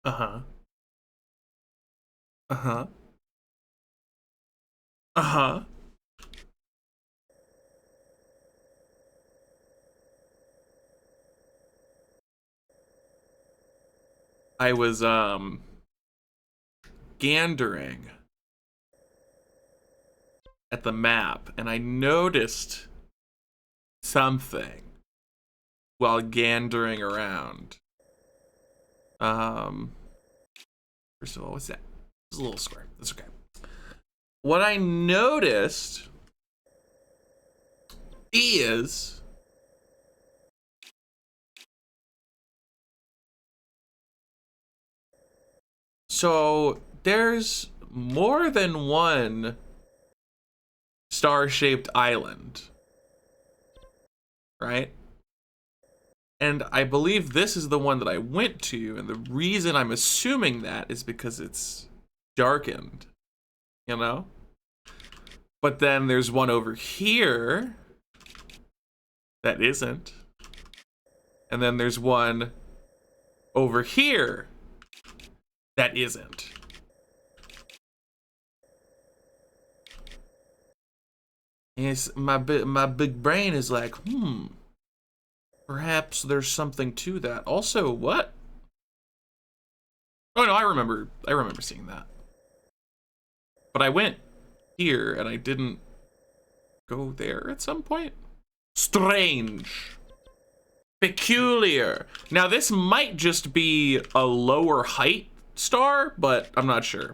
Uh-huh. Uh-huh. Uh-huh. I was gandering at the map and I noticed something while gandering around. Um First of all, what's that? It's a little square. That's okay. What I noticed is so there's more than one star-shaped island, right? And I believe this is the one that I went to, and the reason I'm assuming that is because it's darkened, you know? But then there's one over here that isn't. And then there's one over here that isn't. And it's, my big brain is like, perhaps there's something to that. Also, what? Oh no, I remember seeing that. But I went here and I didn't go there at some point. Strange. Peculiar. Now this might just be a lower height star, but I'm not sure.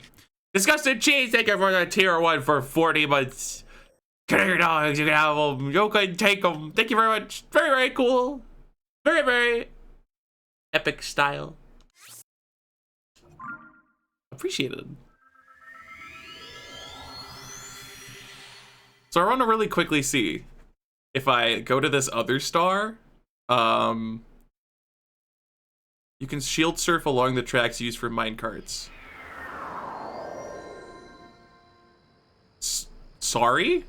Disgusted cheese, thank you for the tier 1 for 40 months. Get your dogs, you can have them. You can take them. Thank you very much. Very, very cool. Very, very epic style. Appreciated. So I want to really quickly see if I go to this other star. You can shield surf along the tracks used for minecarts. Sorry?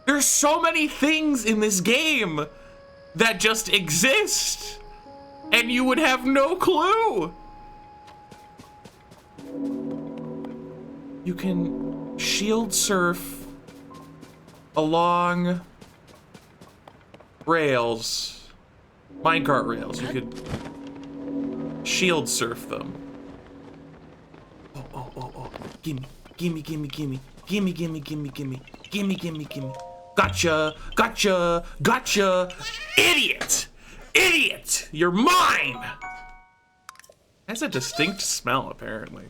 There's so many things in this game that just exist, and you would have no clue. You can shield surf along rails, minecart rails. You could shield surf them. Oh. Gimme. Gotcha. Idiot. You're mine. Has a distinct smell, apparently.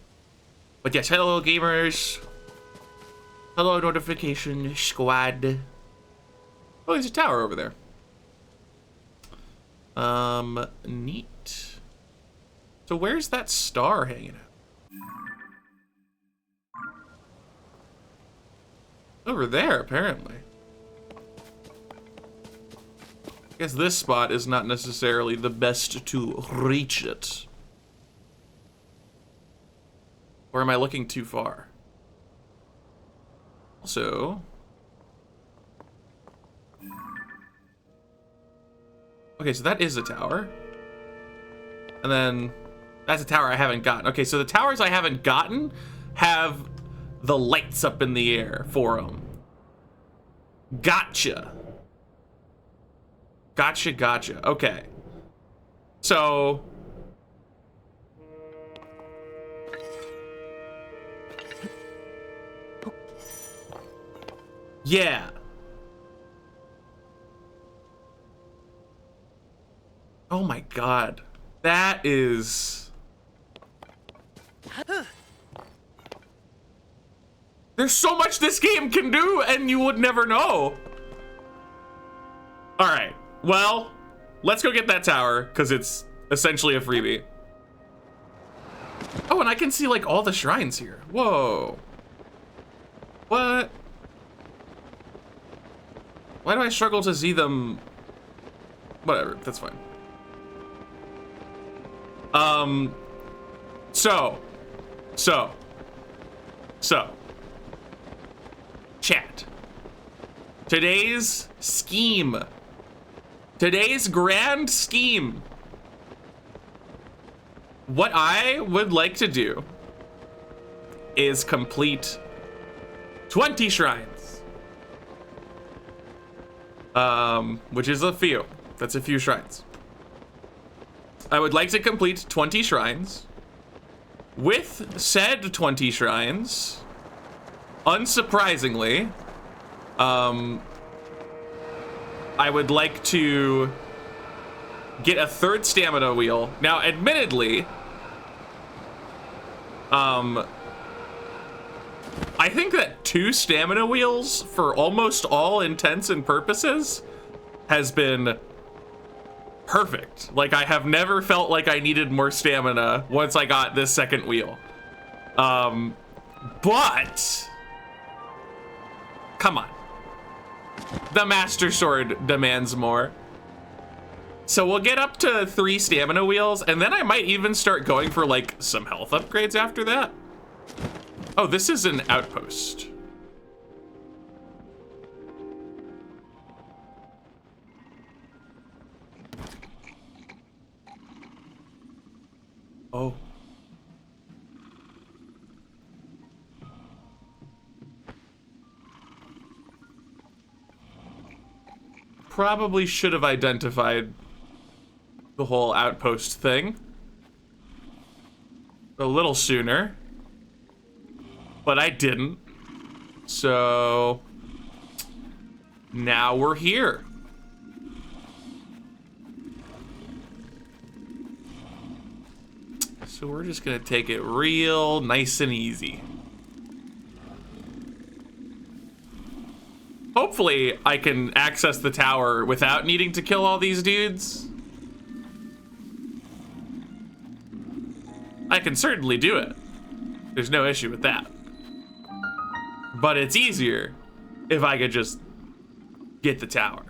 But yes, hello, gamers. Hello, notification squad. Oh, there's a tower over there. Neat. So where's that star hanging out? Over there, apparently. I guess this spot is not necessarily the best to reach it. Or am I looking too far? Also... Okay, so that is a tower. And then that's a tower I haven't gotten. Okay, so the towers I haven't gotten have the lights up in the air for them. Gotcha. Okay. So... yeah. Oh my god. That is... There's so much this game can do, and you would never know. Alright, well, let's go get that tower, because it's essentially a freebie. Oh, and I can see, like, all the shrines here. Whoa. What? Why do I struggle to see them? Whatever, that's fine. So. Chat. Today's scheme. Today's grand scheme What I would like to do is complete 20 shrines. Which is a few. That's a few shrines. I would like to complete 20 shrines. With said 20 shrines, unsurprisingly, I would like to get a third stamina wheel. Now, admittedly, I think that 2 stamina wheels for almost all intents and purposes has been perfect. Like, I have never felt like I needed more stamina once I got this second wheel. But come on. The Master Sword demands more. So we'll get up to 3 stamina wheels, and then I might even start going for like some health upgrades after that. Oh, this is an outpost. Oh. Probably should have identified the whole outpost thing a little sooner, but I didn't. So now we're here. So we're just gonna take it real nice and easy. Hopefully I can access the tower without needing to kill all these dudes. I can certainly do it. There's no issue with that. But it's easier if I could just get the tower.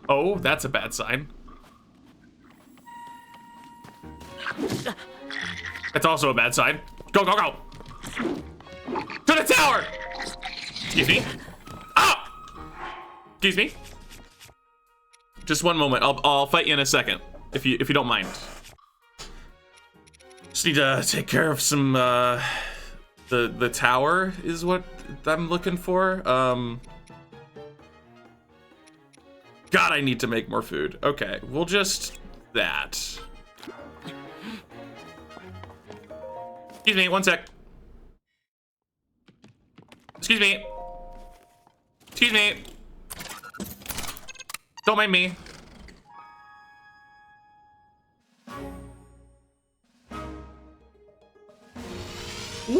Oh, that's a bad sign. That's also a bad sign. Go, go, go! To the tower! Excuse me. Ah! Excuse me. Just one moment. I'll fight you in a second, if you don't mind. Just need to take care of some the tower is what I'm looking for. God, I need to make more food. Okay, we'll just that. Excuse me, one sec. Excuse me. Excuse me. Don't mind me. Whee!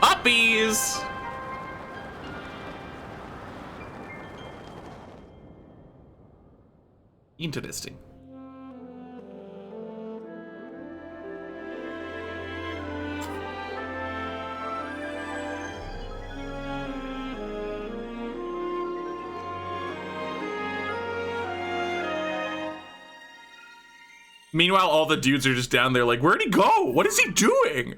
Uppies! Interesting. Meanwhile, all the dudes are just down there like, where'd he go? What is he doing?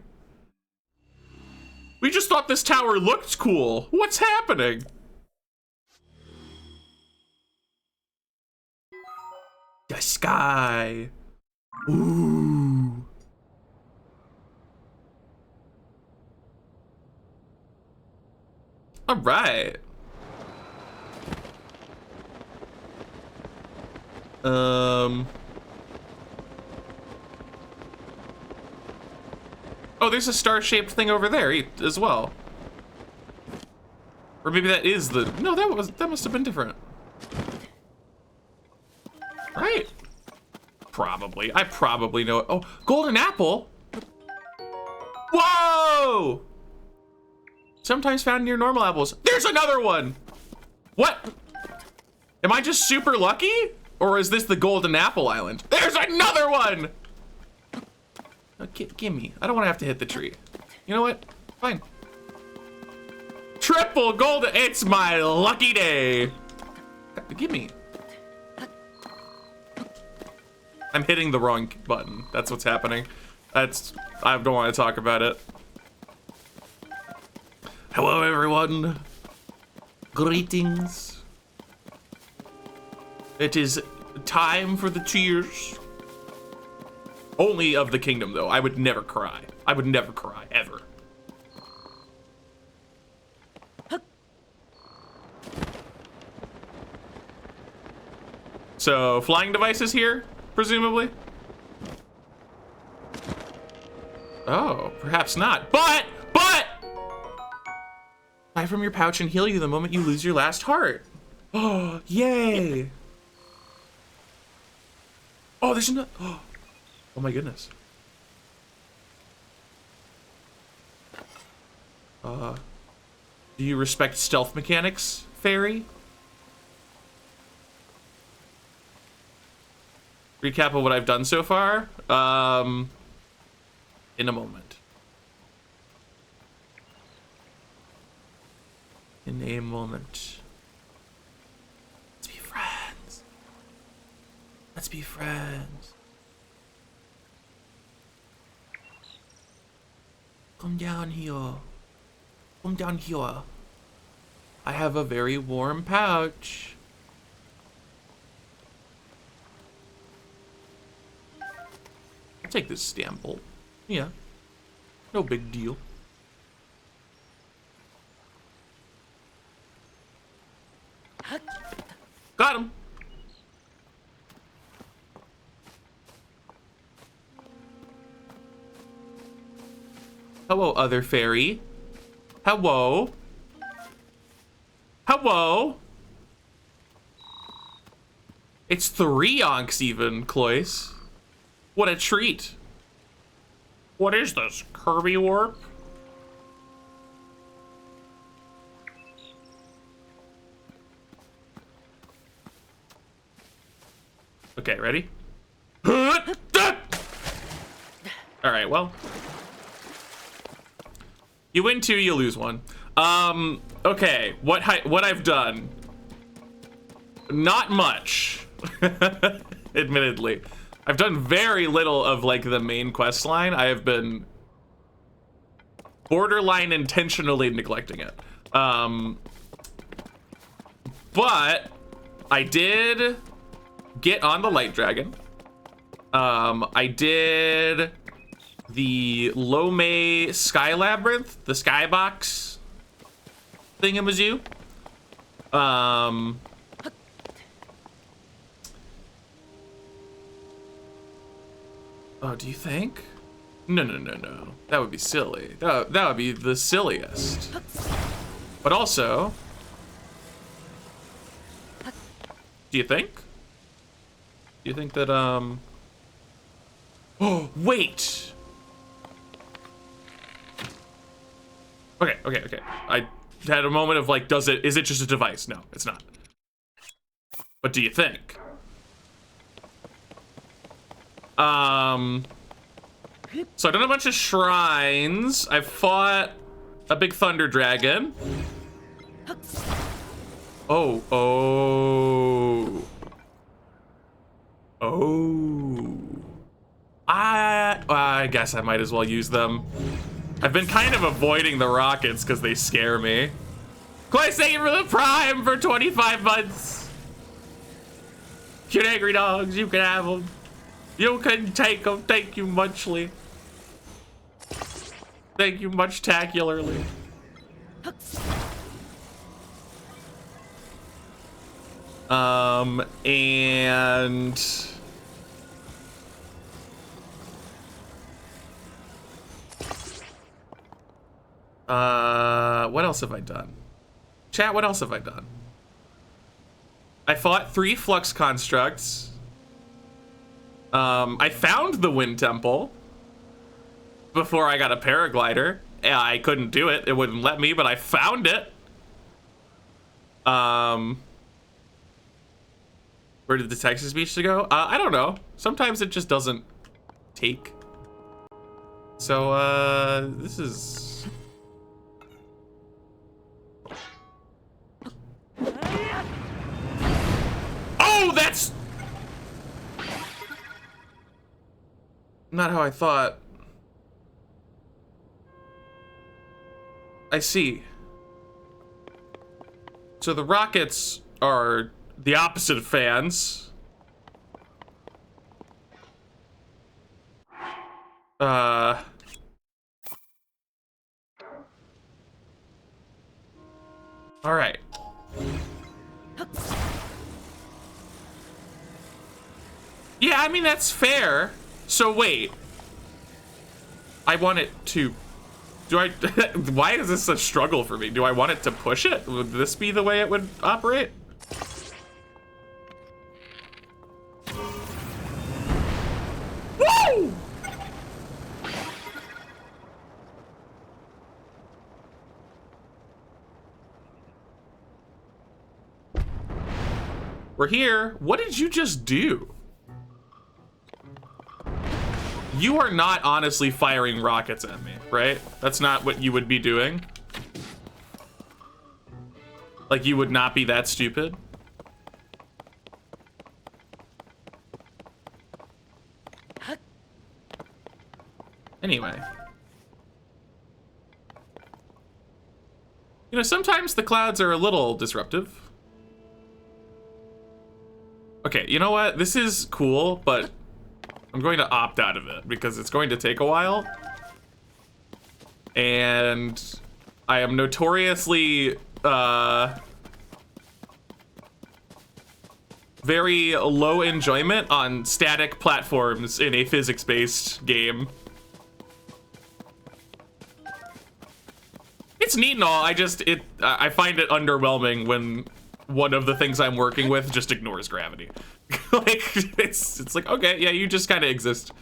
We just thought this tower looked cool. What's happening? The sky. Ooh. All right. Oh, there's a star-shaped thing over there as well. Or maybe that is the... No, that must have been different. Right? Probably. I probably know it. Oh, golden apple? Whoa! Sometimes found near normal apples. There's another one! What? Am I just super lucky? Or is this the golden apple island? There's another one! Give me. I don't want to have to hit the tree. You know what? Fine. Triple golden. It's my lucky day. Give me. I'm hitting the wrong button. That's what's happening. I don't want to talk about it. Hello, everyone. Greetings. It is time for the tears. Only of the kingdom, though. I would never cry. I would never cry, ever. So, flying devices here, presumably? Oh, perhaps not. But! Buy from your pouch and heal you the moment you lose your last heart. Oh, yay! Oh, there's no. Oh my goodness. Do you respect stealth mechanics, fairy? Recap of what I've done so far. In a moment. In a moment. Let's be friends. Let's be friends. Come down here. Come down here. I have a very warm pouch. I'll take this stample. Yeah. No big deal. Got him. Hello, other fairy. Hello. Hello. It's 3 onks even, Cloyce. What a treat. What is this, Kirby warp? Okay, ready? All right, well. You win 2, you lose 1. Okay, what I've done. Not much, admittedly. I've done very little of like the main quest line. I have been borderline intentionally neglecting it. But I did get on the light dragon. I did the Lome Sky Labyrinth, the skybox thingamazoo. Oh, do you think? No. That would be silly. That would be the silliest. But also, do you think? Do you think that, oh, wait! Okay. I had a moment of like, is it just a device? No, it's not. But do you think? So I've done a bunch of shrines. I've fought a big thunder dragon. Oh. I guess I might as well use them. I've been kind of avoiding the rockets because they scare me. Quite thank you for the prime for 25 months. Cute angry dogs, you can have them. You can take them. Thank you muchly. Thank you much-tacularly. And what else have I done? Chat, what else have I done? I fought 3 flux constructs. I found the wind temple before I got a paraglider. Yeah, I couldn't do it. It wouldn't let me, but I found it. Where did the Texas beach go? I don't know. Sometimes it just doesn't take. So, this is... Oh, that's... not how I thought. So So the rockets are the opposite of fans. All right. Yeah, I mean, that's fair. So wait. I want it to... Do I... Why is this a struggle for me? Do I want it to push it? Would this be the way it would operate? Woo! We're here. What did you just do? You are not honestly firing rockets at me, right? That's not what you would be doing. Like, you would not be that stupid. Anyway. You know, sometimes the clouds are a little disruptive. Okay, you know what? This is cool, but I'm going to opt out of it because it's going to take a while. And I am notoriously very low enjoyment on static platforms in a physics-based game. It's neat and all, I find it underwhelming when one of the things I'm working with just ignores gravity. Like, it's like, okay, yeah, you just kind of exist.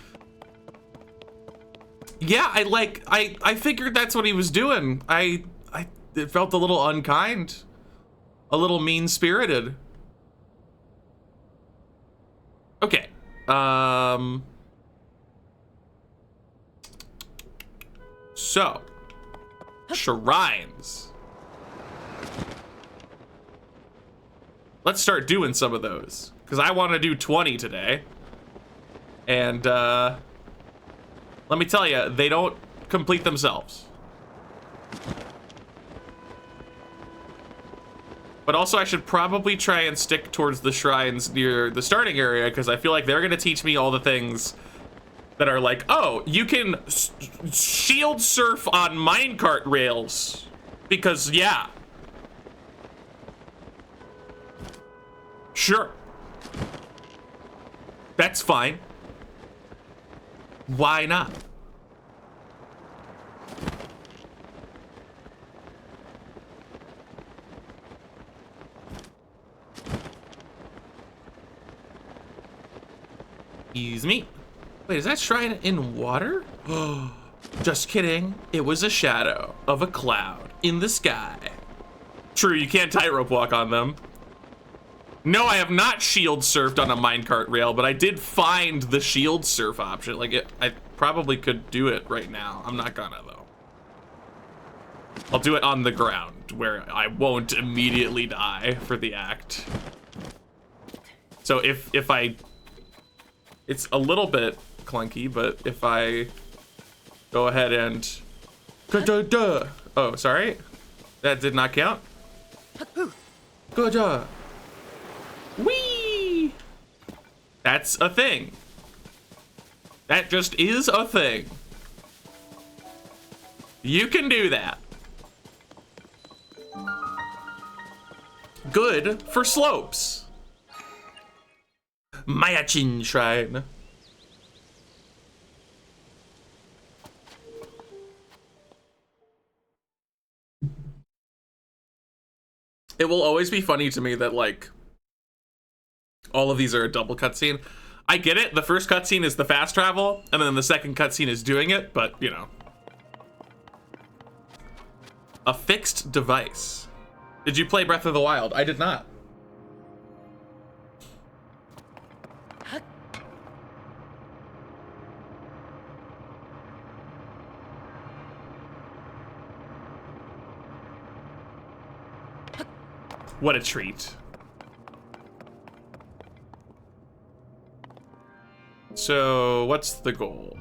Yeah, I figured that's what he was doing. It felt a little unkind, a little mean-spirited. Okay, so, shrines. Let's start doing some of those, because I want to do 20 today. And, let me tell you, they don't complete themselves. But also, I should probably try and stick towards the shrines near the starting area, because I feel like they're going to teach me all the things that are like, oh, you can shield surf on minecart rails. Because, yeah. Sure. That's fine. Why not? Excuse me. Wait, is that shrine in water? Oh, just kidding. It was a shadow of a cloud in the sky. True, you can't tightrope walk on them. No, I have not shield surfed on a minecart rail, but I did find the shield surf option. Like, I probably could do it right now. I'm not gonna, though. I'll do it on the ground, where I won't immediately die for the act. So if I... It's a little bit clunky, but if I go ahead and... Oh, sorry. That did not count. Good job. Whee! That's a thing. That just is a thing. You can do that. Good for slopes. Mayachin Shrine. It will always be funny to me that, like, all of these are a double cutscene. I get it. The first cutscene is the fast travel, and then the second cutscene is doing it, but, you know. A fixed device. Did you play Breath of the Wild? I did not. What a treat. So, what's the goal?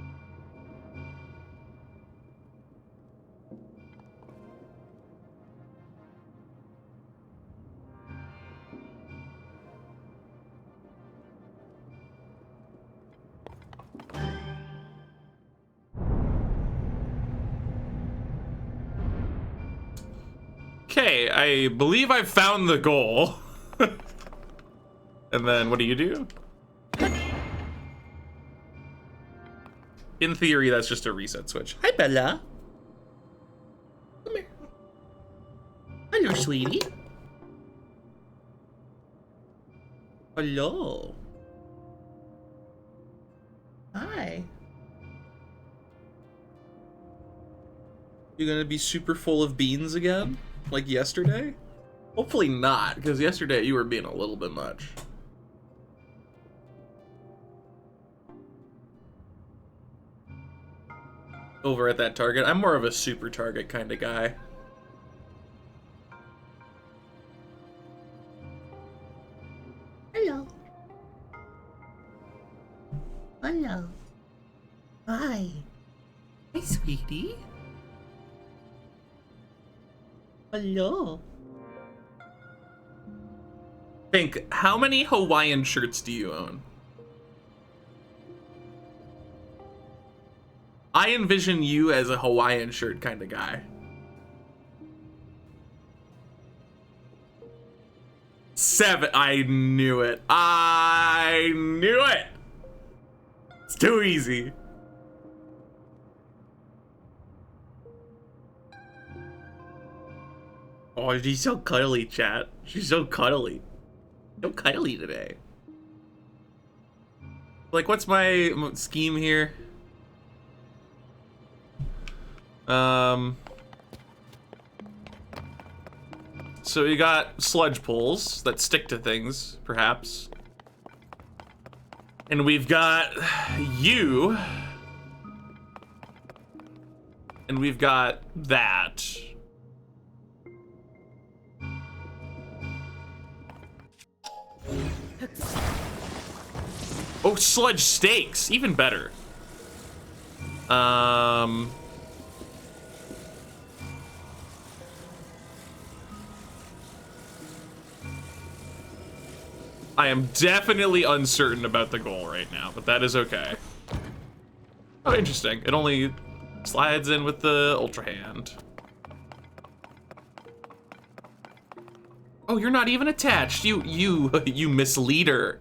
Okay, I believe I've found the goal. And then what do? In theory, that's just a reset switch. Hi, Bella. Come here. Hello, sweetie. Hello. Hi. You gonna be super full of beans again? Like yesterday? Hopefully not, because yesterday you were being a little bit much. Over at that target. I'm more of a super target kind of guy. Hello. Hello. Hi. Hi, sweetie. Hello. Pink, how many Hawaiian shirts do you own? I envision you as a Hawaiian shirt kind of guy. 7. I knew it. I knew it. It's too easy. Oh, she's so cuddly, chat. She's so cuddly. So cuddly today. Like, what's my scheme here? So you got sludge poles that stick to things, perhaps. And we've got you. And we've got that. Oh, sludge stakes, even better. I am definitely uncertain about the goal right now, but that is okay. Oh, interesting. It only slides in with the Ultra Hand. Oh, you're not even attached. You misleader.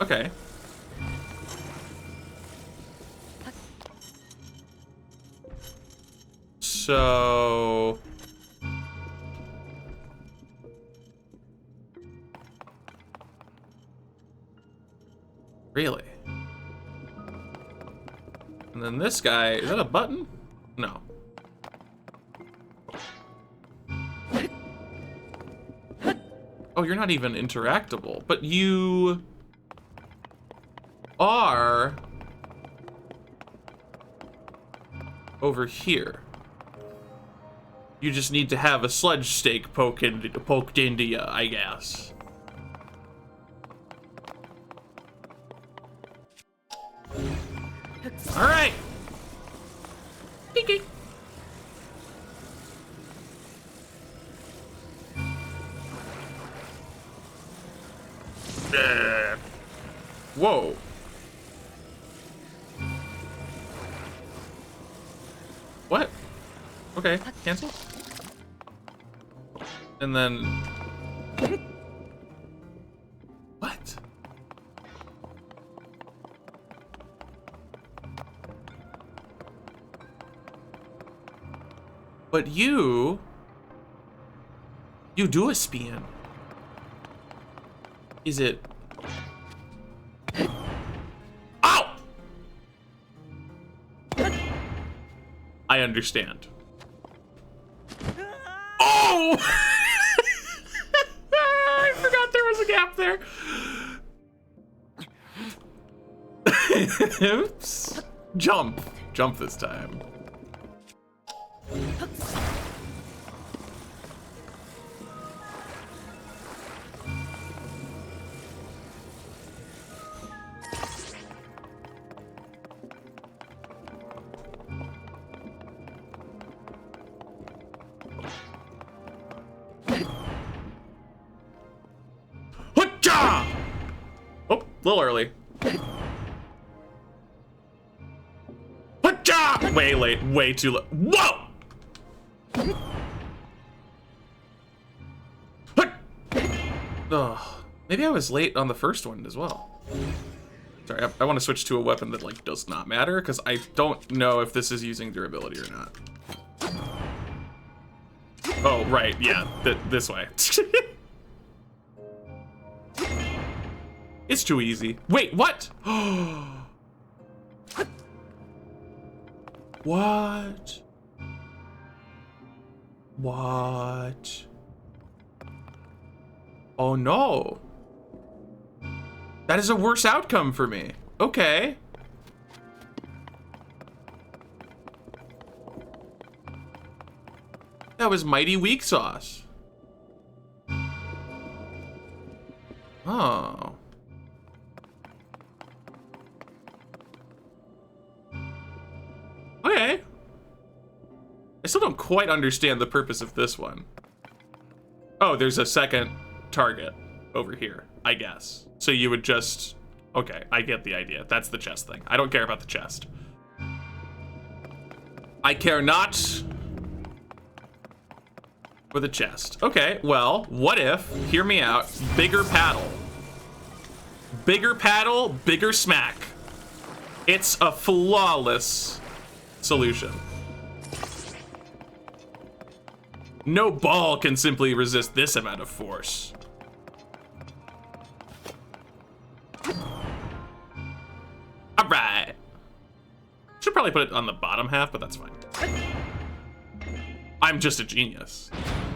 Okay. So... Really? And then this guy, is that a button? No. Oh, you're not even interactable, but you are over here. You just need to have a sludge stake poked into you, I guess. All right. Kiki. Whoa. What? Okay, cancel. And then... What? But you do a spin. Is it... Ow! I understand. Oh! I forgot there was a gap there. Oops. Jump. Jump this time. Oh, a little early. Hutcha! Way late, way too late. Whoa! Oh, maybe I was late on the first one as well. Sorry, I want to switch to a weapon that like does not matter because I don't know if this is using durability or not. Oh, right, yeah, this way. It's too easy. Wait, what? What? What? Oh no. That is a worse outcome for me. Okay. That was mighty weak sauce. Oh. Okay. I still don't quite understand the purpose of this one. Oh, there's a second target over here, I guess. So you would just... Okay, I get the idea. That's the chest thing. I don't care about the chest. I care not for the chest. Okay, well, what if, hear me out, bigger paddle. Bigger paddle, bigger smack. It's a flawless solution. No ball can simply resist this amount of force. All right. Should probably put it on the bottom half, but that's fine. I'm just a genius.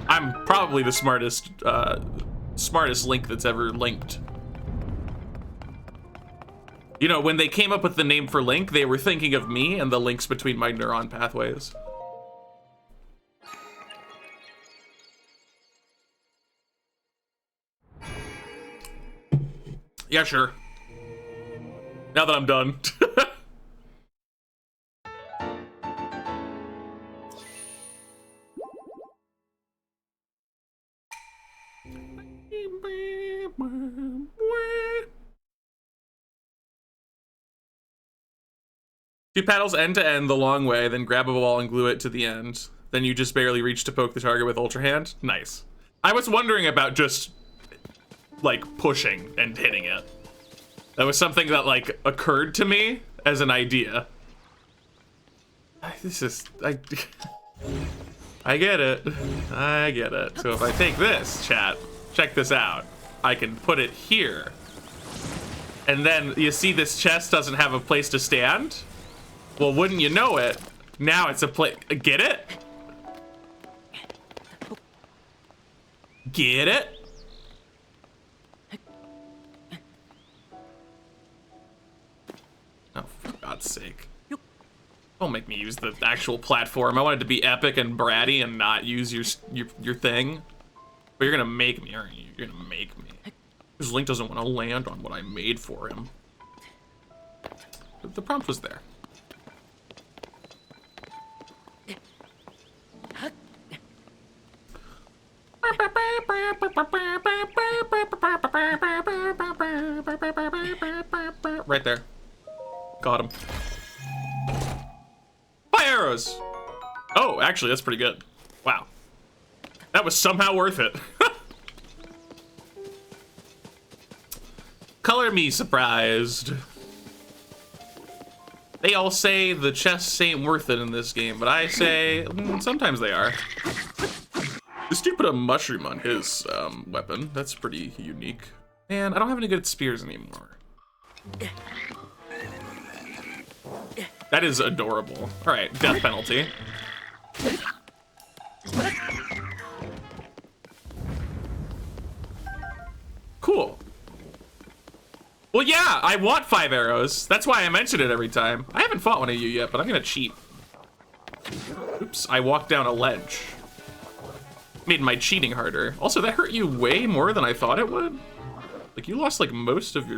I'm probably the smartest link that's ever linked. You know, when they came up with the name for Link, they were thinking of me and the links between my neuron pathways. Yeah, sure. Now that I'm done. Two paddles end to end the long way, then grab a ball and glue it to the end. Then you just barely reach to poke the target with Ultra Hand. Nice. I was wondering about just, like, pushing and hitting it. That was something that, like, occurred to me as an idea. This is... I get it. I get it. So if I take this, chat, check this out. I can put it here. And then, you see this chest doesn't have a place to stand? Well, wouldn't you know it, now it's a place... Get it? Get it? Oh, for God's sake. Don't make me use the actual platform. I wanted to be epic and bratty and not use your thing. But you're gonna make me, aren't you? You're gonna make me. Because Link doesn't want to land on what I made for him. But the prompt was there. Right there. Got him. Fire arrows! Oh, actually, that's pretty good. Wow. That was somehow worth it. Color me surprised. They all say the chests ain't worth it in this game, but I say sometimes they are. This dude put a mushroom on his weapon. That's pretty unique. Man, I don't have any good spears anymore. That is adorable. All right, death penalty. Cool. Well, yeah, I want 5 arrows. That's why I mention it every time. I haven't fought one of you yet, but I'm gonna cheat. Oops, I walked down a ledge. Made my cheating harder. Also, that hurt you way more than I thought it would. Like, you lost, like, most of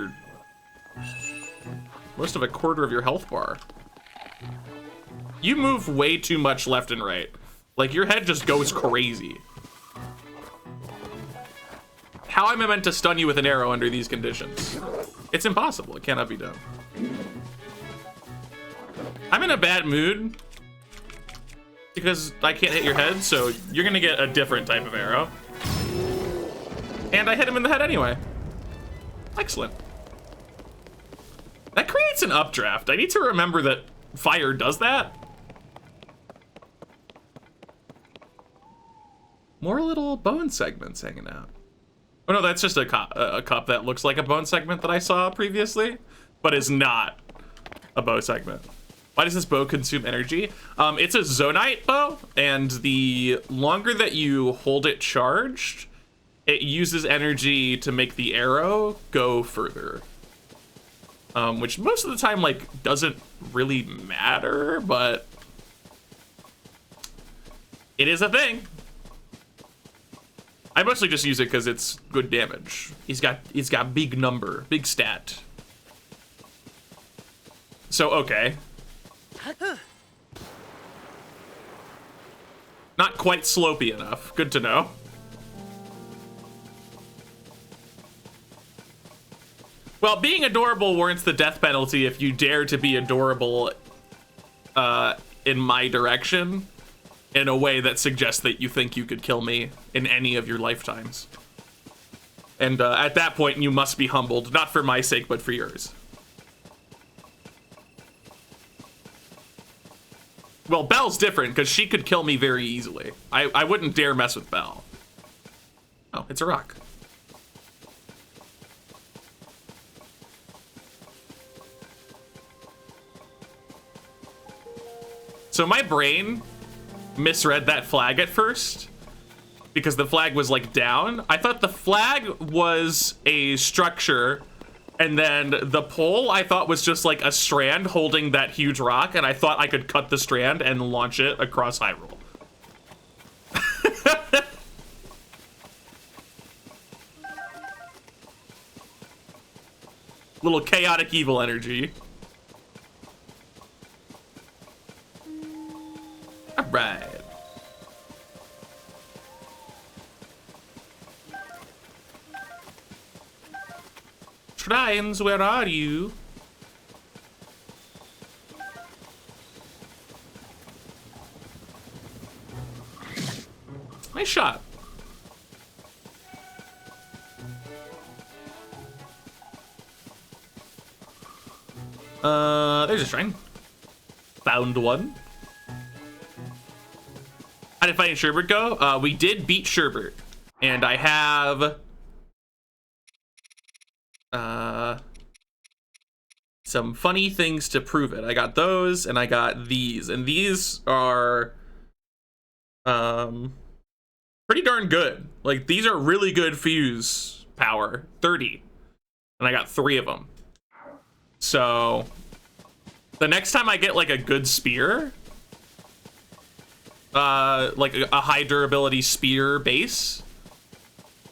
a quarter of your health bar. You move way too much left and right. Like, your head just goes crazy. How am I meant to stun you with an arrow under these conditions? It's impossible. It cannot be done. I'm in a bad mood because I can't hit your head, so you're gonna get a different type of arrow. And I hit him in the head anyway. Excellent. That creates an updraft. I need to remember that fire does that. More little bone segments hanging out. Oh no, that's just a cup that looks like a bone segment that I saw previously, but is not a bow segment. Why does this bow consume energy? It's a zonite bow, and the longer that you hold it charged, it uses energy to make the arrow go further. Which most of the time, like, doesn't really matter, but it is a thing. I mostly just use it because it's good damage. He's got big number, big stat. So, okay. Not quite slopey enough. Good to know. Well, being adorable warrants the death penalty if you dare to be adorable in my direction in a way that suggests that you think you could kill me in any of your lifetimes. And at that point, you must be humbled, not for my sake, but for yours. Well, Belle's different, because she could kill me very easily. I wouldn't dare mess with Belle. Oh, it's a rock. So my brain misread that flag at first, because the flag was, like, down. I thought the flag was a structure, and then the pole I thought was just like a strand holding that huge rock, and I thought I could cut the strand and launch it across Hyrule. Little chaotic evil energy. All right. Shrines, where are you? Nice shot. There's a shrine. Found one. How did fighting Sherbert go? We did beat Sherbert, and I have some funny things to prove it. I got those, and I got these, and these are pretty darn good. Like, these are really good fuse power, 30, and I got 3 of them. So the next time I get like a good spear, like a high durability spear base,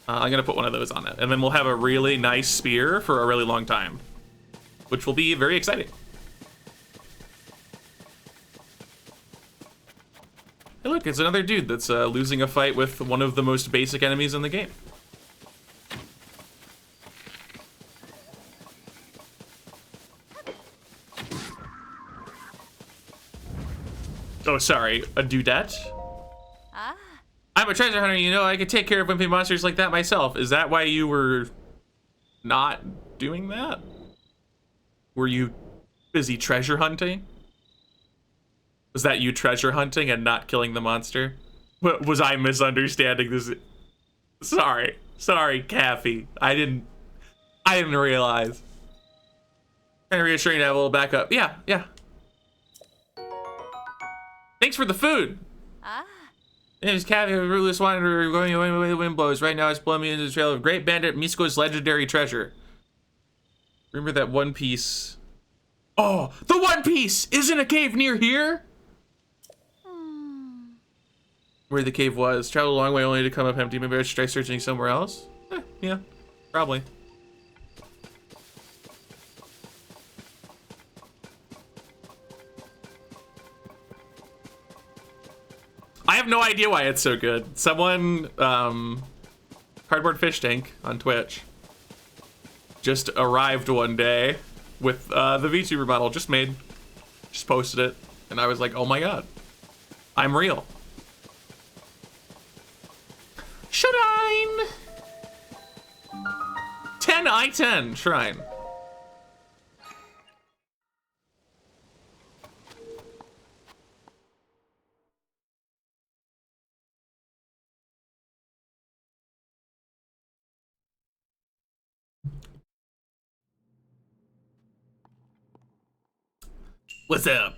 I'm gonna put one of those on it, and then we'll have a really nice spear for a really long time, which will be very exciting. Hey look, it's another dude that's losing a fight with one of the most basic enemies in the game. Oh, sorry, a dudette? Ah. I'm a treasure hunter, you know, I could take care of wimpy monsters like that myself. Is that why you were not doing that? Were you busy treasure hunting? Was that you treasure hunting and not killing the monster? Was I misunderstanding this? Sorry, Caffey. I didn't realize. Kind of reassuring to have a little backup. Yeah. Thanks for the food. Ah. My name is Caffey, a ruthless wanderer going away where the wind blows. Right now, it's blowing me into the trail of Great Bandit Misko's legendary treasure. Remember that One Piece? Oh, the One Piece is in a cave near here. Where the cave was. Traveled a long way only to come up empty. Maybe I should try searching somewhere else. Yeah, probably. I have no idea why it's so good. Someone, Cardboard Fish Tank on Twitch, just arrived one day with the VTuber model just made. Just posted it, and I was like, oh my god, I'm real. Shrine! 10 I-10 shrine. What's up?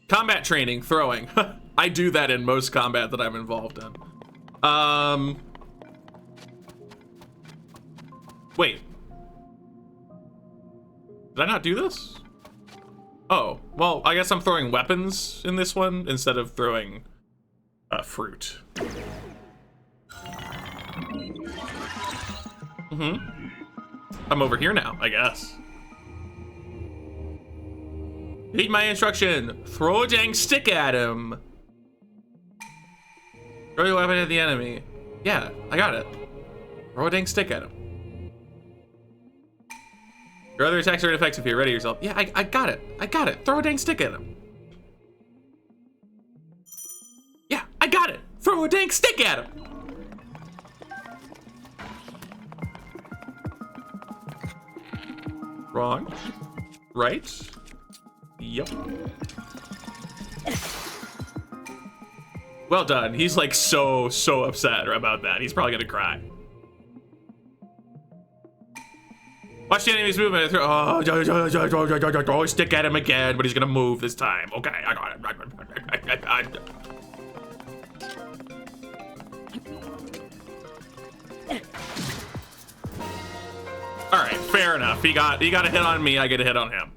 Combat training, throwing. I do that in most combat that I'm involved in. Wait. Did I not do this? Oh, well, I guess I'm throwing weapons in this one instead of throwing fruit. I'm over here now, I guess. Heed my instruction. Throw a dang stick at him. Throw your weapon at the enemy. Yeah, I got it. Throw a dang stick at him. Your other attacks are ineffective here. Ready yourself. Yeah, I got it. I got it. Throw a dang stick at him. Yeah, I got it. Throw a dang stick at him. Wrong. Right. Yep. Well done. He's like so upset about that. He's probably gonna cry. Watch the enemy's movement. Throw a stick at him again, but he's gonna move this time. Okay, I got it. All right, fair enough. He got a hit on me. I get a hit on him.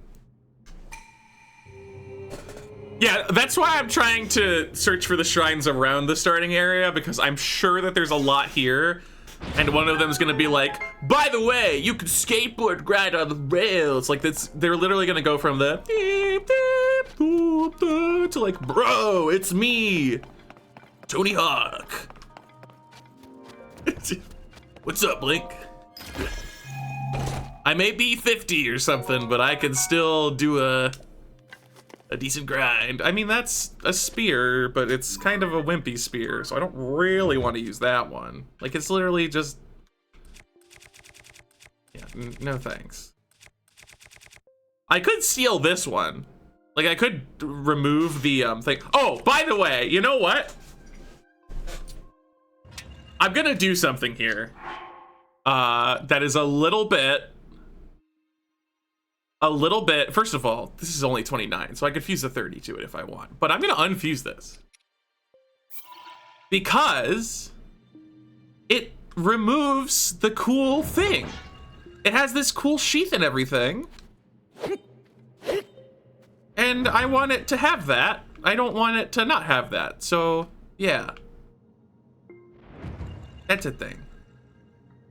Yeah, that's why I'm trying to search for the shrines around the starting area, because I'm sure that there's a lot here. And one of them is gonna be like, by the way, you can skateboard grind on the rails. Like that's, they're literally gonna go from the beep, beep, boop, boop, to like, bro, it's me, Tony Hawk. What's up, Link? I may be 50 or something, but I can still do a decent grind. I mean, that's a spear, but it's kind of a wimpy spear, so I don't really want to use that one. Like, it's literally just... Yeah, no thanks. I could steal this one. Like, I could remove the thing. Oh, by the way, you know what? I'm gonna do something here. That is a little bit, first of all, this is only 29, so I could fuse a 30 to it if I want, but I'm gonna unfuse this because it removes the cool thing. It has this cool sheath and everything, and I want it to have that. I don't want it to not have that, so yeah. That's a thing.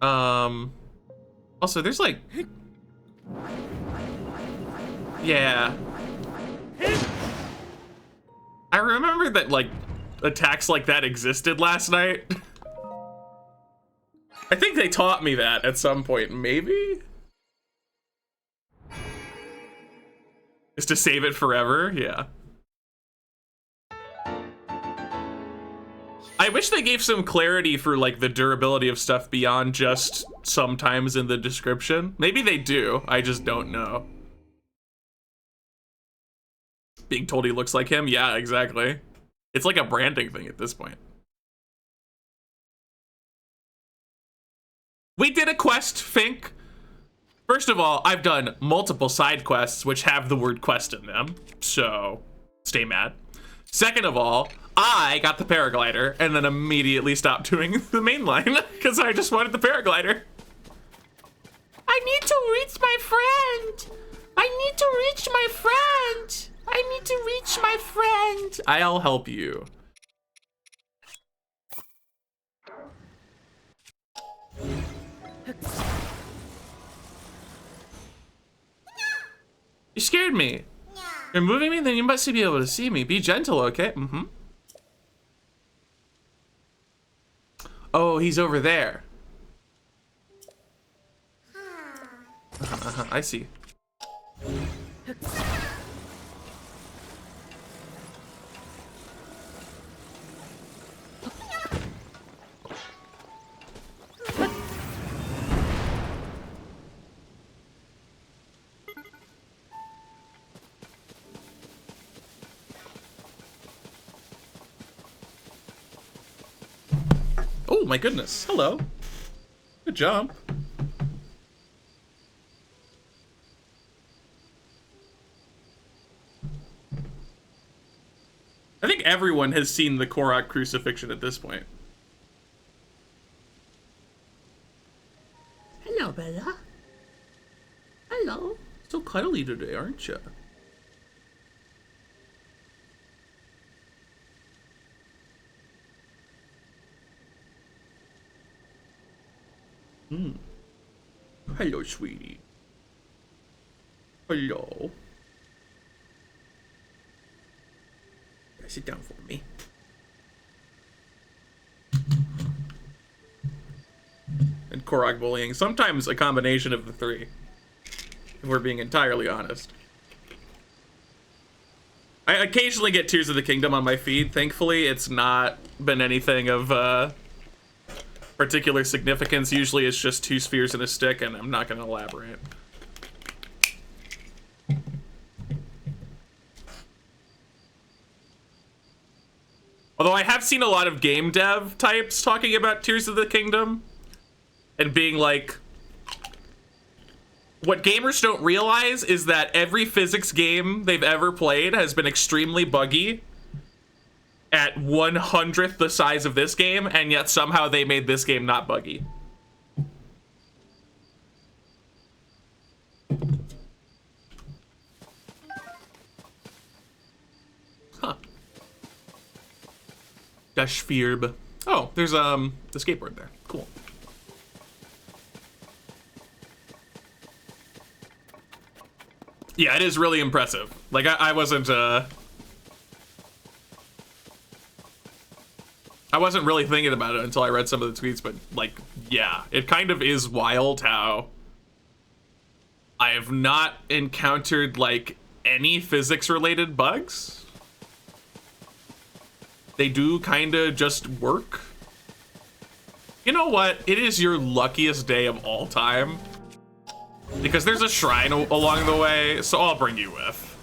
Also, there's like... Yeah. I remember that, like, attacks like that existed last night. I think they taught me that at some point, maybe? Is to save it forever? Yeah. I wish they gave some clarity for, like, the durability of stuff beyond just sometimes in the description. Maybe they do, I just don't know. Being told he looks like him? Yeah, exactly. It's like a branding thing at this point. We did a quest, Fink. First of all, I've done multiple side quests which have the word quest in them, so stay mad. Second of all, I got the paraglider and then immediately stopped doing the main line because I just wanted the paraglider. I need to reach my friend. I need to reach my friend. I need to reach my friend. I'll help you. You scared me. You're moving me, then you must be able to see me. Be gentle, okay? Mm-hmm. Oh, he's over there. I see. Oh my goodness. Hello. Good jump. I think everyone has seen the Korok crucifixion at this point. Hello, Bella. Hello. So cuddly today, aren't you? Hello, sweetie. Hello. Sit down for me. And Korok bullying. Sometimes a combination of the three. If we're being entirely honest. I occasionally get Tears of the Kingdom on my feed. Thankfully, it's not been anything of particular significance. Usually it's just 2 spheres and a stick, and I'm not going to elaborate. Although I have seen a lot of game dev types talking about Tears of the Kingdom and being like, what gamers don't realize is that every physics game they've ever played has been extremely buggy at 1/100th the size of this game, and yet somehow they made this game not buggy. Huh. Dash Fearb. Oh, there's the skateboard there. Cool. Yeah, it is really impressive. Like I wasn't really thinking about it until I read some of the tweets, but like, yeah, it kind of is wild how I have not encountered like any physics related bugs. They do kind of just work. You know what? It is your luckiest day of all time. Because there's a shrine along the way, so I'll bring you with.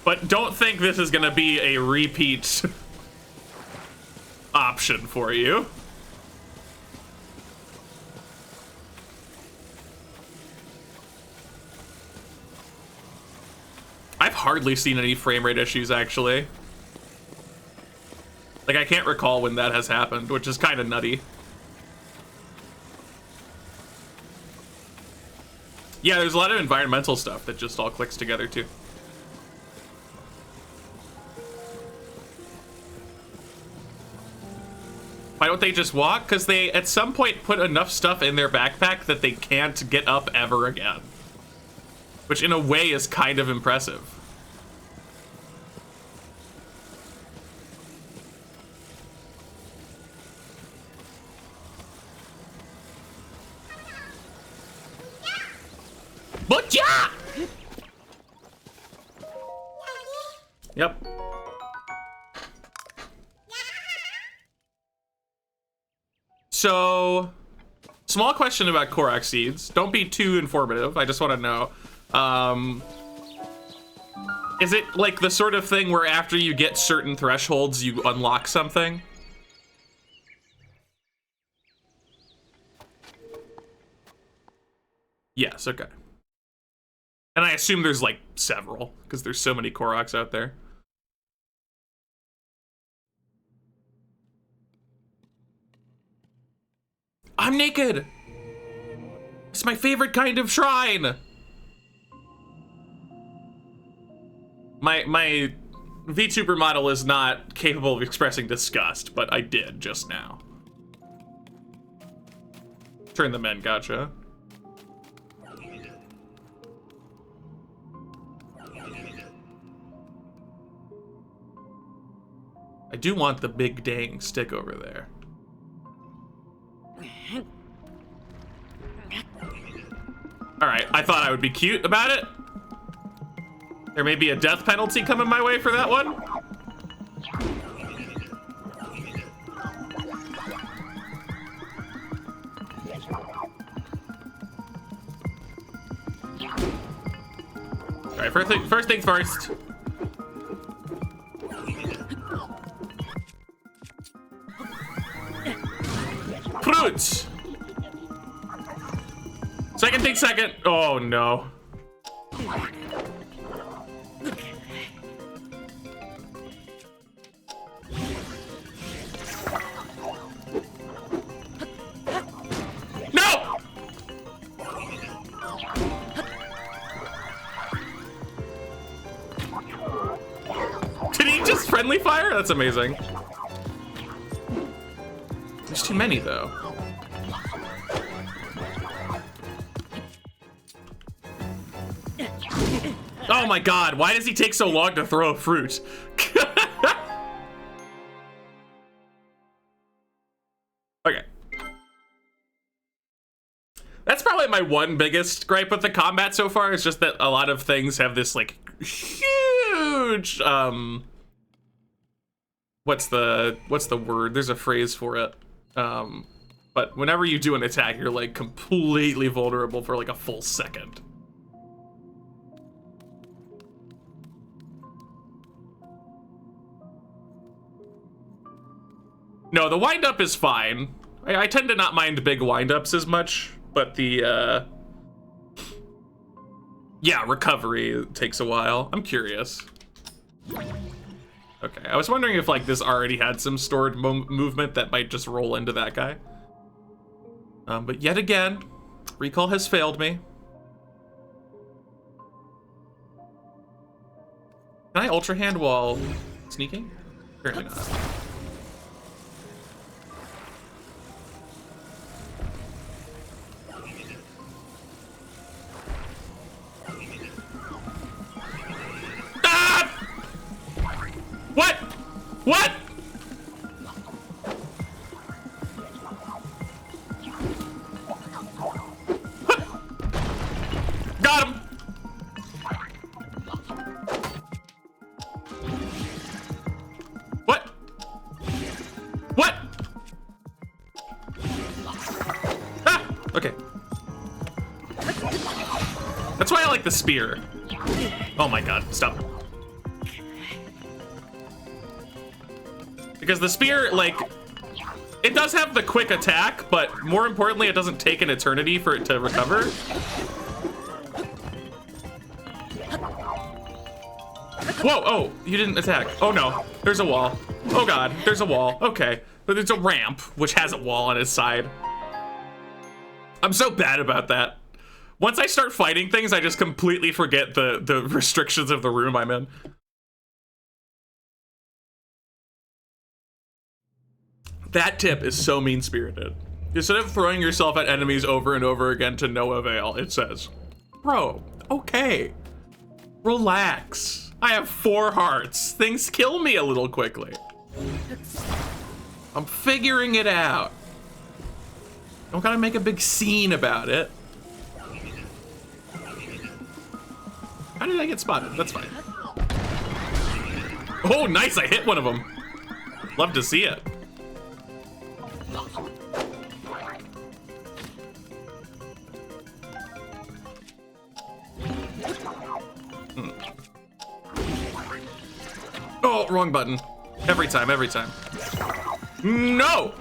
But don't think this is gonna be a repeat option for you. I've hardly seen any frame rate issues, actually. Like, I can't recall when that has happened, which is kind of nutty. Yeah, there's a lot of environmental stuff that just all clicks together, too. Why don't they just walk? Because they, at some point, put enough stuff in their backpack that they can't get up ever again. Which, in a way, is kind of impressive. But yeah! Yep. So, small question about Korok seeds. Don't be too informative. I just want to know. Is it like the sort of thing where after you get certain thresholds, you unlock something? Yes, okay. And I assume there's like several, because there's so many Koroks out there. I'm naked! It's my favorite kind of shrine! My VTuber model is not capable of expressing disgust, but I did just now. Turn them in, gotcha. I do want the big dang stick over there. Alright, I thought I would be cute about it. There may be a death penalty coming my way for that one. Alright, first things first. fruit! Second, take second. Oh, no. No! Did he just friendly fire? That's amazing. There's too many, though. Oh my god, why does he take so long to throw a fruit? Okay. That's probably my one biggest gripe with the combat so far, is just that a lot of things have this, like, huge, what's the word? There's a phrase for it. But whenever you do an attack, you're, like, completely vulnerable for, like, a full second. No, the wind-up is fine. I tend to not mind big wind-ups as much, but the, yeah, recovery takes a while. I'm curious. Okay, I was wondering if, like, this already had some stored movement that might just roll into that guy. But yet again, recall has failed me. Can I Ultra Hand while sneaking? Apparently not. What? What? Got him. What? What? Ah, okay. That's why I like the spear. Oh my god, stop. Because the spear, like, it does have the quick attack, but more importantly, it doesn't take an eternity for it to recover. Whoa, oh, you didn't attack. Oh no, there's a wall. Oh god, there's a wall. Okay, but there's a ramp, which has a wall on its side. I'm so bad about that. Once I start fighting things, I just completely forget the restrictions of the room I'm in. That tip is so mean-spirited. Instead of throwing yourself at enemies over and over again to no avail, it says, bro, okay, relax. I have 4 hearts. Things kill me a little quickly. I'm figuring it out. Don't gotta make a big scene about it. How did I get spotted? That's fine. Oh, nice, I hit one of them. Love to see it. Oh, wrong button. Every time, every time. No!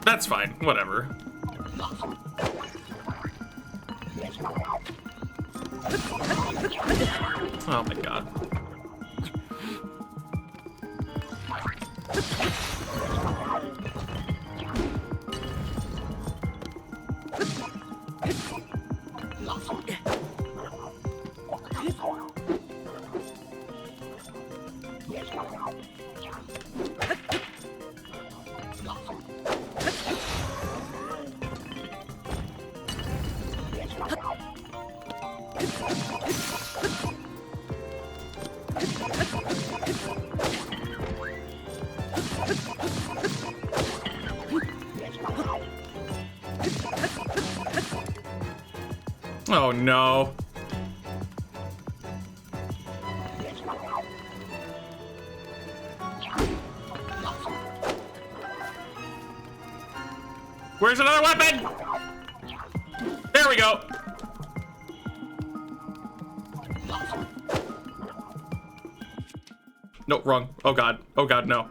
That's fine, whatever. Oh my god. Oh no. Where's another weapon? There we go. No, wrong. Oh god. Oh god, no.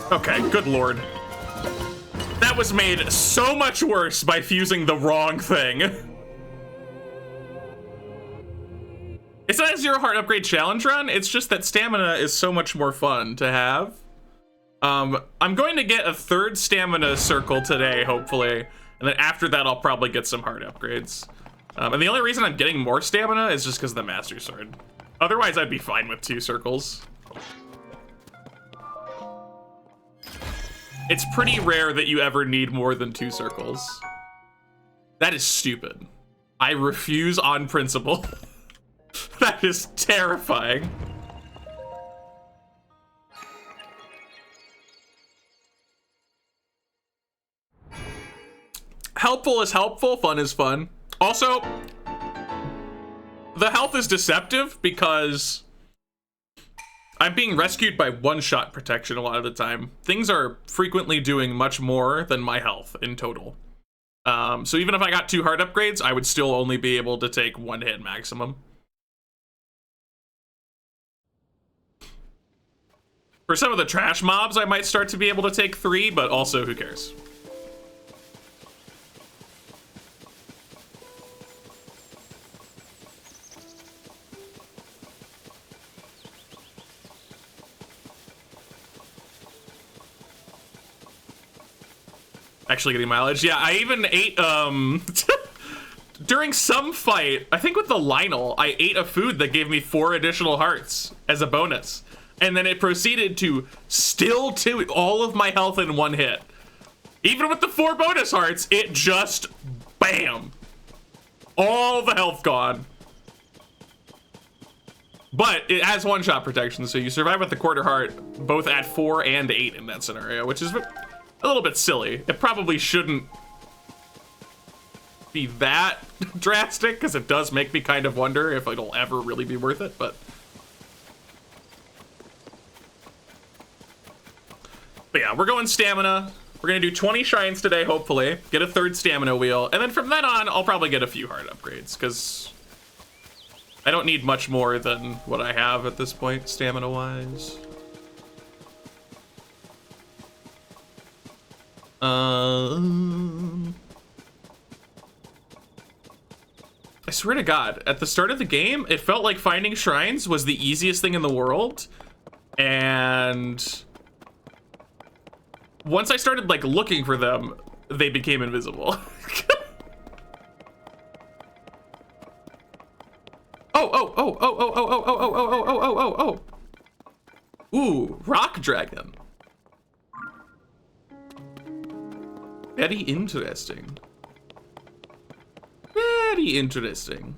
Okay, good lord. That was made so much worse by fusing the wrong thing. It's not a 0 heart upgrade challenge run, it's just that stamina is so much more fun to have. I'm going to get a 3rd stamina circle today, hopefully. And then after that, I'll probably get some heart upgrades. And the only reason I'm getting more stamina is just because of the Master Sword. Otherwise, I'd be fine with 2 circles. It's pretty rare that you ever need more than 2 circles. That is stupid. I refuse on principle. That is terrifying. Helpful is helpful, fun is fun. Also, the health is deceptive because I'm being rescued by one-shot protection a lot of the time. Things are frequently doing much more than my health in total. So even if I got 2 heart upgrades, I would still only be able to take 1 hit maximum. For some of the trash mobs, I might start to be able to take 3, but also who cares? Actually getting mileage. Yeah, I even ate, during some fight, I think with the Lionel, I ate a food that gave me 4 additional hearts as a bonus. And then it proceeded to still to all of my health in 1 hit. Even with the 4 bonus hearts, it just, bam. All the health gone. But it has 1-shot protection, so you survive with the quarter heart, both at 4 and 8 in that scenario, which is a little bit silly. It probably shouldn't be that drastic, because it does make me kind of wonder if it'll ever really be worth it, but yeah, we're going stamina. We're gonna do 20 shrines today, hopefully. Get a 3rd stamina wheel, and then from then on, I'll probably get a few heart upgrades, because I don't need much more than what I have at this point, stamina-wise. I swear to God, at the start of the game, it felt like finding shrines was the easiest thing in the world. And once I started like looking for them, they became invisible. Oh. Ooh, rock dragon. Very interesting. Very interesting.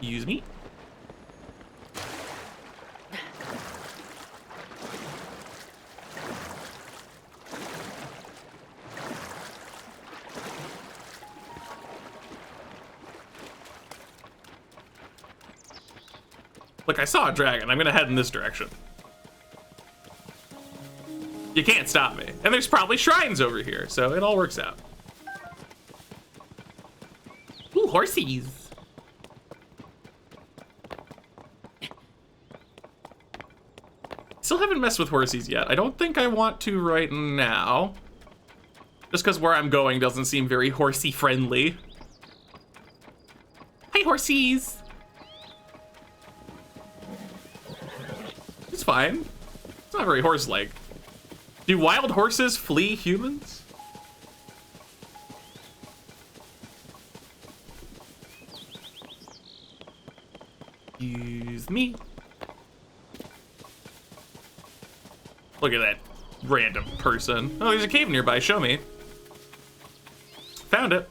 Use me. Look, I saw a dragon. I'm gonna head in this direction. You can't stop me. And there's probably shrines over here, so it all works out. Ooh, horsies. Still haven't messed with horsies yet. I don't think I want to right now. Just because where I'm going doesn't seem very horsey friendly. Hi, horsies. It's fine. It's not very horse-like. Do wild horses flee humans? Use me. Look at that random person. Oh, there's a cave nearby. Show me. Found it.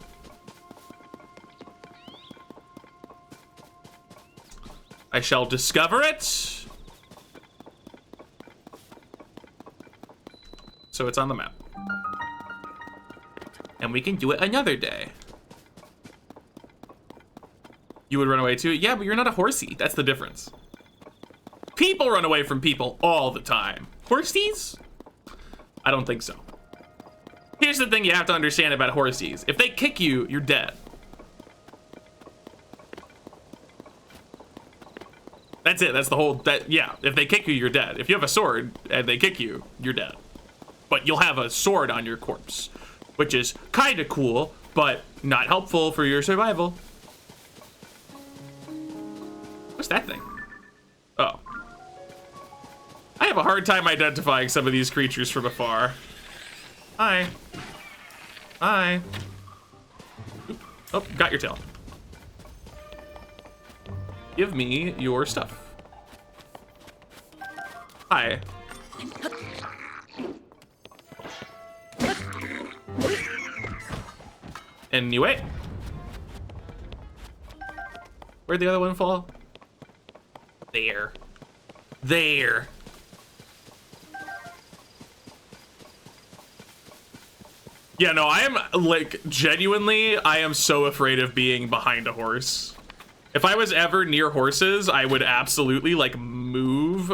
I shall discover it. So it's on the map. And we can do it another day. You would run away too? Yeah, but you're not a horsey. That's the difference. People run away from people all the time. Horsies? I don't think so. Here's the thing you have to understand about horsies. If they kick you, you're dead. That's it. That's the whole, yeah, if they kick you, you're dead. If you have a sword and they kick you, you're dead. But you'll have a sword on your corpse, which is kind of cool, but not helpful for your survival. What's that thing? Oh. I have a hard time identifying some of these creatures from afar. Hi. Hi. Oop. Oh, got your tail. Give me your stuff. Hi. Anyway. Where'd the other one fall? There. There. Yeah, no, I am, like, genuinely, I am so afraid of being behind a horse. If I was ever near horses, I would absolutely, like, move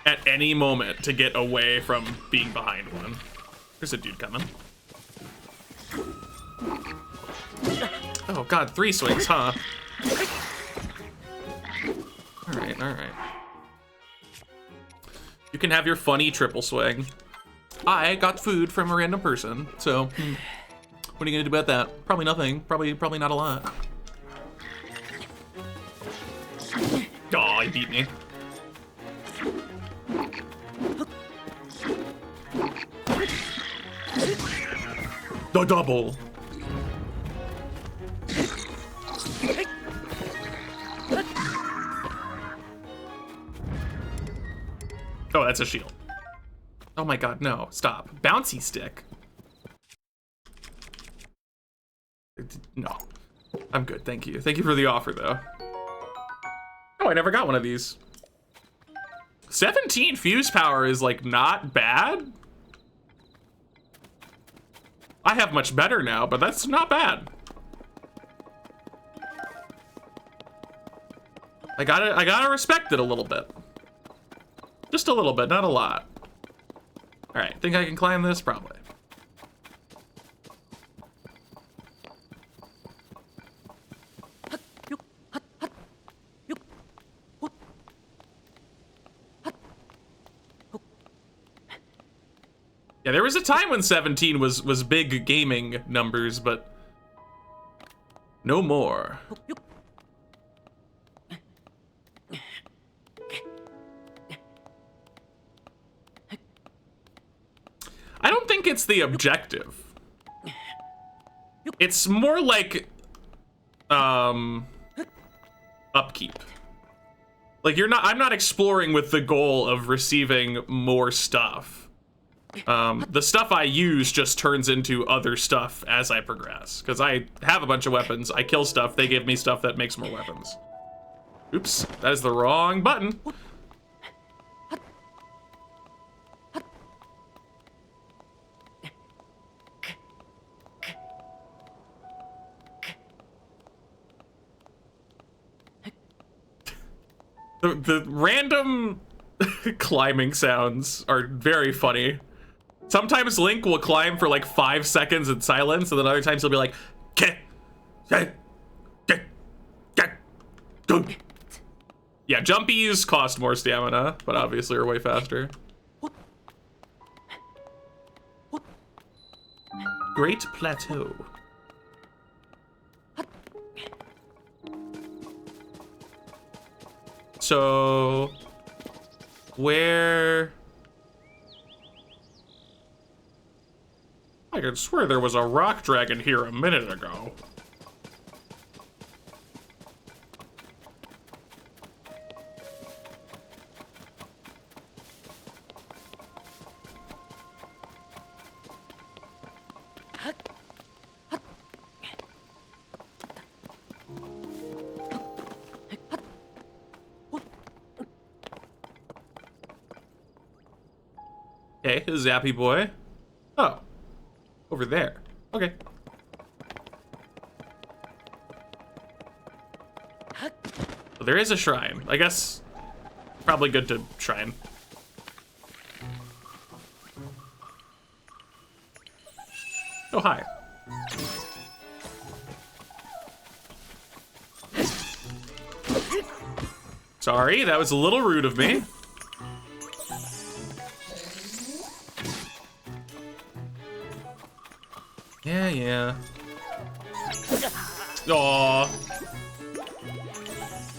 at any moment to get away from being behind one. There's a dude coming. Oh, God, 3 swings, huh? Alright, alright. You can have your funny triple swing. I got food from a random person, so what are you gonna do about that? Probably nothing. Probably not a lot. Oh, he beat me. The double. Oh, that's a shield. Oh my god, no, stop. Bouncy stick. No, I'm good, thank you. Thank you for the offer, though. Oh, I never got one of these. 17 fuse power is, like, not bad. I have much better now, but that's not bad. I gotta respect it a little bit. Just a little bit, not a lot. All right, think I can climb this? Probably. Yeah, there was a time when 17 was big gaming numbers, but no more. I don't think it's the objective. It's more like upkeep. Like I'm not exploring with the goal of receiving more stuff. The stuff I use just turns into other stuff as I progress. Because I have a bunch of weapons, I kill stuff, they give me stuff that makes more weapons. Oops, that is the wrong button. The random climbing sounds are very funny. Sometimes Link will climb for like 5 seconds in silence, and then other times he'll be like, yeah, jumpies cost more stamina, but obviously are way faster. Great Plateau. So, where... I could swear there was a rock dragon here a minute ago. Okay, Zappy boy. Oh, over there. Okay. Well, there is a shrine. I guess probably good to shrine. Oh, hi. Sorry, that was a little rude of me. Yeah. Aww.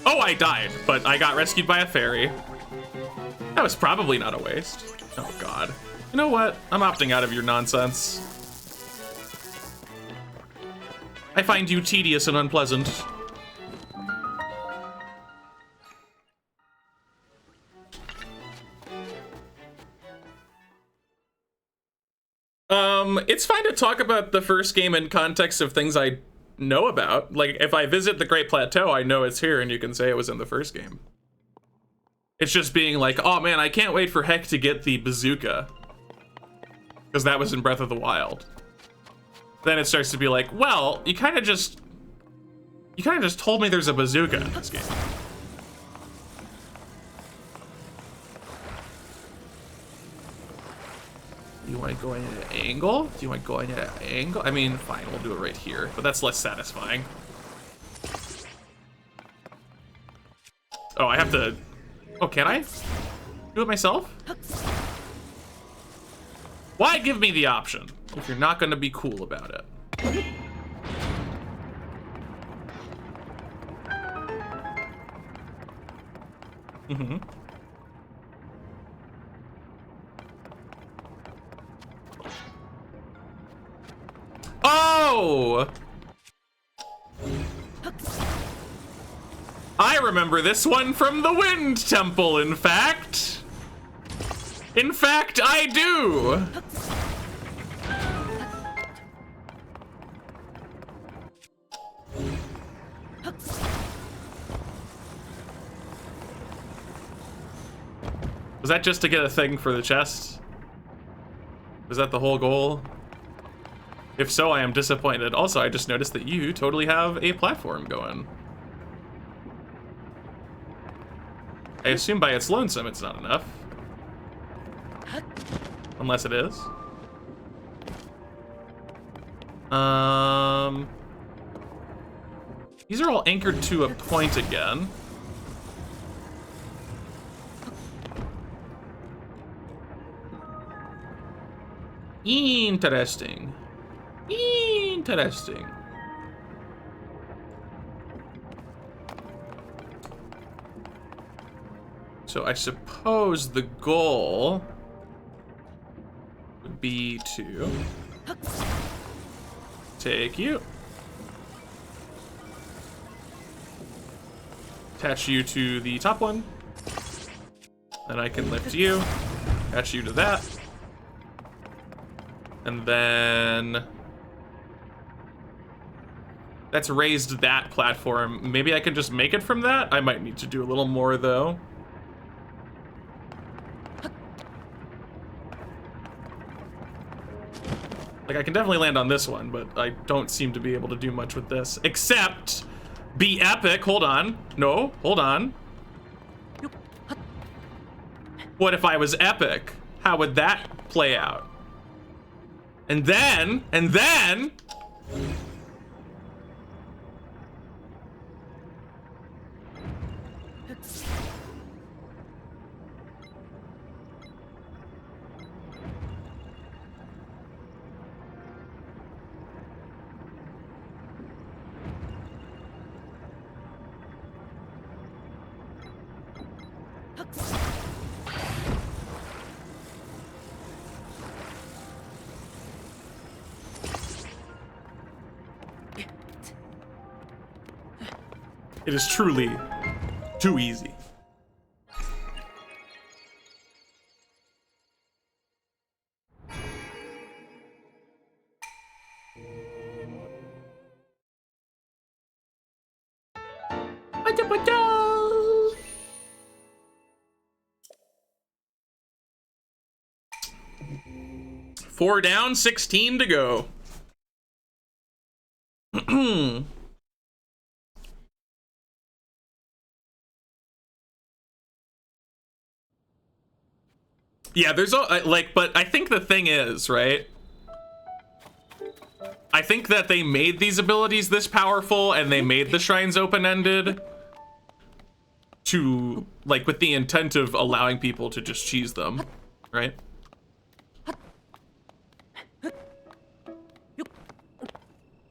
Oh, I died, but I got rescued by a fairy. That was probably not a waste. Oh, God. You know what? I'm opting out of your nonsense. I find you tedious and unpleasant. It's fine to talk about the first game in context of things I know about. Like, if I visit the Great Plateau, I know it's here, and you can say it was in the first game. It's just being like, oh man, I can't wait for Heck to get the bazooka. Because that was in Breath of the Wild. Then it starts to be like, well, you kind of just told me there's a bazooka in this game. You want to go in at an angle? Do you want to go in at an angle? I mean, fine, we'll do it right here, but that's less satisfying. Oh, I have to... Oh, can I do it myself? Why give me the option if you're not going to be cool about it? Mm-hmm. Oh! I remember this one from the Wind Temple, in fact. In fact, I do. Was that just to get a thing for the chest? Was that the whole goal? If so, I am disappointed. Also, I just noticed that you totally have a platform going. I assume by its lonesome it's not enough. Unless it is. These are all anchored to a point again. Interesting. Interesting. So I suppose the goal would be to take you, attach you to the top one, then I can lift you, attach you to that, and then that's raised that platform. Maybe I can just make it from that? I might need to do a little more though. Like, I can definitely land on this one, but I don't seem to be able to do much with this. Except, be epic. Hold on. No, hold on. What if I was epic? How would that play out? And then... It is truly too easy. Four down, 16 to go. Yeah, there's like, but I think the thing is, right? I think that they made these abilities this powerful and they made the shrines open-ended to, like, with the intent of allowing people to just cheese them, right?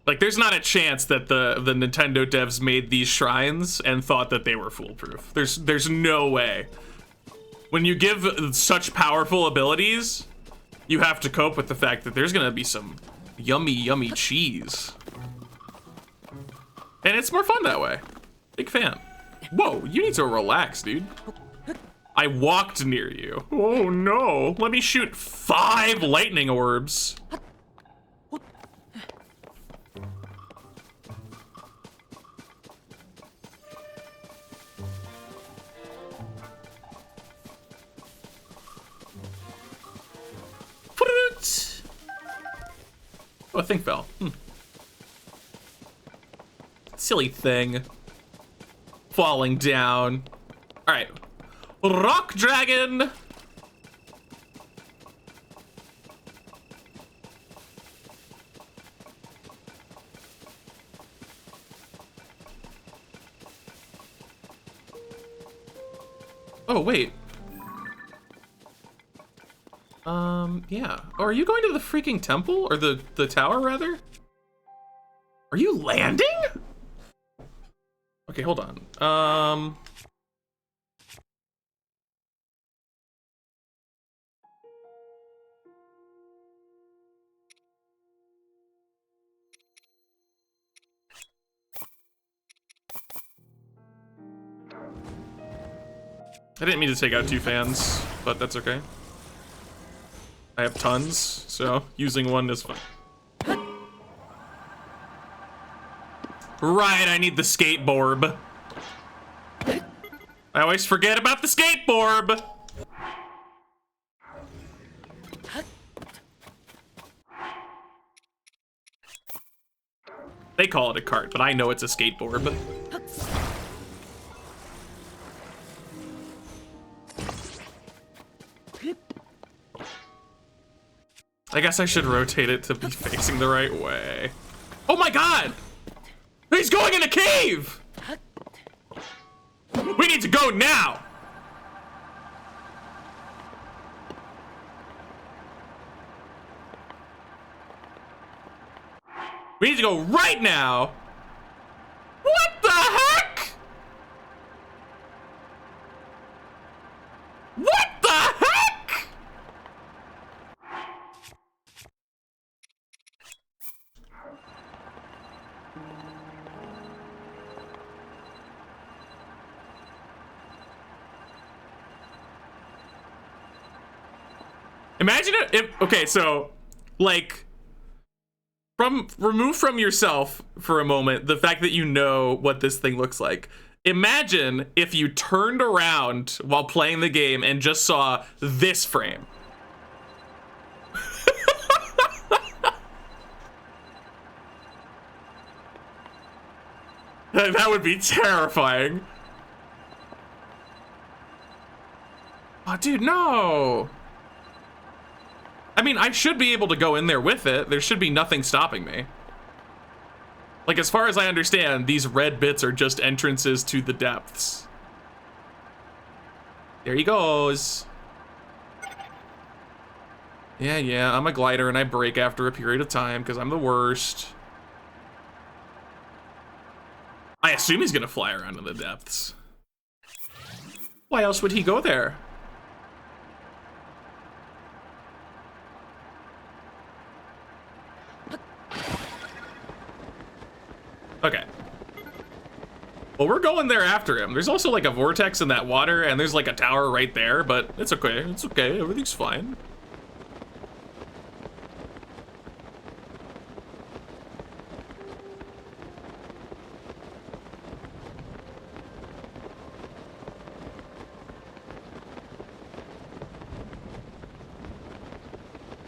Like, there's not a chance that the Nintendo devs made these shrines and thought that they were foolproof. There's no way. When you give such powerful abilities, you have to cope with the fact that there's gonna be some yummy, yummy cheese. And it's more fun that way. Big fan. Whoa, you need to relax, dude. I walked near you. Oh no, let me shoot 5 lightning orbs. Oh, a thing fell. Silly thing. Falling down. Alright. Rock dragon! Oh, wait. Yeah. Oh, are you going to the freaking temple? Or the tower, rather? Are you landing? Okay, hold on. I didn't mean to take out 2 fans, but that's okay. I have tons, so using one is fine. Right, I need the skateboard. I always forget about the skateboard. They call it a cart, but I know it's a skateboard. I guess I should rotate it to be facing the right way. Oh my god! He's going in a cave! We need to go now! We need to go right now! What the heck? What the heck? Imagine it if, okay, so, like, remove from yourself for a moment the fact that you know what this thing looks like. Imagine if you turned around while playing the game and just saw this frame. That would be terrifying. Oh, dude, no. I mean, I should be able to go in there with it. There should be nothing stopping me. Like, as far as I understand, these red bits are just entrances to the depths. There he goes. Yeah, I'm a glider and I break after a period of time because I'm the worst. I assume he's gonna fly around in the depths. Why else would he go there? Okay. Well, we're going there after him. There's also like a vortex in that water, and there's like a tower right there, but it's okay. It's okay. Everything's fine.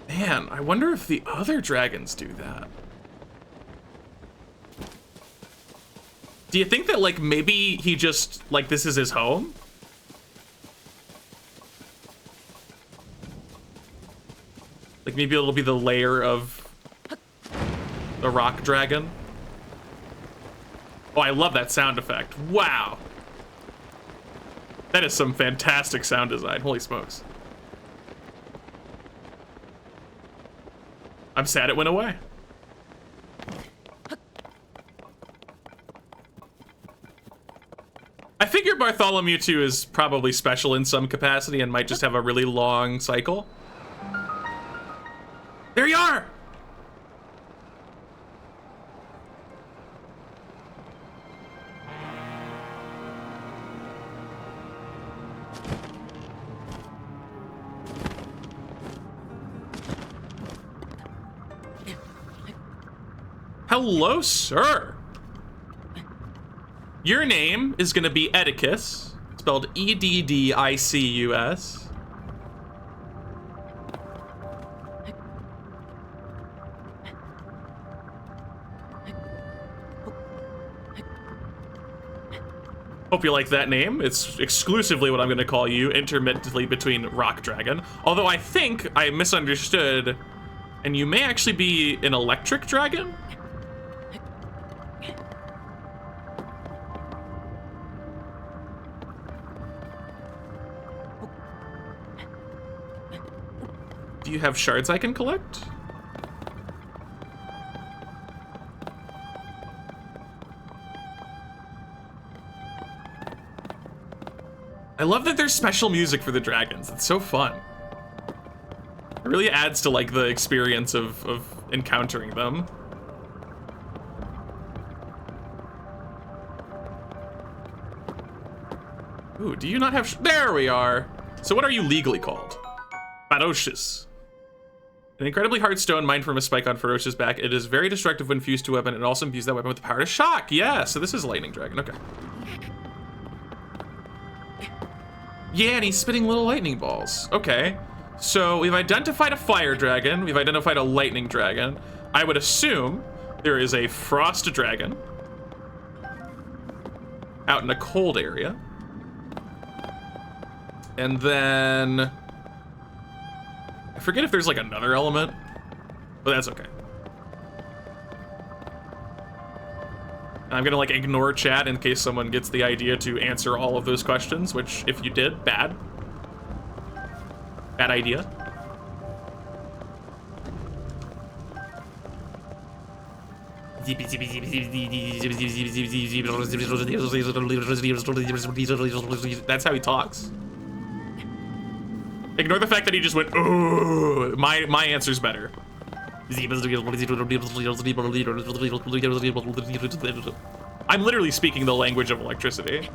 Man, I wonder if the other dragons do that. Do you think that, like, maybe he just, like, this is his home? Like, maybe it'll be the lair of The rock dragon. Oh, I love that sound effect. Wow. That is some fantastic sound design. Holy smokes. I'm sad it went away. I figure Bartholomew 2 is probably special in some capacity and might just have a really long cycle. There you are! Hello, sir. Your name is gonna be Edicus, spelled Eddicus. Hope you like that name. It's exclusively what I'm gonna call you, intermittently between Rock Dragon. Although I think I misunderstood, and you may actually be an electric dragon? Do you have shards I can collect? I love that there's special music for the dragons. It's so fun. It really adds to like the experience of encountering them. Ooh, do you not have there we are. So what are you legally called? Ferocious. An incredibly hard stone mined from a spike on Ferocious' back. It is very destructive when fused to a weapon, and also imbues that weapon with the power to shock. Yeah, so this is a lightning dragon. Okay. Yeah, and he's spitting little lightning balls. Okay. So we've identified a fire dragon. We've identified a lightning dragon. I would assume there is a frost dragon out in a cold area. And then I forget if there's like another element, but that's okay. I'm gonna like ignore chat in case someone gets the idea to answer all of those questions, which if you did, bad. Bad idea. That's how he talks. Ignore the fact that he just went, ooh. My answer's better. I'm literally speaking the language of electricity.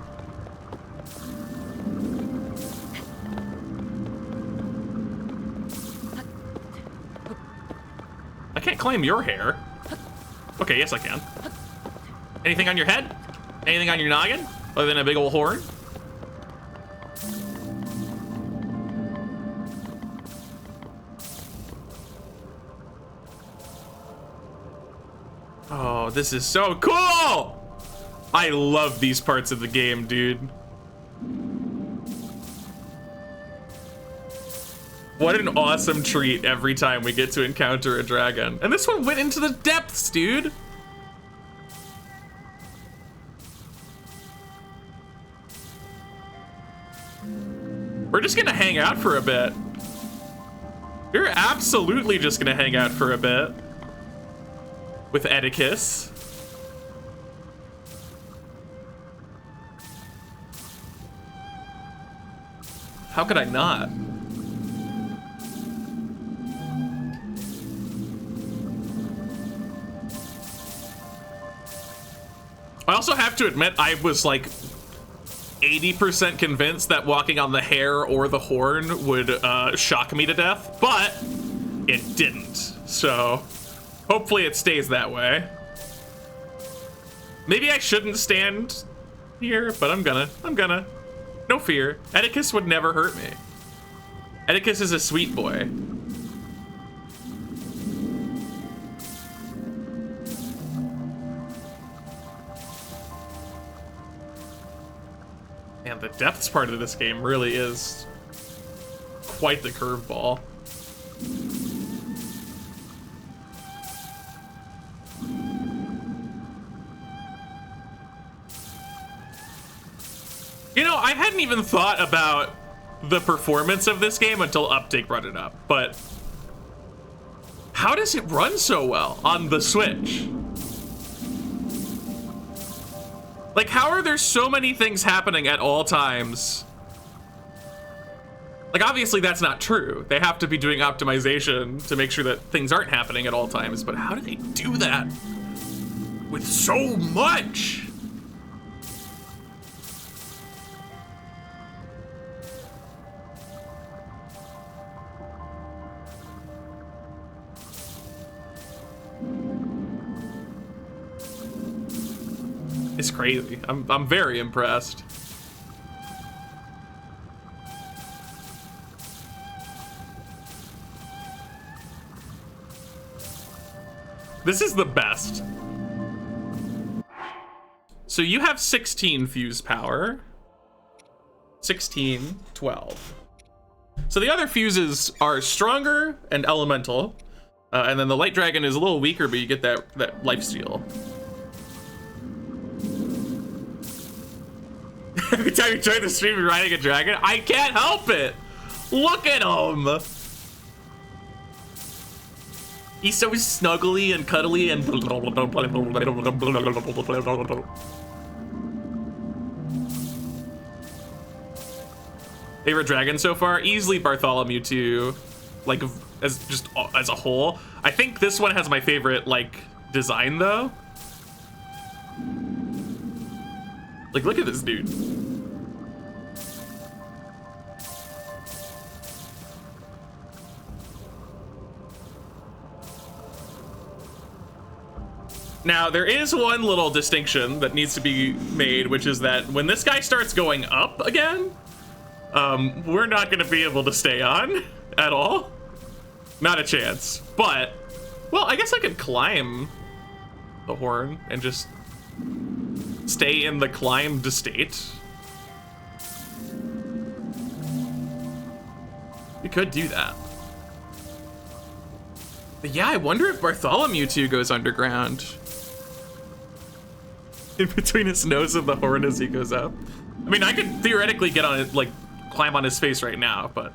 I can't claim your hair. Okay, yes I can. Anything on your head? Anything on your noggin? Other than a big old horn? Oh, this is so cool! I love these parts of the game, dude. What an awesome treat every time we get to encounter a dragon. And this one went into the depths, dude. We're just gonna hang out for a bit. We're absolutely just gonna hang out for a bit. With Edicus. How could I not? I also have to admit, I was like 80% convinced that walking on the hair or the horn would shock me to death, but it didn't. So hopefully it stays that way. Maybe I shouldn't stand here, but I'm gonna. No fear. Edicus would never hurt me. Edicus is a sweet boy. And the depths part of this game really is quite the curveball. hadn't even thought about the performance of this game until Uptake brought it up, but how does it run so well on the Switch? Like, how are there so many things happening at all times? Like, obviously that's not true. They have to be doing optimization to make sure that things aren't happening at all times, but how do they do that with so much? It's crazy. I'm very impressed. This is the best. So you have 16 fuse power. 16, 12. So the other fuses are stronger and elemental. And then the light dragon is a little weaker, but you get that lifesteal. Every time you join the stream, you're riding a dragon. I can't help it. Look at him. He's so snuggly and cuddly and. Favorite dragon so far? Easily Bartholomew 2. Like, as a whole. I think this one has my favorite, like, design though. Like, look at this dude. Now, there is one little distinction that needs to be made, which is that when this guy starts going up again, we're not going to be able to stay on at all. Not a chance. But, well, I guess I could climb the horn and just stay in the climbed state. We could do that. But yeah, I wonder if Bartholomew 2 goes underground. In between his nose and the horn as he goes up. I mean, I could theoretically get on it, like, climb on his face right now, but.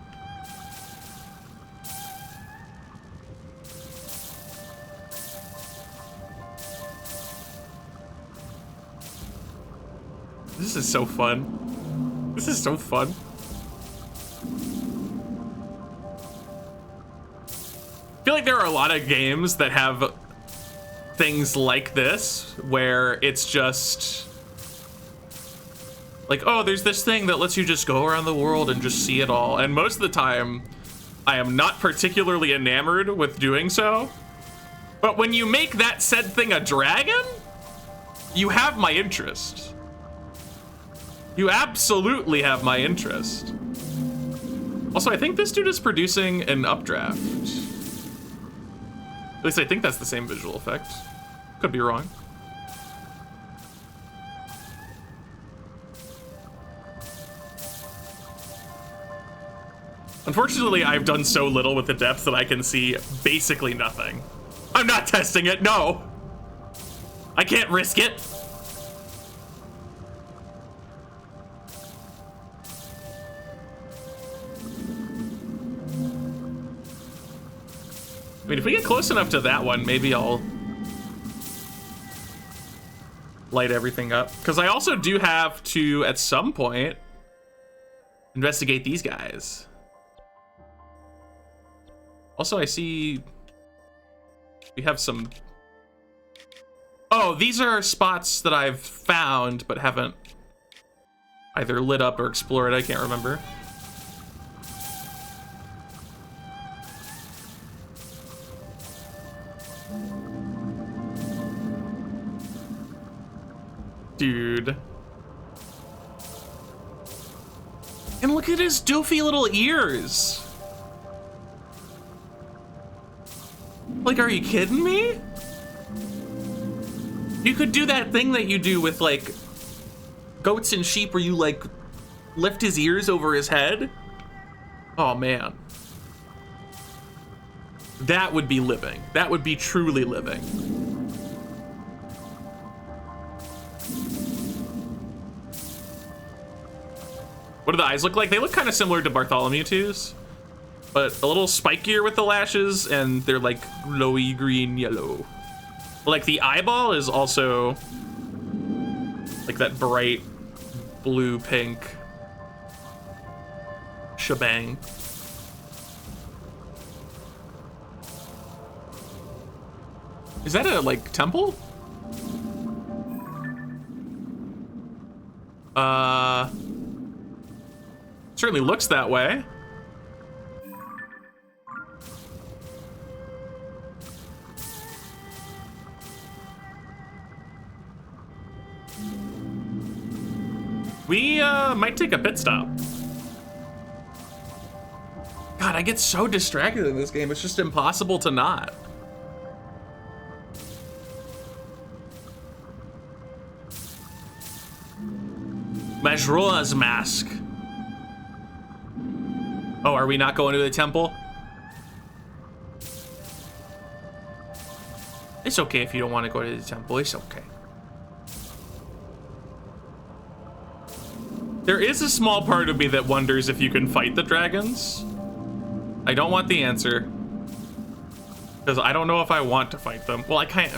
This is so fun. This is so fun. I feel like there are a lot of games that have things like this, where it's just like, oh, there's this thing that lets you just go around the world and just see it all. And most of the time, I am not particularly enamored with doing so. But when you make that said thing a dragon, you have my interest. You absolutely have my interest. Also, I think this dude is producing an updraft. At least I think that's the same visual effect. Could be wrong. Unfortunately, I've done so little with the depth that I can see basically nothing. I'm not testing it, no! I can't risk it. I mean, if we get close enough to that one, maybe I'll light everything up. Because I also do have to, at some point, investigate these guys. Also, I see we have some. Oh, these are spots that I've found but haven't either lit up or explored. I can't remember. Dude. And look at his doofy little ears. Like, are you kidding me? You could do that thing that you do with, like, goats and sheep where you, like, lift his ears over his head. Oh, man. That would be living. That would be truly living. do the eyes look like? They look kind of similar to Bartholomew 2's, but a little spikier with the lashes, and they're like glowy green yellow. Like the eyeball is also like that bright blue pink shebang. Is that a like temple? Certainly looks that way. We might take a pit stop. God, I get so distracted in this game. It's just impossible to not. Majroa's mask. Oh, are we not going to the temple? It's okay if you don't want to go to the temple. It's okay. There is a small part of me that wonders if you can fight the dragons. I don't want the answer, because I don't know if I want to fight them. Well, I can't.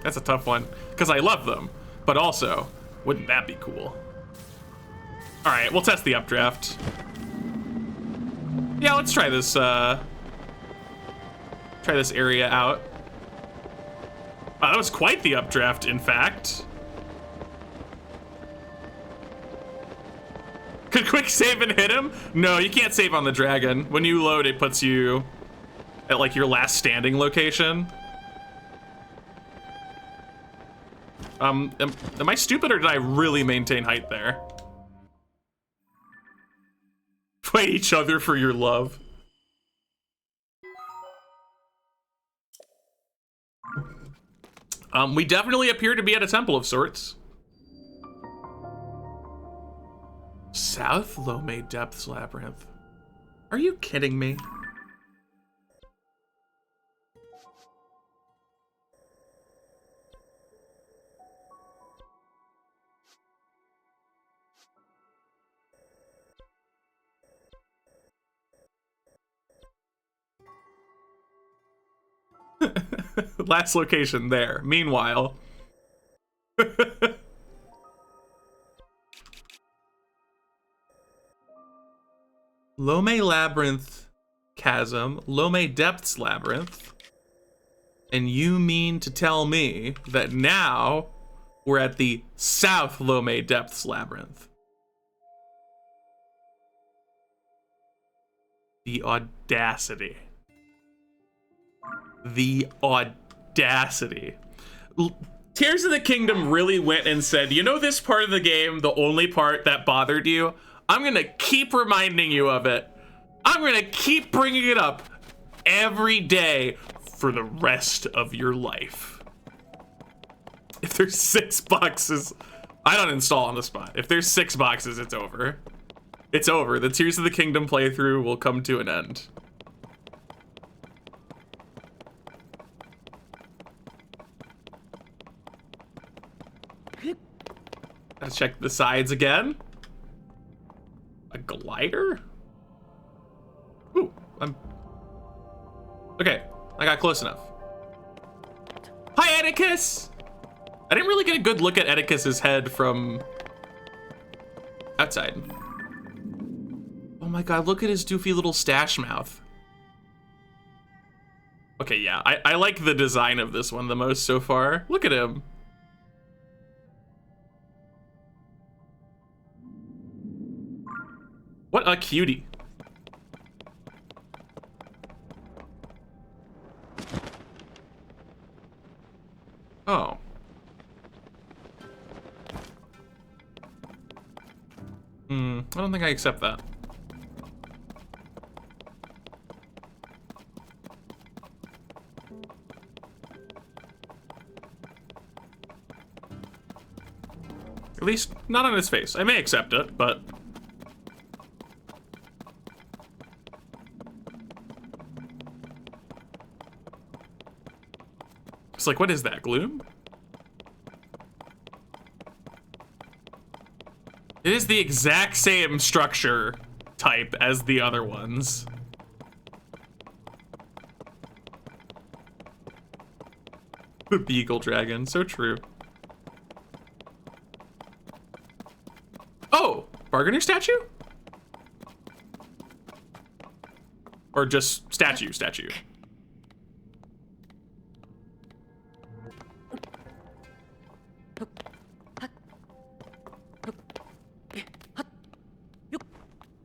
That's a tough one, because I love them, but also, wouldn't that be cool? All right, we'll test the updraft. Yeah, let's try this. Try this area out. Wow, that was quite the updraft, in fact. Could quick save and hit him? No, you can't save on the dragon. When you load, it puts you at like your last standing location. Am I stupid or did I really maintain height there? Fight each other for your love. We definitely appear to be at a temple of sorts. South Lome Depths Labyrinth. Are you kidding me? Last location there. Meanwhile. Lome Labyrinth Chasm, Lome Depths Labyrinth. And you mean to tell me that now we're at the South Lome Depths Labyrinth? The audacity. The audacity. Tears of the Kingdom really went and said, you know this part of the game, the only part that bothered you? I'm gonna keep reminding you of it. I'm gonna keep bringing it up every day for the rest of your life. If there's 6 boxes, I don't install on the spot. If there's 6 boxes, it's over. It's over. The Tears of the Kingdom playthrough will come to an end. Let's check the sides again. A glider? Ooh, okay, I got close enough. Hi, Atticus! I didn't really get a good look at Atticus's head from outside. Oh my god, look at his doofy little stash mouth. Okay, yeah, I like the design of this one the most so far. Look at him. What a cutie. Oh. I don't think I accept that. At least, not on his face. I may accept it, but... It's like, what is that, gloom? It is the exact same structure type as the other ones. The beagle dragon, so true. Oh, bargaining statue? Or just statue.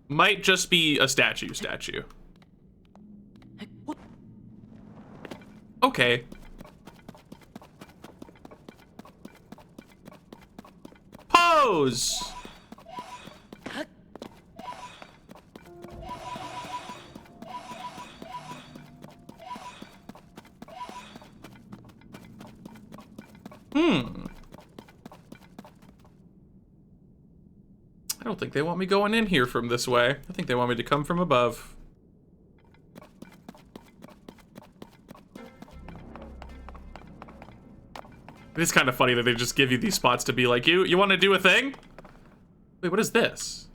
Might just be a statue. Okay. Pose! I don't think they want me going in here from this way. I think they want me to come from above. It is kind of funny that they just give you these spots to be like, you want to do a thing? Wait, what is this?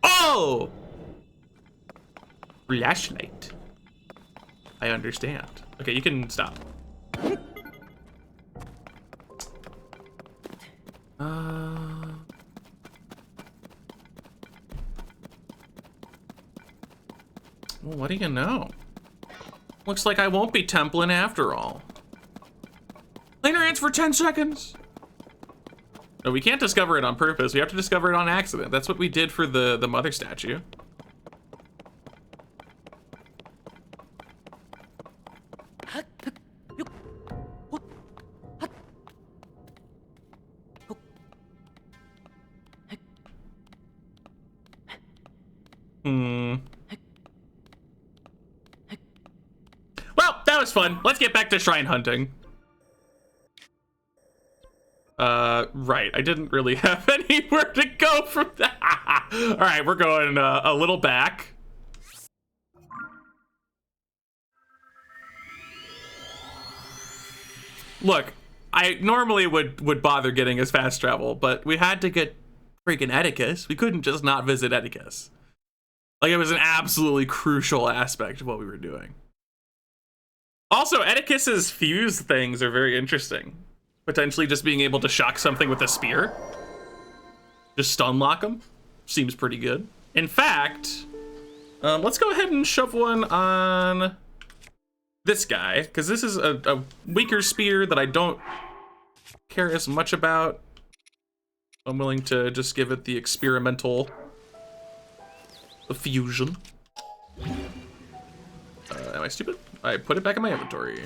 Oh! Flashlight. I understand. Okay, you can stop. Well, what do you know? Looks like I won't be templing after all. Clean your hands for 10 seconds. No, we can't discover it on purpose. We have to discover it on accident. That's what we did for the mother statue. Well, that was fun. Let's get back to shrine hunting. Right. I didn't really have anywhere to go from that. All right, we're going a little back. Look, I normally would bother getting as fast travel, but we had to get freaking Edicus. We couldn't just not visit Edicus. Like, it was an absolutely crucial aspect of what we were doing. Also, Edicus's fuse things are very interesting. Potentially just being able to shock something with a spear. Just stun lock them. Seems pretty good. In fact, let's go ahead and shove one on this guy, because this is a weaker spear that I don't care as much about. I'm willing to just give it the experimental fusion. Am I stupid? I put it back in my inventory.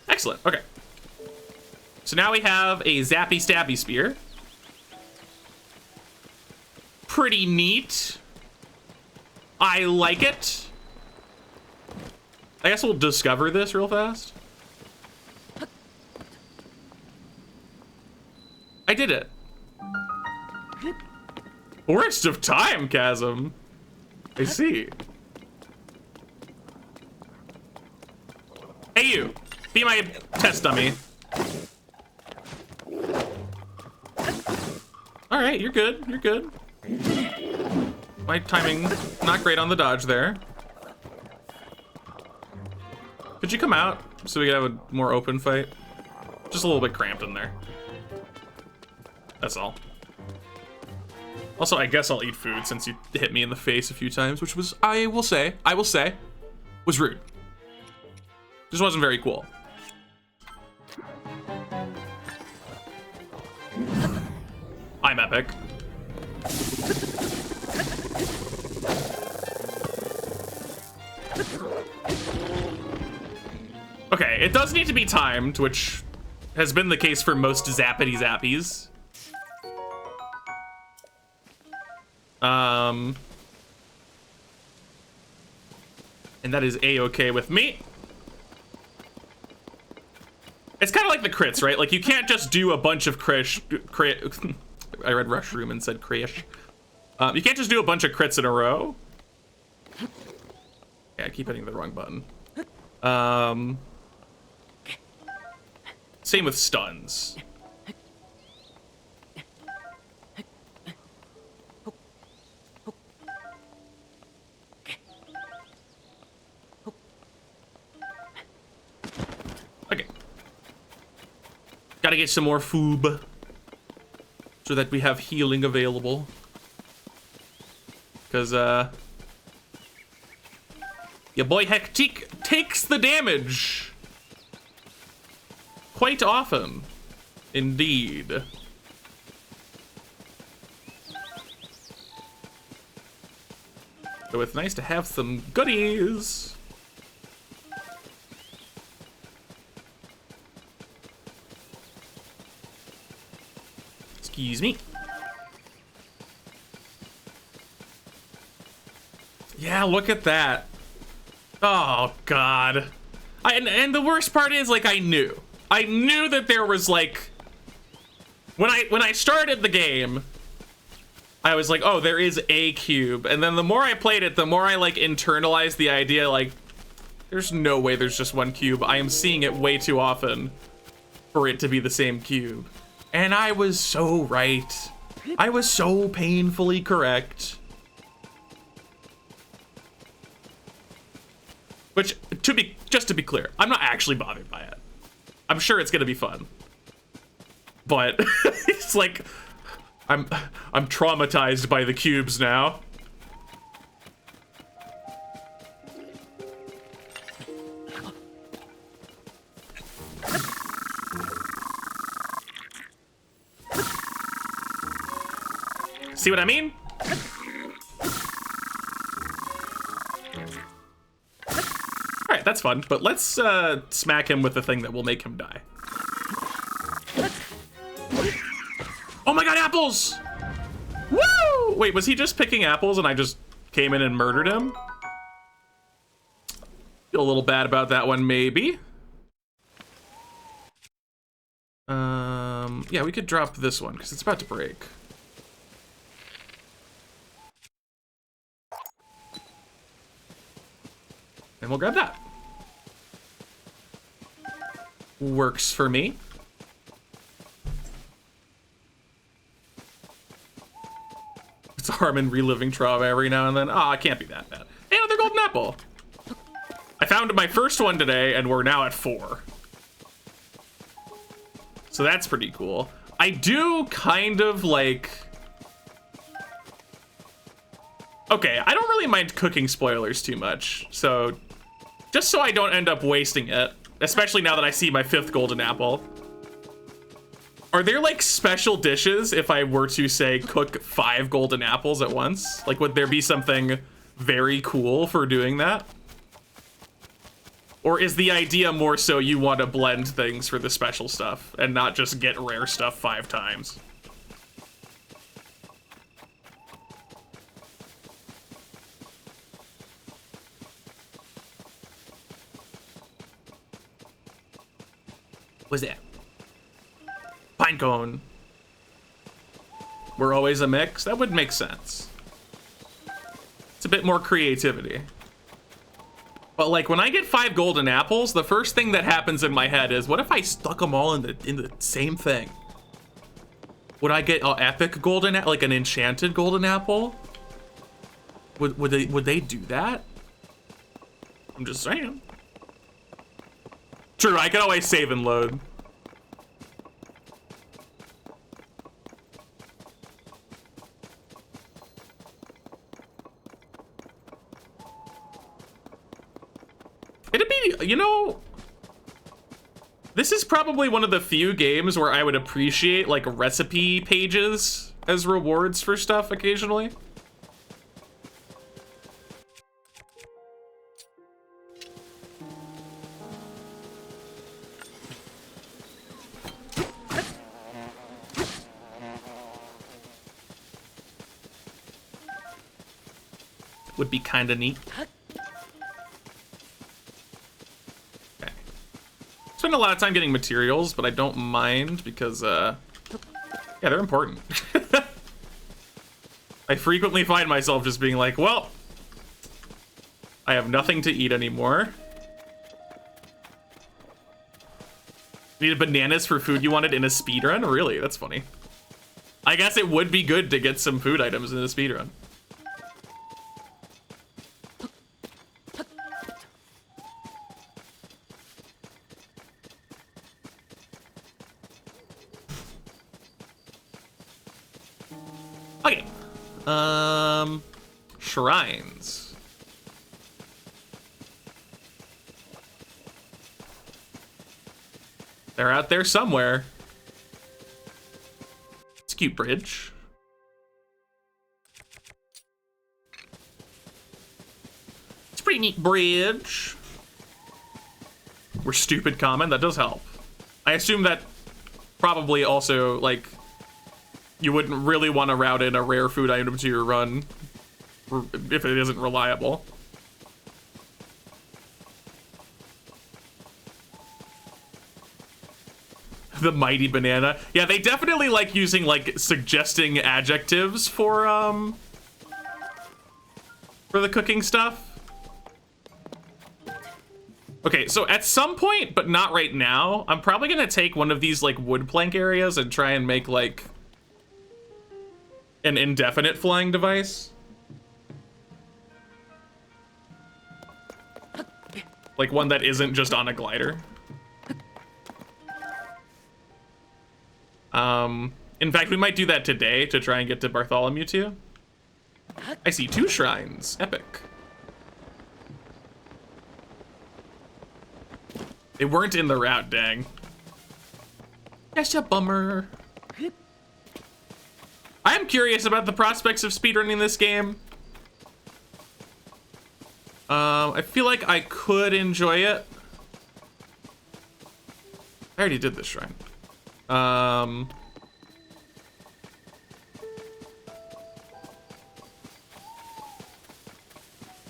Excellent, okay. So now we have a zappy stabby spear. Pretty neat. I like it. I guess we'll discover this real fast. I did it. Forest of Time Chasm. I see. Hey you, be my test dummy. All right, you're good, you're good. My timing, not great on the dodge there. Could you come out so we could have a more open fight? Just a little bit cramped in there. That's all. Also, I guess I'll eat food since you hit me in the face a few times, which was, I will say, was rude. Just wasn't very cool. I'm epic. Okay, it does need to be timed, which has been the case for most zappity zappies. And that is a-okay with me. It's kind of like the crits, right? Like, you can't just do a bunch of I read Rushroom and said crash. You can't just do a bunch of crits in a row. Yeah, I keep hitting the wrong button. Same with stuns. Okay. Gotta get some more foob so that we have healing available. Because, your boy Hectic takes the damage. Quite often. Indeed. So it's nice to have some goodies. Excuse me. Yeah, look at that. Oh, God. And the worst part is, like, I knew that there was, like... When I started the game, I was like, oh, there is a cube. And then the more I played it, the more I, like, internalized the idea, like, there's no way there's just one cube. I am seeing it way too often for it to be the same cube. And I was so right. I was so painfully correct. Which, just to be clear, I'm not actually bothered by it. I'm sure it's gonna be fun. But it's like I'm traumatized by the cubes now. See what I mean? Alright, that's fun, but let's smack him with the thing that will make him die. Oh my god, apples! Woo! Wait, was he just picking apples and I just came in and murdered him? Feel a little bad about that one, maybe. Yeah, we could drop this one, because it's about to break. And we'll grab that. Works for me. It's Harmon reliving trauma every now and then. Ah, it can't be that bad. Hey, another golden apple. I found my first one today, and we're now at 4. So that's pretty cool. I do kind of like... Okay, I don't really mind cooking spoilers too much, so... Just so I don't end up wasting it, especially now that I see my 5th golden apple. Are there, like, special dishes if I were to, say, cook 5 golden apples at once? Like, would there be something very cool for doing that? Or is the idea more so you want to blend things for the special stuff and not just get rare stuff 5 times? What's that? Pinecone. We're always a mix? That would make sense. It's a bit more creativity. But like when I get 5 golden apples, the first thing that happens in my head is, what if I stuck them all in the same thing? Would I get an epic golden, like an enchanted golden apple? Would they do that? I'm just saying. True, I can always save and load. It'd be, you know, this is probably one of the few games where I would appreciate like recipe pages as rewards for stuff occasionally. Would be kind of neat. Okay. Spend a lot of time getting materials, but I don't mind because, yeah, they're important. I frequently find myself just being like, well, I have nothing to eat anymore. Needed bananas for food you wanted in a speedrun? Really? That's funny. I guess it would be good to get some food items in a speedrun. Okay. Shrines. They're out there somewhere. It's a cute bridge. It's a pretty neat bridge. We're stupid common, that does help. I assume that probably also, like, you wouldn't really want to route in a rare food item to your run if it isn't reliable. The mighty banana. Yeah, they definitely like using like suggesting adjectives for the cooking stuff. Okay, so at some point, but not right now, I'm probably gonna take one of these like wood plank areas and try and make like an indefinite flying device. Like one that isn't just on a glider. In fact, we might do that today to try and get to Bartholomew too. I see 2 shrines. Epic. They weren't in the route, dang. That's a bummer. I am curious about the prospects of speedrunning this game. I feel like I could enjoy it. I already did this shrine.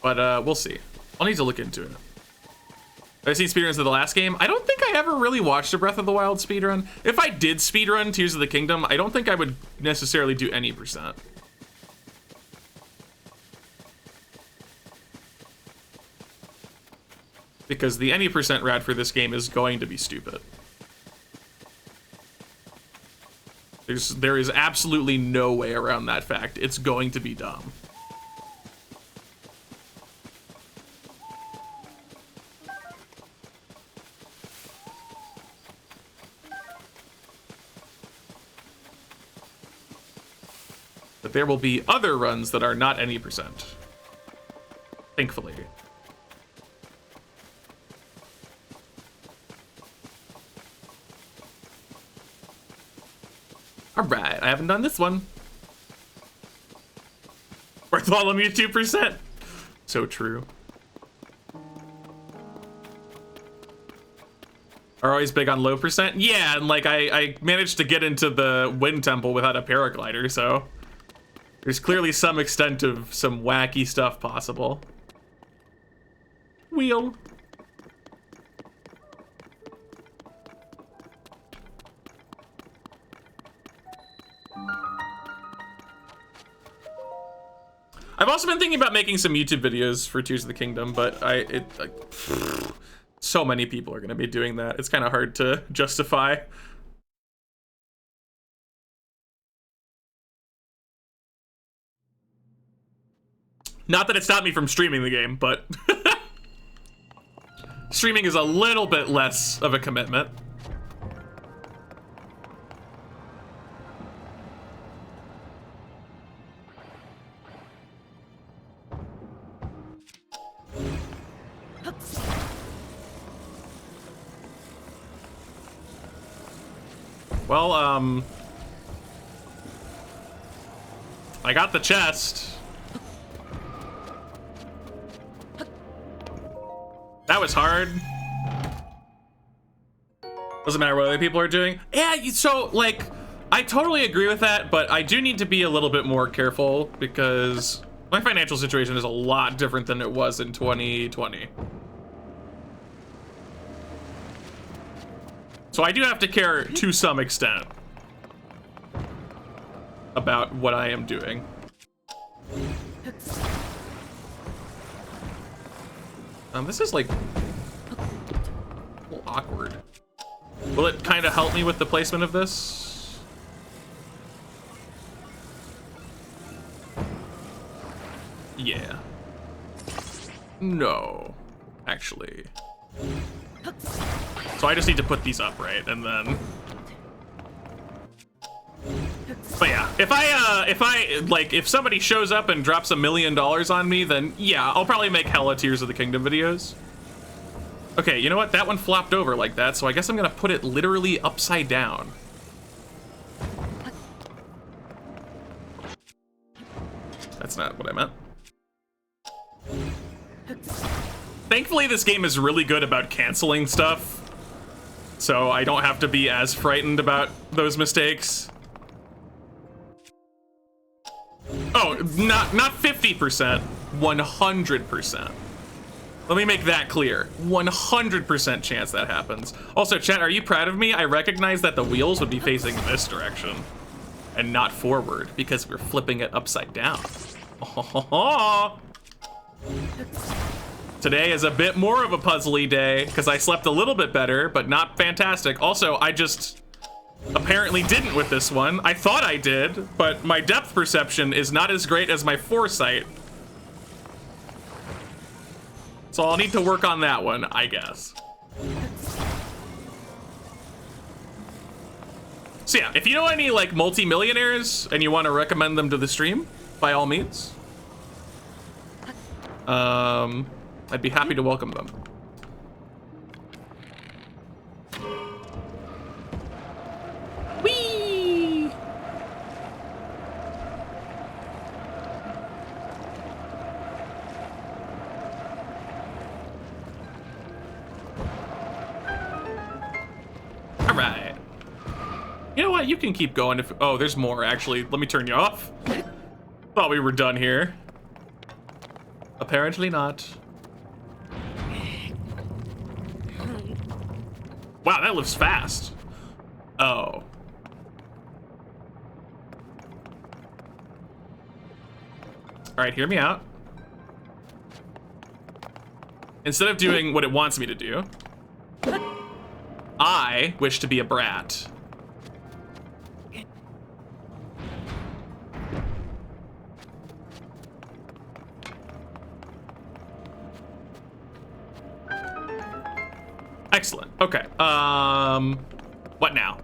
But we'll see. I'll need to look into it. Have I seen speedruns of the last game? I don't think I ever really watched a Breath of the Wild speedrun. If I did speedrun Tears of the Kingdom, I don't think I would necessarily do any percent. Because the any percent route for this game is going to be stupid. There is absolutely no way around that fact. It's going to be dumb. But there will be other runs that are not any percent. Thankfully. Alright, I haven't done this one. Bartholomew 2%. So true. Are always big on low percent? Yeah, and like I managed to get into the Wind Temple without a paraglider, so there's clearly some extent of some wacky stuff possible. Wheel. I've also been thinking about making some YouTube videos for Tears of the Kingdom, but so many people are going to be doing that. It's kind of hard to justify. Not that it stopped me from streaming the game, but streaming is a little bit less of a commitment. Well, I got the chest. That was hard. Doesn't matter what other people are doing. Yeah, so, like, I totally agree with that, but I do need to be a little bit more careful because my financial situation is a lot different than it was in 2020. So I do have to care to some extent about what I am doing. This is like a little awkward. Will it kind of help me with the placement of this? Yeah. No, actually. So I just need to put these up, right? And then... But yeah, if somebody shows up and drops $1 million on me, then yeah, I'll probably make hella Tears of the Kingdom videos. Okay, you know what? That one flopped over like that, so I guess I'm gonna put it literally upside down. That's not what I meant. Thankfully, this game is really good about canceling stuff, so I don't have to be as frightened about those mistakes. Oh, not 50%, 100%. Let me make that clear. 100% chance that happens. Also, chat, are you proud of me? I recognize that the wheels would be facing this direction and not forward because we're flipping it upside down. Oh. Today is a bit more of a puzzly day because I slept a little bit better, but not fantastic. Also, I just apparently didn't with this one. I thought I did, but my depth perception is not as great as my foresight. So I'll need to work on that one, I guess. So yeah, if you know any like multi-millionaires and you want to recommend them to the stream, by all means. I'd be happy to welcome them. Whee! All right. You know what? You can keep going if... Oh, there's more, actually. Let me turn you off. Thought we were done here. Apparently not. Wow, that lifts fast. Oh. All right, hear me out. Instead of doing what it wants me to do, I wish to be a brat. Excellent. Okay. What now?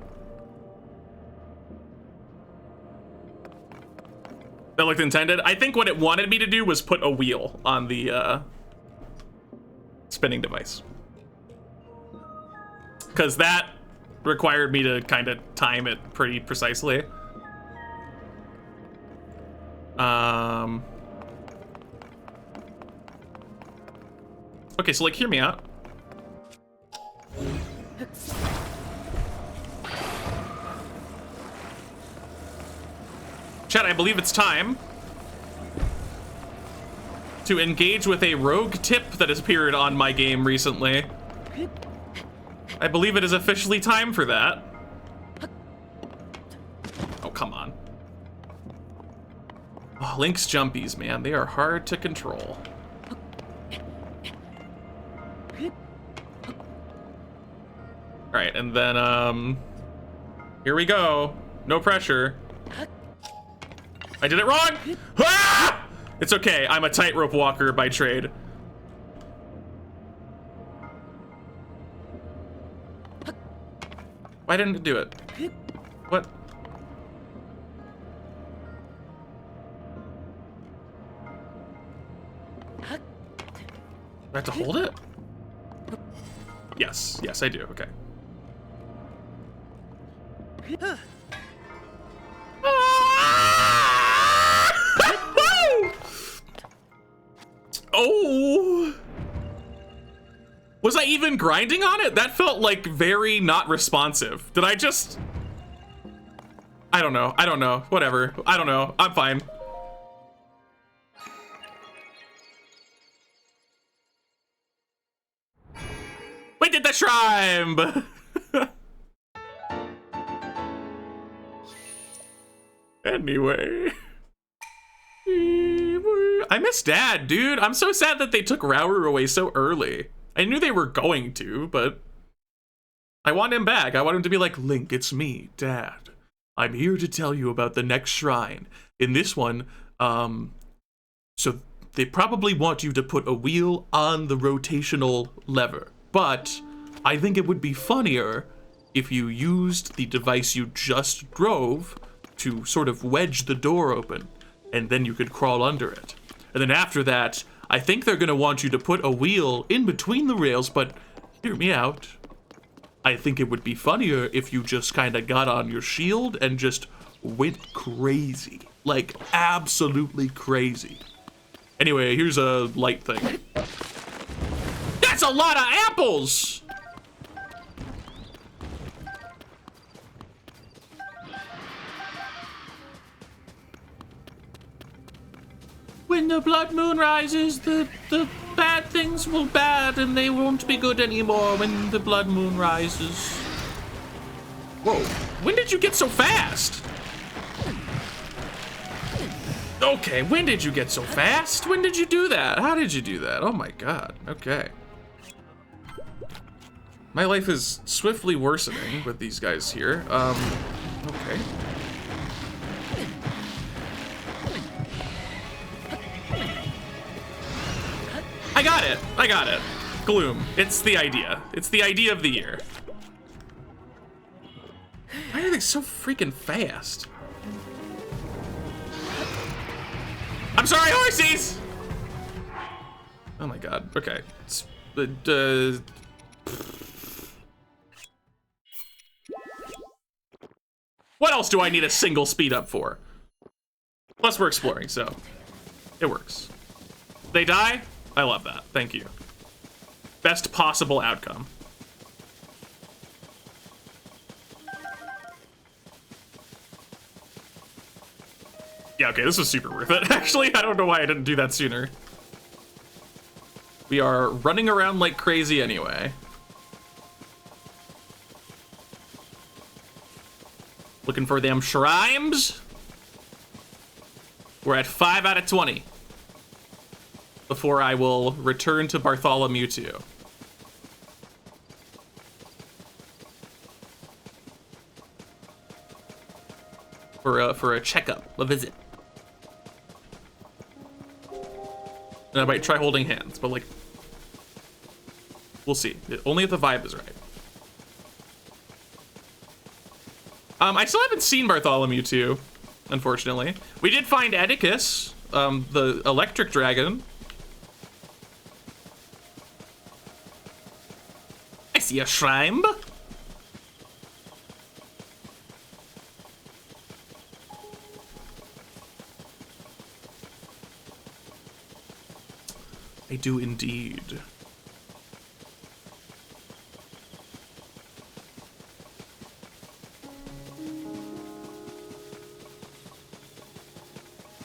That looked intended. I think what it wanted me to do was put a wheel on the spinning device, because that required me to kind of time it pretty precisely. Okay, so like, hear me out. Chat, I believe it's time to engage with a rogue tip that has appeared on my game recently. I believe it is officially time for that. Oh, come on. Oh, Link's jumpies, man. They are hard to control. All right, and then, here we go. No pressure. I did it wrong! Ah! It's okay, I'm a tightrope walker by trade. Why didn't it do it? What? Do I have to hold it? Yes, yes I do, okay. Oh! Was I even grinding on it? That felt like very not responsive. Did I just... I don't know. I don't know. Whatever. I don't know. I'm fine. We did the shrine! Anyway. I'm miss Dad, dude. I'm so sad that they took Rower away so early. I knew they were going to, but I want him back. I want him to be like, Link, it's me, Dad. I'm here to tell you about the next shrine. In this one, so they probably want you to put a wheel on the rotational lever. But I think it would be funnier if you used the device you just drove to sort of wedge the door open, and then you could crawl under it. And then after that, I think they're gonna want you to put a wheel in between the rails, but hear me out. I think it would be funnier if you just kind of got on your shield and just went crazy. Like, absolutely crazy. Anyway, here's a light thing. That's a lot of apples! When the blood moon rises, the bad things will bad and they won't be good anymore when the blood moon rises. Whoa, when did you get so fast? Okay, when did you get so fast? When did you do that? How did you do that? Oh my god, okay. My life is swiftly worsening with these guys here. Okay. I got it. Gloom. It's the idea. It's the idea of the year. Why are they so freaking fast? I'm sorry, horsies! Oh my god. Okay. What else do I need a single speed up for? Plus we're exploring, so it works. They die? I love that. Thank you. Best possible outcome. Yeah, okay, this was super worth it. Actually, I don't know why I didn't do that sooner. We are running around like crazy anyway. Looking for them shrines. We're at 5 out of 20. Before I will return to Bartholomew 2. For a checkup, a visit. And I might try holding hands, but like, we'll see. Only if the vibe is right. I still haven't seen Bartholomew 2, unfortunately. We did find Atticus, the electric dragon. I see a shrine. I do indeed.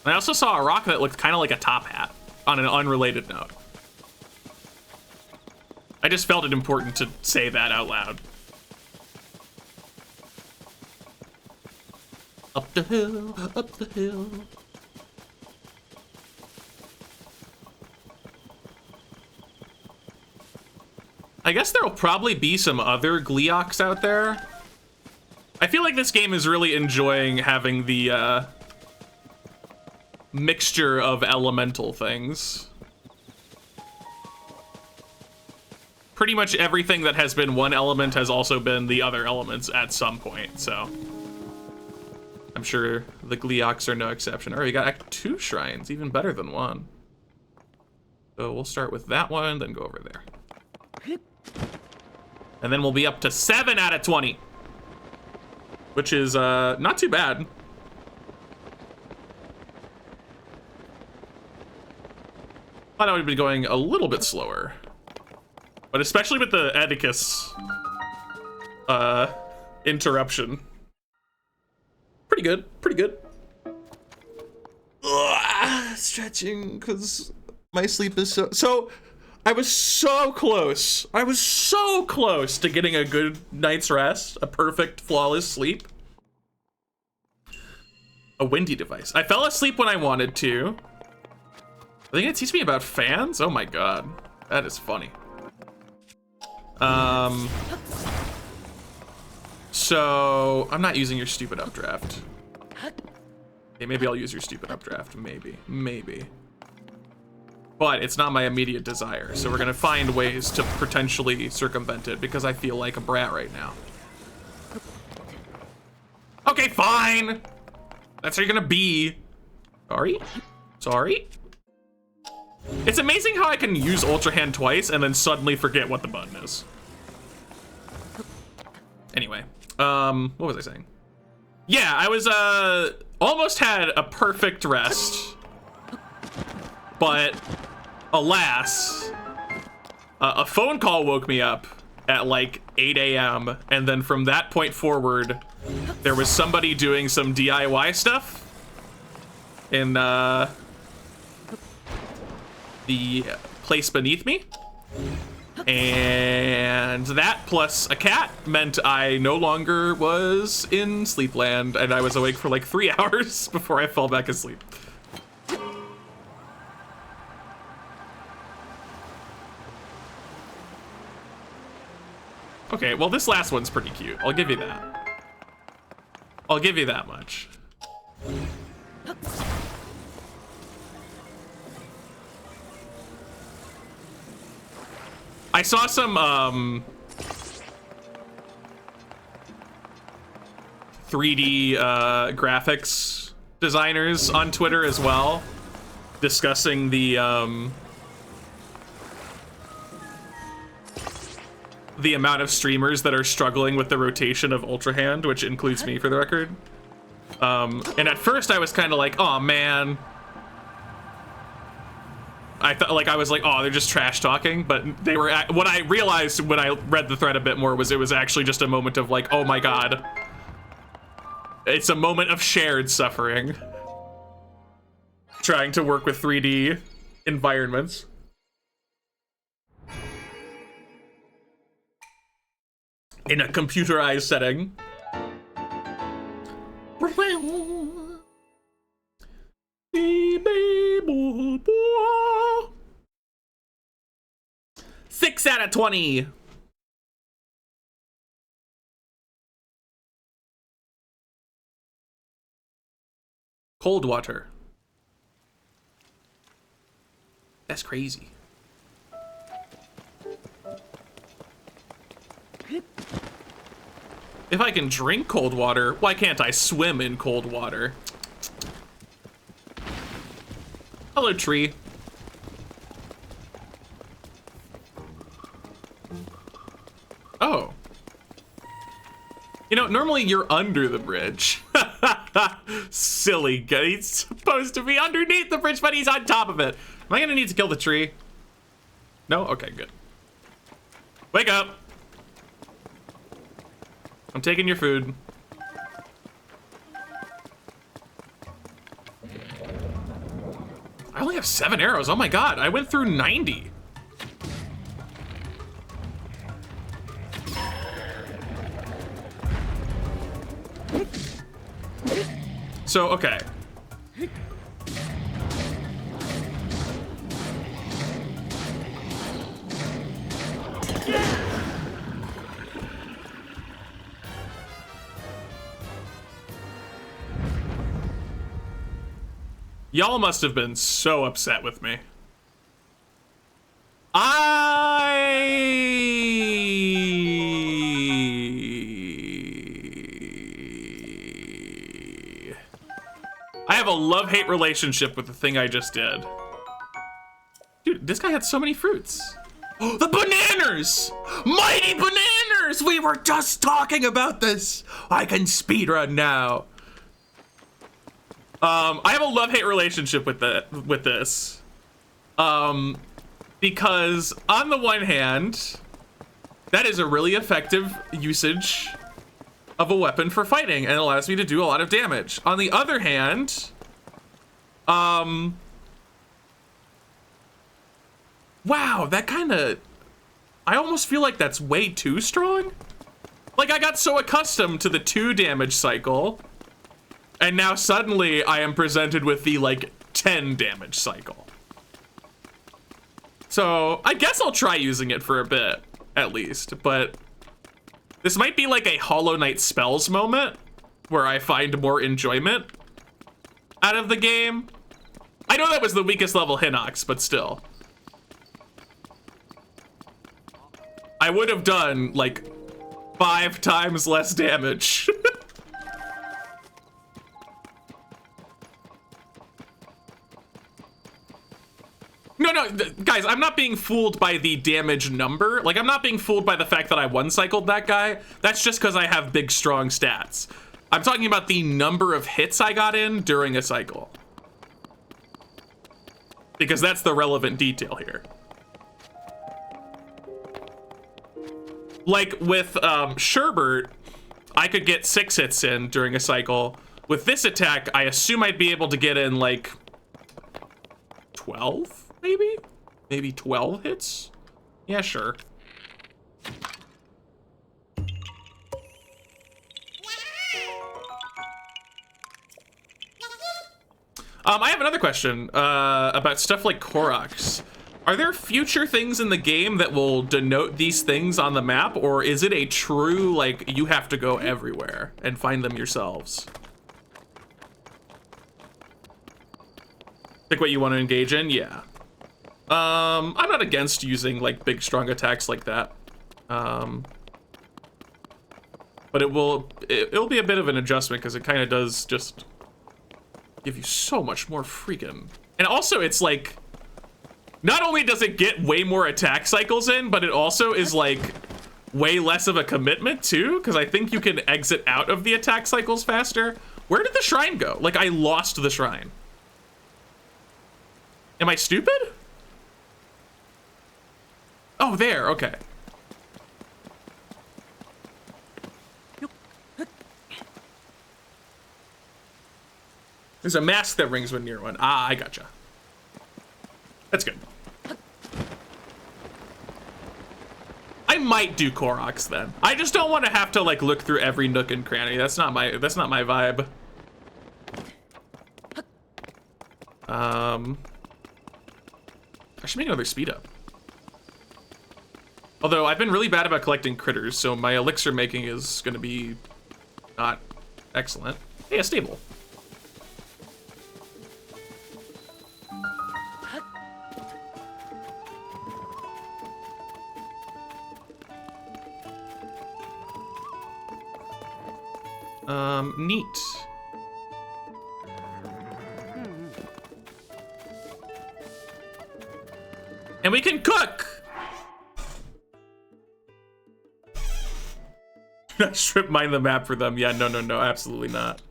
I also saw a rock that looked kind of like a top hat on an unrelated note. I just felt it important to say that out loud. Up the hill, up the hill. I guess there'll probably be some other Gleeoks out there. I feel like this game is really enjoying having the mixture of elemental things. Pretty much everything that has been one element has also been the other elements at some point, so I'm sure the Gleeoks are no exception. All right, we got Act 2 shrines, even better than 1. So we'll start with that one, then go over there. And then we'll be up to 7 out of 20, which is not too bad. I thought we'd be going a little bit slower, but especially with the Atticus interruption. Pretty good, pretty good. Ugh, stretching, because my sleep is so... I was so close. I was so close to getting a good night's rest, a perfect, flawless sleep. A windy device. I fell asleep when I wanted to. Are they gonna teach me about fans? Oh my god. That is funny. So I'm not using your stupid updraft. Okay, maybe I'll use your stupid updraft. Maybe. But it's not my immediate desire, so we're gonna find ways to potentially circumvent it because I feel like a brat right now. Okay, fine. That's how you're gonna be. Sorry. It's amazing how I can use Ultra Hand twice and then suddenly forget what the button is. Anyway, what was I saying? Yeah, I was, almost had a perfect rest. But, alas, a phone call woke me up at like 8 a.m. And then from that point forward, there was somebody doing some DIY stuff in, the place beneath me. And that plus a cat meant I no longer was in Sleepland, and I was awake for like 3 hours before I fell back asleep. Okay, well this last one's pretty cute. I'll give you that. I'll give you that much. I saw some 3D graphics designers on Twitter as well, discussing the amount of streamers that are struggling with the rotation of Ultra Hand, which includes me for the record. And at first I was kind of like, oh man. I thought, like, I was like, oh, they're just trash talking, but they were, what I realized when I read the thread a bit more was it was actually just a moment of like, oh my god. It's a moment of shared suffering. Trying to work with 3D environments. In a computerized setting. 6 out of 20. Cold water. That's crazy. If I can drink cold water, why can't I swim in cold water? Hello, tree. Oh. You know, normally you're under the bridge. Silly guy. He's supposed to be underneath the bridge, but he's on top of it. Am I gonna need to kill the tree? No? Okay, good. Wake up. I'm taking your food. I only have 7 arrows. Oh my god, I went through 90. So, okay. Y'all must have been so upset with me. I have a love-hate relationship with the thing I just did. Dude, this guy had so many fruits. Oh, the bananas! Mighty bananas! We were just talking about this. I can speedrun now. I have a love-hate relationship with this. Because on the one hand, that is a really effective usage of a weapon for fighting and allows me to do a lot of damage. On the other hand, wow, that kind of, I almost feel like that's way too strong. Like, I got so accustomed to the 2 damage cycle, and now suddenly I am presented with the, like, 10 damage cycle. So I guess I'll try using it for a bit, at least. But this might be like a Hollow Knight spells moment where I find more enjoyment out of the game. I know that was the weakest level Hinox, but still. I would have done like 5 times less damage. No, guys, I'm not being fooled by the damage number. Like, I'm not being fooled by the fact that I one-cycled that guy. That's just because I have big, strong stats. I'm talking about the number of hits I got in during a cycle. Because that's the relevant detail here. Like, with Sherbert, I could get 6 hits in during a cycle. With this attack, I assume I'd be able to get in, like, 12? Maybe 12 hits? Yeah, sure. I have another question about stuff like Koroks. Are there future things in the game that will denote these things on the map, or is it a true, like, you have to go everywhere and find them yourselves? Pick what you want to engage in? Yeah. I'm not against using like big strong attacks like that. But it'll be a bit of an adjustment because it kind of does just give you so much more freaking. And also it's like, not only does it get way more attack cycles in, but it also is like way less of a commitment too, because I think you can exit out of the attack cycles faster. Where did the shrine go? Like, I lost the shrine. Am I stupid? Oh, there, okay. There's a mask that rings when near one. Ah, I gotcha. That's good. I might do Koroks then. I just don't want to have to like look through every nook and cranny. That's not my vibe. I should make another speed up. Although I've been really bad about collecting critters, so my elixir making is gonna be not excellent. Hey, a stable. Neat. And we can cook! Strip mine the map for them. Yeah, no, absolutely not.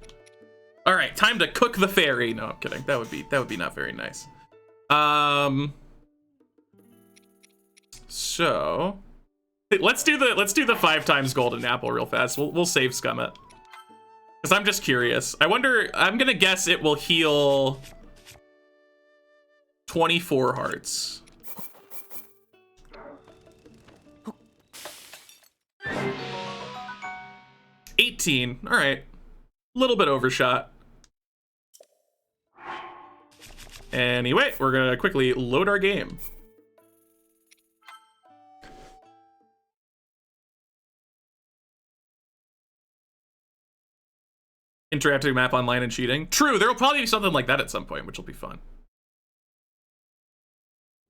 All right, time to cook the fairy. No, I'm kidding. That would be not very nice. So let's do the 5 times golden apple real fast. We'll save scum it. Because I'm just curious. I wonder, I'm gonna guess it will heal 24 hearts. $18. All right. A little bit overshot. Anyway, we're gonna quickly load our game. Interactive map online and cheating. True, there will probably be something like that at some point, which will be fun.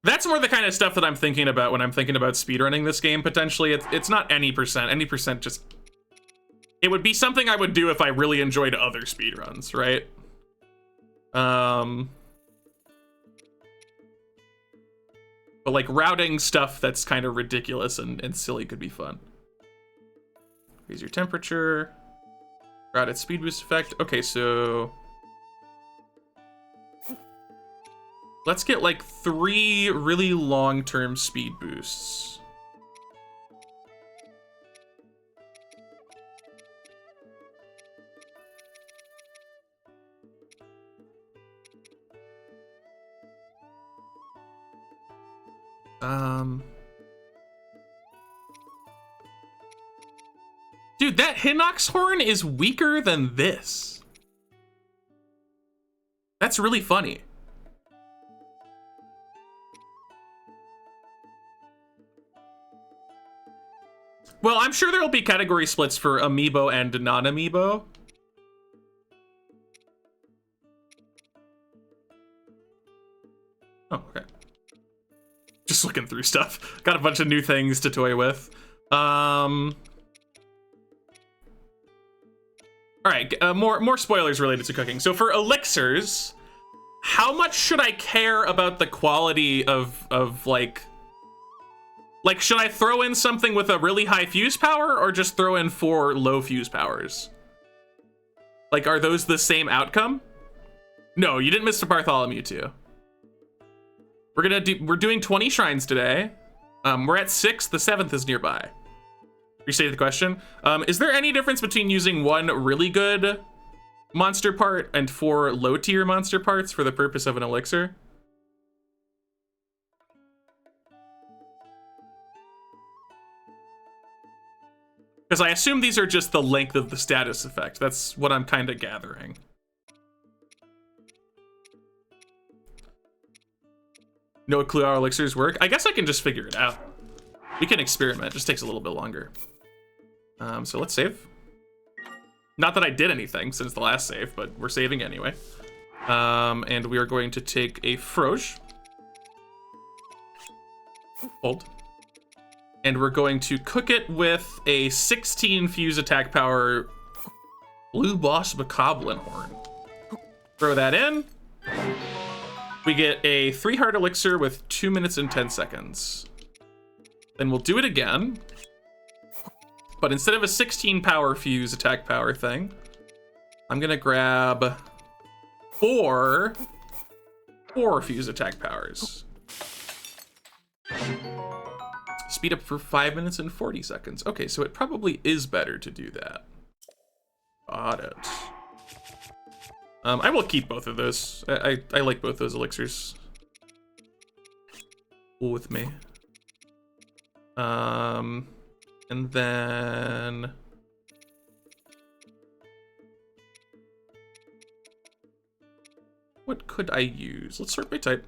That's more the kind of stuff that I'm thinking about when I'm thinking about speedrunning this game, potentially. It's not any percent. Any percent just... It would be something I would do if I really enjoyed other speedruns, right? But like routing stuff that's kind of ridiculous and silly could be fun. Raise your temperature. Routed speed boost effect. Okay, so... Let's get like 3 really long-term speed boosts. Dude, that Hinox horn is weaker than this. That's really funny. Well, I'm sure there will be category splits for amiibo and non-amiibo. Oh, okay. Just looking through stuff. Got a bunch of new things to toy with. All right, more spoilers related to cooking. So for elixirs, how much should I care about the quality of like should I throw in something with a really high fuse power or just throw in 4 low fuse powers? Like, are those the same outcome? No, you didn't miss the Bartholomew too. We're doing 20 shrines today. We're at 6, the 7th is nearby. Restate the question. Is there any difference between using 1 really good monster part and 4 low tier monster parts for the purpose of an elixir? Because I assume these are just the length of the status effect. That's what I'm kind of gathering. No clue how elixirs work. I guess I can just figure it out. We can experiment. It just takes a little bit longer. So let's save. Not that I did anything since the last save, but we're saving anyway. And we are going to take a Froge. Hold. And we're going to cook it with a 16 fuse attack power Blue Boss Bokoblin Horn. Throw that in. We get a 3 heart elixir with 2 minutes and 10 seconds. Then we'll do it again. But instead of a 16 power fuse attack power thing, I'm gonna grab 4 fuse attack powers. Speed up for 5 minutes and 40 seconds. Okay, so it probably is better to do that. Got it. I will keep both of those. I like both those elixirs. Cool with me. And then what could I use? Let's sort by type.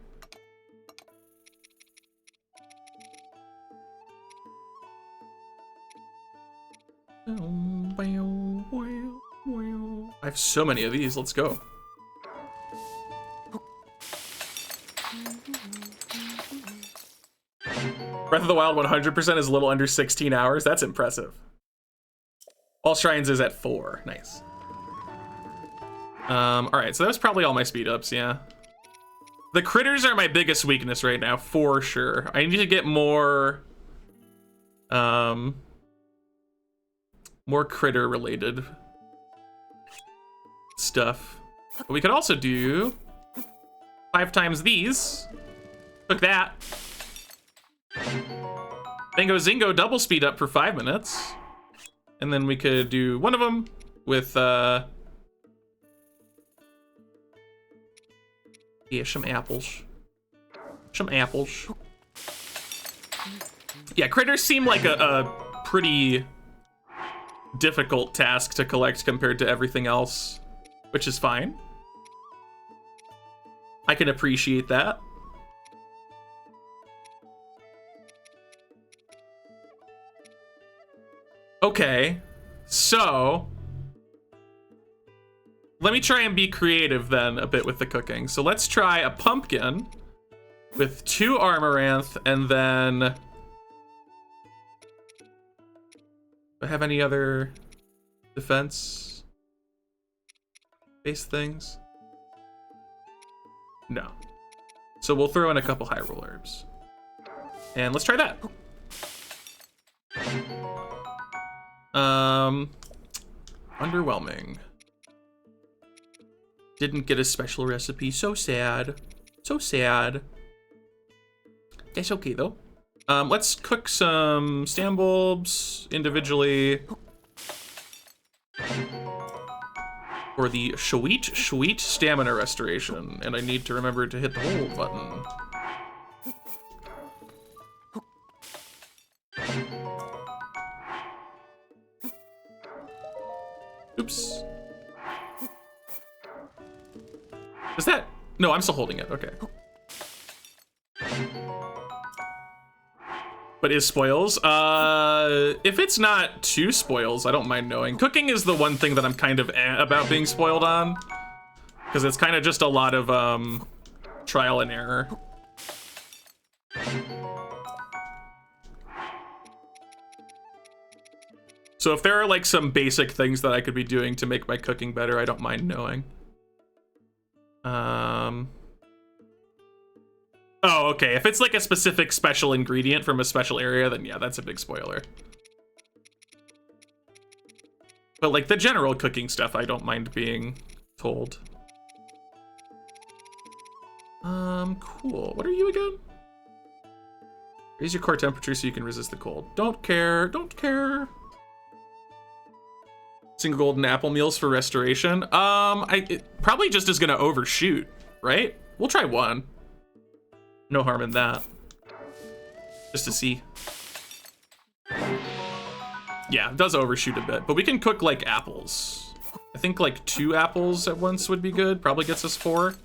I have so many of these. Let's go. Breath of the Wild 100% is a little under 16 hours. That's impressive. All Shrines is at 4. Nice. All right, so that was probably all my speed ups, yeah. The critters are my biggest weakness right now, for sure. I need to get more, more critter related stuff. But we could also do 5 times these. Cook that. Bingo Zingo double speed up for 5 minutes. And then we could do one of them with, yeah, some apples. Some apples. Yeah, critters seem like a pretty difficult task to collect compared to everything else, which is fine. I can appreciate that. Okay, so let me try and be creative then a bit with the cooking. So let's try a pumpkin with 2 Amaranth, and then do I have any other defense based things? No. So we'll throw in a couple Hyrule herbs. And let's try that. Underwhelming. Didn't get a special recipe. So sad. So sad. That's okay though. Let's cook some stam bulbs individually for the sweet stamina restoration. And I need to remember to hit the hold button. Oops. Is that? No, I'm still holding it. Okay. But is spoils? If it's not too spoils, I don't mind knowing. Cooking is the one thing that I'm kind of about being spoiled on. Because it's kind of just a lot of trial and error. So if there are like some basic things that I could be doing to make my cooking better, I don't mind knowing. Oh, okay. If it's like a specific special ingredient from a special area, then yeah, that's a big spoiler. But like the general cooking stuff, I don't mind being told. Cool. What are you again? Raise your core temperature so you can resist the cold. Don't care. Don't care. Single golden apple meals for restoration. It probably just is gonna overshoot, right? We'll try one. No harm in that. Just to see. Yeah, it does overshoot a bit, but we can cook like apples. I think like 2 apples at once would be good. Probably gets us 4.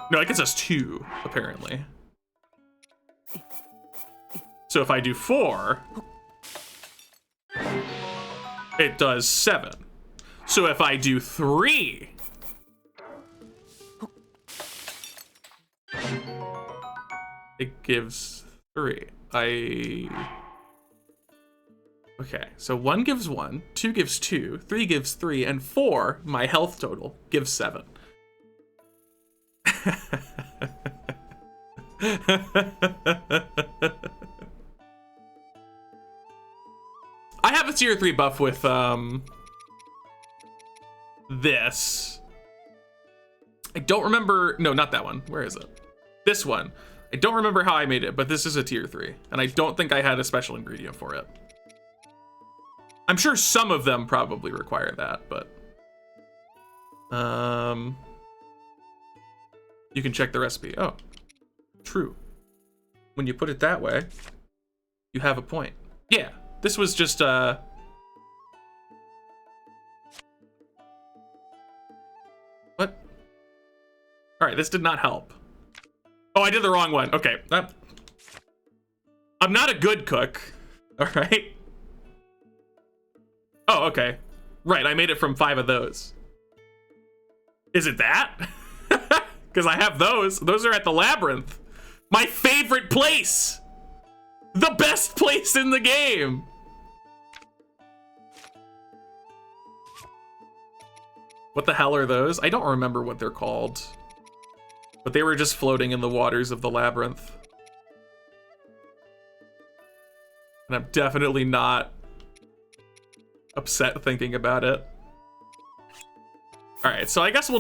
No, it gets us 2, apparently. So if I do 4, it does 7. So if I do 3, it gives 3. Okay, so 1 gives 1, 2 gives 2, 3 gives 3, and 4, my health total, gives 7. I have a tier 3 buff with this. I don't remember. No, not that one. Where is it? This one. I don't remember how I made it, but this is a tier 3, and I don't think I had a special ingredient for it. I'm sure some of them probably require that, but you can check the recipe. Oh, true. When you put it that way, you have a point. Yeah, this was just What? All right, this did not help. Oh, I did the wrong one. Okay, I'm not a good cook. All right. Oh, okay. Right, I made it from 5 of those. Is it that? Because I have those. Those are at the labyrinth. My favorite place. The best place in the game. What the hell are those? I don't remember what they're called. But they were just floating in the waters of the labyrinth. And I'm definitely not upset thinking about it. All right, so I guess we'll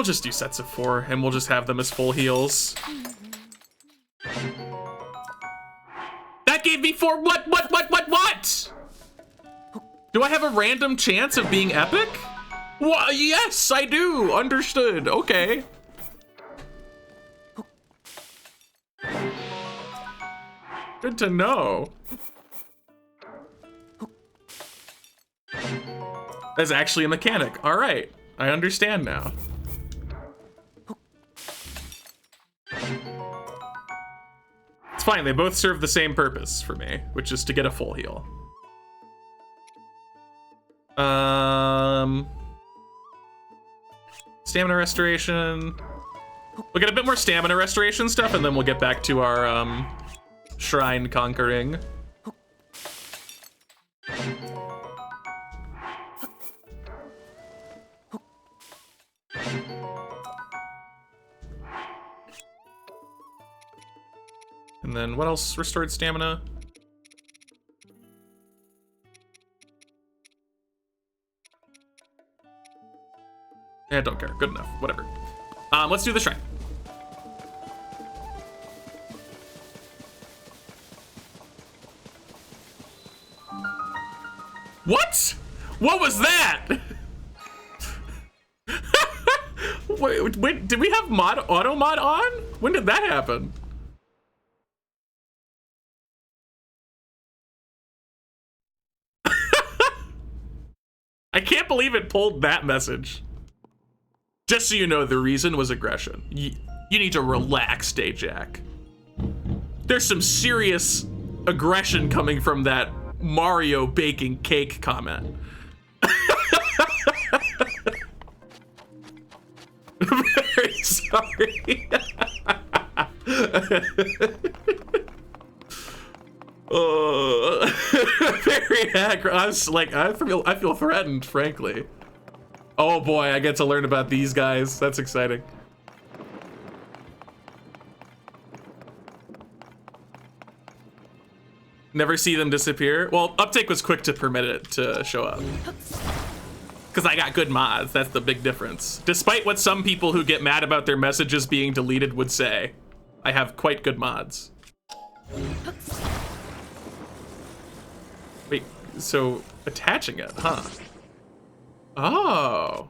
just do sets of 4, and we'll just have them as full heals. That gave me 4. What? Do I have a random chance of being epic? Well, yes, I do. Understood. Okay. Good to know. That's actually a mechanic. All right, I understand now. It's fine, they both serve the same purpose for me, which is to get a full heal. Stamina restoration. We'll get a bit more stamina restoration stuff, and then we'll get back to our shrine conquering. And then what else restored stamina? Yeah, don't care. Good enough. Whatever. Let's do the shrine. What? What was that? Wait, did we have auto mod on? When did that happen? I can't believe it pulled that message. Just so you know, the reason was aggression. You need to relax, Dayjack. there's some serious aggression coming from that Mario baking cake comment. Very sorry. Very accurate. I was like, I feel threatened, frankly. Oh boy, I get to learn about these guys. That's exciting. Never see them disappear. Well, Uptake was quick to permit it to show up. Because I got good mods, that's the big difference. Despite what some people who get mad about their messages being deleted would say, I have quite good mods. Wait, so attaching it, huh? Oh.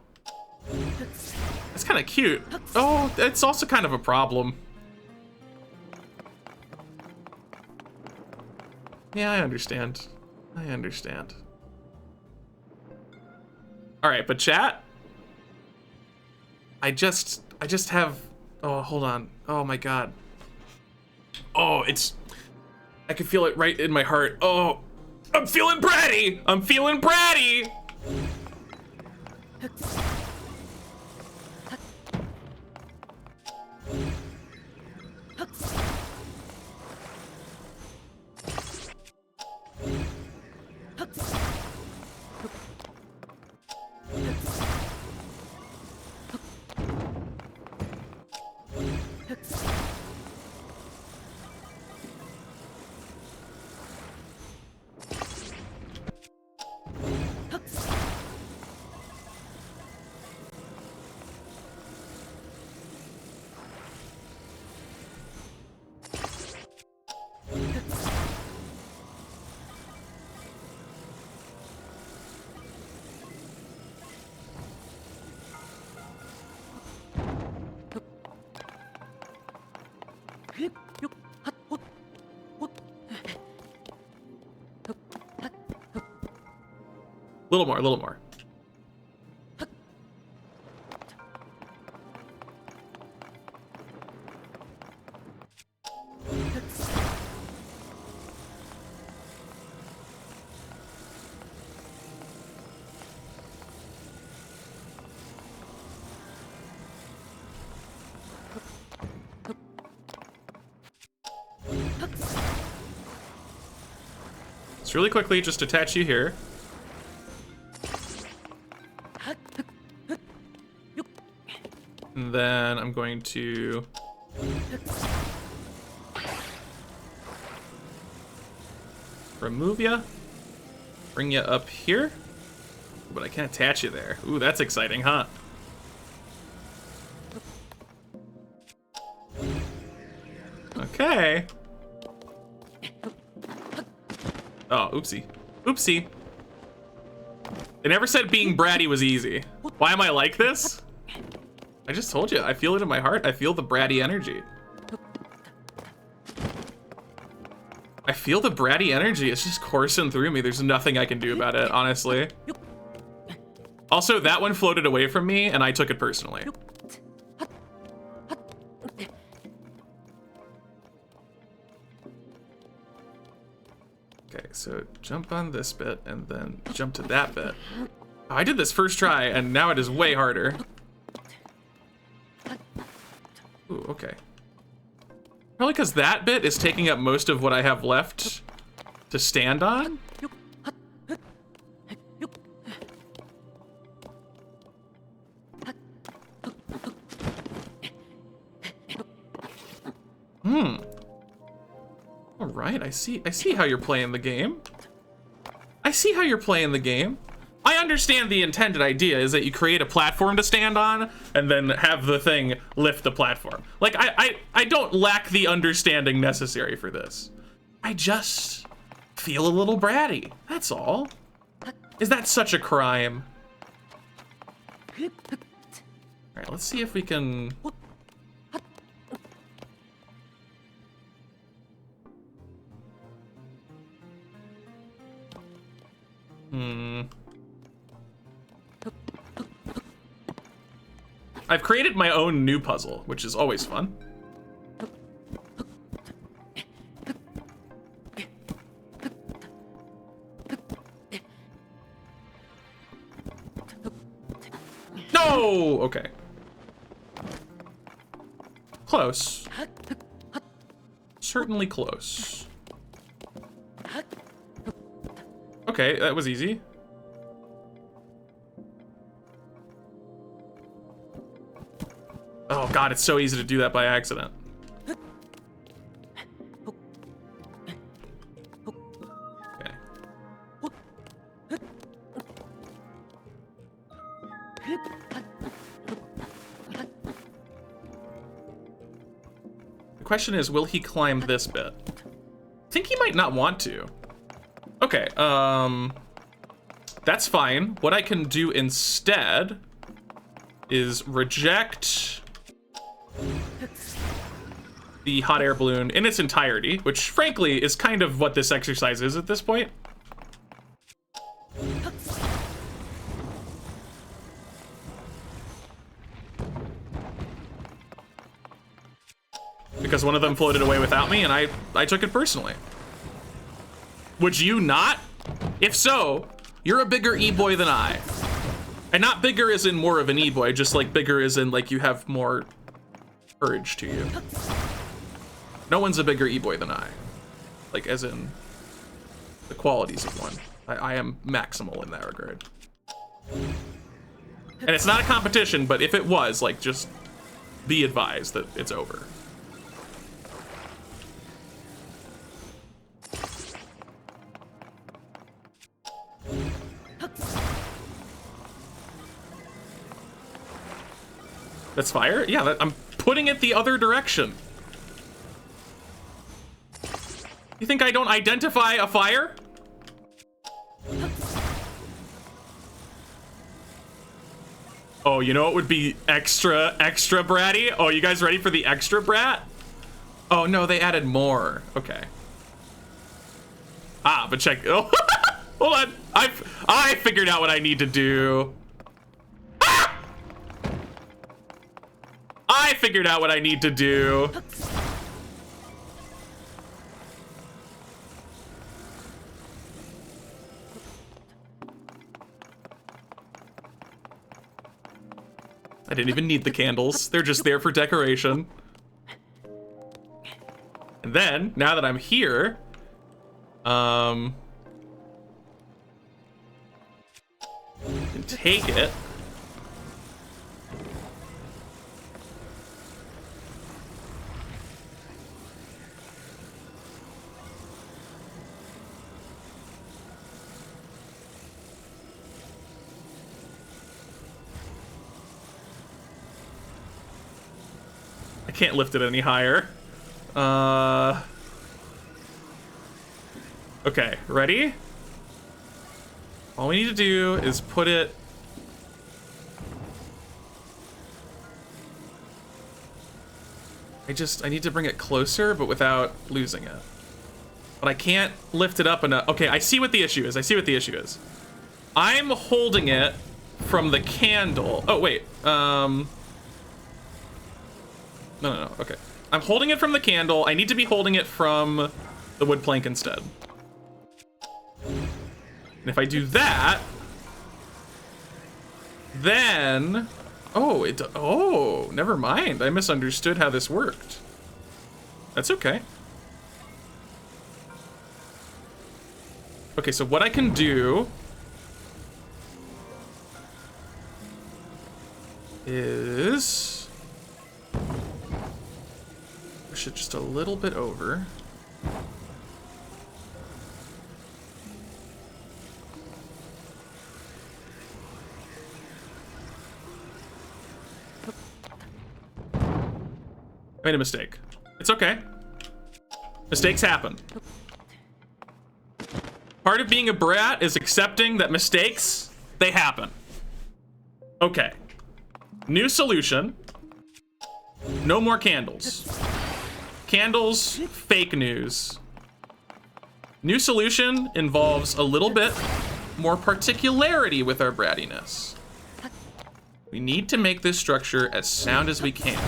That's kind of cute. Oh, it's also kind of a problem. Yeah, I understand. I understand. All right, but chat, I just have, oh, hold on. Oh my God. Oh, I can feel it right in my heart. Oh, I'm feeling bratty. I'm feeling bratty. Little more, a little more. Let's really quickly just attach you here. And then I'm going to remove you, bring you up here, but I can't attach you there. Ooh, that's exciting, huh? Okay. Oh, oopsie. Oopsie. They never said being bratty was easy. Why am I like this? I just told you, I feel it in my heart. I feel the bratty energy. I feel the bratty energy. It's just coursing through me. There's nothing I can do about it, honestly. Also, that one floated away from me, and I took it personally. Okay, so jump on this bit, and then jump to that bit. Oh, I did this first try, and now it is way harder. Ooh, okay. Probably because that bit is taking up most of what I have left to stand on. All right, I see how you're playing the game. I see how you're playing the game. I understand the intended idea is that you create a platform to stand on and then have the thing lift the platform. Like, I don't lack the understanding necessary for this. I just feel a little bratty, that's all. Is that such a crime? All right, let's see if we can... I've created my own new puzzle, which is always fun. Oh, okay. Close. Certainly close. Okay, that was easy. Oh god, it's so easy to do that by accident. Okay. The question is, will he climb this bit? I think he might not want to. Okay, that's fine. What I can do instead is reject the hot air balloon in its entirety, which frankly is kind of what this exercise is at this point. Because one of them floated away without me, and I took it personally. Would you not? If so, you're a bigger e-boy than I. And not bigger as in more of an e-boy, just like bigger as in like you have more courage to you. No one's a bigger e-boy than I. Like as in the qualities of one. I am maximal in that regard. And it's not a competition, but if it was, like just be advised that it's over. That's fire? Yeah, I'm putting it the other direction. You think I don't identify a fire? Oh, you know what would be extra bratty? Oh, you guys ready for the extra brat? Oh no, they added more. Okay. Ah, but check. Oh, hold on. I figured out what I need to do. I figured out what I need to do. I didn't even need the candles. They're just there for decoration. And then, now that I'm here, can take it. I can't lift it any higher. Okay, ready? All we need to do is put it... I need to bring it closer, but without losing it. But I can't lift it up enough. Okay, I see what the issue is. I'm holding it from the candle. Oh, wait. No, okay. I'm holding it from the candle. I need to be holding it from the wood plank instead. And if I do that, then... Oh, never mind. I misunderstood how this worked. That's okay. Okay, so what I can do is push it just a little bit over. I made a mistake. It's okay. Mistakes happen. Part of being a brat is accepting that mistakes, they happen. Okay. New solution. No more candles. Candles, fake news. New solution involves a little bit more particularity with our brattiness. We need to make this structure as sound as we can.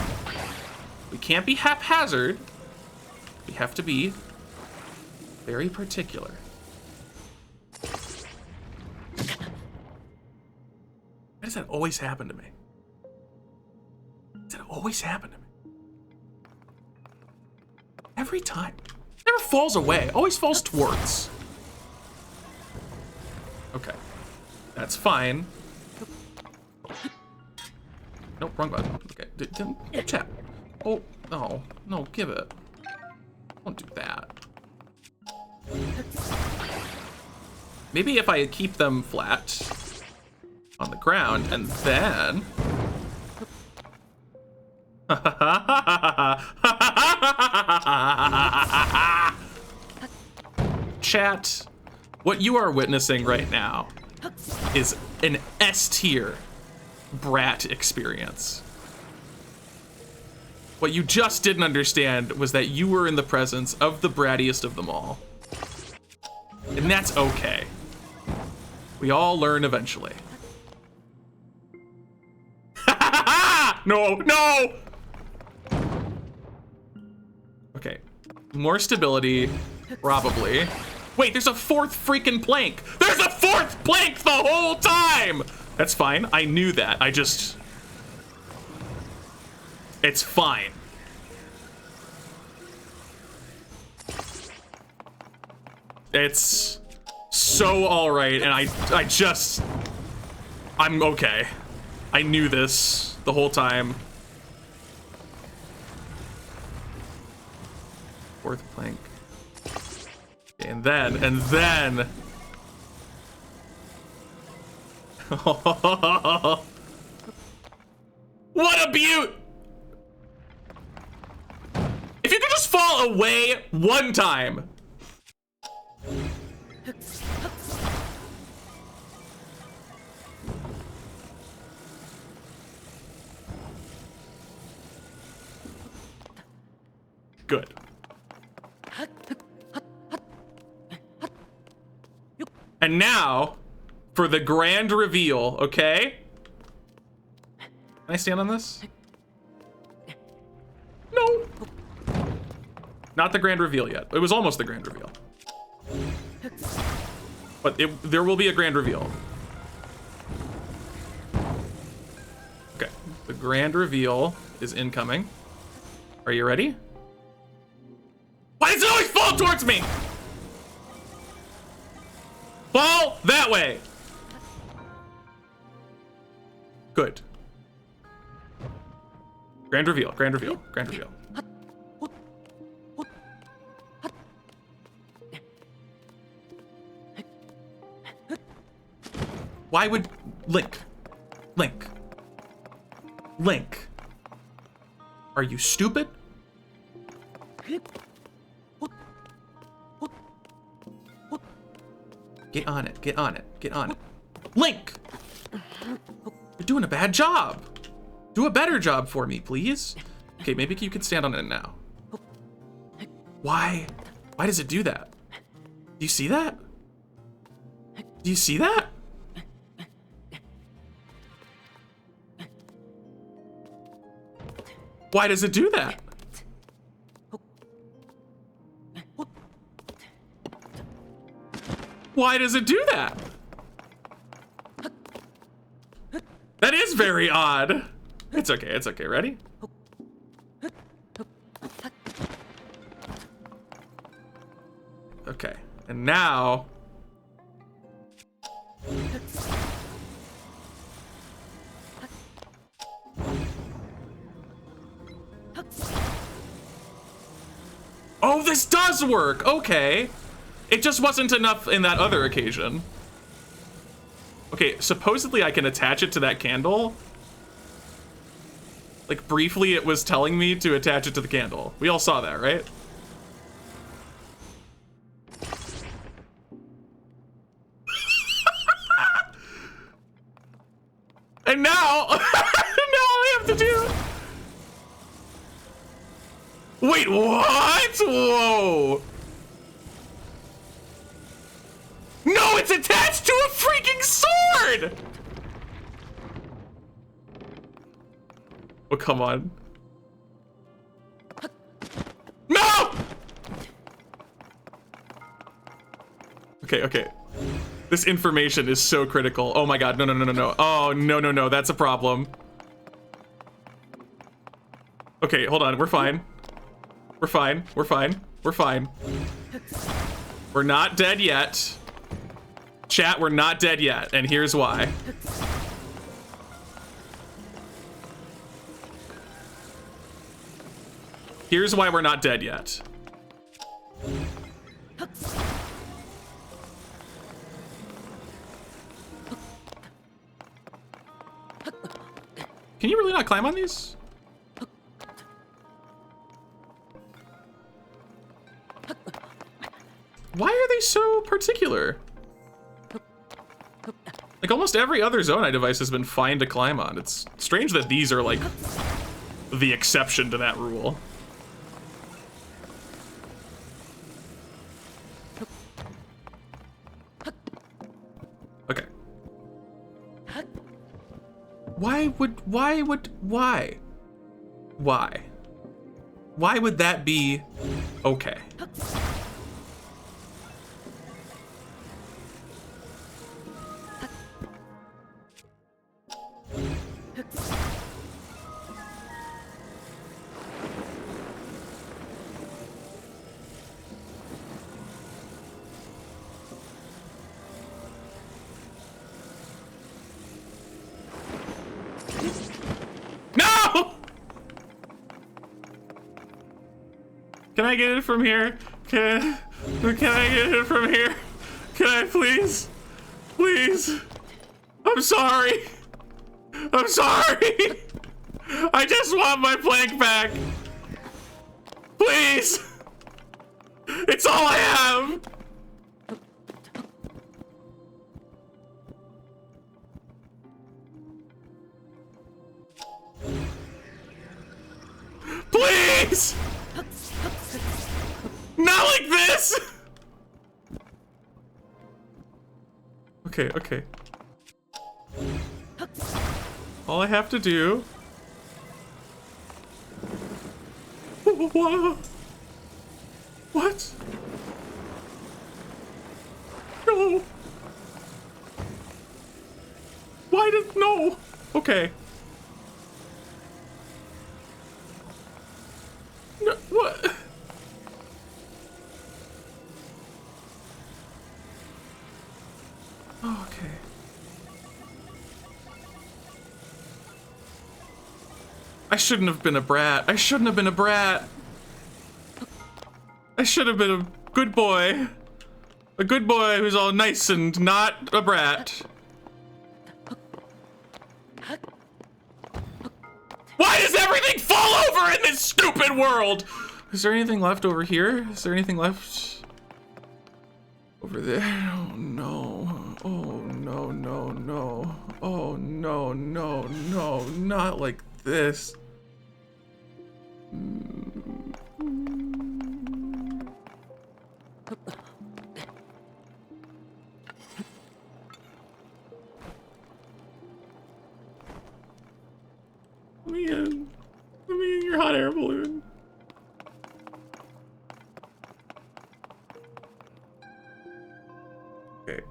We can't be haphazard. We have to be very particular. Why does that always happen to me? always happen to me. Every time. Never falls away, always falls towards. Okay. That's fine. Nope, wrong button. Okay. Chat. Oh, no. No, give it. Don't do that. Maybe if I keep them flat on the ground and then... Chat, what you are witnessing right now is an S-tier brat experience. What you just didn't understand was that you were in the presence of the brattiest of them all. And that's okay. We all learn eventually. No, no! Okay, more stability, probably. Wait, there's a fourth freaking plank! There's a fourth plank the whole time! That's fine, I knew that, it's fine. It's so alright, and I'm okay. I knew this the whole time. Fourth plank. Okay, and then. What a beaut! If you could just fall away one time. Good. And now, for the grand reveal, okay? Can I stand on this? No. Not the grand reveal yet. It was almost the grand reveal. But there will be a grand reveal. Okay, the grand reveal is incoming. Are you ready? Why does it always fall towards me? Fall that way. Good. Grand reveal, grand reveal, grand reveal. Why would Link? Are you stupid? Get on it, get on it, get on it. Link! You're doing a bad job. Do a better job for me, please. Okay, maybe you can stand on it now. Why? Why does it do that? Do you see that? Do you see that? Why does it do that? Why does it do that? That is very odd. It's okay, it's okay. Ready? Okay, and now... Oh, this does work! Okay. It just wasn't enough in that other occasion. Okay, supposedly I can attach it to that candle. Like, briefly it was telling me to attach it to the candle. We all saw that, right? And now, now I have to do... Wait, what? Whoa. No, it's attached to a freaking sword! Oh, come on. No! Okay. This information is so critical. Oh my god, no. Oh, no, that's a problem. Okay, hold on. We're fine. We're fine. We're fine. We're fine. We're not dead yet. Chat, we're not dead yet, and here's why. Here's why we're not dead yet. Can you really not climb on these? Why are they so particular? Like almost every other Zonai device has been fine to climb on. It's strange that these are like the exception to that rule. Okay. Why would that be okay? Can I get it from here? Can I get it from here? Can I please? Please. I'm sorry. I'm sorry. I just want my plank back. Please. It's all I have. Please. Not like this! Okay, okay. All I have to do... What? No! Why did... No! Okay. No, what? Okay. I shouldn't have been a brat. I shouldn't have been a brat. I should have been a good boy. A good boy who's all nice and not a brat. Why does everything fall over in this stupid world? Is there anything left over here? Is there anything left over there? Oh no. Oh no, no, no. Oh no, no, no. Not like this. Let me in. Let me in your hot air balloon. Okay.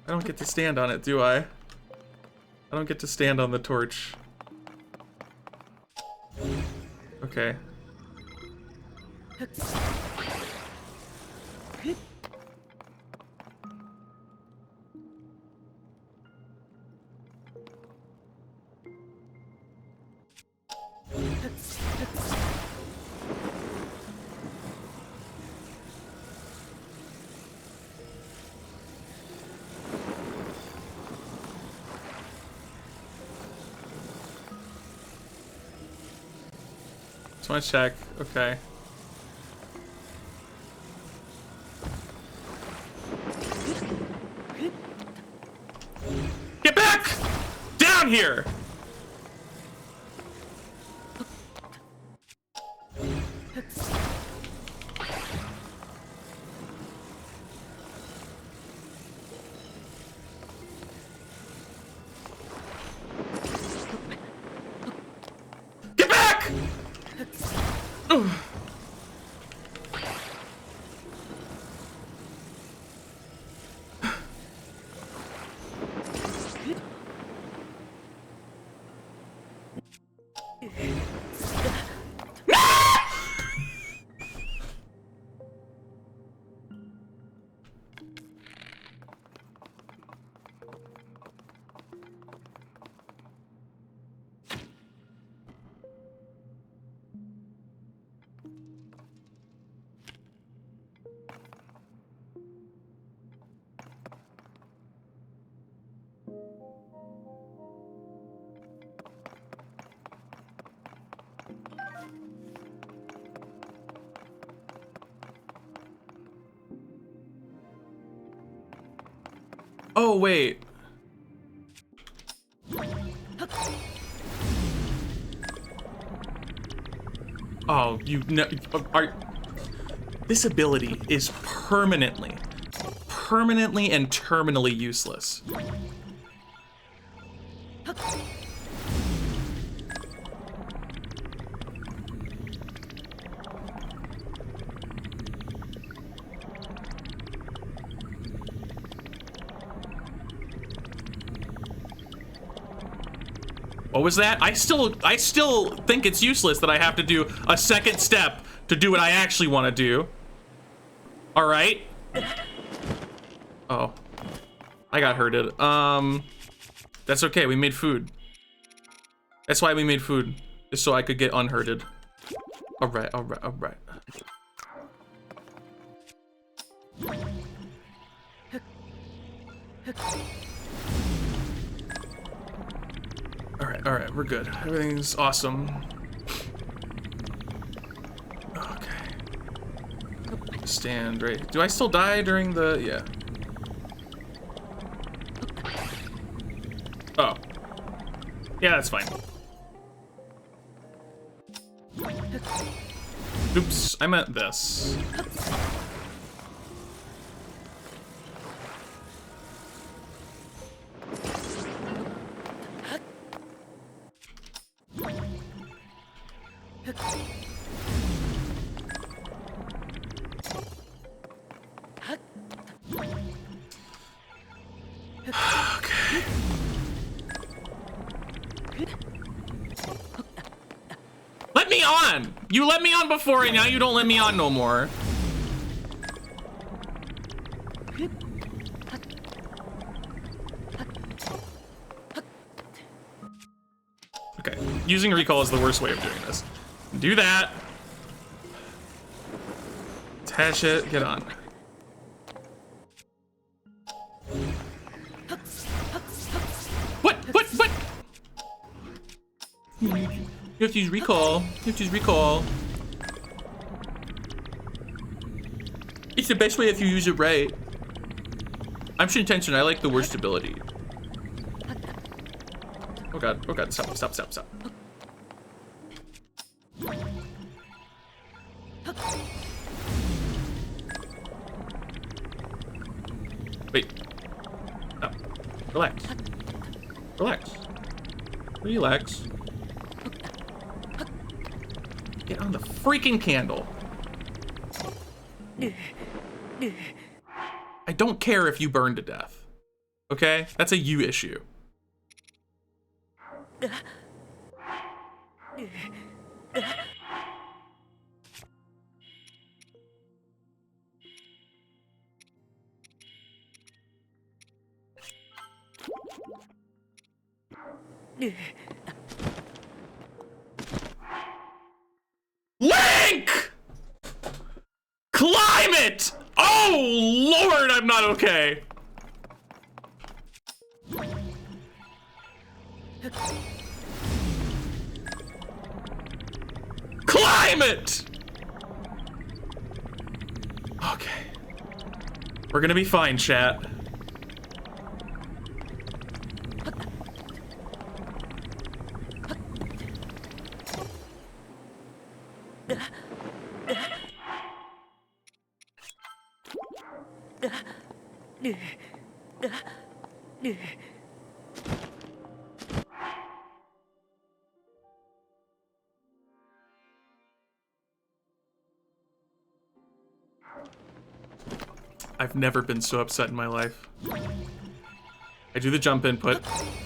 I don't get to stand on it, do I? I don't get to stand on the torch. Okay. Just want to check. Okay. Get back! Down here! Get back! Oh, wait. Oh, you know, this ability is permanently and terminally useless. What was that? I still think it's useless that I have to do a second step to do what I actually want to do. All right. Oh, I got hurted. That's okay. We made food. That's why we made food, just so I could get unhurted. All right, all right, all right. All right, we're good. Everything's awesome. Okay. Stand right. Do I still die during the? Yeah. Oh. Yeah, that's fine. Oops, I meant this. Let me on! You let me on before and now you don't let me on no more. Okay, using recall is the worst way of doing this. Do that. Attach it, get on. What? You have to use recall. You have to use recall. It's the best way if you use it right. I'm paying attention. I like the worst ability. Oh god, stop. Wait. Oh. Relax. Relax. Get on the freaking candle. I don't care if you burn to death. Okay? That's a you issue. Link! Climb it! Oh, Lord, I'm not okay. Climb it! Okay. We're gonna be fine, chat. I've never been so upset in my life. I do the jump input,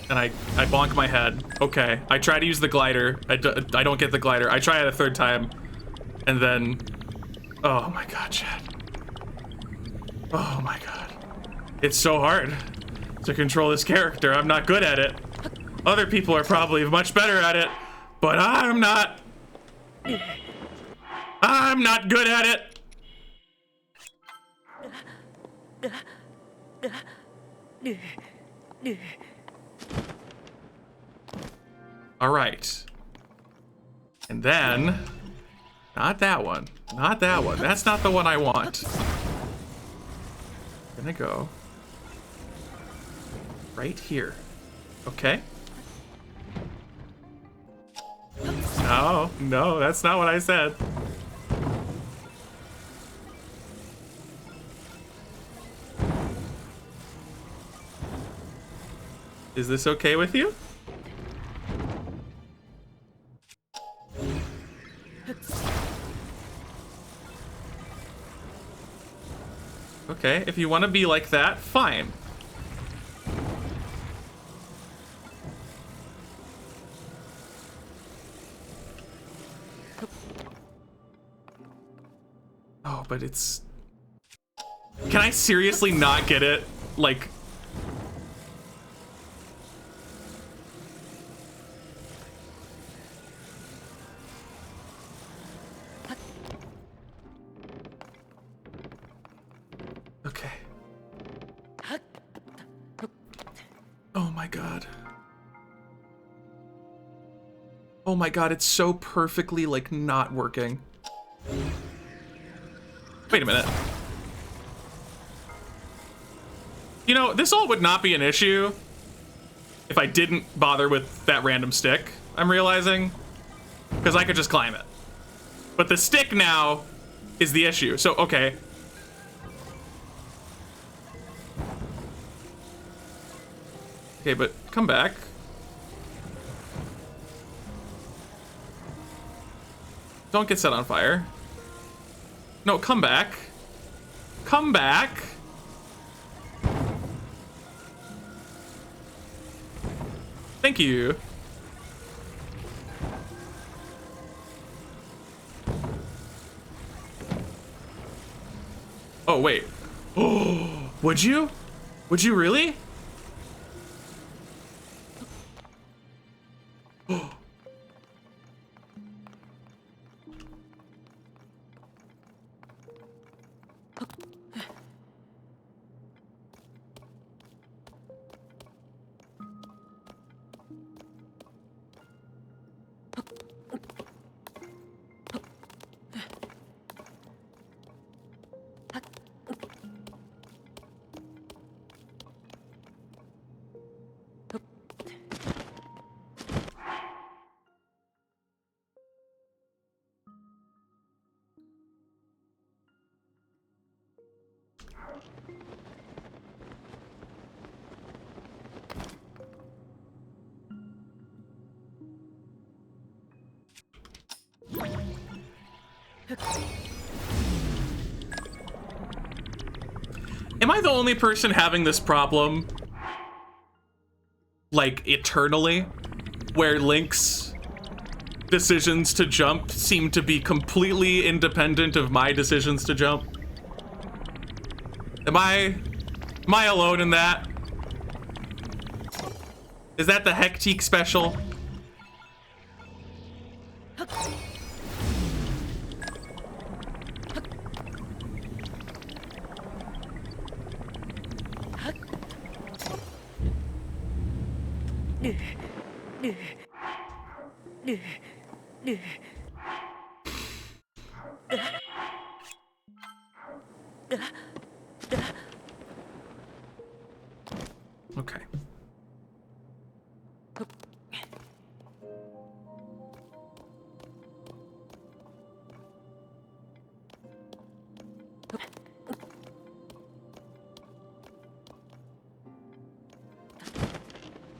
and I bonk my head. Okay, I try to use the glider. I don't get the glider. I try it a third time, and then... Oh my god, Chad. Oh my god. It's so hard to control this character. I'm not good at it. Other people are probably much better at it, but I'm not. I'm not good at it. All right. And then, not that one. Not that one. That's not the one I want. Gonna go. Right here. Okay. No, no, that's not what I said. Is this okay with you? Okay, if you want to be like that, fine. Oh, but it's... Can I seriously not get it? Like... Okay. Oh my god. Oh my god, it's so perfectly, like, not working. Wait a minute. You know, this all would not be an issue if I didn't bother with that random stick, I'm realizing. Because I could just climb it. But the stick now is the issue. So, okay. Okay, but come back. Don't get set on fire. No, come back. Come back. Thank you. Oh, wait. Oh, would you? Would you really? Oh. Am I the only person having this problem? Like, eternally? Where Link's decisions to jump seem to be completely independent of my decisions to jump? Am I alone in that? Is that the Hectique special? Okay.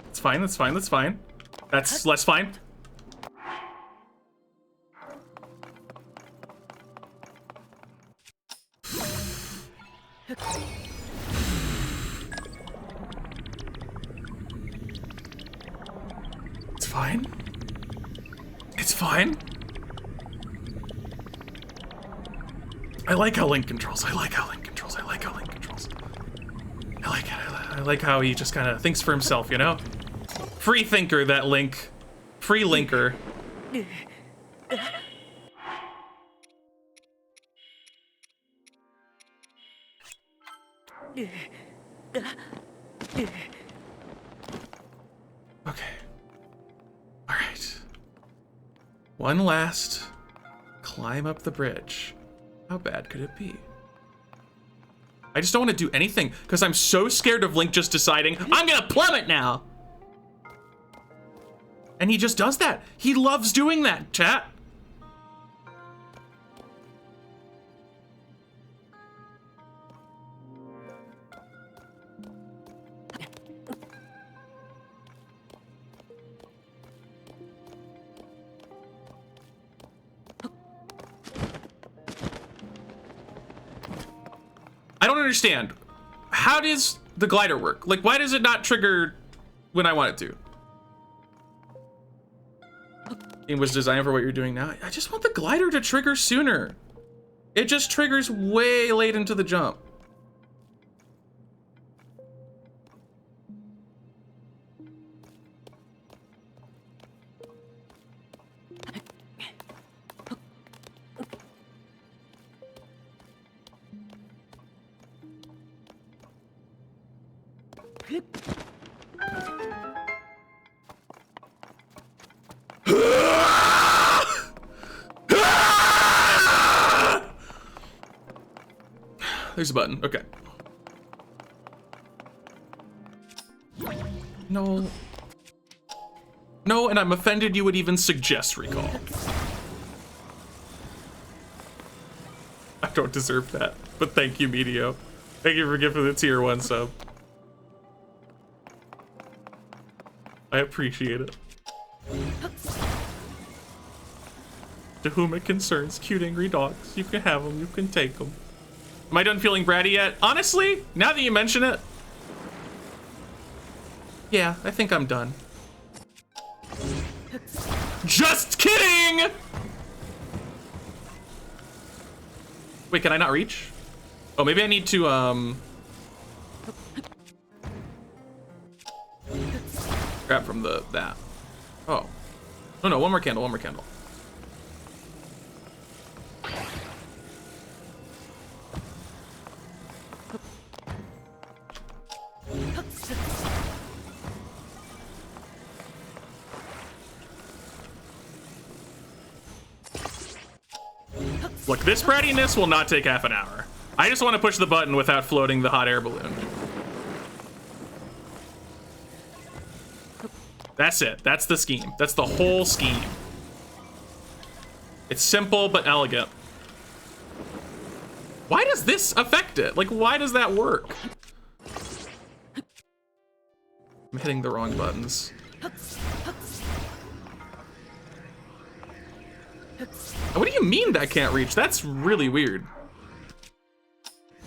It's fine, that's fine, that's fine. That's less fine. It's fine. It's fine. I like how Link controls. I like how Link controls. I like how Link controls. I like it. I like how he just kind of thinks for himself, you know? Free thinker, that Link. Free Linker. Okay. All right. One last climb up the bridge. How bad could it be? I just don't want to do anything because I'm so scared of Link just deciding, I'm gonna plummet now. And he just does that. He loves doing that, chat. I don't understand. How does the glider work? Like, why does it not trigger when I want it to? It was designed for what you're doing now. I just want the glider to trigger sooner. It just triggers way late into the jump. There's a button. Okay. No. No, and I'm offended you would even suggest recall. I don't deserve that, but thank you, Medio. Thank you for giving the tier 1 sub. I appreciate it. To whom it concerns, cute angry dogs. You can have them, you can take them. Am I done feeling bratty yet? Honestly, now that you mention it, yeah, I think I'm done. Just kidding! Wait, can I not reach? Oh, maybe I need to, grab from that. Oh. Oh no, one more candle, one more candle. Look, this brattiness will not take half an hour. I just want to push the button without floating the hot air balloon. That's it. That's the scheme. That's the whole scheme. It's simple but elegant. Why does this affect it? Like, why does that work? I'm hitting the wrong buttons. What do you mean that can't reach? That's really weird.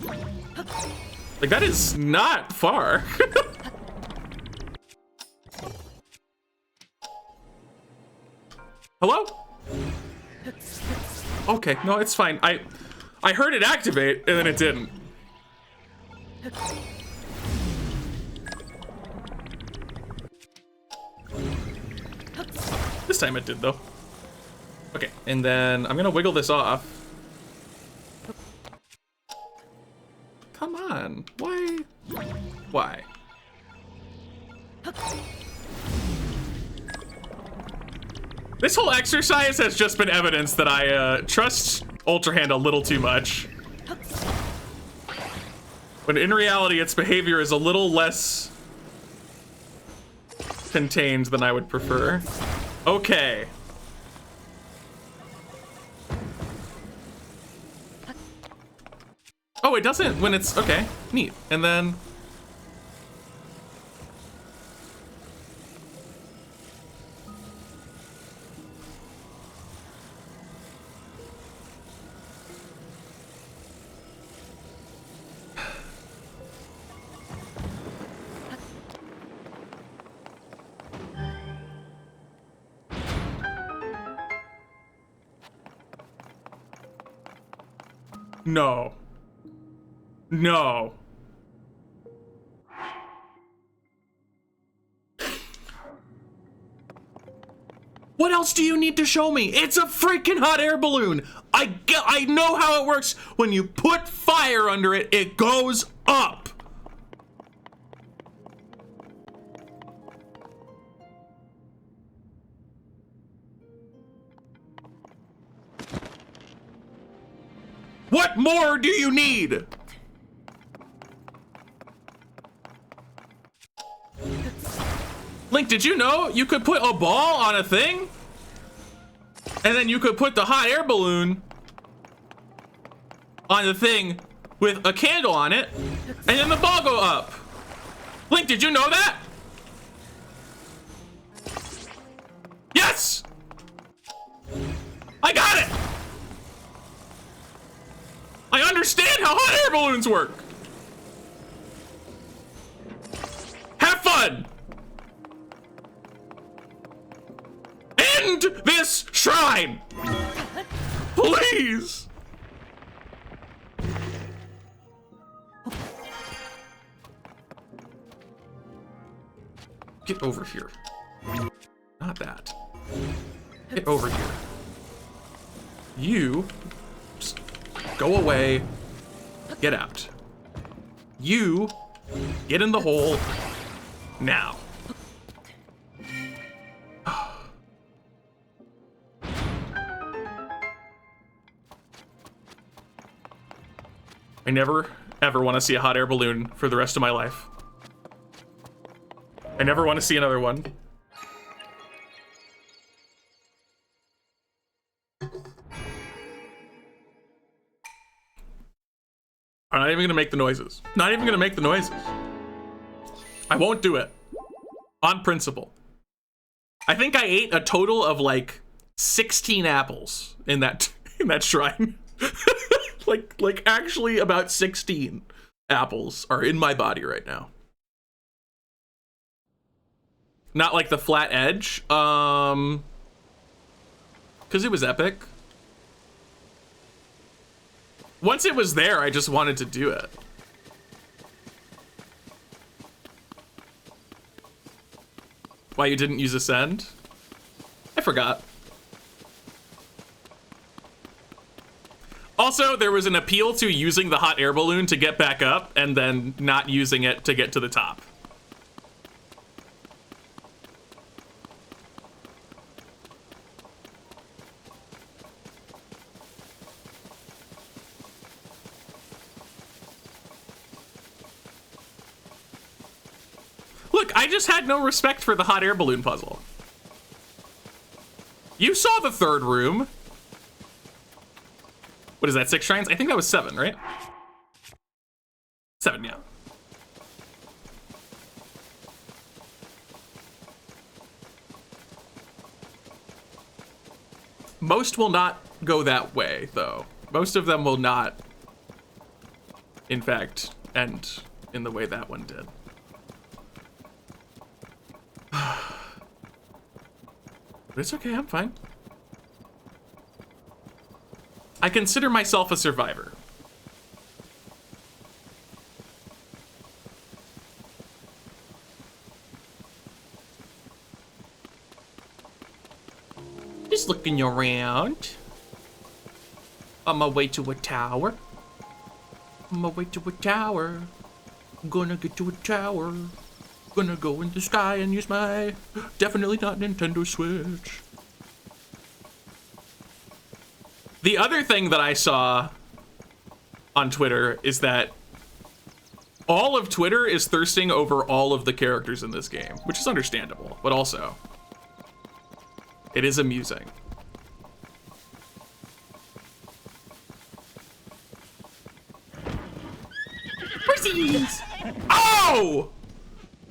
Like, that is not far. Hello? Okay, no, it's fine. I heard it activate and then it didn't. This time it did though. Okay, and then I'm gonna wiggle this off. Come on, why? Why? This whole exercise has just been evidence that I trust Ultra Hand a little too much. When in reality, its behavior is a little less contained than I would prefer. Okay. Oh, it doesn't when it's, okay, neat. And then, no. No. What else do you need to show me? It's a freaking hot air balloon. I know how it works. When you put fire under it, it goes up. What more do you need? Link, did you know you could put a ball on a thing? And then you could put the hot air balloon on the thing with a candle on it, and then the ball go up. Link, did you know that? Yes! I got it! I understand how hot air balloons work. Have fun! End this shrine! Please! Get over here. Not that. Get over here. You just go away. Get out. You get in the hole now. I never, ever want to see a hot air balloon for the rest of my life. I never want to see another one. I'm not even gonna make the noises. Not even gonna make the noises. I won't do it. On principle. I think I ate a total of like 16 apples in that shrine. like actually about 16 apples are in my body right now. Not like the flat edge, because it was epic. Once it was there, I just wanted to do it. Why you didn't use Ascend? I forgot. Also, there was an appeal to using the hot air balloon to get back up and then not using it to get to the top. Look, I just had no respect for the hot air balloon puzzle. You saw the third room. What is that, 6 shrines? I think that was 7, right? 7, yeah. Most will not go that way, though. Most of them will not, in fact, end in the way that one did. But it's okay, I'm fine. I consider myself a survivor. Just looking around. On my way to a tower. On my way to a tower. I'm gonna get to a tower. Gonna go in the sky and use my definitely not Nintendo Switch. The other thing that I saw on Twitter is that all of Twitter is thirsting over all of the characters in this game, which is understandable, but also it is amusing. Horsies! Oh!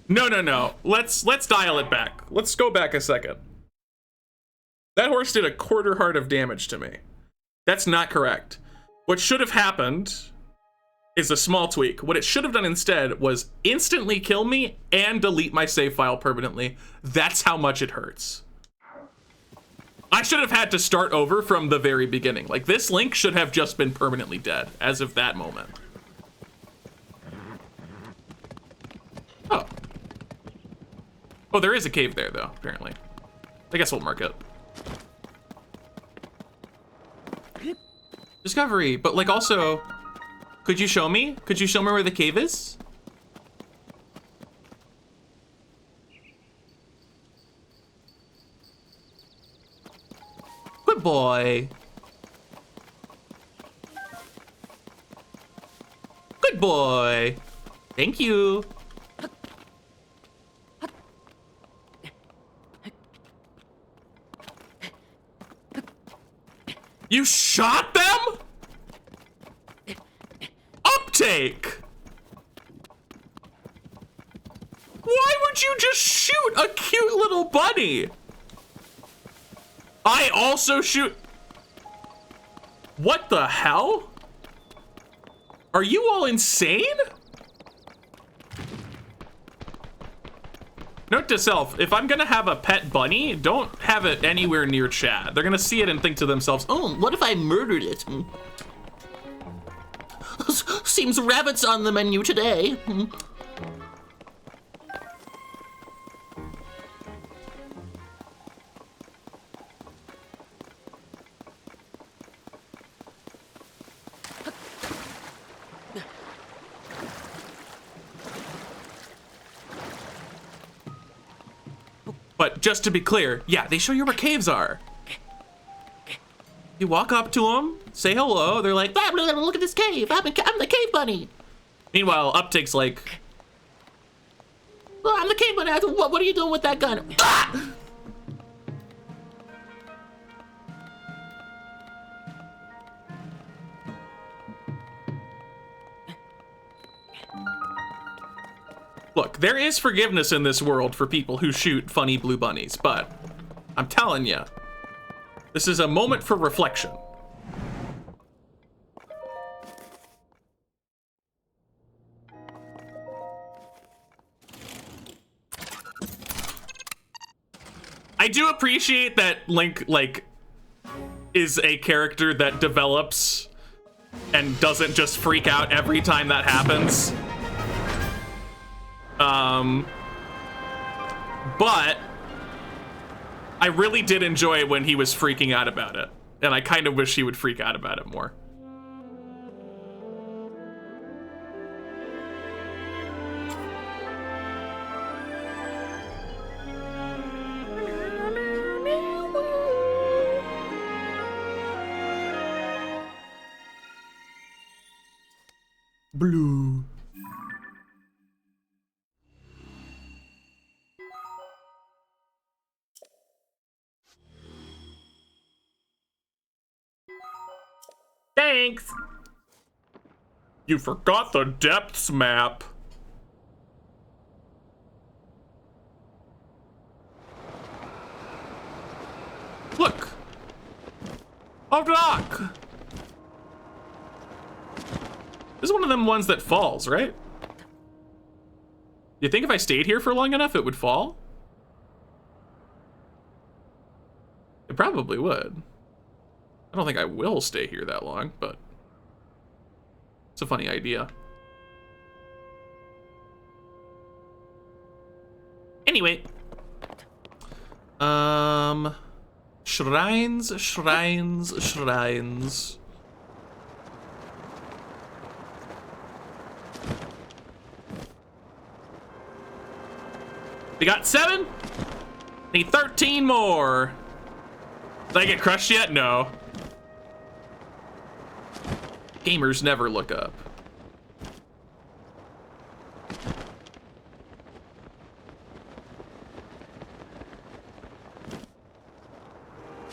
No. Let's dial it back. Let's go back a second. That horse did a quarter heart of damage to me. That's not correct. What should have happened is a small tweak. What it should have done instead was instantly kill me and delete my save file permanently. That's how much it hurts. I should have had to start over from the very beginning. Like, this Link should have just been permanently dead as of that moment. Oh. Oh, there is a cave there, though, apparently. I guess we'll mark it. Discovery, but like also, could you show me? Could you show me where the cave is? Good boy. Good boy. Thank you. You shot them? Uptake! Why would you just shoot a cute little bunny? I also shoot... What the hell? Are you all insane? Note to self, if I'm gonna have a pet bunny, don't have it anywhere near Chad. They're gonna see it and think to themselves, oh, what if I murdered it? Seems rabbit's on the menu today. But just to be clear, yeah, they show you where caves are. You walk up to them, say hello, they're like, blah, blah, blah, look at this cave, I'm the cave bunny. Meanwhile, Uptake's like, oh, I'm the cave bunny, what are you doing with that gun? Ah! Look, there is forgiveness in this world for people who shoot funny blue bunnies, but I'm telling you, this is a moment for reflection. I do appreciate that Link, like, is a character that develops and doesn't just freak out every time that happens. But I really did enjoy it when he was freaking out about it, and I kind of wish he would freak out about it more. Blue. Thanks. You forgot the depths map. Look. A block. This is one of them ones that falls, right? You think if I stayed here for long enough, it would fall? It probably would. I don't think I will stay here that long, but it's a funny idea. Anyway. Shrines, shrines, shrines. We got 7? Need 13 more. Did I get crushed yet? No. Gamers never look up.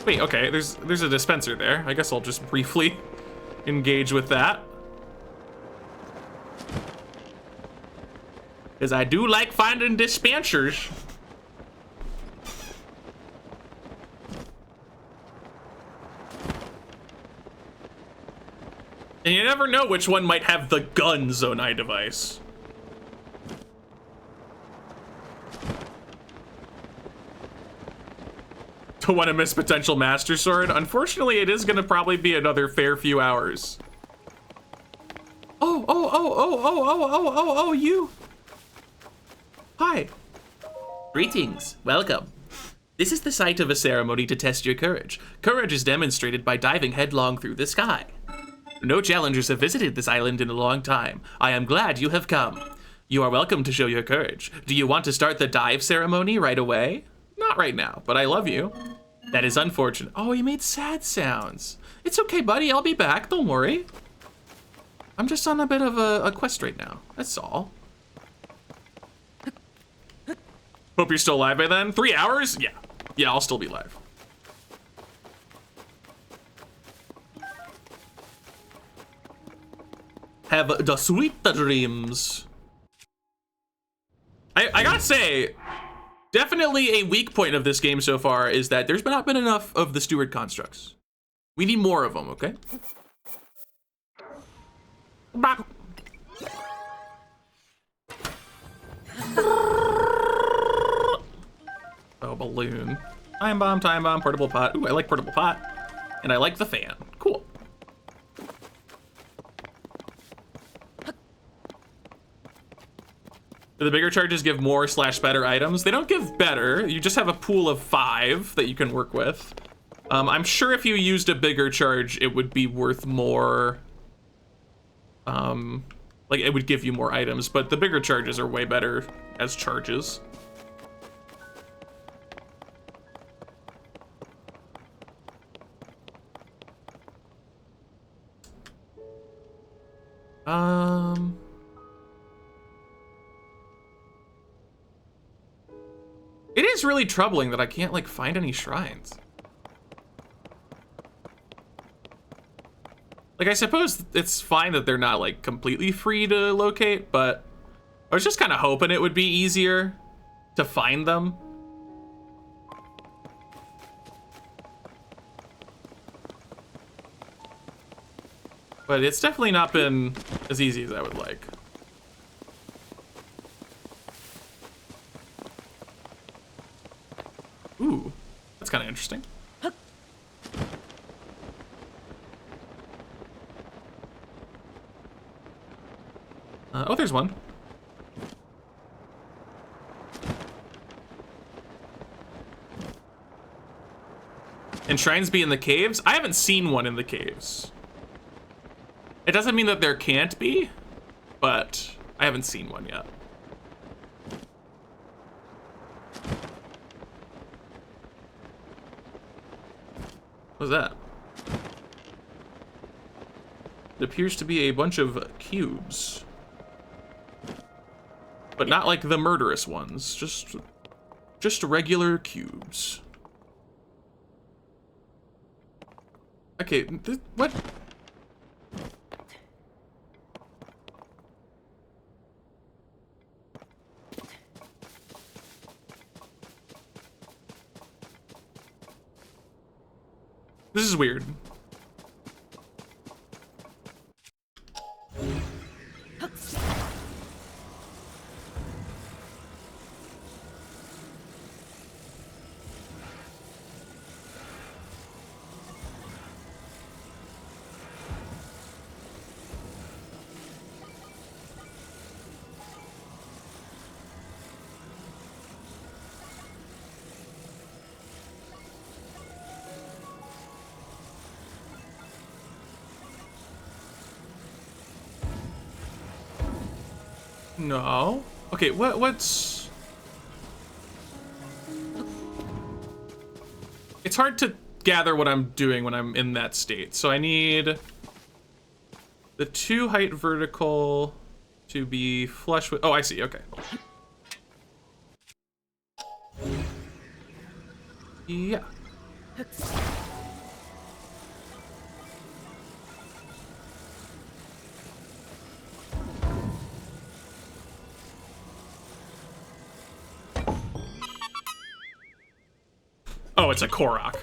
Wait, okay, there's a dispenser there. I guess I'll just briefly engage with that. Because I do like finding dispensers. And you never know which one might have the gun Zonai device. To want to miss potential Master Sword? Unfortunately, it is going to probably be another fair few hours. Oh, you. Hi. Greetings. Welcome. This is the site of a ceremony to test your courage. Courage is demonstrated by diving headlong through the sky. No challengers have visited this island in a long time. I am glad you have come. You are welcome to show your courage. Do you want to start the dive ceremony right away? Not right now, but I love you. That is unfortunate. Oh, he made sad sounds. It's okay, buddy. I'll be back. Don't worry. I'm just on a bit of a quest right now. That's all. Hope you're still alive by then. 3 hours? Yeah. Yeah, I'll still be live. Have the sweet dreams. I gotta say, definitely a weak point of this game so far is that there's not been enough of the steward constructs. We need more of them, okay? Oh, balloon. Time bomb, portable pot. Ooh, I like portable pot. And I like the fan. Cool. Do the bigger charges give more / better items? They don't give better. You just have a pool of 5 that you can work with. I'm sure if you used a bigger charge, it would be worth more. Like, it would give you more items, but the bigger charges are way better as charges. It is really troubling that I can't, like, find any shrines. Like, I suppose it's fine that they're not, like, completely free to locate, but I was just kind of hoping it would be easier to find them. But it's definitely not been as easy as I would like. Ooh, that's kind of interesting. Oh, there's one. And shrines be in the caves? I haven't seen one in the caves. It doesn't mean that there can't be, but I haven't seen one yet. What's that? It appears to be a bunch of cubes. But not like the murderous ones, just regular cubes. Okay, what? This is weird. No. Okay, what's... It's hard to gather what I'm doing when I'm in that state. So I need the 2 height vertical to be flush with... Oh, I see, okay. Yeah. Oh, it's a Korok.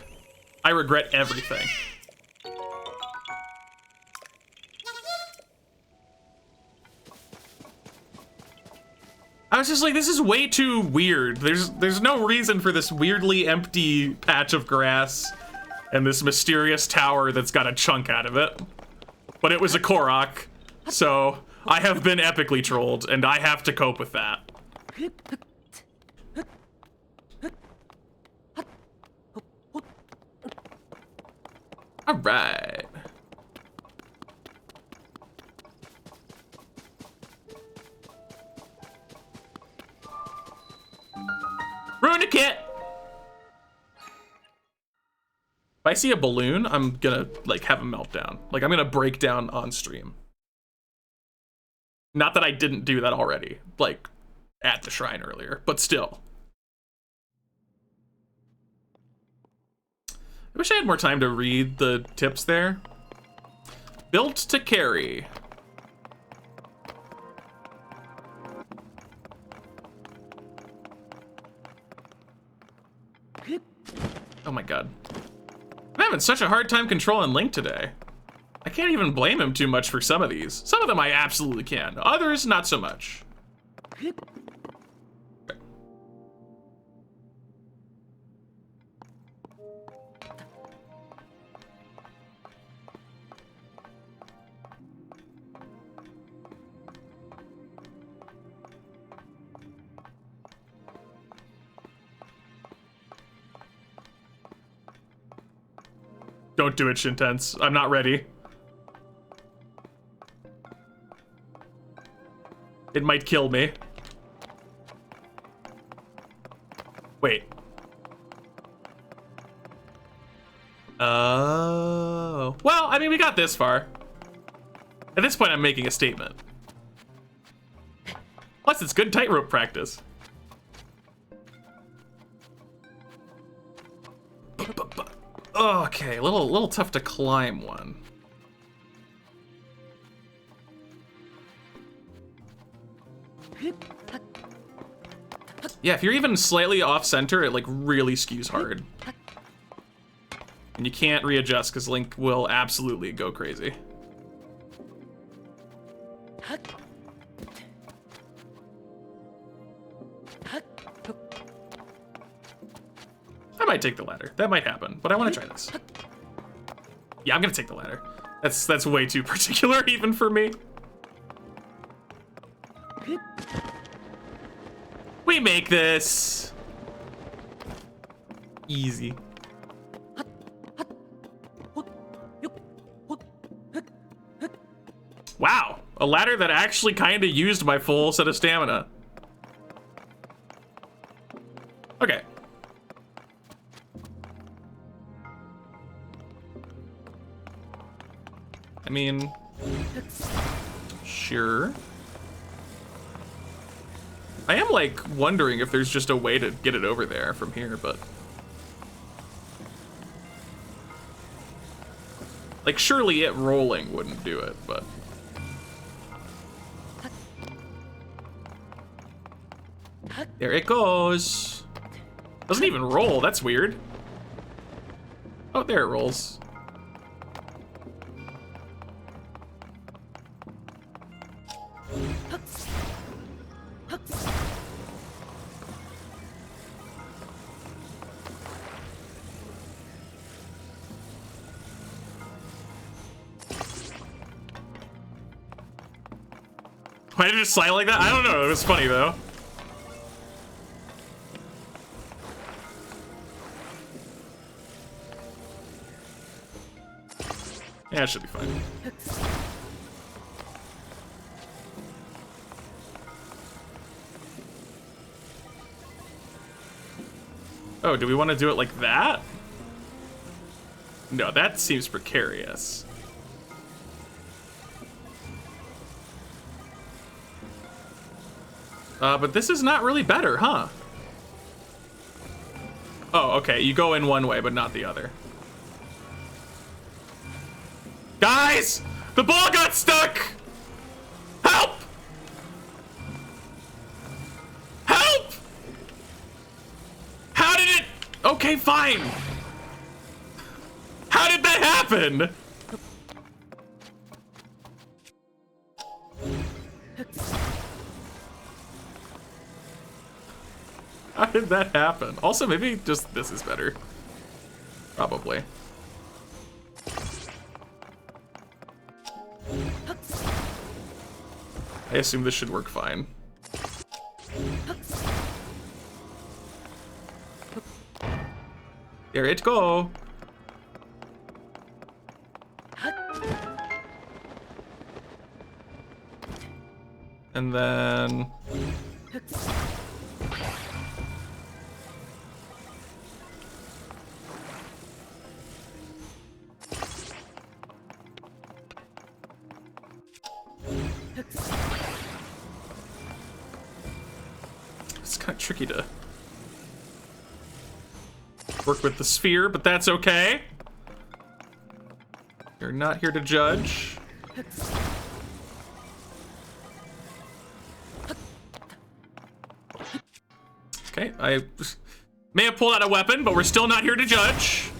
I regret everything. I was just like, this is way too weird. There's no reason for this weirdly empty patch of grass and this mysterious tower that's got a chunk out of it. But it was a Korok, so I have been epically trolled, and I have to cope with that. All right. Runikit! If I see a balloon, I'm gonna, like, have a meltdown. Like, I'm gonna break down on stream. Not that I didn't do that already, like, at the shrine earlier, but still. I wish I had more time to read the tips there. Built to carry. Oh my god. I'm having such a hard time controlling Link today. I can't even blame him too much for some of these. Some of them I absolutely can. Others, not so much. Okay. Don't do it, Shintense. I'm not ready. It might kill me. Wait. Oh. Well, I mean, we got this far. At this point, I'm making a statement. Plus, it's good tightrope practice. Okay, a little tough to climb one. Yeah, if you're even slightly off center, it like really skews hard. And you can't readjust because Link will absolutely go crazy. I might take the ladder. That might happen, but I want to try this. Yeah, I'm gonna take the ladder. That's way too particular even for me. We make this easy. Wow, a ladder that actually kind of used my full set of stamina. Okay. I mean, sure. I am like wondering if there's just a way to get it over there from here, but like surely it rolling wouldn't do it, but there it goes. Doesn't even roll, that's weird. Oh, there it rolls. Why did it just slide like that? I don't know, it was funny though. Yeah, it should be fine. Oh, do we want to do it like that? No, that seems precarious. But this is not really better, huh? Oh, okay, you go in one way, but not the other. Guys! The ball got stuck! Help! Help! How did it... Okay, fine. How did that happen? How did that happen? Also, maybe just this is better. Probably. I assume this should work fine. There it go. And then... It's kind of tricky to work with the sphere, but that's okay. You're not here to judge. Okay, May have pulled out a weapon, but we're still not here to judge.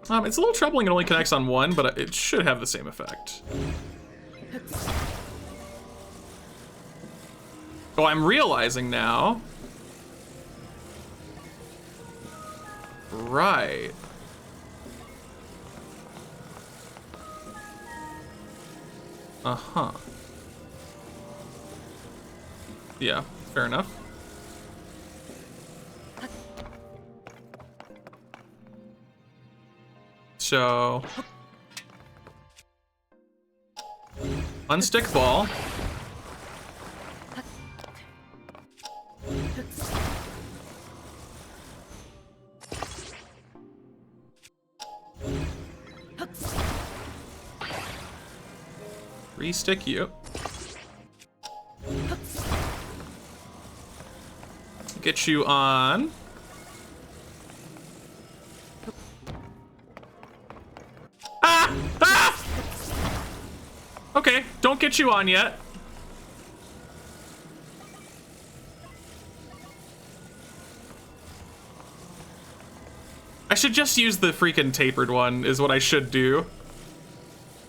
It's a little troubling it only connects on one, but it should have the same effect. Oh, I'm realizing now. Right. Uh-huh. Yeah, fair enough. So... unstick ball. Re-stick you. Get you on. Ah! Ah! Okay, don't get you on yet. I should just use the freaking tapered one, is what I should do.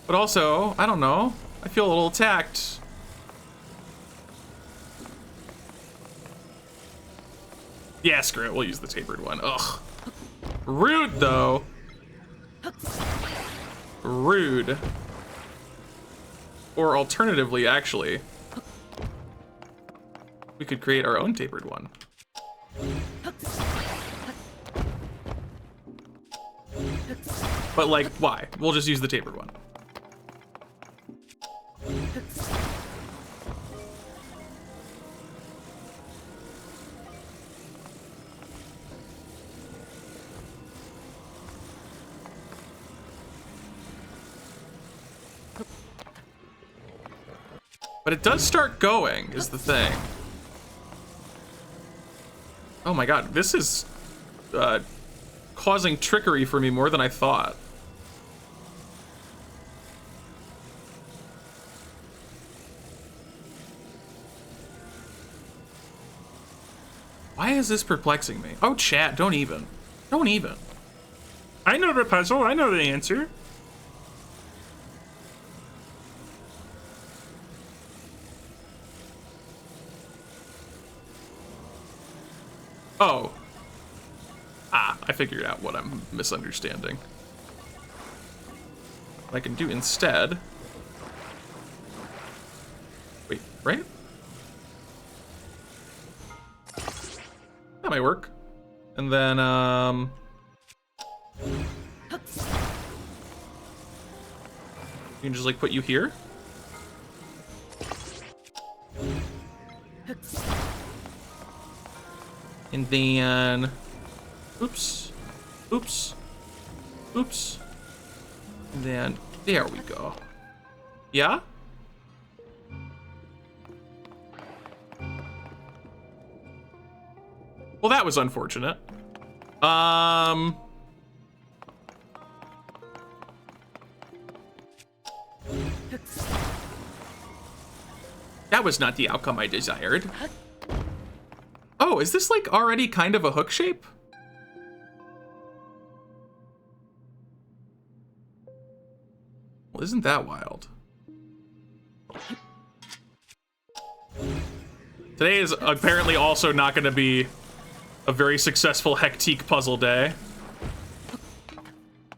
But also, I don't know. I feel a little attacked. Yeah, screw it. We'll use the tapered one. Ugh. Rude, though. Rude. Or alternatively, actually, we could create our own tapered one. But, like, why? We'll just use the tapered one. But it does start going, is the thing. Oh my god, this is causing trickery for me more than I thought. Why is this perplexing me? Oh, chat, don't even. Don't even. I know the puzzle, I know the answer. Oh. Ah, I figured out what I'm misunderstanding. What I can do instead... Wait, right? That might work. And then, you can just, like, put you here. And then, oops, oops, oops. And then, there we go. Yeah? Well, that was unfortunate. That was not the outcome I desired. Oh, is this like already kind of a hook shape? Well, isn't that wild? Today is apparently also not going to be a very successful Hectique puzzle day.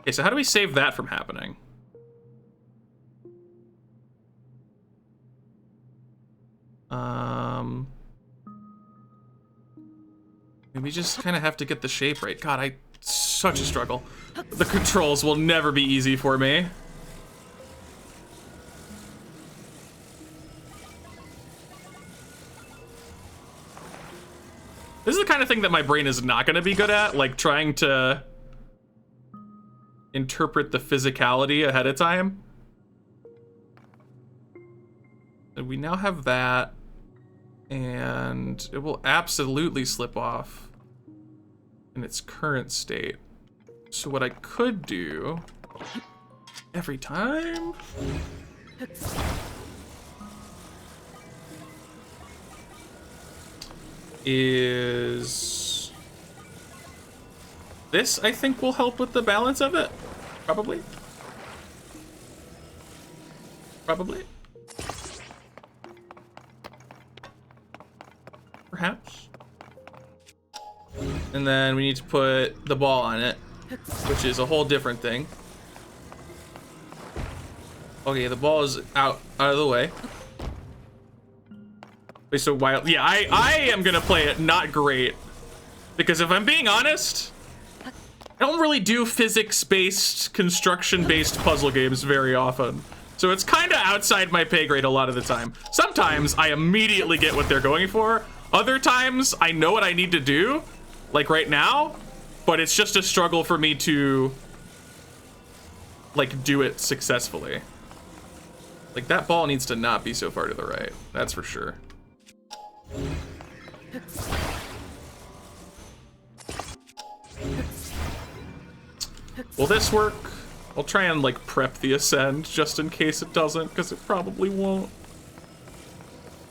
Okay, so how do we save that from happening? We just kind of have to get the shape right. God, such a struggle. The controls will never be easy for me. This is the kind of thing that my brain is not going to be good at, like trying to interpret the physicality ahead of time. And we now have that, and it will absolutely slip off in its current state. So what I could do every time. Is this, I think, will help with the balance of it? Probably. Probably. Perhaps. And then we need to put the ball on it, which is a whole different thing. Okay, the ball is out of the way. Wait, so while, yeah, I am gonna play it not great, because if I'm being honest, I don't really do physics-based, construction-based puzzle games very often. So it's kind of outside my pay grade a lot of the time. Sometimes I immediately get what they're going for. Other times I know what I need to do, like right now, but it's just a struggle for me to like do it successfully. Like that ball needs to not be so far to the right, that's for sure. Will this work? I'll try and like prep the ascend just in case it doesn't, because it probably won't.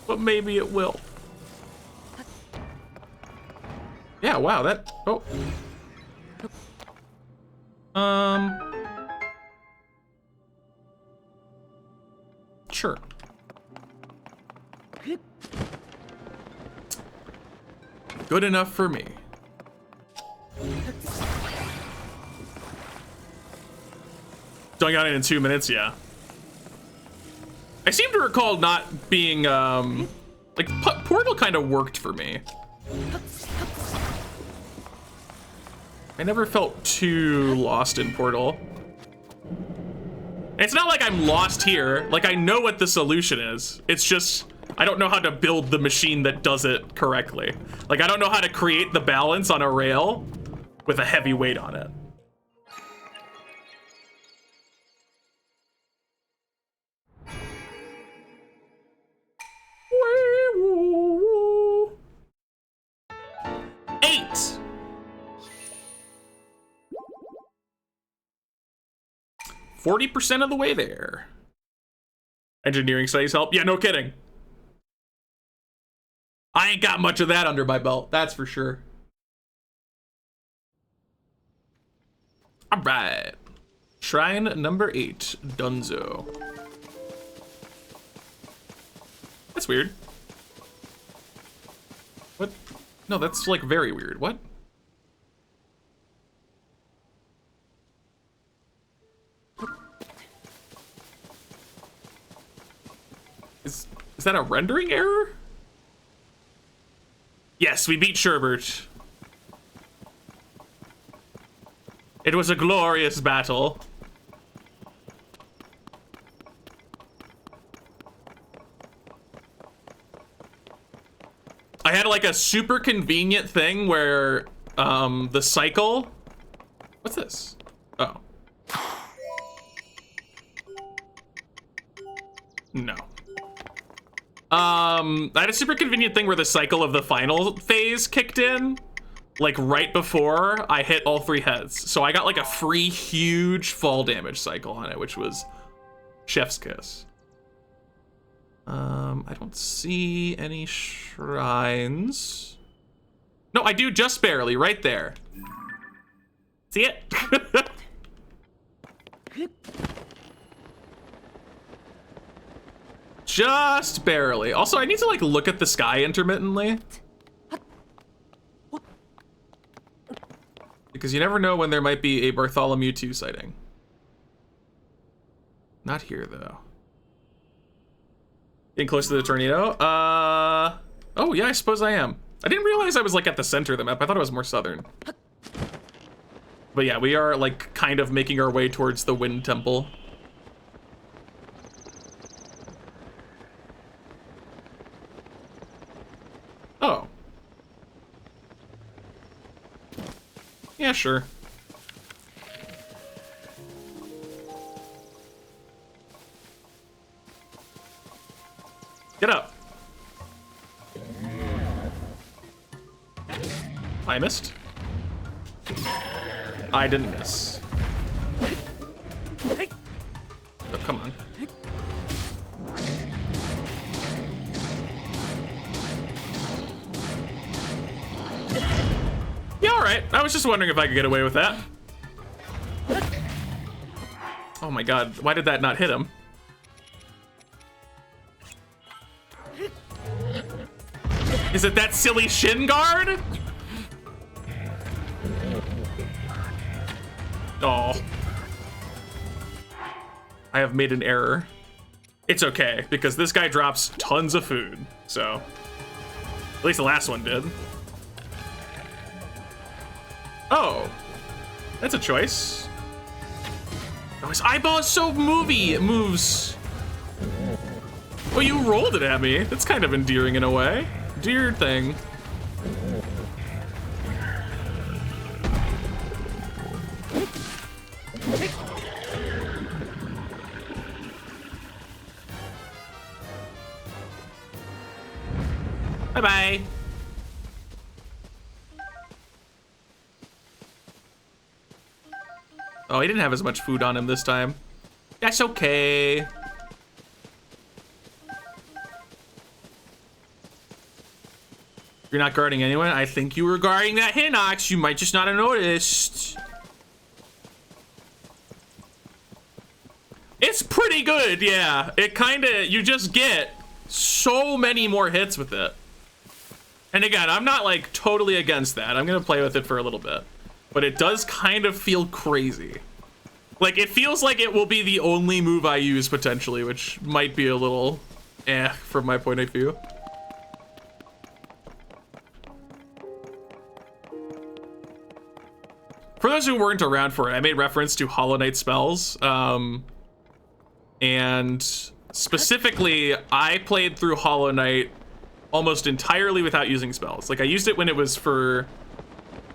But maybe it will. Yeah, wow, that, oh. Sure. Good enough for me. Done on it in 2 minutes, yeah. I seem to recall not being, like, Portal kind of worked for me. I never felt too lost in Portal. It's not like I'm lost here. Like, I know what the solution is. It's just, I don't know how to build the machine that does it correctly. Like, I don't know how to create the balance on a rail with a heavy weight on it. Eight. 40% of the way there. Engineering studies help. Yeah, no kidding. I ain't got much of that under my belt, that's for sure. All right. Shrine number 8, Dunzo. That's weird. What? No, that's like very weird. What? Is that a rendering error? Yes, we beat Sherbert. It was a glorious battle. I had like a super convenient thing where the cycle. What's this? Oh. No. I had a super convenient thing where the cycle of the final phase kicked in, like right before I hit all 3 heads. So I got like a free huge fall damage cycle on it, which was chef's kiss. I don't see any shrines. No, I do just barely, right there. See it? Just barely. Also, I need to like look at the sky intermittently. Because you never know when there might be a Bartholomew 2 sighting. Not here though. Getting close to the tornado? Oh yeah, I suppose I am. I didn't realize I was like at the center of the map. I thought it was more southern. But yeah, we are like kind of making our way towards the Wind Temple. Oh. Yeah, sure. Get up. I missed. I didn't miss. come on. Yeah, all right. I was just wondering if I could get away with that. Oh my god, why did that not hit him? Is it that silly shin guard? Oh. I have made an error. It's okay, because this guy drops tons of food, so. At least the last one did. Oh. That's a choice. Oh, his eyeball is so movie. It moves. Oh, you rolled it at me. That's kind of endearing in a way. Do your thing. Bye-bye. Oh, he didn't have as much food on him this time. That's okay. You're not guarding anyone? I think you were guarding that Hinox. You might just not have noticed. It's pretty good, yeah. It kinda, you just get so many more hits with it. And again, I'm not like totally against that. I'm gonna play with it for a little bit. But it does kind of feel crazy. Like, it feels like it will be the only move I use potentially, which might be a little from my point of view. For those who weren't around for it, I made reference to Hollow Knight spells. And specifically, I played through Hollow Knight almost entirely without using spells. Like, I used it when it was for,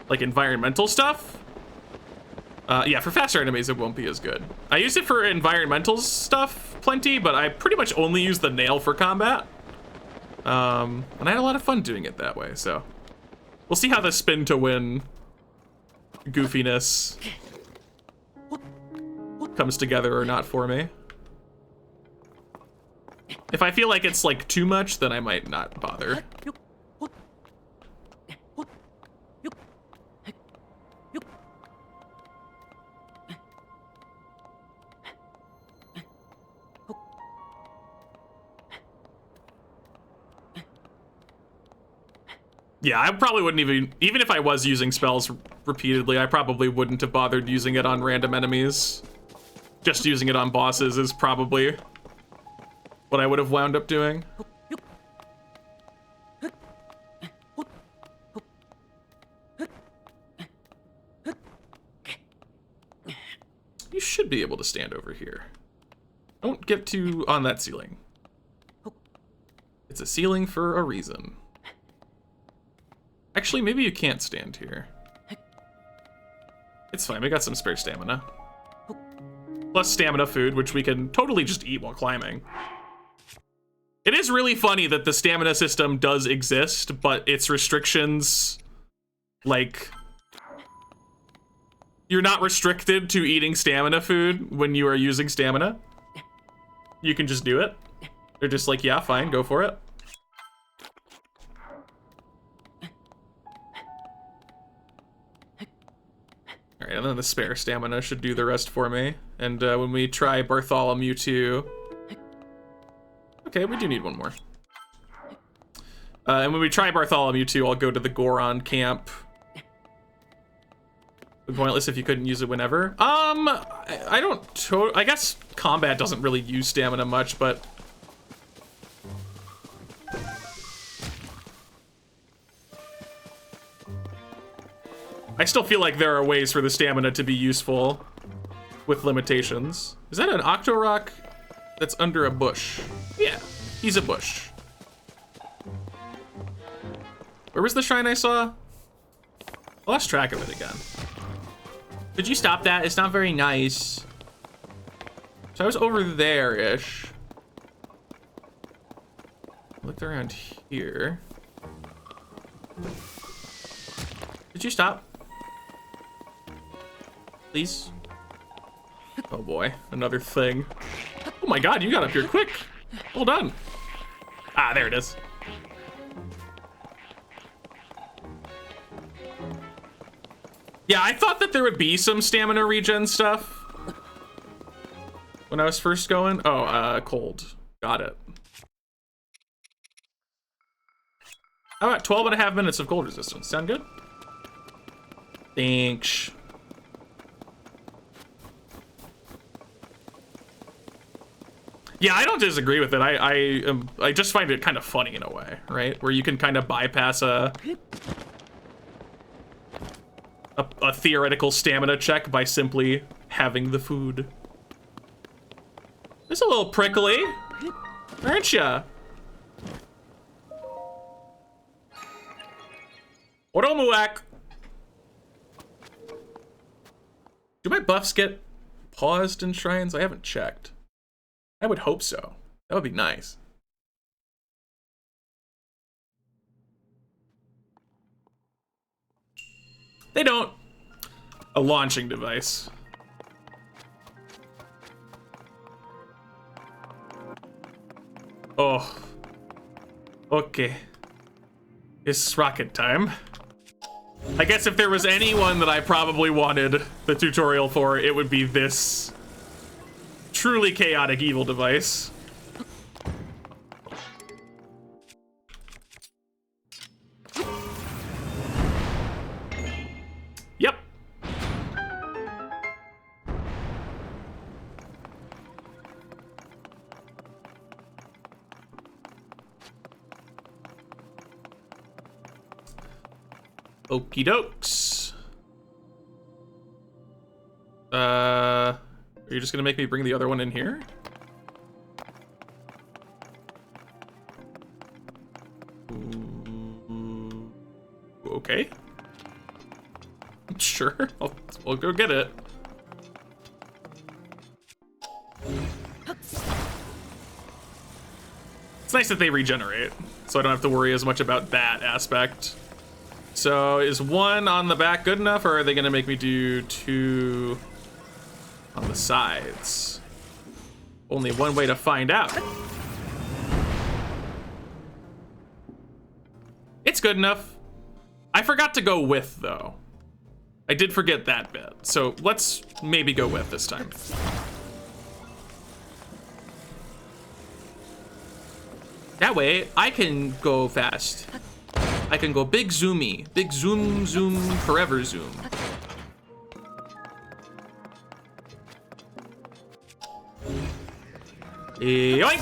like, environmental stuff. Yeah, for faster enemies, it won't be as good. I used it for environmental stuff plenty, but I pretty much only use the nail for combat. And I had a lot of fun doing it that way, so. We'll see how the spin to win goofiness comes together or not for me. If I feel like it's like too much, then I might not bother. Yeah, I probably wouldn't even if I was using spells repeatedly, I probably wouldn't have bothered using it on random enemies. Just using it on bosses is probably what I would have wound up doing. You should be able to stand over here. Don't get too on that ceiling. It's a ceiling for a reason. Actually, maybe you can't stand here. It's fine, we got some spare stamina. Plus stamina food, which we can totally just eat while climbing. It is really funny that the stamina system does exist, but its restrictions, like, you're not restricted to eating stamina food when you are using stamina. You can just do it. They're just like, yeah, fine, go for it. All right, and then the spare stamina should do the rest for me. And when we try Bartholomew 2... Okay, we do need one more. And when we try Bartholomew 2, I'll go to the Goron camp. Pointless if you couldn't use it whenever. I don't... I guess combat doesn't really use stamina much, but... I still feel like there are ways for the stamina to be useful with limitations. Is that an Octorok that's under a bush? Yeah, he's a bush. Where was the shrine I saw? I lost track of it again. Could you stop that? It's not very nice. So I was over there-ish. Looked around here. Did you stop? Please? Oh boy, another thing. my god, you got up here quick. Well done. Ah, there it is. Yeah, I thought that there would be some stamina regen stuff when I was first going. Oh, cold. Got it. How about 12.5 minutes of cold resistance? Sound good? Thanks. Yeah, I don't disagree with it. I just find it kind of funny in a way, right? Where you can kind of bypass a theoretical stamina check by simply having the food. It's a little prickly, aren't ya? Oromuak. Do my buffs get paused in shrines? I haven't checked. I would hope so. That would be nice. They don't. A launching device. Oh. Okay. It's rocket time. I guess if there was anyone that I probably wanted the tutorial for, it would be this truly chaotic evil device. Yep. Okie dokes. Are you just gonna make me bring the other one in here? Ooh, okay. Sure, we'll go get it. It's nice that they regenerate, so I don't have to worry as much about that aspect. So is one on the back good enough, or are they gonna make me do two on the sides? Only one way to find out. It's good enough. I forgot to go with, though. I did forget that bit. So let's maybe go with this time. That way, I can go fast. I can go big zoomy. Big zoom, zoom, forever zoom. Yoink!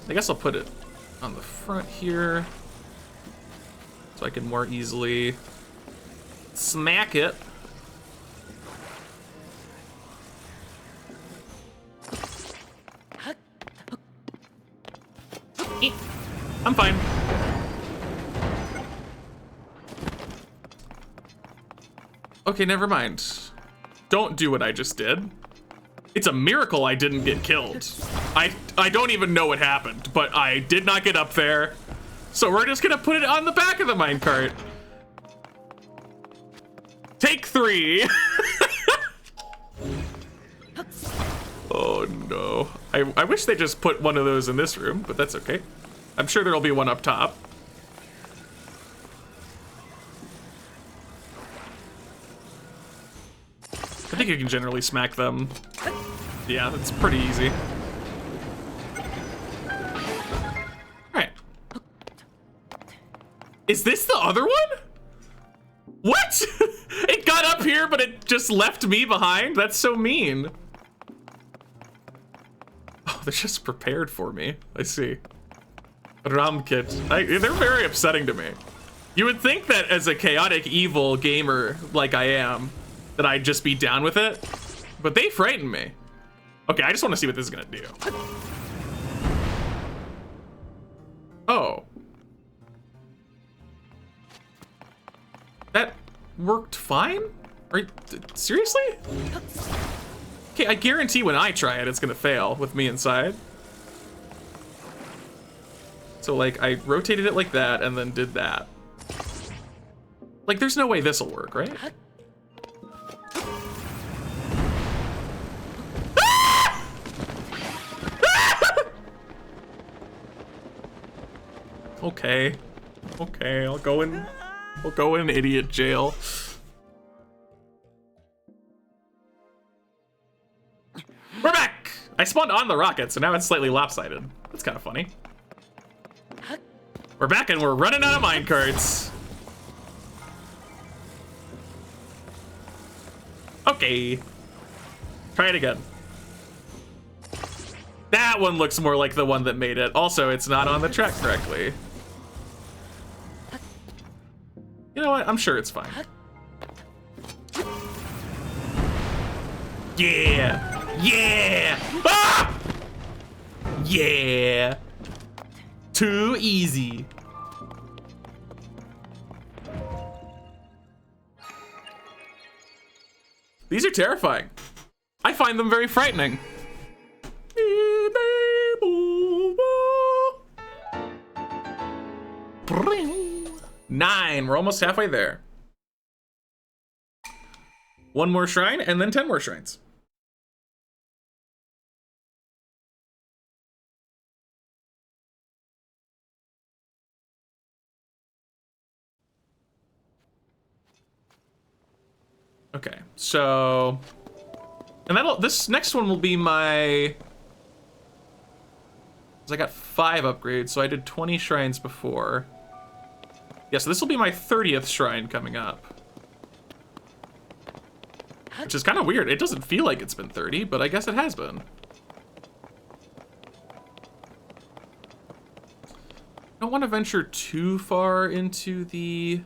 I guess I'll put it on the front here so I can more easily smack it. I'm fine. Okay, never mind. Don't do what I just did. It's a miracle I didn't get killed. I don't even know what happened, but I did not get up there. So we're just gonna put it on the back of the minecart. Take 3. Oh no. I wish they just put one of those in this room, but that's okay. I'm sure there'll be one up top. I think you can generally smack them. Yeah, that's pretty easy. Alright. Is this the other one? What? It got up here, but it just left me behind? That's so mean. Oh, they're just prepared for me. I see. Ram kit. They're very upsetting to me. You would think that as a chaotic evil gamer like I am, that I'd just be down with it, but they frighten me. Okay, I just want to see what this is gonna do. Oh. That worked fine? Are you, seriously? Okay, I guarantee when I try it, it's gonna fail with me inside. So like, I rotated it like that and then did that. Like, there's no way this'll work, right? Okay. Okay, I'll go in idiot jail. We're back! I spawned on the rocket, so now it's slightly lopsided. That's kind of funny. We're back and we're running out of minecarts. Okay. Try it again. That one looks more like the one that made it. Also, it's not on the track correctly. You know what? I'm sure it's fine. Yeah! Yeah! Ah! Yeah! Too easy. These are terrifying. I find them very frightening. 9. We're almost halfway there. 1 more shrine and then 10 more shrines. Okay, so, and this next one will be my, because I got 5 upgrades, so I did 20 shrines before. Yeah, so this will be my 30th shrine coming up. Which is kind of weird. It doesn't feel like it's been 30, but I guess it has been. I don't want to venture too far into the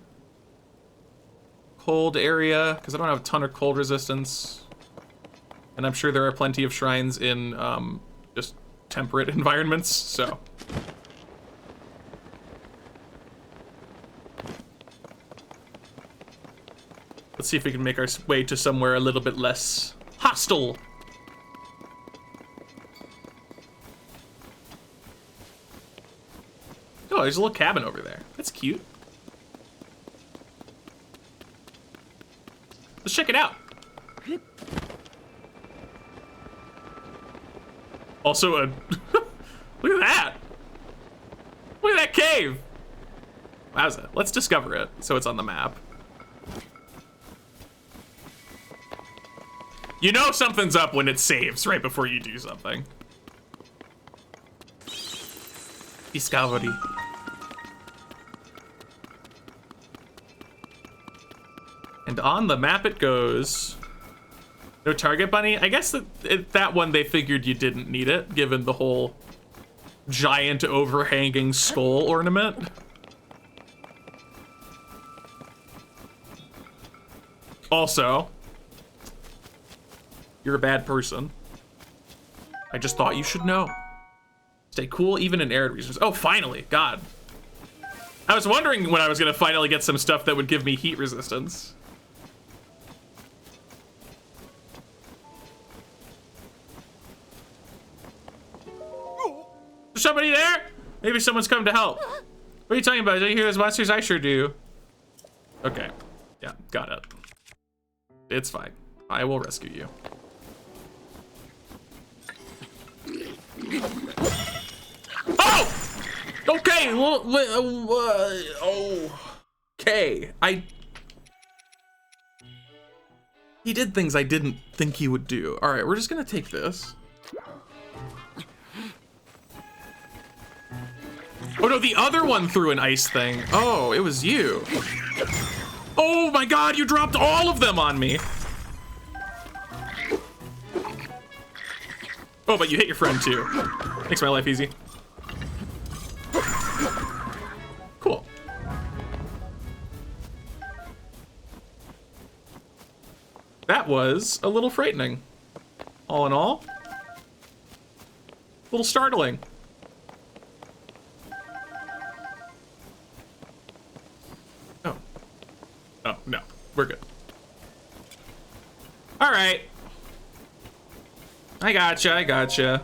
cold area, because I don't have a ton of cold resistance. And I'm sure there are plenty of shrines in just temperate environments, so. Let's see if we can make our way to somewhere a little bit less hostile. Oh, there's a little cabin over there. That's cute. Let's check it out. Also, look at that. Look at that cave. Wowza. Let's discover it so it's on the map. You know something's up when it saves right before you do something. Discovery. And on the map it goes. No target bunny? I guess that one they figured you didn't need it, given the whole giant overhanging skull ornament. Also, you're a bad person. I just thought you should know. Stay cool even in arid regions. Oh, finally, God. I was wondering when I was gonna finally get some stuff that would give me heat resistance. Is somebody there? Maybe someone's come to help. What are you talking about? Don't you hear those monsters? I sure do. Okay, yeah, got it. It's fine. I will rescue you. Oh! Okay, well, okay. He did things I didn't think he would do. All right, we're just gonna take this. Oh no, the other one threw an ice thing. Oh, it was you. Oh my God, you dropped all of them on me. Oh, but you hit your friend too. Makes my life easy. Cool. That was a little frightening. All in all, a little startling. Oh. Oh, no. We're good. All right. I gotcha.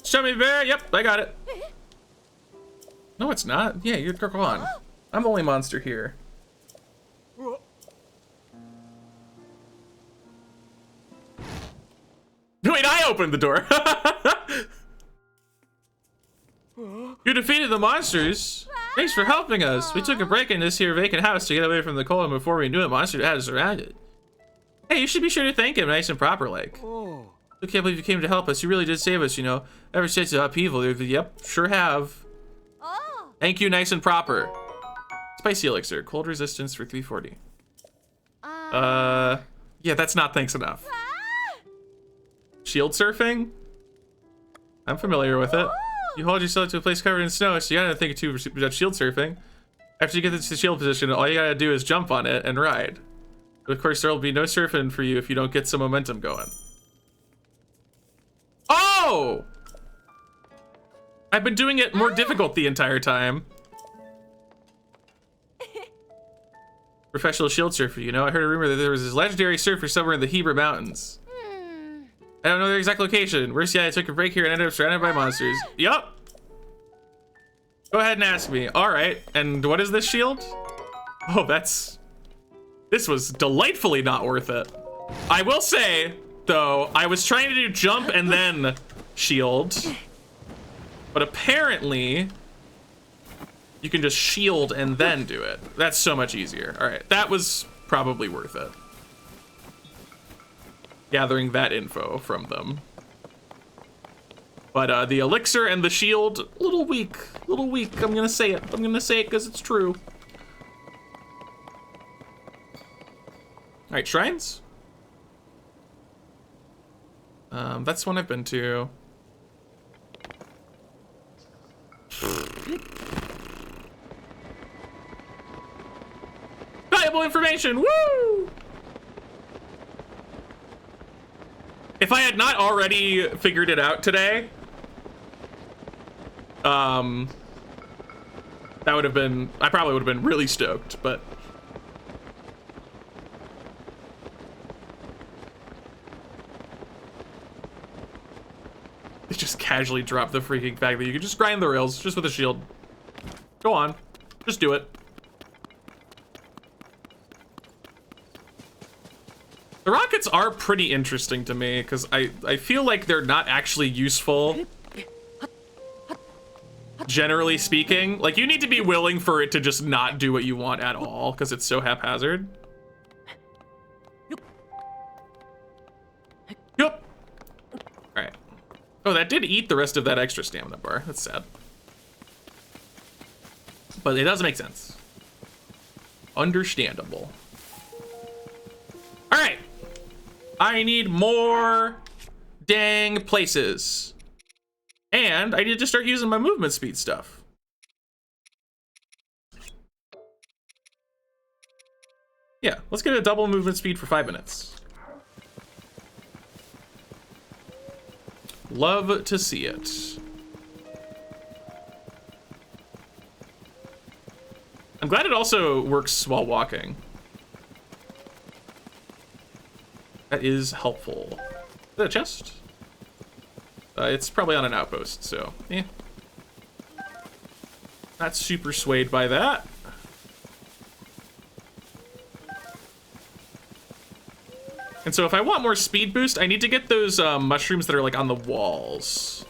Show me bear. Yep, I got it. No, it's not. Yeah, you're gone. I'm the only monster here. Wait, I opened the door. You defeated the monsters. Thanks for helping us. We took a break in this here vacant house to get away from the cold, and before we knew it, monster had us surrounded. Hey, you should be sure to thank him nice and proper, like. I can't believe you came to help us. You really did save us, you know. Ever since the upheaval, yep, sure have. Thank you, nice and proper. Spicy elixir, cold resistance for 340. Yeah, that's not thanks enough. Shield surfing? I'm familiar with it. You hold yourself to a place covered in snow, so you gotta think too about shield surfing. After you get to the shield position, all you gotta do is jump on it and ride. But of course, there will be no surfing for you if you don't get some momentum going. Oh! I've been doing it more difficult the entire time. Professional shield surfer, you know? I heard a rumor that there was this legendary surfer somewhere in the Hebra Mountains. I don't know their exact location. Worse yet, I took a break here and ended up surrounded by monsters. Yup. Go ahead and ask me. All right. And what is this shield? Oh, this was delightfully not worth it. I will say, though, I was trying to do jump and then shield. But apparently, you can just shield and then do it. That's so much easier. All right. That was probably worth it. Gathering that info from them. But the elixir and the shield, a little weak. A little weak. I'm gonna say it. I'm gonna say it because it's true. Alright, shrines? That's one I've been to. Valuable information! Woo! If I had not already figured it out today, that would have been, I probably would have been really stoked, but. They just casually drop the freaking fact that you can just grind the rails just with a shield. Go on, just do it. The rockets are pretty interesting to me because I feel like they're not actually useful. Generally speaking, like you need to be willing for it to just not do what you want at all because it's so haphazard. Yup. All right. Oh, that did eat the rest of that extra stamina bar. That's sad. But it does make sense. Understandable. All right. I need more dang places. And I need to start using my movement speed stuff. Yeah, let's get a double movement speed for 5 minutes. Love to see it. I'm glad it also works while walking. That is helpful. Is that a chest? It's probably on an outpost, so yeah. Not super swayed by that. And so if I want more speed boost, I need to get those mushrooms that are like on the walls.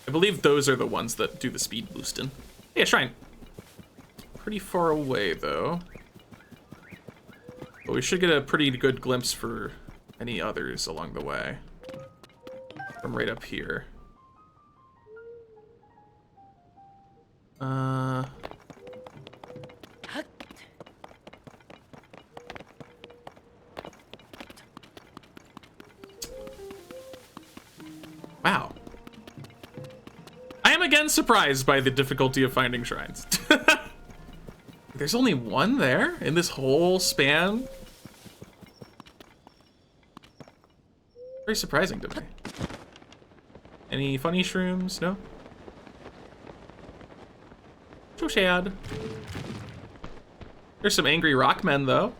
I believe those are the ones that do the speed boosting. Yeah, shrine. Pretty far away though. But we should get a pretty good glimpse for any others along the way. From right up here. Wow. I am again surprised by the difficulty of finding shrines. There's only one there in this whole span? Very surprising to me. Any funny shrooms? No? So sad. There's some angry rock men though.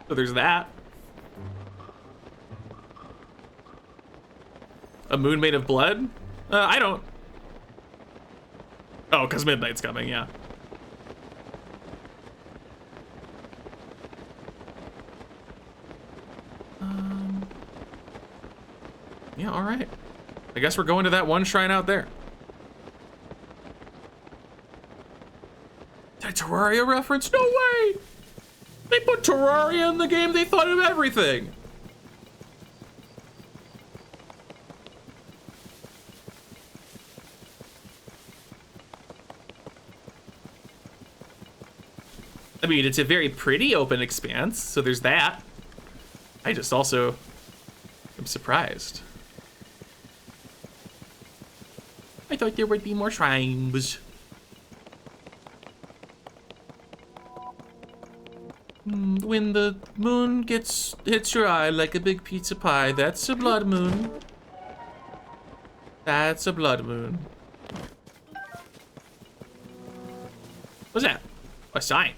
So there's that. A moon made of blood? I don't. Oh, because midnight's coming, yeah. Yeah, all right. I guess we're going to that one shrine out there. That Terraria reference? No way! They put Terraria in the game, they thought of everything. I mean, it's a very pretty open expanse, so there's that. I just also am surprised. I thought there would be more shrines. When the moon hits your eye like a big pizza pie, that's a blood moon. That's a blood moon. What's that? A sign.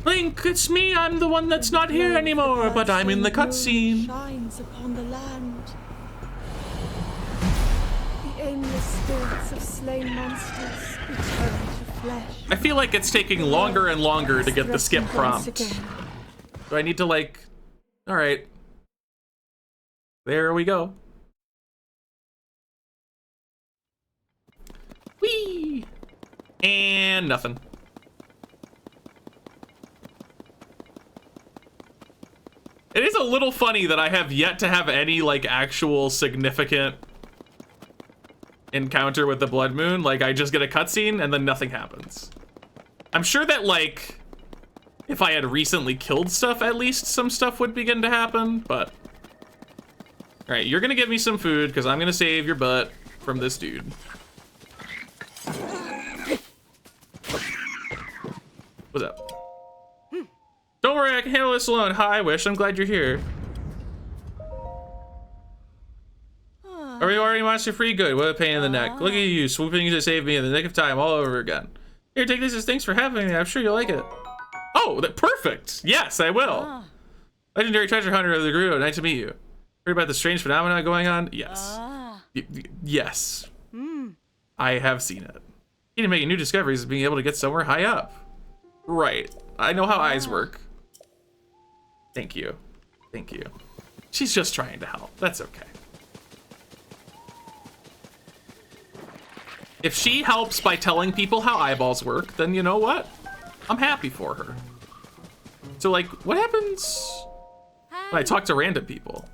Link, it's me. I'm the one that's not here anymore, but I'm in the cutscene. Shines upon the land. The aimless spirits of slain monsters return to flesh. I feel like it's taking longer and longer to get the skip prompt. Do I need to like... All right. There we go. Whee! And nothing. It is a little funny that I have yet to have any, like, actual significant encounter with the Blood Moon. Like, I just get a cutscene and then nothing happens. I'm sure that, like, if I had recently killed stuff, at least some stuff would begin to happen, but... Alright, you're gonna give me some food, because I'm gonna save your butt from this dude. What's up? Don't worry, I can handle this alone. Hi, Wish. I'm glad you're here. Are we already monster free? Good. What a pain in the neck. Look at you, swooping to save me in the nick of time all over again. Here, take this as thanks for having me. I'm sure you'll like it. Oh, perfect. Yes, I will. Legendary treasure hunter of the Gerudo. Nice to meet you. Heard about the strange phenomena going on? Yes. Yes. I have seen it. Even making new discoveries is being able to get somewhere high up. Right. I know how eyes work. Thank you. Thank you. She's just trying to help. That's okay. If she helps by telling people how eyeballs work, then you know what? I'm happy for her. So, like, what happens when I talk to random people?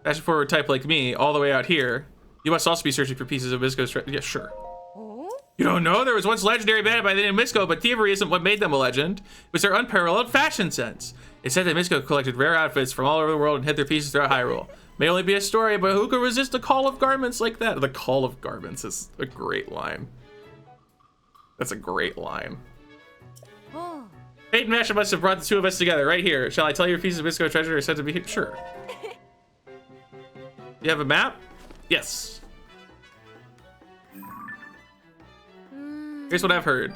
Fashion forward type like me, all the way out here. You must also be searching for pieces of Misko's yeah, sure. You don't know? There was once a legendary band by the name of Misko, but thievery isn't what made them a legend. It was their unparalleled fashion sense. It's said that Misko collected rare outfits from all over the world and hid their pieces throughout Hyrule. May only be a story, but who could resist the call of garments like that? The call of garments is a great line. That's a great line. Fate and Masha must have brought the two of us together right here. Shall I tell you your pieces of Misko treasure are said to be here? Sure. You have a map? Yes. Here's what I've heard.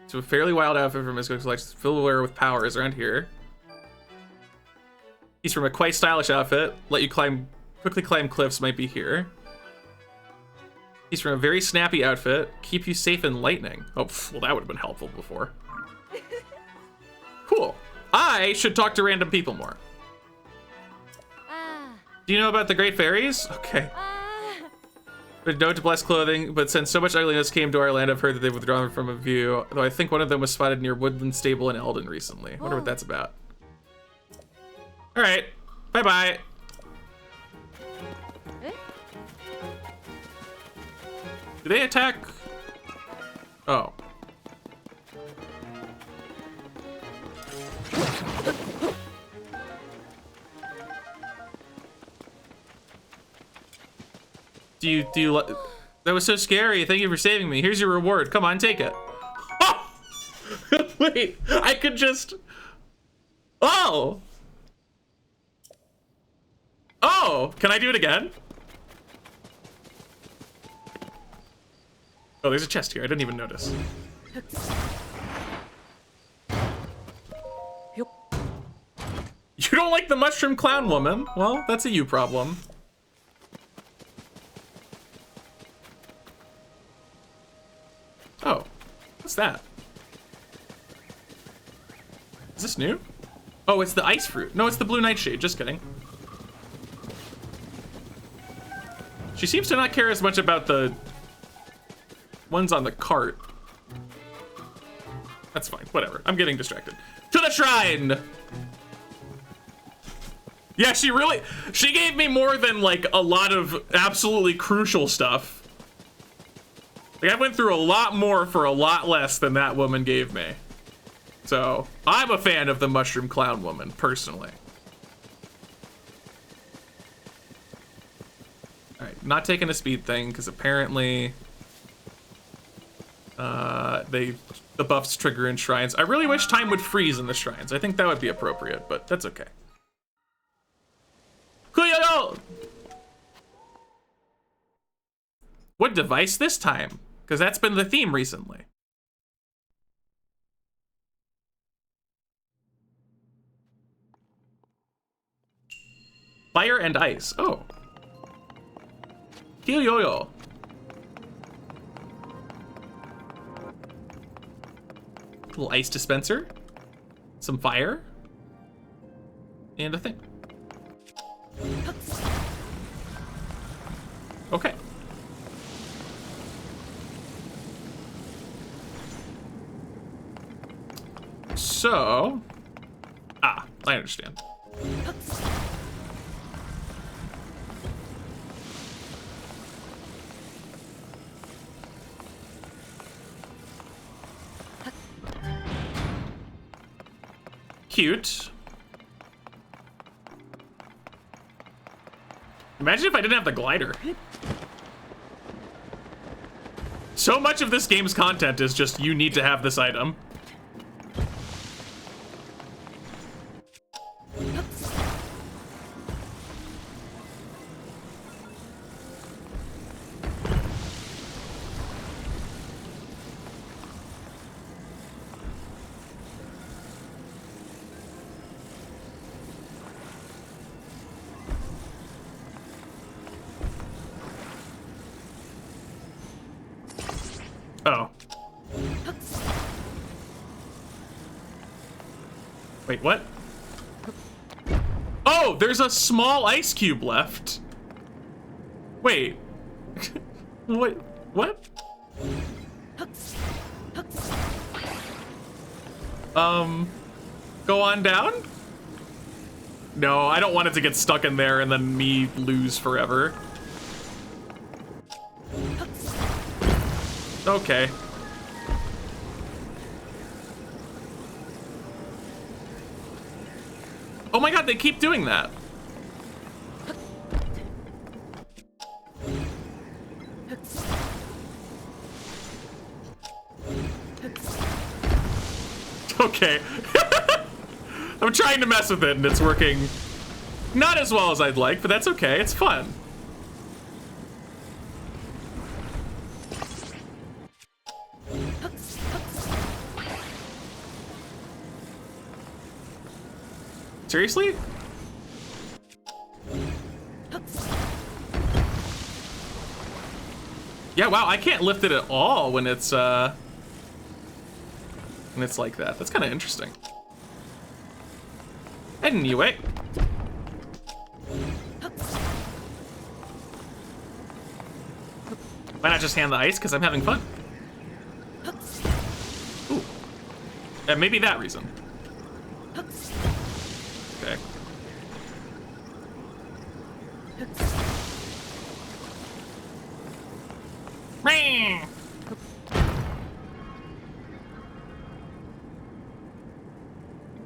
It's a fairly wild outfit from Misko collects fillware with powers around here. He's from a quite stylish outfit. Let you quickly climb cliffs might be here. He's from a very snappy outfit. Keep you safe in lightning. Oh, well, that would have been helpful before. Cool. I should talk to random people more. Do you know about the Great Fairies? Okay. But known to bless clothing, but since so much ugliness came to our land, I've heard that they've withdrawn from a view. Though I think one of them was spotted near Woodland Stable in Eldon recently. I wonder what that's about. All right, bye-bye. Do they attack? Oh. Do you that was so scary. Thank you for saving me. Here's your reward. Come on, take it. Oh! Wait, I could just... Oh! Oh, can I do it again? Oh, there's a chest here. I didn't even notice. You don't like the mushroom clown woman? Well, that's a you problem. that? Is this new? Oh, it's the ice fruit. No, it's the blue nightshade. Just kidding. She seems to not care as much about the ones on the cart. That's fine. Whatever. I'm getting distracted. To the shrine! Yeah, she gave me more than like a lot of absolutely crucial stuff. Like, I went through a lot more for a lot less than that woman gave me. So, I'm a fan of the Mushroom Clown Woman, personally. Alright, not taking a speed thing, because apparently... the buffs trigger in shrines. I really wish time would freeze in the shrines. I think that would be appropriate, but that's okay. Kuyoyo! What device this time? Because that's been the theme recently. Fire and ice. Oh. Kuyoyo. Little ice dispenser. Some fire. And a thing. Okay. So, I understand. Cute. Imagine if I didn't have the glider. So much of this game's content is just you need to have this item. Oh. Wait, what? Oh, there's a small ice cube left. Wait. What? Go on down? No, I don't want it to get stuck in there and then me lose forever. Okay. Oh my god, they keep doing that. Okay. I'm trying to mess with it and it's working not as well as I'd like, but that's okay. It's fun. Seriously? Yeah, wow, I can't lift it at all when it's like that. That's kind of interesting. Anyway. Why not just hand the ice? Because I'm having fun. Ooh. Maybe that reason. Okay.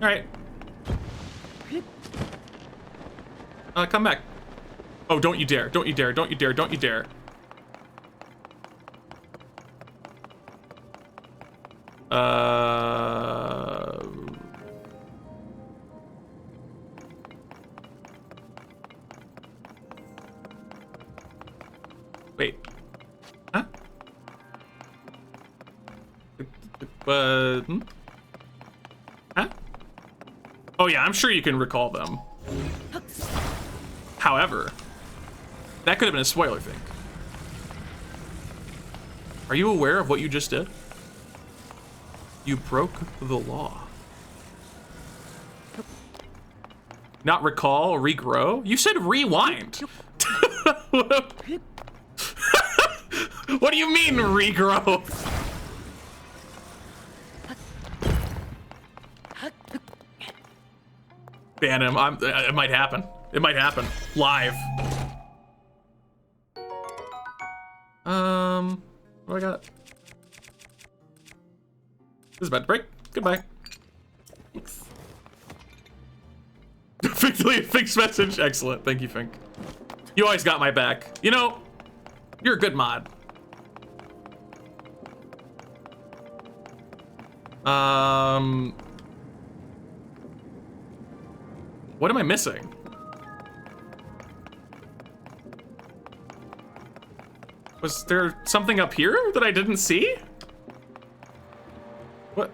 All right. Come back. Oh, don't you dare. Don't you dare. Don't you dare. Don't you dare. Wait. Huh? Huh? Oh yeah, I'm sure you can recall them. However, that could have been a spoiler thing. Are you aware of what you just did? You broke the law. Not recall, regrow? You said rewind. What do you mean regrow? Ban him. It might happen. It might happen. Live. What do I got? This is about to break. Goodbye. Thanks. Fink's message. Excellent. Thank you, Fink. You always got my back. You know, you're a good mod. What am I missing? Was there something up here that I didn't see? What?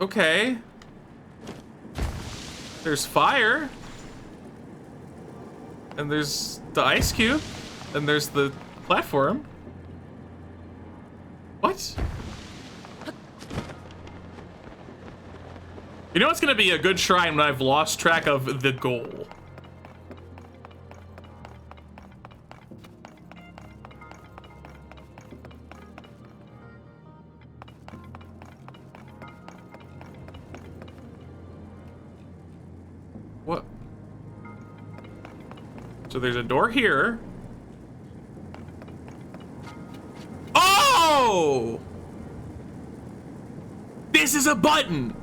Okay. There's fire. And there's the ice cube. And there's the platform. What? You know what's gonna be a good shrine when I've lost track of the goal? What? So there's a door here. Oh! This is a button!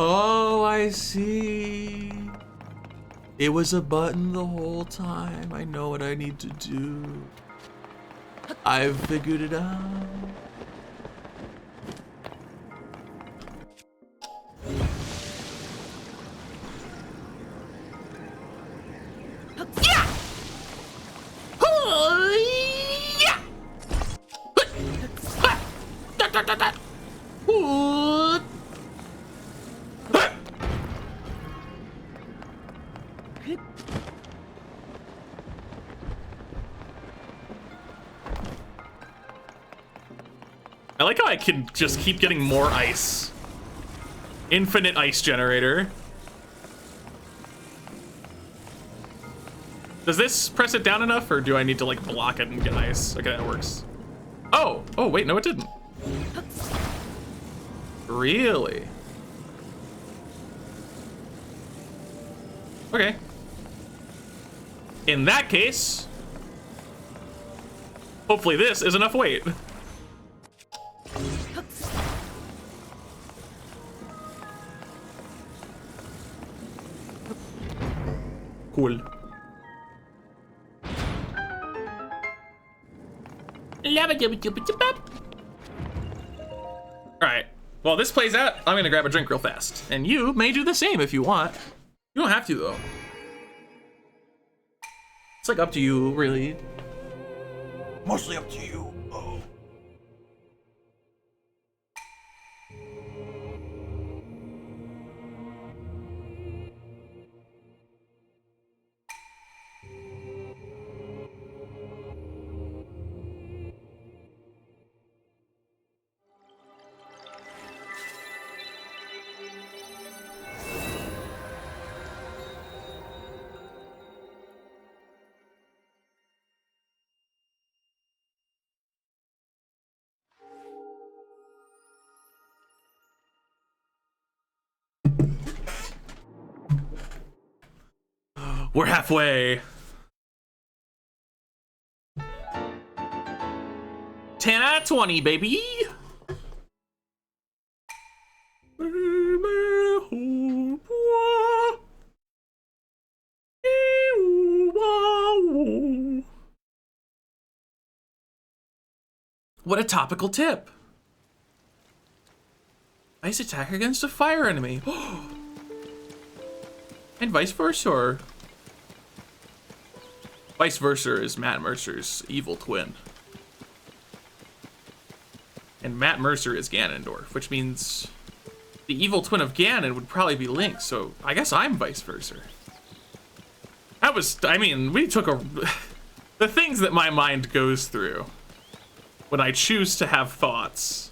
Oh, I see. It was a button the whole time. I know what I need to do. I've figured it out. I like how I can just keep getting more ice. Infinite ice generator. Does this press it down enough, or do I need to like block it and get ice? Okay, that works. Oh, wait, no it didn't. Really? Okay. In that case, hopefully this is enough weight. Cool. Alright. While this plays out, I'm gonna grab a drink real fast. And you may do the same if you want. You don't have to, though. It's like up to you, really. Mostly up to you. Oh. We're halfway. 10 out of 20, baby. What a topical tip. Ice attack against a fire enemy. And vice versa. Or vice versa is Matt Mercer's evil twin. And Matt Mercer is Ganondorf, which means the evil twin of Ganon would probably be Link, so I guess I'm vice versa. That was, I mean, we took a... the things that my mind goes through when I choose to have thoughts.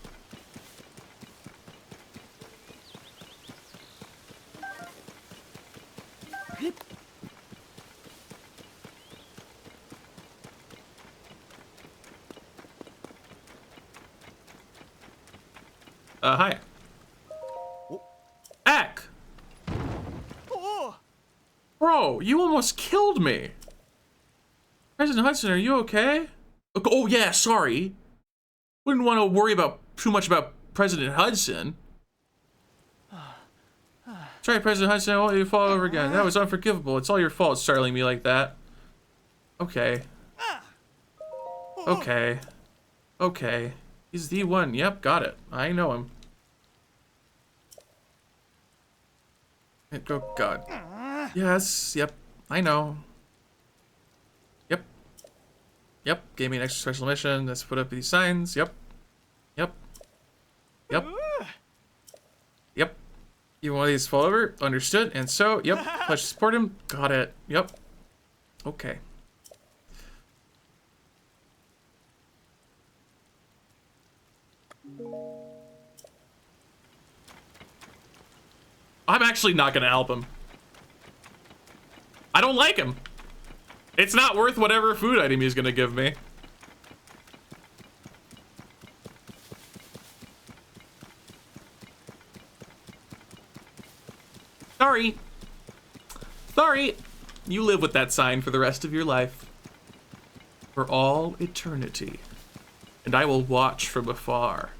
Hi. Ack! Bro, you almost killed me. President Hudson, are you okay? Oh yeah, sorry. Wouldn't want to worry about too much about President Hudson. Sorry, President Hudson, I want you to fall over again. That was unforgivable. It's all your fault startling me like that. Okay. Okay. Okay. He's the one. Yep, got it. I know him. Oh, God. Yes, yep. I know. Yep. Yep. Gave me an extra special mission. Let's put up these signs. Yep. Yep. Yep. Yep. Even one of these fall over. Understood. And so, yep. Pledge to support him. Got it. Yep. Okay. I'm actually not gonna help him. I don't like him. It's not worth whatever food item he's gonna give me. Sorry. Sorry. You live with that sign for the rest of your life. For all eternity. And I will watch from afar.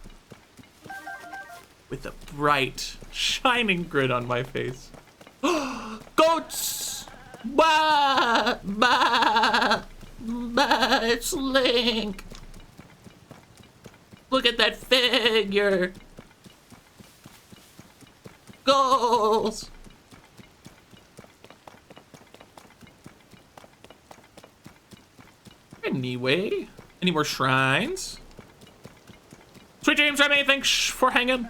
With a bright, shining grin on my face. Goats! Bah! Bah! Bah! It's Link! Look at that figure! Goals! Anyway, any more shrines? Sweet James, have anything for hanging?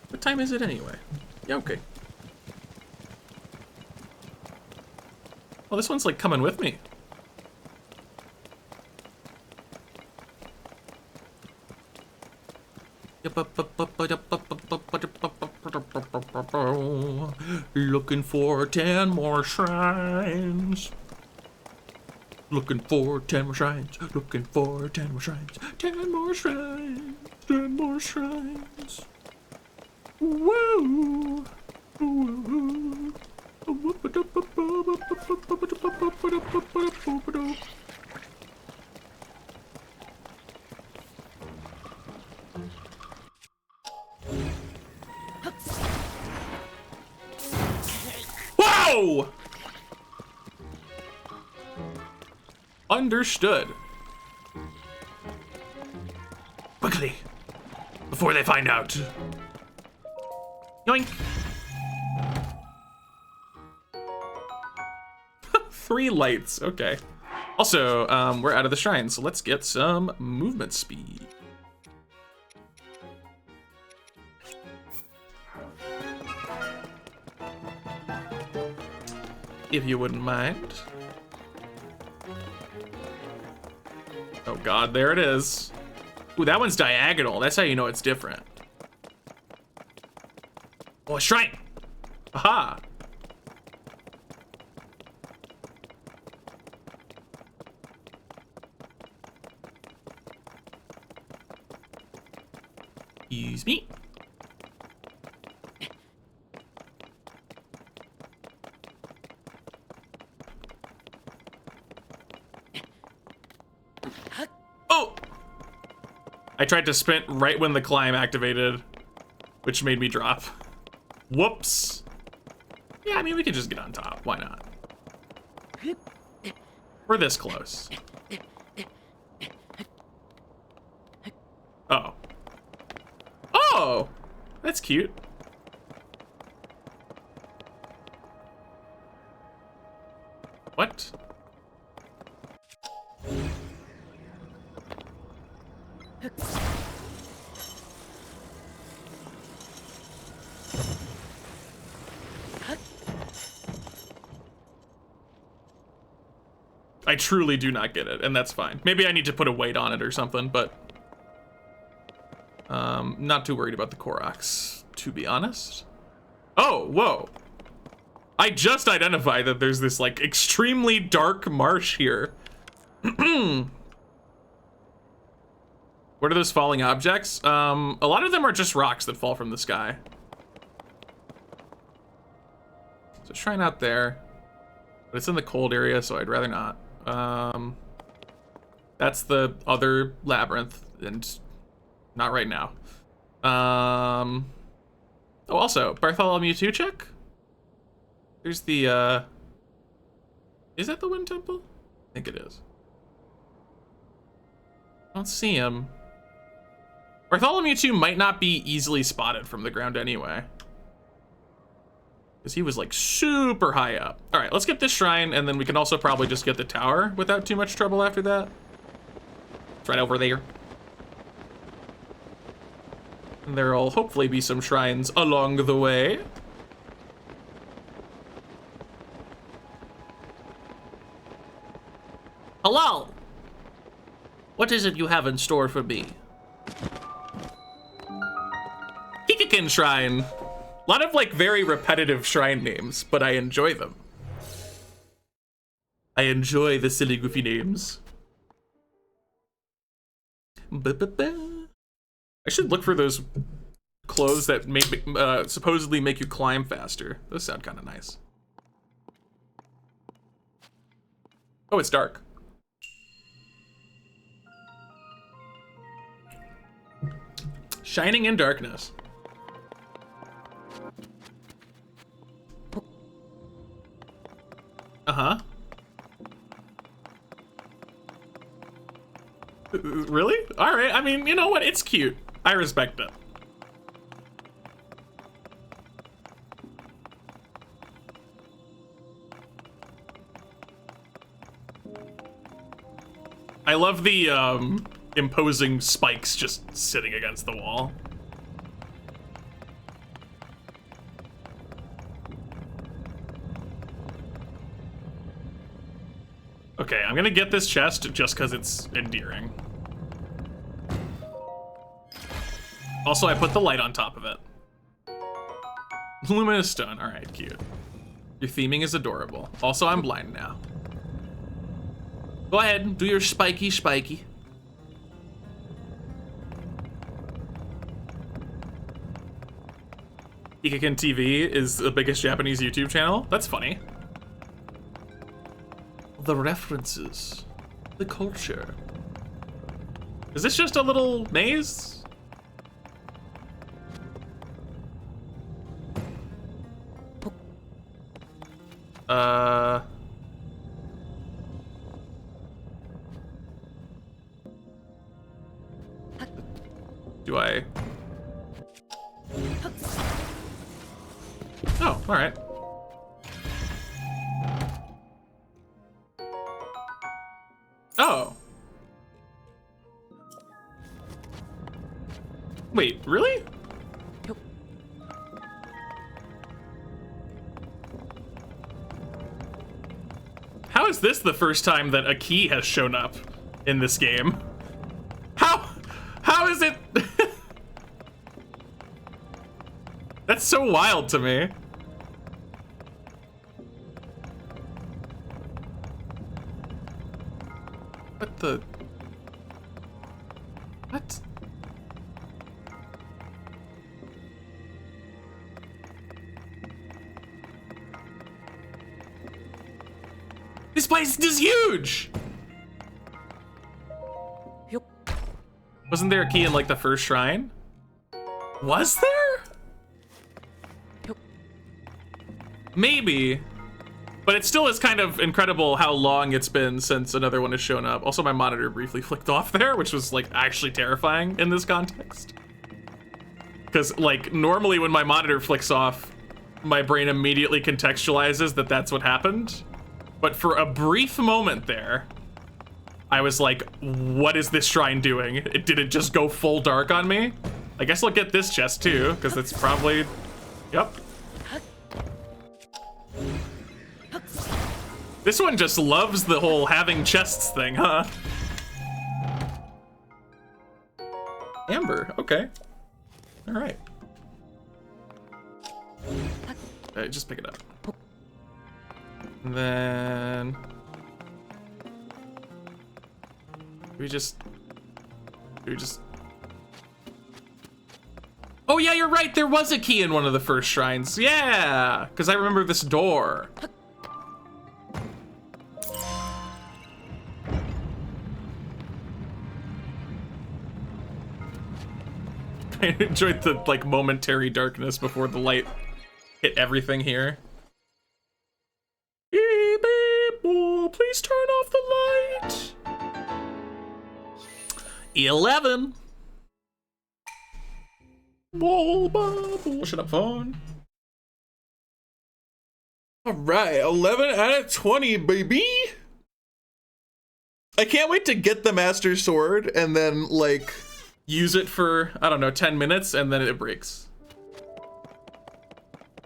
What time is it anyway? Yeah, okay. Well, this one's like coming with me. Looking for 10 more shrines. Looking for 10 more shrines. Looking for 10 more shrines. 10 more shrines. 10 more shrines. Woo! Woo! Whoa! Understood. Quickly, before they find out. Yoink! 3 lights, okay. Also, we're out of the shrine, so let's get some movement speed. If you wouldn't mind. Oh God, there it is. Ooh, that one's diagonal. That's how you know it's different. Oh, a shrine! Aha! Excuse me. Oh! I tried to sprint right when the climb activated, which made me drop. Whoops. Yeah, I mean, we could just get on top. Why not? We're this close. Oh. Oh! That's cute. I truly do not get it, and that's fine. Maybe I need to put a weight on it or something, but not too worried about the Koroks, to be honest. Oh, whoa. I just identified that there's this, like, extremely dark marsh here. What are those falling objects? A lot of them are just rocks that fall from the sky. So shrine out there. But it's in the cold area, so I'd rather not. That's the other labyrinth, and not right now. Oh, also, Bartholomew 2 check? There's the, is that the Wind Temple? I think it is. I don't see him. Bartholomew 2 might not be easily spotted from the ground anyway, because he was, like, super high up. All right, let's get this shrine, and then we can also probably just get the tower without too much trouble after that. It's right over there. And there'll hopefully be some shrines along the way. Hello! What is it you have in store for me? Kikakin Shrine. A lot of, like, very repetitive shrine names, but I enjoy them. I enjoy the silly, goofy names. I should look for those clothes that supposedly make you climb faster. Those sound kind of nice. Oh, it's dark. Shining in darkness. Uh-huh. Really? All right. I mean, you know what? It's cute. I respect it. I love the imposing spikes just sitting against the wall. Okay, I'm gonna get this chest just because it's endearing. Also, I put the light on top of it. Luminous stone. All right, cute. Your theming is adorable. Also, I'm blind now. Go ahead, do your spiky. Ikakin TV is the biggest Japanese YouTube channel. That's funny. The references, the culture. Is this just a little maze? Do I? Oh, all right. Oh. Wait, really? Nope. How is this the first time that a key has shown up in this game? How is it? That's so wild to me. What the? What? This place is huge! Yep. Wasn't there a key in, like, the first shrine? Was there? Yep. Maybe. But it still is kind of incredible how long it's been since another one has shown up. Also, my monitor briefly flicked off there, which was, like, actually terrifying in this context. Because, like, normally when my monitor flicks off, my brain immediately contextualizes that that's what happened. But for a brief moment there, I was like, what is this shrine doing? It didn't just go full dark on me. I guess I'll get this chest too, because it's probably, yep. This one just loves the whole having chests thing, huh? Amber, okay. All right. Just pick it up. And then... Do we just... Oh yeah, you're right, there was a key in one of the first shrines. Yeah, because I remember this door. I enjoyed the, like, momentary darkness before the light hit everything here. Beep, beep, oh, please turn off the light. 11. Shut up, phone. All right, 11 out of 20, baby. I can't wait to get the Master Sword and then, like, use it for, I don't know, 10 minutes and then it breaks.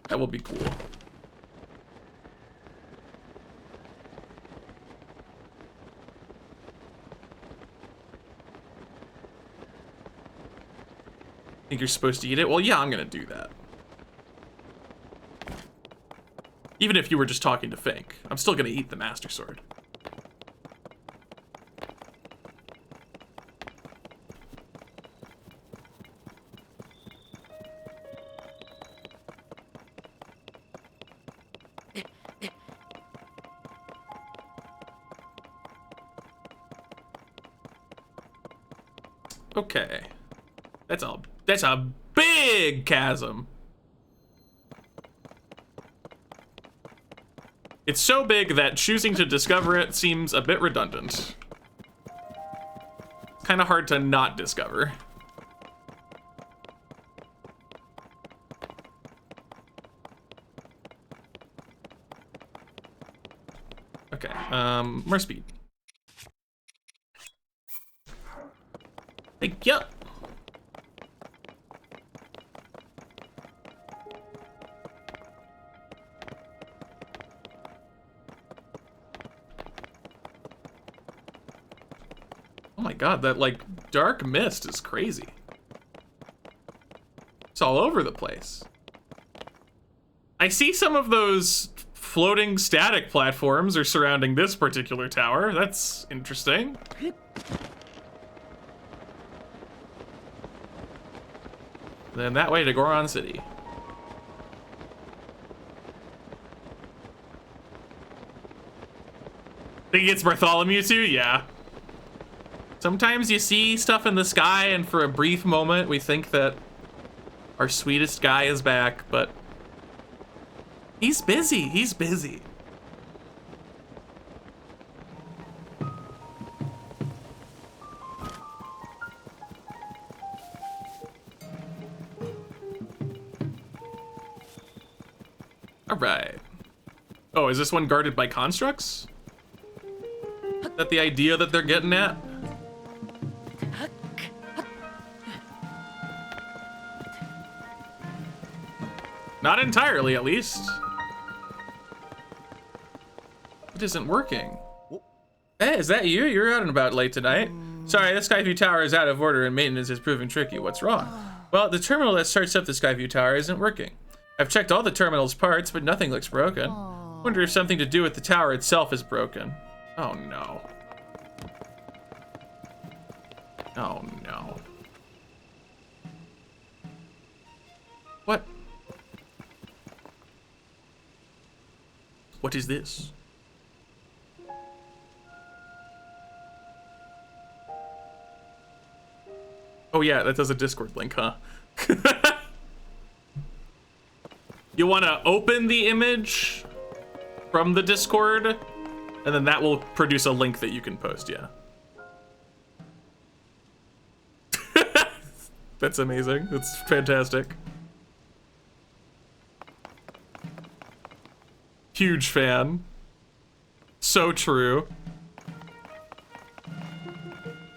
That will be cool. Think you're supposed to eat it? Well, yeah, I'm gonna do that. Even if you were just talking to Fink, I'm still gonna eat the Master Sword. Okay. That's a big chasm. It's so big that choosing to discover it seems a bit redundant. Kind of hard to not discover. Okay, more speed. Thank you. Oh my god, that, like, dark mist is crazy. It's all over the place. I see some of those floating static platforms are surrounding this particular tower. That's interesting. Then that way to Goron City. Think it's Bartholomew too? Yeah. Sometimes you see stuff in the sky and for a brief moment we think that our sweetest guy is back, but he's busy, he's busy. All right. Oh, is this one guarded by constructs? Is that the idea that they're getting at? Not entirely, at least. It isn't working. Hey, is that you? You're out and about late tonight. Sorry, the Skyview Tower is out of order and maintenance is proving tricky. What's wrong? Well, the terminal that starts up the Skyview Tower isn't working. I've checked all the terminal's parts, but nothing looks broken. Wonder if something to do with the tower itself is broken. Oh no. Oh no. What? What is this? Oh yeah, that does a Discord link, huh? You want to open the image from the Discord, and then that will produce a link that you can post, yeah. That's amazing. That's fantastic. Huge fan. So true.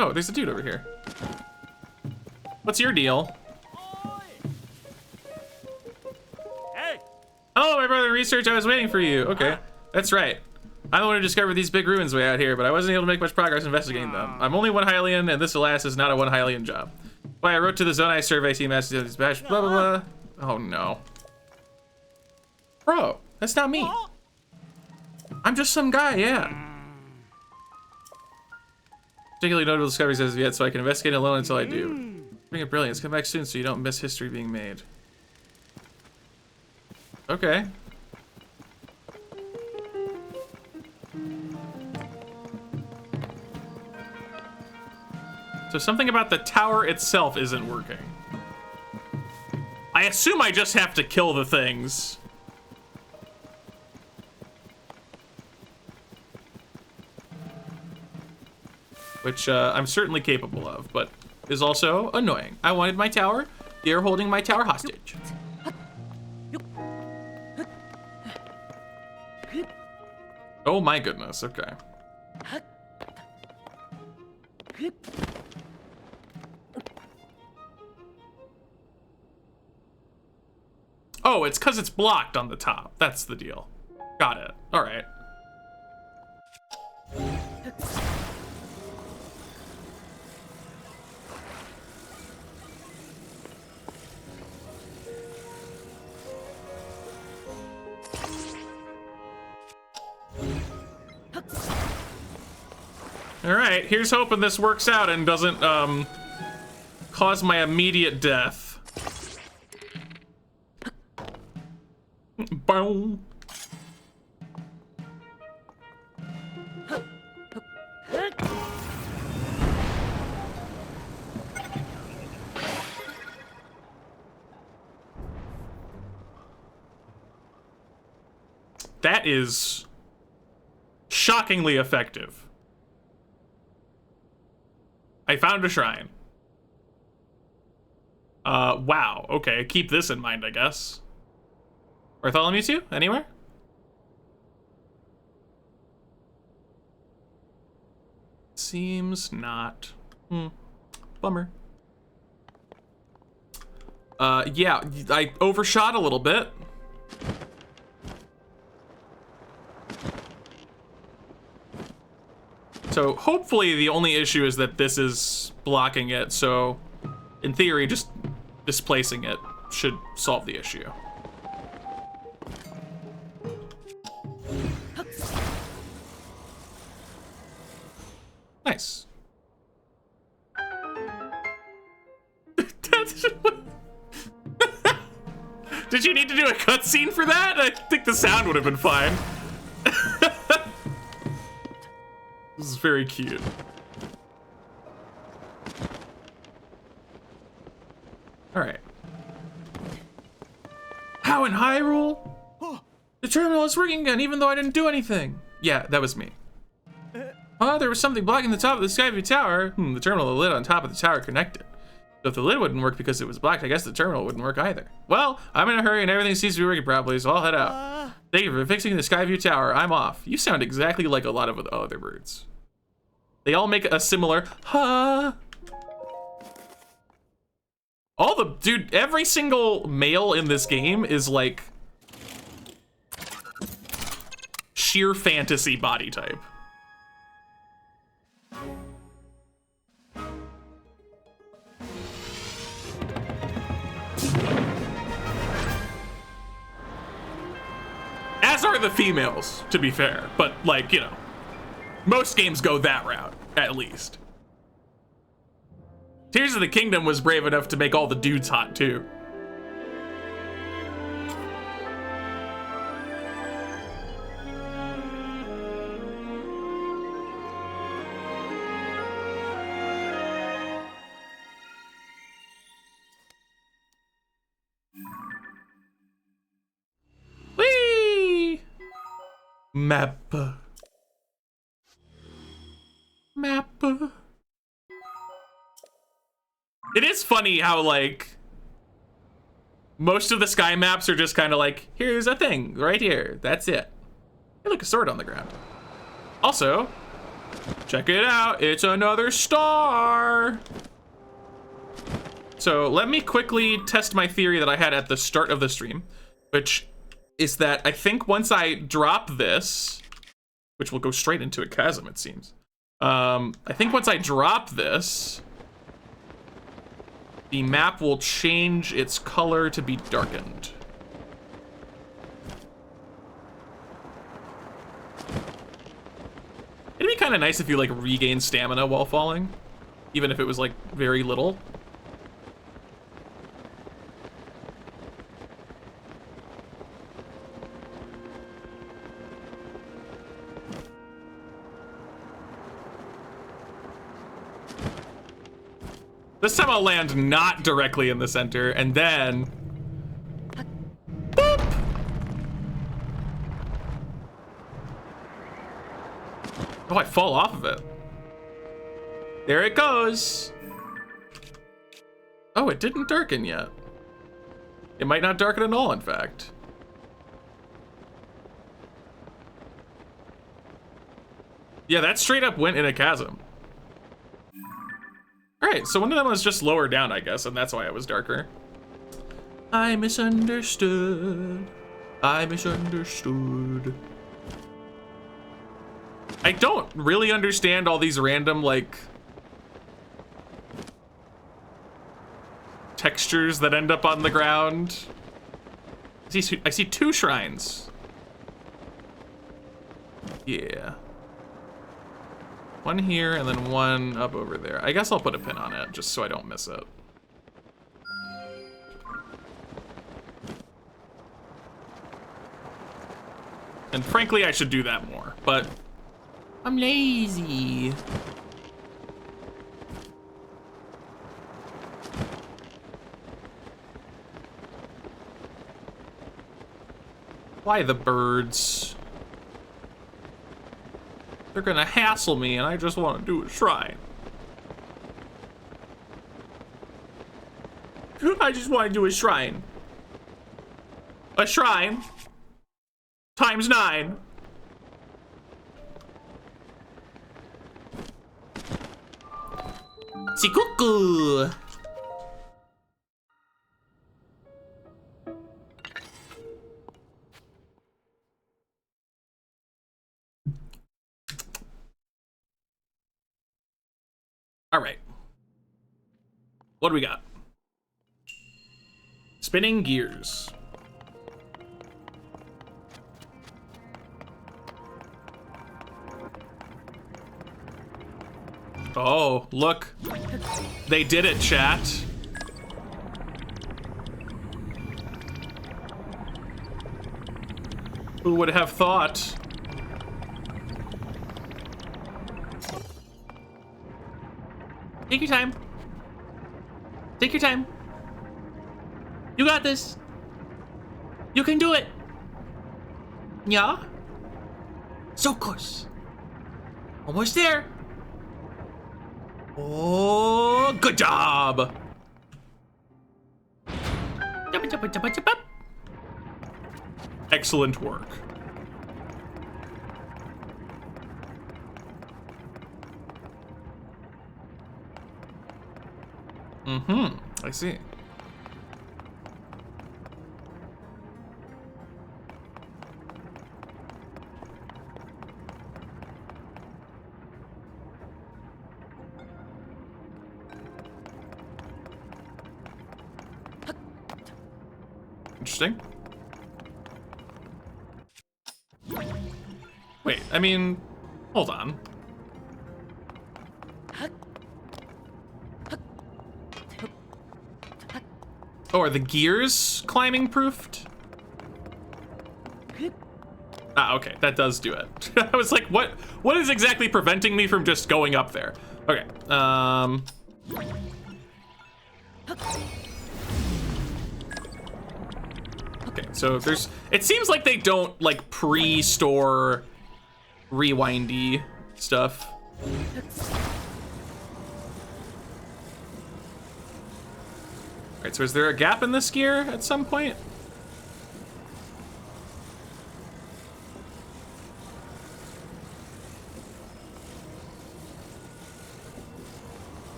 Oh, there's a dude over here. What's your deal? Hey! Oh, my brother research, I was waiting for you. Okay, that's right. I'm the one who discovered these big ruins way out here, but I wasn't able to make much progress investigating them. I'm only one Hylian, and this, alas, is not a one Hylian job. Why, I wrote to the Zonai survey team asking this batch, blah, blah, blah. Oh, no. Bro, that's not me. I'm just some guy, yeah. Particularly notable discoveries as of yet, so I can investigate alone until I do. Bring it brilliance. Come back soon so you don't miss history being made. Okay. So something about the tower itself isn't working. I assume I just have to kill the things. Which I'm certainly capable of, but is also annoying. I wanted my tower. You're holding my tower hostage. Oh my goodness, okay. Oh, it's because it's blocked on the top. That's the deal. Got it. All right. All right, here's hoping this works out and doesn't cause my immediate death. Boom. That is shockingly effective. I found a shrine. Wow. Okay, keep this in mind, I guess. Bartholomew 2? Anywhere? Seems not. Bummer. Yeah, I overshot a little bit. So hopefully the only issue is that this is blocking it, so in theory just displacing it should solve the issue. Nice. Did you need to do a cutscene for that? I think the sound would have been fine. This is very cute. All right. How in Hyrule? The terminal is working again, even though I didn't do anything. Yeah, that was me. There was something blocking the top of the Skyview Tower. The terminal, the lid on top of the tower connected. So if the lid wouldn't work because it was blocked, I guess the terminal wouldn't work either. Well, I'm in a hurry and everything seems to be working properly, so I'll head out. Thank you for fixing the Skyview Tower. I'm off. You sound exactly like a lot of the other birds. They all make a similar, huh? Dude, every single male in this game is like sheer fantasy body type. As are the females, to be fair, but like, you know, most games go that route, at least. Tears of the Kingdom was brave enough to make all the dudes hot, too. Whee! Map. It is funny how, like, most of the sky maps are just kind of like, here's a thing right here. That's it. Hey, look, a sword on the ground. Also, Check it out, it's another star. So let me quickly test my theory that I had at the start of the stream, which is that I think once I drop this, which will go straight into a chasm, it seems. I think once I drop this, the map will change its color to be darkened. It'd be kind of nice if you like regain stamina while falling, even if it was like very little. This time I'll land not directly in the center, and then... boop! Oh, I fall off of it. There it goes. Oh, it didn't darken yet. It might not darken at all, in fact. Yeah, that straight up went in a chasm. Alright, so one of them was just lower down, I guess, and that's why it was darker. I misunderstood. I misunderstood. I don't really understand all these random, like, textures that end up on the ground. I see 2 shrines. Yeah. One here and then one up over there. I guess I'll put a pin on it just so I don't miss it. And frankly, I should do that more, but I'm lazy. Why the birds? They're gonna hassle me and I just want to do a shrine. I just want to do a shrine. A shrine times 9. Sikuku. All right. What do we got? Spinning gears. Oh, look. They did it, chat. Who would have thought? Take your time. Take your time. You got this. You can do it. Yeah? So close. Almost there. Oh, good job. Excellent work. I see. Interesting. Wait, I mean, hold on. Oh, are the gears climbing proofed? Ah, okay, that does do it. I was like, what is exactly preventing me from just going up there? Okay, okay, so there's, it seems like they don't like pre-store rewindy stuff. Alright, so is there a gap in this gear at some point?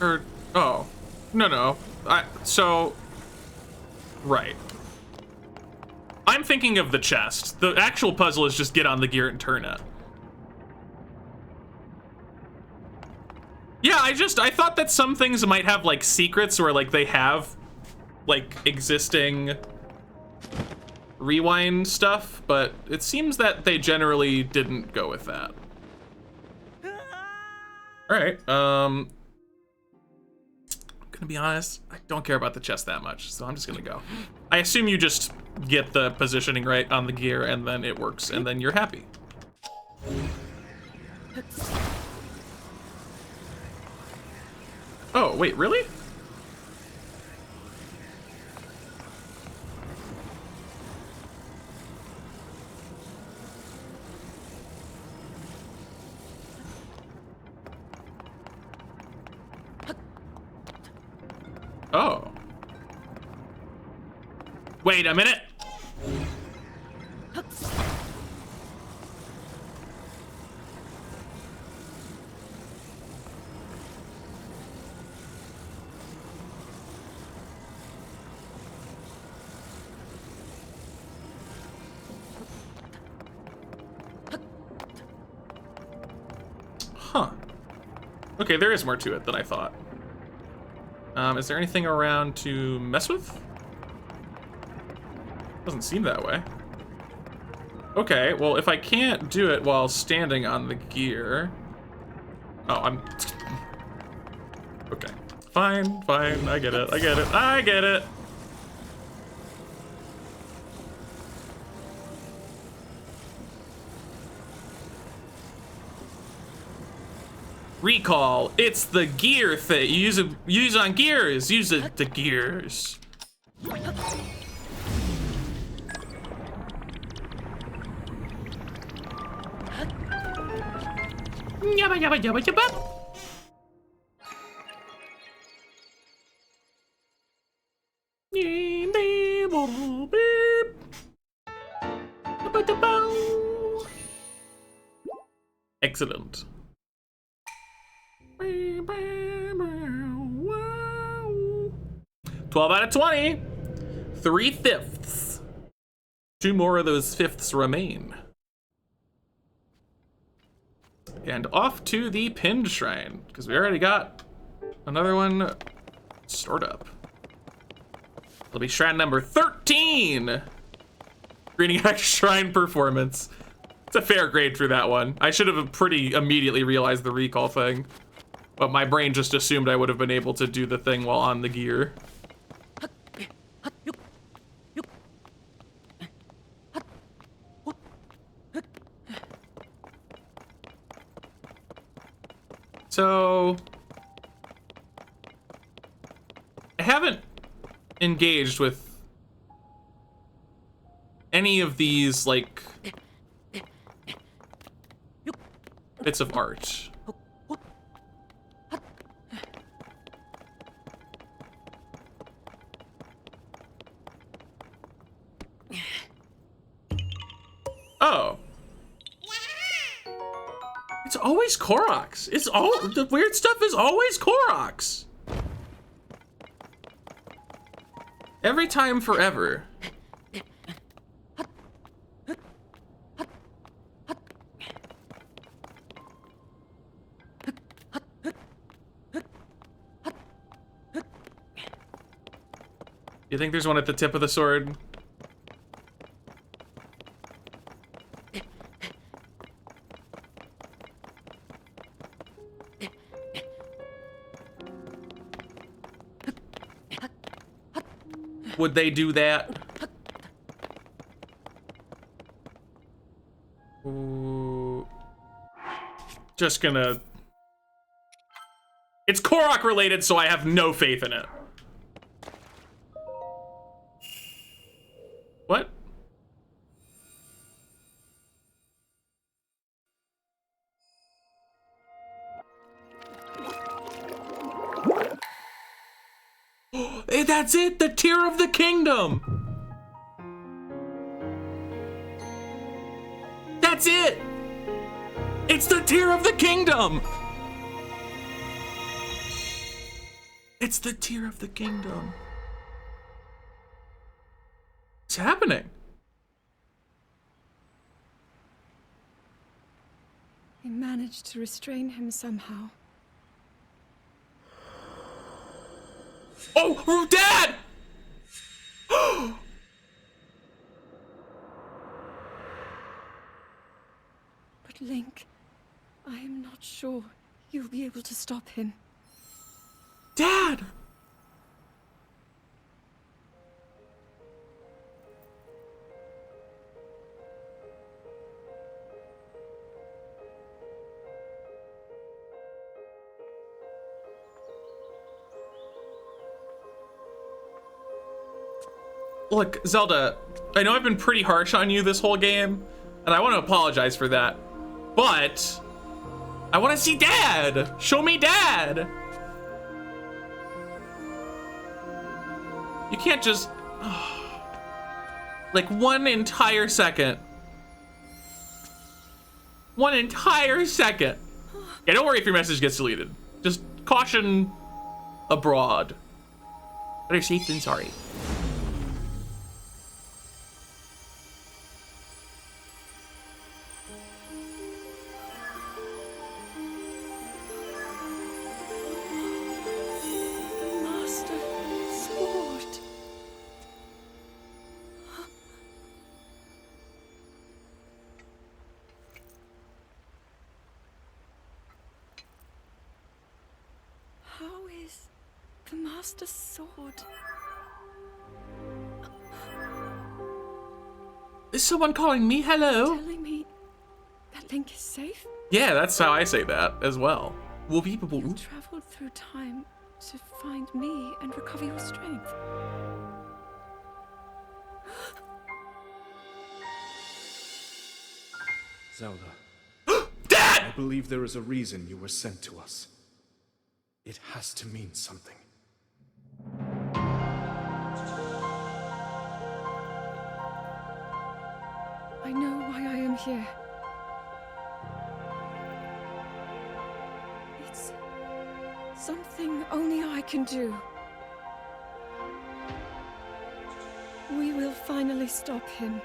Or, oh. No. Right. I'm thinking of the chest. The actual puzzle is just get on the gear and turn it. Yeah, I thought that some things might have, like, secrets where, like, they have, like, existing rewind stuff, but it seems that they generally didn't go with that. Alright, I'm gonna be honest, I don't care about the chest that much, so I'm just gonna go. I assume you just get the positioning right on the gear and then it works, and then you're happy. Oh, wait, really? Oh. Wait a minute. Huh. Okay, there is more to it than I thought. Is there anything around to mess with? Doesn't seem that way. Okay, well, if I can't do it while standing on the gear... Oh, I'm... Okay. Fine, I get it. Recall, it's the gear thing. You use on gears. Use the gears. Yabba yabba yabba yabba. Excellent. 12 out of 20. 3/5. 2 more of those fifths remain. And off to the pinned shrine, because we already got another one stored up. It'll be shrine number 13. Greeting Act Shrine performance. It's a fair grade for that one. I should have pretty immediately realized the recall thing, but my brain just assumed I would have been able to do the thing while on the gear. So, I haven't engaged with any of these, like, bits of art. Oh. It's always Koroks. It's all the weird stuff is always Koroks. Every time, forever. You think there's one at the tip of the sword? Would they do that? Ooh. Just gonna... It's Korok related, so I have no faith in it. What? Hey, that's it! The Tear of the Kingdom! That's it! It's the Tear of the Kingdom! It's the tear of the kingdom. What's happening? I managed to restrain him somehow. Oh, Dad! But Link, I am not sure you'll be able to stop him. Dad! Look, Zelda, I know I've been pretty harsh on you this whole game, and I want to apologize for that, but I want to see Dad! Show me Dad! You can't just... like, one entire second. One entire second. Yeah, don't worry if your message gets deleted. Just caution abroad. Better safe than sorry. Master Sword. How is the Master Sword? Is someone calling me? Hello? Telling me that Link is safe? Yeah, that's how I say that as well. Will people... You traveled through time to find me and recover your strength. Zelda, Dad! I believe there is a reason you were sent to us. It has to mean something. I know why I am here. It's something only I can do. We will finally stop him.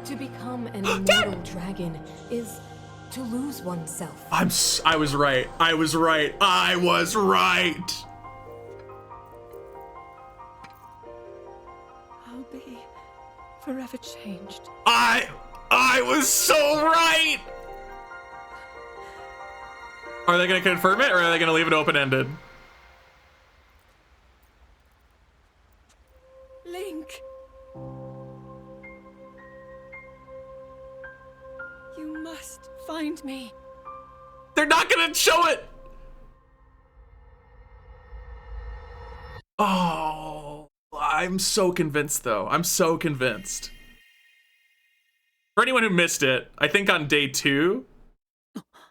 To become an immortal dragon is to lose oneself. I was right. I was right. I was right. I'll be forever changed. I was so right. Are they gonna confirm it or are they gonna leave it open-ended? Link! You must find me. They're not gonna show it. Oh, I'm so convinced though. I'm so convinced. For anyone who missed it, I think on day 2,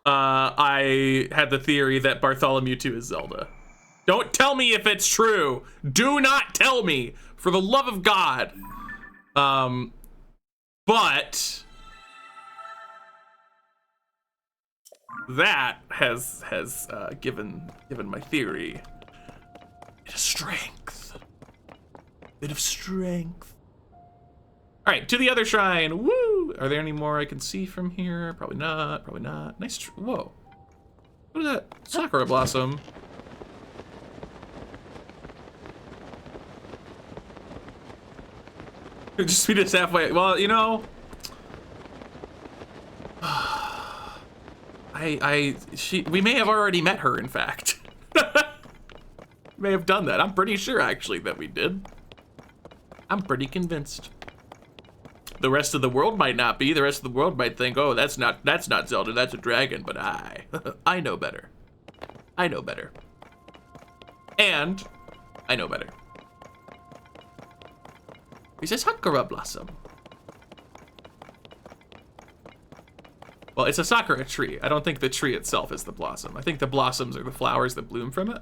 I had the theory that Bartholomew 2 is Zelda. Don't tell me if it's true. Do not tell me, for the love of God. But that has given my theory a bit of strength. Bit of strength. All right, to the other shrine. Woo! Are there any more I can see from here? Probably not. Probably not. Nice. Whoa. What is that? Sakura blossom. Just meet us halfway. Well, you know. We may have already met her, in fact. May have done that. I'm pretty sure, actually, that we did. I'm pretty convinced. The rest of the world might not be. The rest of the world might think, oh, that's not Zelda, that's a dragon. But I know better. I know better. And I know better. He says Sakura blossom. Well, it's a sakura tree. I don't think the tree itself is the blossom. I think the blossoms are the flowers that bloom from it.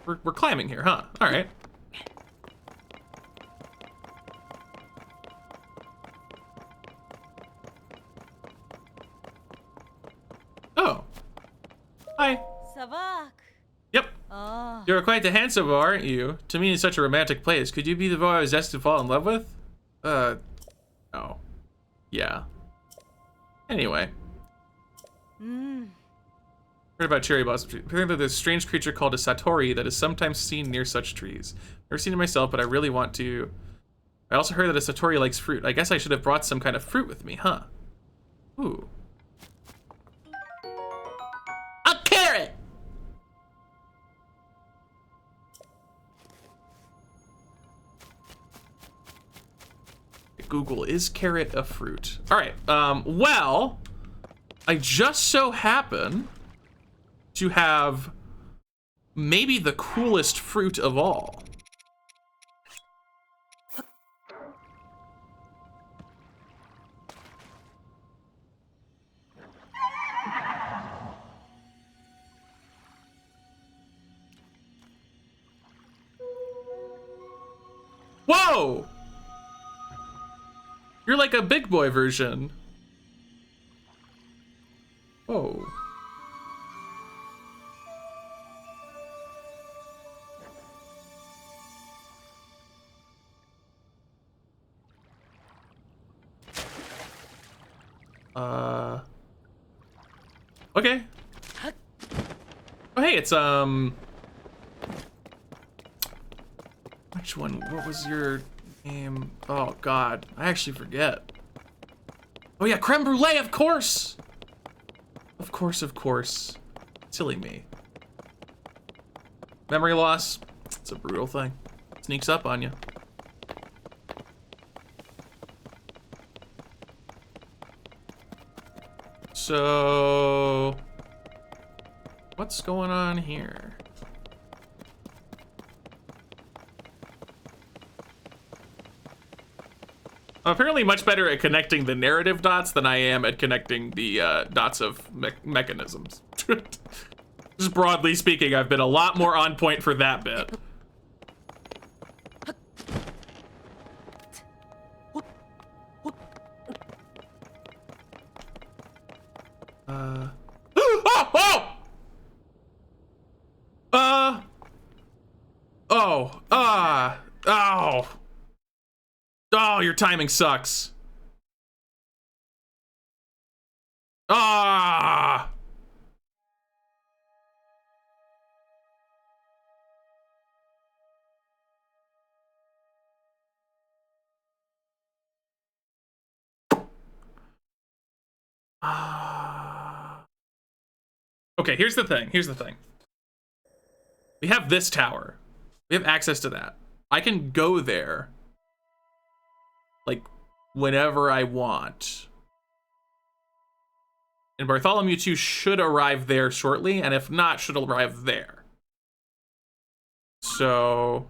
We're climbing here, huh? All right. Oh, Hi. Savak. Yep. Oh. You're quite the handsome, aren't you? To me, it's such a romantic place. Could you be the boy I was destined to fall in love with? Oh. Yeah. Anyway. Heard about cherry blossom trees. Apparently there's a strange creature called a satori that is sometimes seen near such trees. Never seen it myself, but I really want to. I also heard that a satori likes fruit. I guess I should have brought some kind of fruit with me, huh? Ooh. A carrot! Google, is carrot a fruit? All right, well, I just so happen to have maybe the coolest fruit of all. Whoa! You're like a big boy version. Whoa. Okay. Oh, hey, it's, which one? What was your name? Oh, God. I actually forget. Oh, yeah, creme brulee, of course! Of course, of course. Silly me. Memory loss. It's a brutal thing. Sneaks up on you. So, what's going on here? I'm apparently much better at connecting the narrative dots than I am at connecting the dots of mechanisms. Just broadly speaking, I've been a lot more on point for that bit. Oh, your timing sucks. Ah! Okay, here's the thing. Here's the thing. We have this tower. We have access to that. I can go there, like, whenever I want. And Bartholomew 2 should arrive there shortly, and if not, should arrive there. So,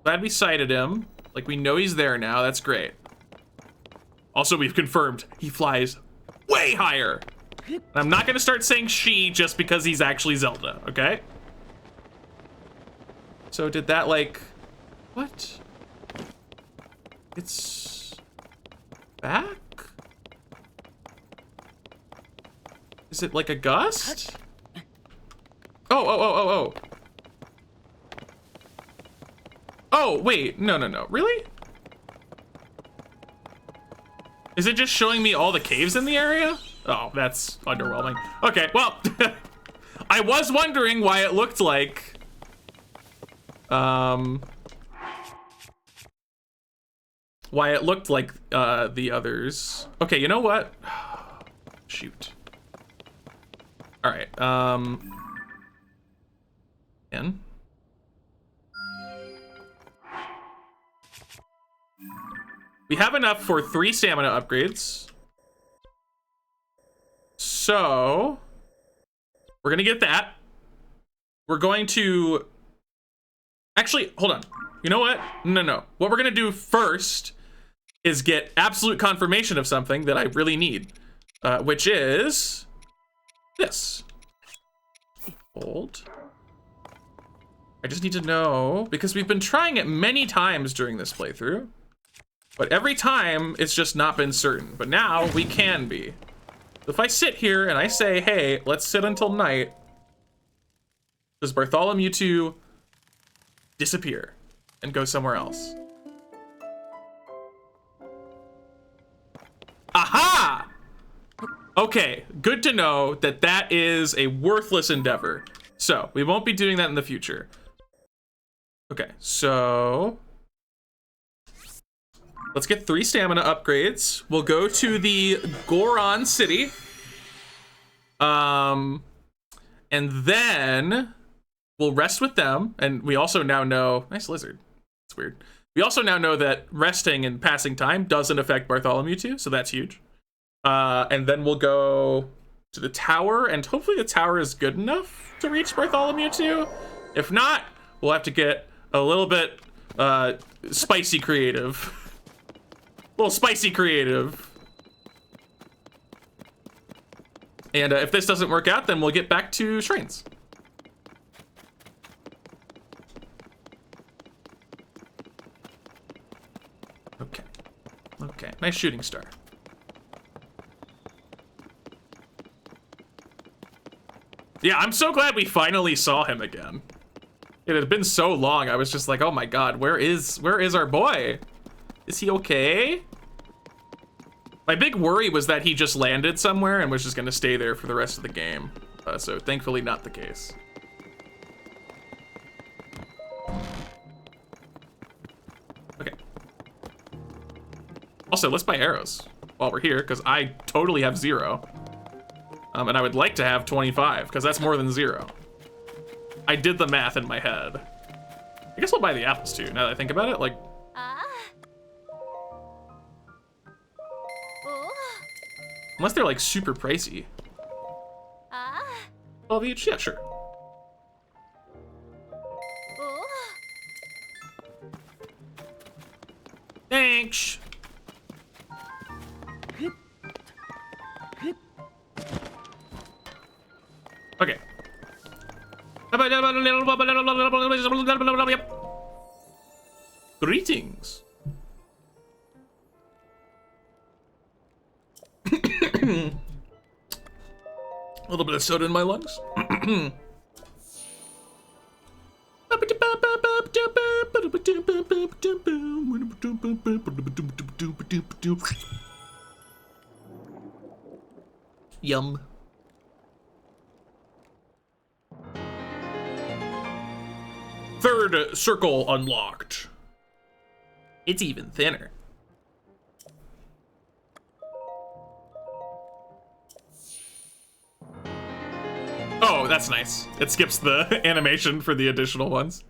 glad we sighted him. Like, we know he's there now. That's great. Also, we've confirmed he flies way higher. And I'm not going to start saying she just because he's actually Zelda, okay? So did that, like... What? It's... back? Is it like a gust? Oh. Oh, wait. No. Really? Is it just showing me all the caves in the area? Oh, that's underwhelming. Okay, well, I was wondering why it looked like, the others. Okay, you know what? Shoot. All right, again. We have enough for 3 stamina upgrades. So, we're gonna get that. We're going to... Actually, hold on. You know what? No. What we're gonna do first is get absolute confirmation of something that I really need. Which is... this. Hold. I just need to know, because we've been trying it many times during this playthrough. But every time, it's just not been certain. But now, we can be. If I sit here and I say, hey, let's sit until night, does Bartholomew 2 disappear and go somewhere else? Aha! Okay, good to know that that is a worthless endeavor. So, we won't be doing that in the future. Okay, so let's get 3 stamina upgrades. We'll go to the Goron City. And then we'll rest with them. And we also now know... Nice lizard. It's weird. We also now know that resting and passing time doesn't affect Bartholomew 2, so that's huge. And then we'll go to the tower, and hopefully the tower is good enough to reach Bartholomew 2. If not, we'll have to get a little bit spicy creative. A little spicy creative. And if this doesn't work out, then we'll get back to shrines. Okay. Okay, nice shooting star. Yeah, I'm so glad we finally saw him again. It had been so long, I was just like, oh my god, where is our boy? Is he okay? My big worry was that he just landed somewhere and was just gonna stay there for the rest of the game. So thankfully not the case. Okay. Also, let's buy arrows while we're here, because I totally have 0. And I would like to have 25, because that's more than 0. I did the math in my head. I guess we'll buy the apples too, now that I think about it. Like, unless they're like super pricey. 12 each? Yeah, sure. Thanks. Okay. Greetings. A little bit of soda in my lungs. Yum. Third circle unlocked. It's even thinner. Oh, that's nice. It skips the animation for the additional ones.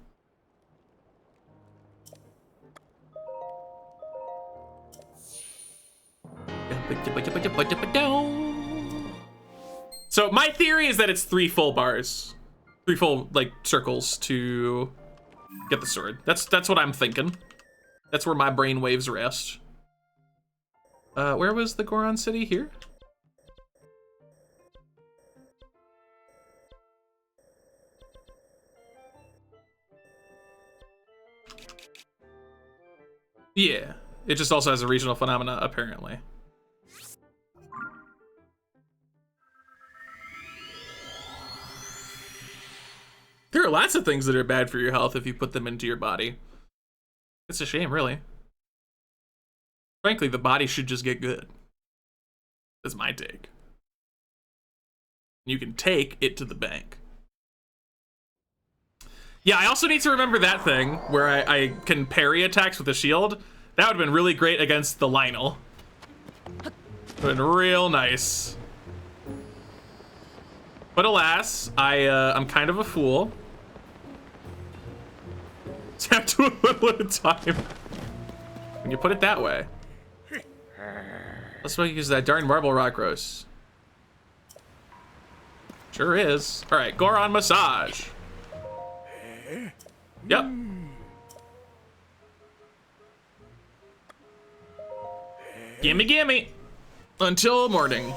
So my theory is that it's 3 full bars. 3 full, like, circles to get the sword. That's what I'm thinking. That's where my brain waves rest. Where was the Goron City? Here? Yeah. It just also has a regional phenomena, apparently. There are lots of things that are bad for your health if you put them into your body. It's a shame, really. Frankly, the body should just get good. That's my take. You can take it to the bank. Yeah, I also need to remember that thing where I can parry attacks with a shield. That would have been really great against the Lionel. Would have been real nice. But alas, I'm kind of a fool. So I have to do a little at a time. When you put it that way. Let's use that darn marble rock roast. Sure is. All right, Goron massage. Yep. Gimme, gimme. Until morning.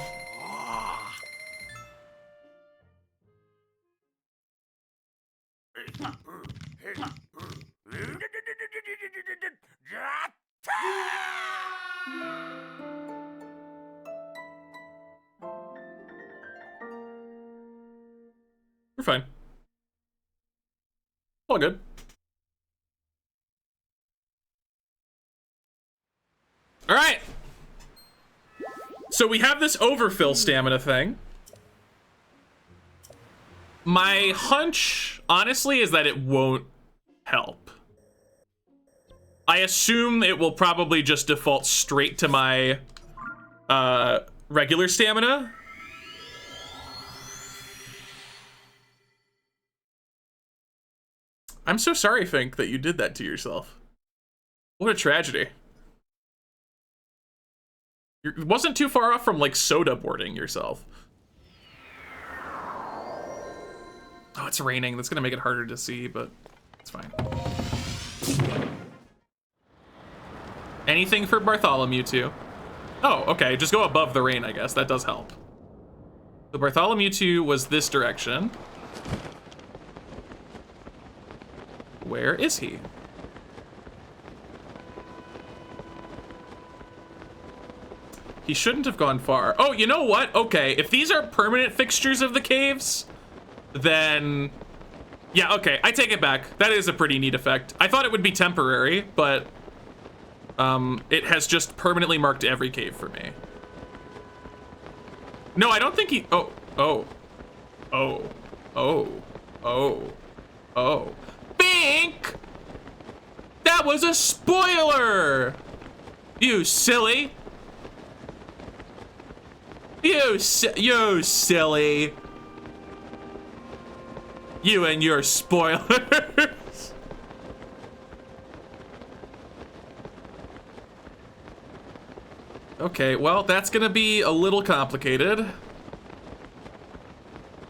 We're fine. All good. All right. So we have this overfill stamina thing. My hunch, honestly, is that it won't help. I assume it will probably just default straight to my regular stamina. I'm so sorry, Fink, that you did that to yourself. What a tragedy. It wasn't too far off from, like, soda boarding yourself. Oh, it's raining. That's gonna make it harder to see, but it's fine. Anything for Bartholomew, too? Oh, okay. Just go above the rain, I guess. That does help. So Bartholomew 2 was this direction. Where is he? He shouldn't have gone far. Oh, you know what? Okay, if these are permanent fixtures of the caves, then... yeah, okay, I take it back. That is a pretty neat effect. I thought it would be temporary, but... it has just permanently marked every cave for me. No, I don't think he... Oh, oh. Oh. Oh. Oh. Oh. Bink! That was a spoiler! You silly. You silly. You and your spoilers. Okay, well, that's gonna be a little complicated.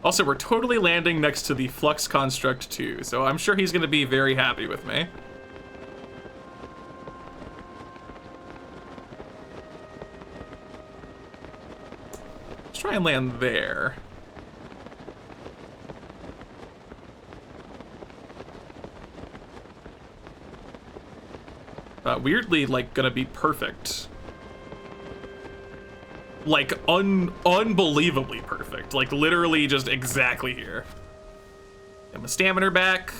Also, we're totally landing next to the Flux Construct too, so I'm sure he's gonna be very happy with me. Let's try and land there. Weirdly, like, gonna be perfect. Like, unbelievably perfect. Like, literally just exactly here. Get my stamina back.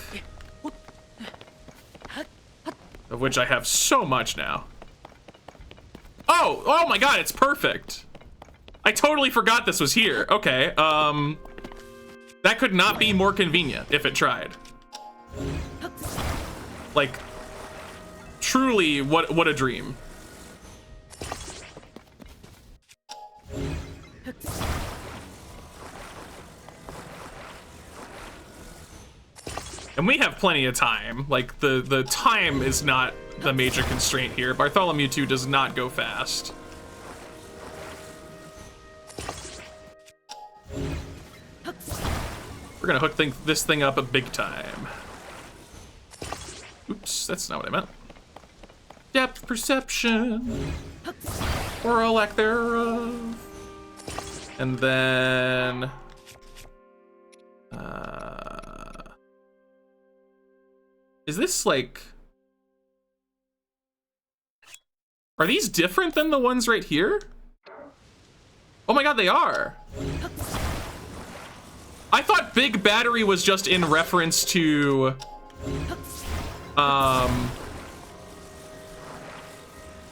Of which I have so much now. Oh my god, it's perfect. I totally forgot this was here. Okay, that could not be more convenient if it tried. Like, truly, what a dream. And we have plenty of time. Like, the time is not the major constraint here. Bartholomew 2 does not go fast. We're gonna hook this thing up a big time. Oops, that's not what I meant. Depth perception. Or a lack thereof. And then... is this, like... are these different than the ones right here? Oh my god, they are! I thought Big Battery was just in reference to...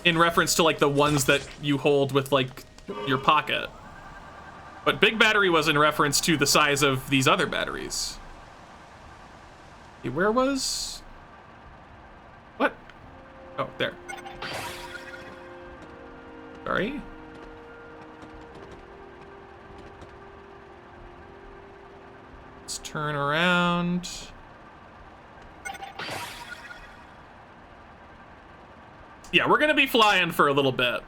in reference to, like, the ones that you hold with, like, your pocket. But Big Battery was in reference to the size of these other batteries. Where was... what? Oh, there. Sorry. Let's turn around. Yeah, we're gonna be flying for a little bit.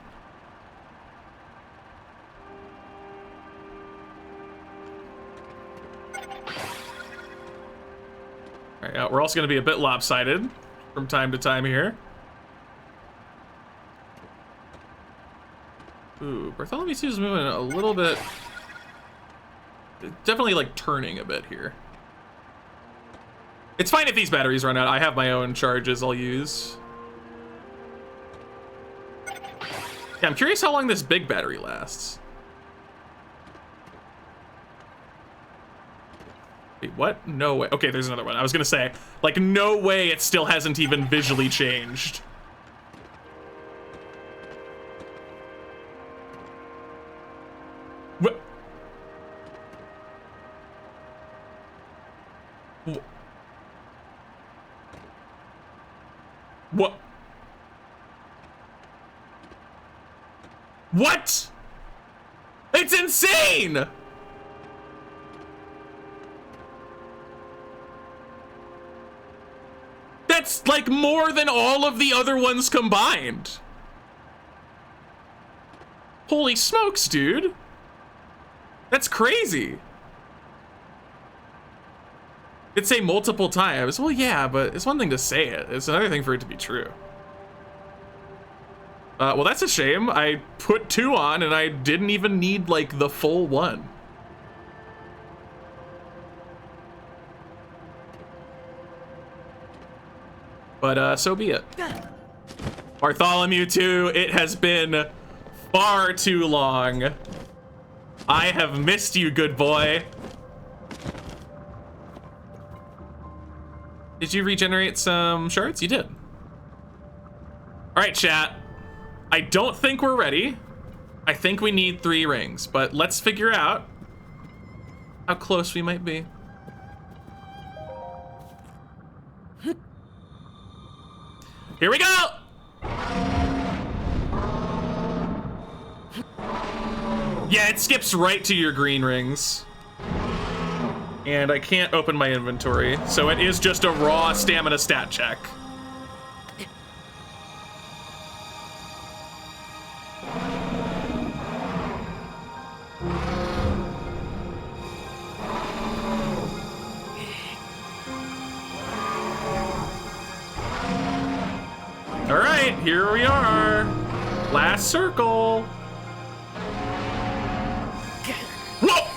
All right, we're also gonna be a bit lopsided from time to time here. Ooh, Bartholomew 2 is moving a little bit. Definitely, like, turning a bit here. It's fine if these batteries run out. I have my own charges I'll use. Yeah, I'm curious how long this big battery lasts. Wait, what? No way. Okay, there's another one. I was gonna say, like, no way it still hasn't even visually changed. What? What? What? It's insane! That's like more than all of the other ones combined. Holy smokes, dude. That's crazy. It'd say multiple times. Well, yeah, but it's one thing to say it. It's another thing for it to be true. Well, that's a shame. I put 2 on and I didn't even need like the full one. But so be it. Bartholomew 2, it has been far too long. I have missed you, good boy. Did you regenerate some shards? You did. All right, chat. I don't think we're ready. I think we need 3 rings, but let's figure out how close we might be. Here we go! Yeah, it skips right to your green rings. And I can't open my inventory, so it is just a raw stamina stat check. All right, here we are. Last circle. Whoa!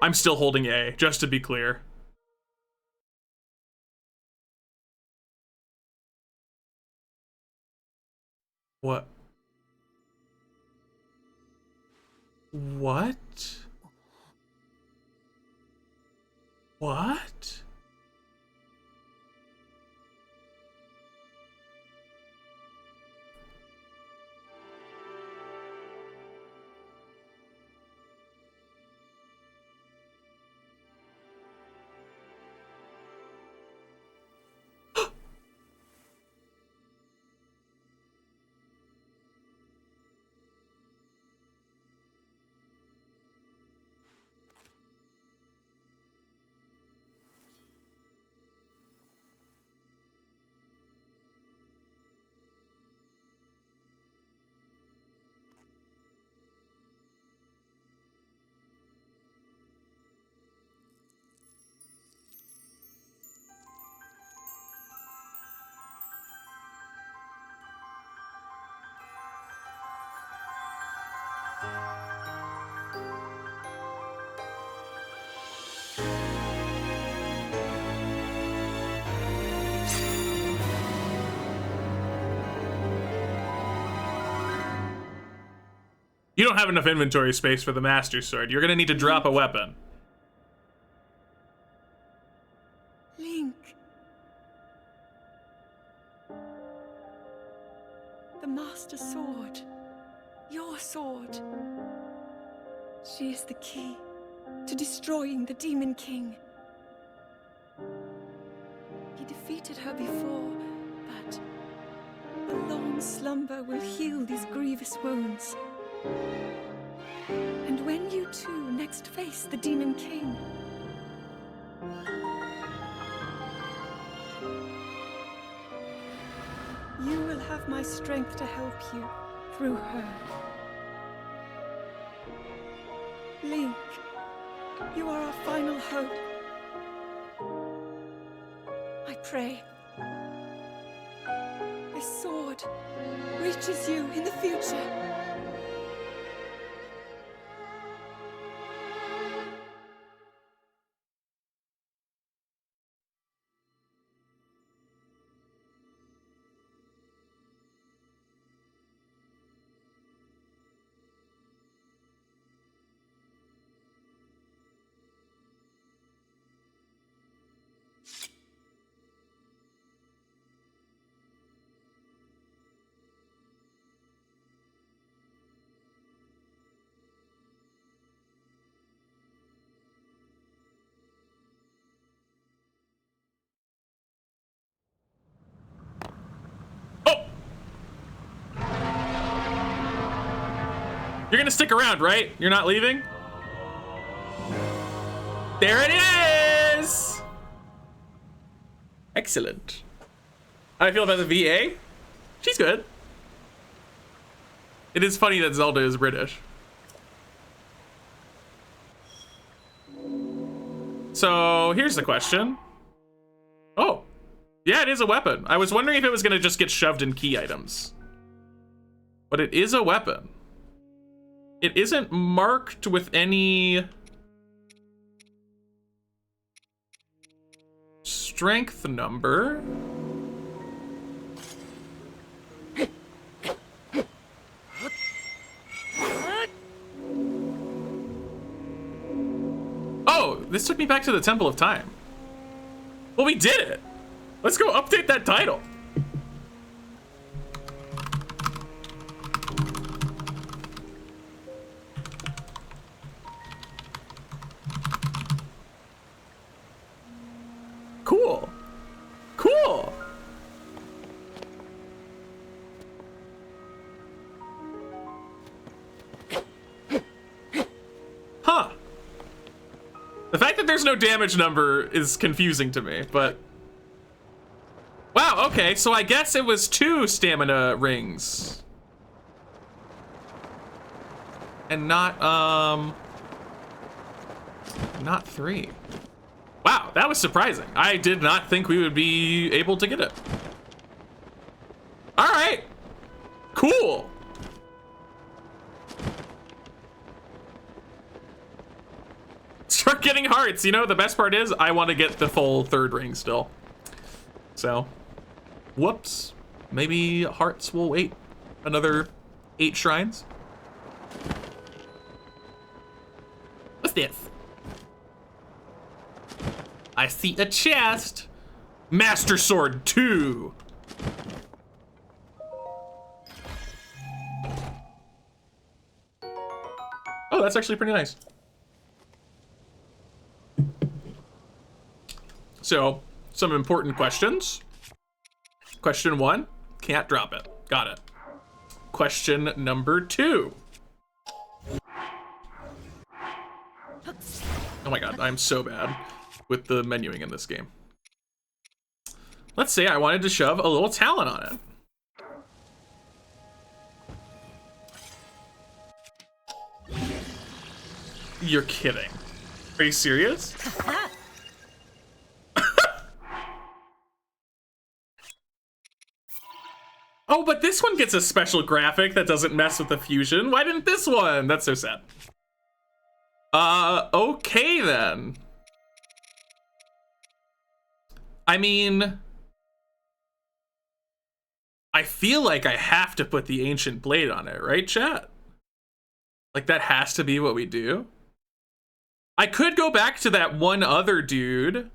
I'm still holding A, just to be clear. What? What? What? You don't have enough inventory space for the Master Sword. You're gonna need to drop a weapon. Link. The Master Sword. Your sword. She is the key to destroying the Demon King. He defeated her before, but a long slumber will heal these grievous wounds. And when you two next face the Demon King, you will have my strength to help you through her. Link, you are our final hope. I pray this sword reaches you in the future. You're gonna stick around, right? You're not leaving? There it is! Excellent. How do I feel about the VA? She's good. It is funny that Zelda is British. So here's the question. Oh, yeah, it is a weapon. I was wondering if it was gonna just get shoved in key items. But it is a weapon. It isn't marked with any strength number. Oh, this took me back to the Temple of Time. Well, we did it. Let's go update that title. Cool. Cool. Huh. The fact that there's no damage number is confusing to me, but... Wow, okay, so I guess it was 2 stamina rings. And not 3. Wow, that was surprising. I did not think we would be able to get it. All right, cool. Start getting hearts. You know, the best part is I want to get the full 3rd ring still. So, whoops. Maybe hearts will wait another 8 shrines. What's this? I see a chest. Master Sword 2. Oh, that's actually pretty nice. So, some important questions. Question 1, can't drop it. Got it. Question number 2. Oh my god, I'm so bad with the menuing in this game. Let's say I wanted to shove a little talent on it. You're kidding. Are you serious? Oh, but this one gets a special graphic that doesn't mess with the fusion. Why didn't this one? That's so sad. Okay then. I mean, I feel like I have to put the ancient blade on it, right, chat? Like that has to be what we do. I could go back to that one other dude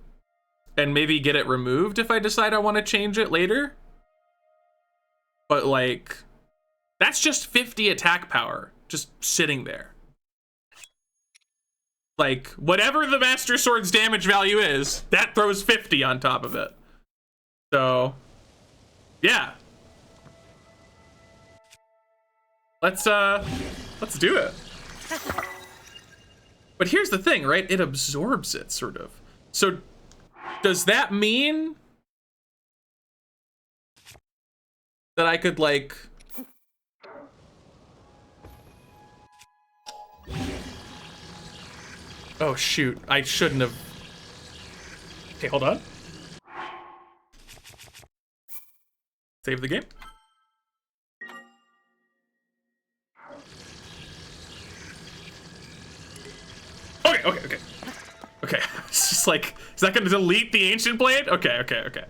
and maybe get it removed if I decide I want to change it later. But like, that's just 50 attack power, just sitting there. Like, whatever the Master Sword's damage value is, that throws 50 on top of it. So, yeah. Let's do it. But here's the thing, right? It absorbs it, sort of. So, does that mean that I could, like... Oh, shoot. I shouldn't have... Okay, hold on. Save the game. Okay. Okay, it's just like, is that gonna delete the Ancient Blade? Okay.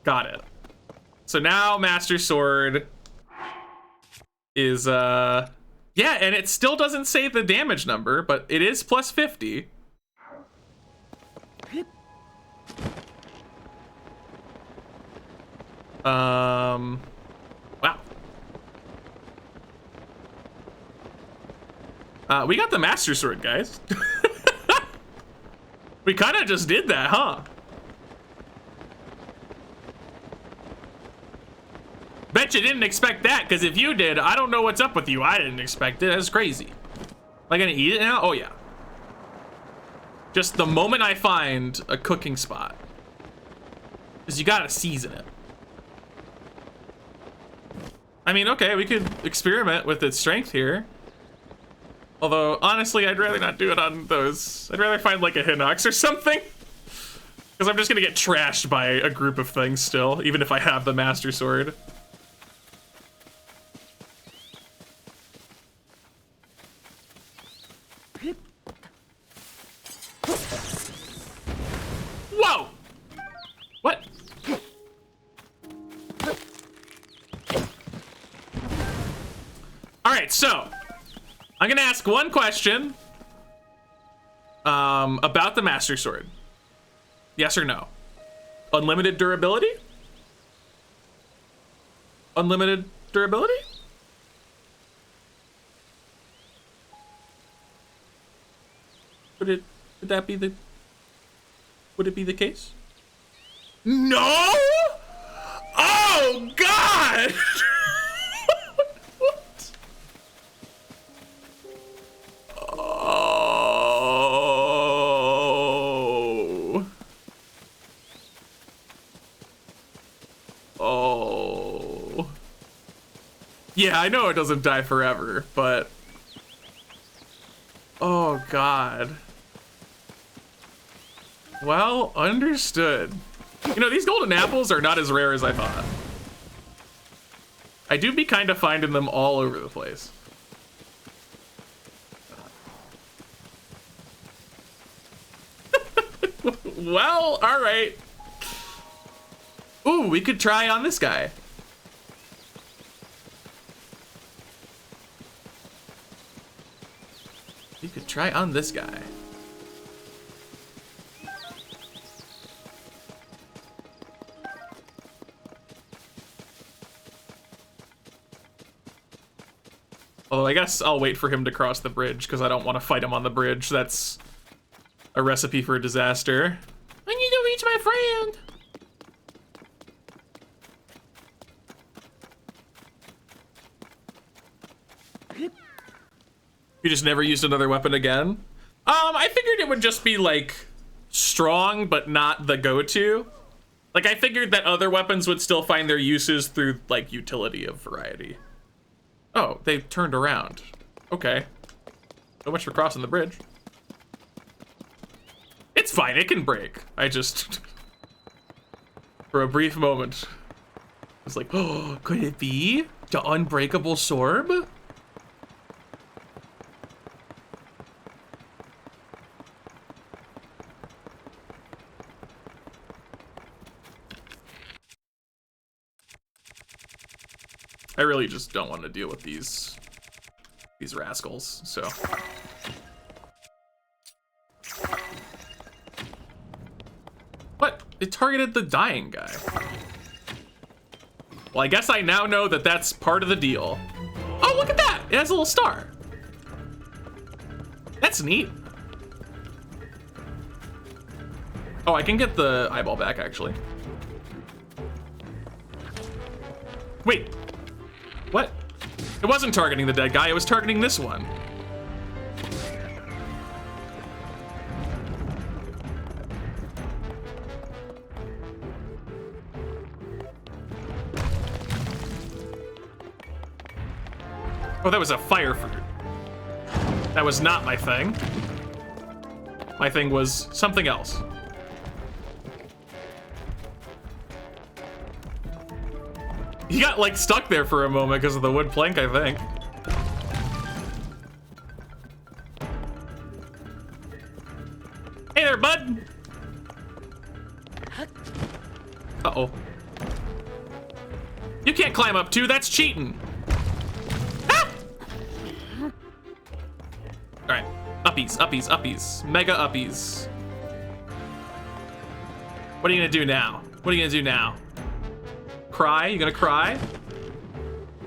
Got it. So now Master Sword is, yeah, and it still doesn't say the damage number, but it is plus 50. Wow. We got the Master Sword, guys. We kind of just did that, huh? Bet you didn't expect that, because if you did, I don't know what's up with you. I didn't expect it. That's crazy. Am I gonna eat it now? Oh, yeah. Just the moment I find a cooking spot. Because you gotta season it. I mean, okay, we could experiment with its strength here. Although, honestly, I'd rather not do it on those. I'd rather find, like, a Hinox or something. Because I'm just gonna get trashed by a group of things still, even if I have the Master Sword. Whoa! What? Alright, so I'm gonna ask one question about the Master Sword. Yes or no? Unlimited durability? Unlimited durability? Would it be the case? No! Oh God! What? Oh. Oh. Yeah, I know it doesn't die forever, but oh God. Well, understood. You know, these golden apples are not as rare as I thought. I do be kind of finding them all over the place. Well, all right. Ooh, we could try on this guy. We could try on this guy. Although I guess I'll wait for him to cross the bridge because I don't want to fight him on the bridge. That's a recipe for disaster. I need to reach my friend. You just never used another weapon again? I figured it would just be like strong, but not the go-to. Like I figured that other weapons would still find their uses through like utility of variety. Oh, they turned around. Okay. So much for crossing the bridge. It's fine, it can break. I just, for a brief moment, was like, oh, could it be the unbreakable sword? I really just don't want to deal with these rascals, so. What? It targeted the dying guy. Well, I guess I now know that that's part of the deal. Oh, look at that! It has a little star. That's neat. Oh, I can get the eyeball back, actually. Wait. What? It wasn't targeting the dead guy, it was targeting this one. Oh, that was a fire fruit. That was not my thing. My thing was something else. He got like stuck there for a moment because of the wood plank, I think. Hey there, bud. Uh-oh. You can't climb up too, that's cheating. Ah! All right, uppies, uppies, uppies, mega uppies. What are you gonna do now? What are you gonna do now? Cry? You gonna cry?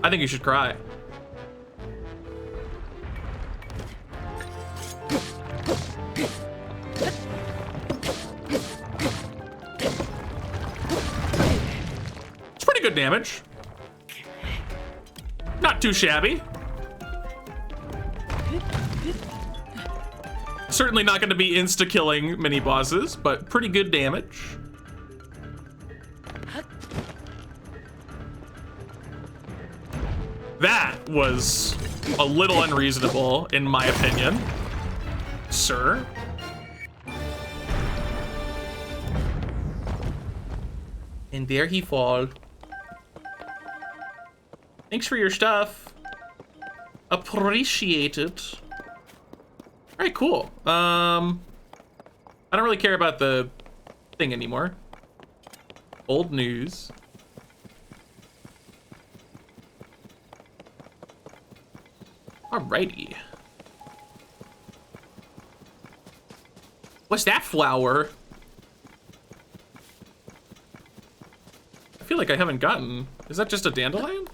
I think you should cry. It's pretty good damage. Not too shabby. Certainly not going to be insta-killing mini bosses, but pretty good damage. That was a little unreasonable, in my opinion, sir. And there he fall. Thanks for your stuff. Appreciate it. All right, cool. I don't really care about the thing anymore. Old news. Alrighty. What's that flower? I feel like I haven't gotten. Is that just a dandelion?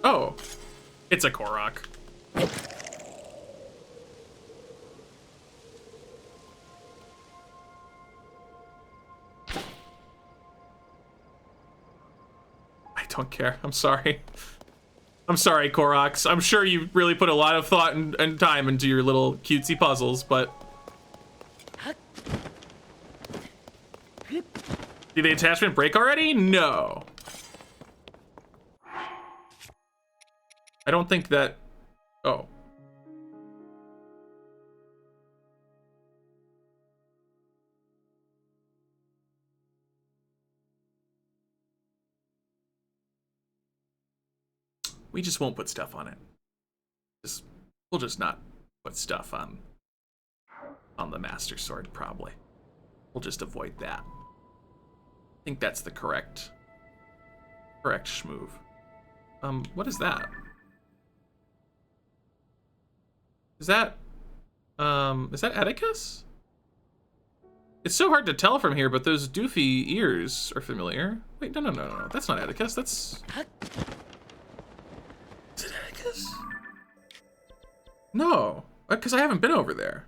Oh, it's a Korok. I don't care. I'm sorry. I'm sorry, Koroks. I'm sure you really put a lot of thought and time into your little cutesy puzzles, but... Did the attachment break already? No. I don't think that... Oh. We just won't put stuff on it. We'll just not put stuff on the Master Sword, probably. We'll just avoid that. I think that's the correct schmoove. What is that? Is that Atticus? It's so hard to tell from here, but those doofy ears are familiar. Wait, no. That's not Atticus. That's... Is it Atticus? No, because I haven't been over there.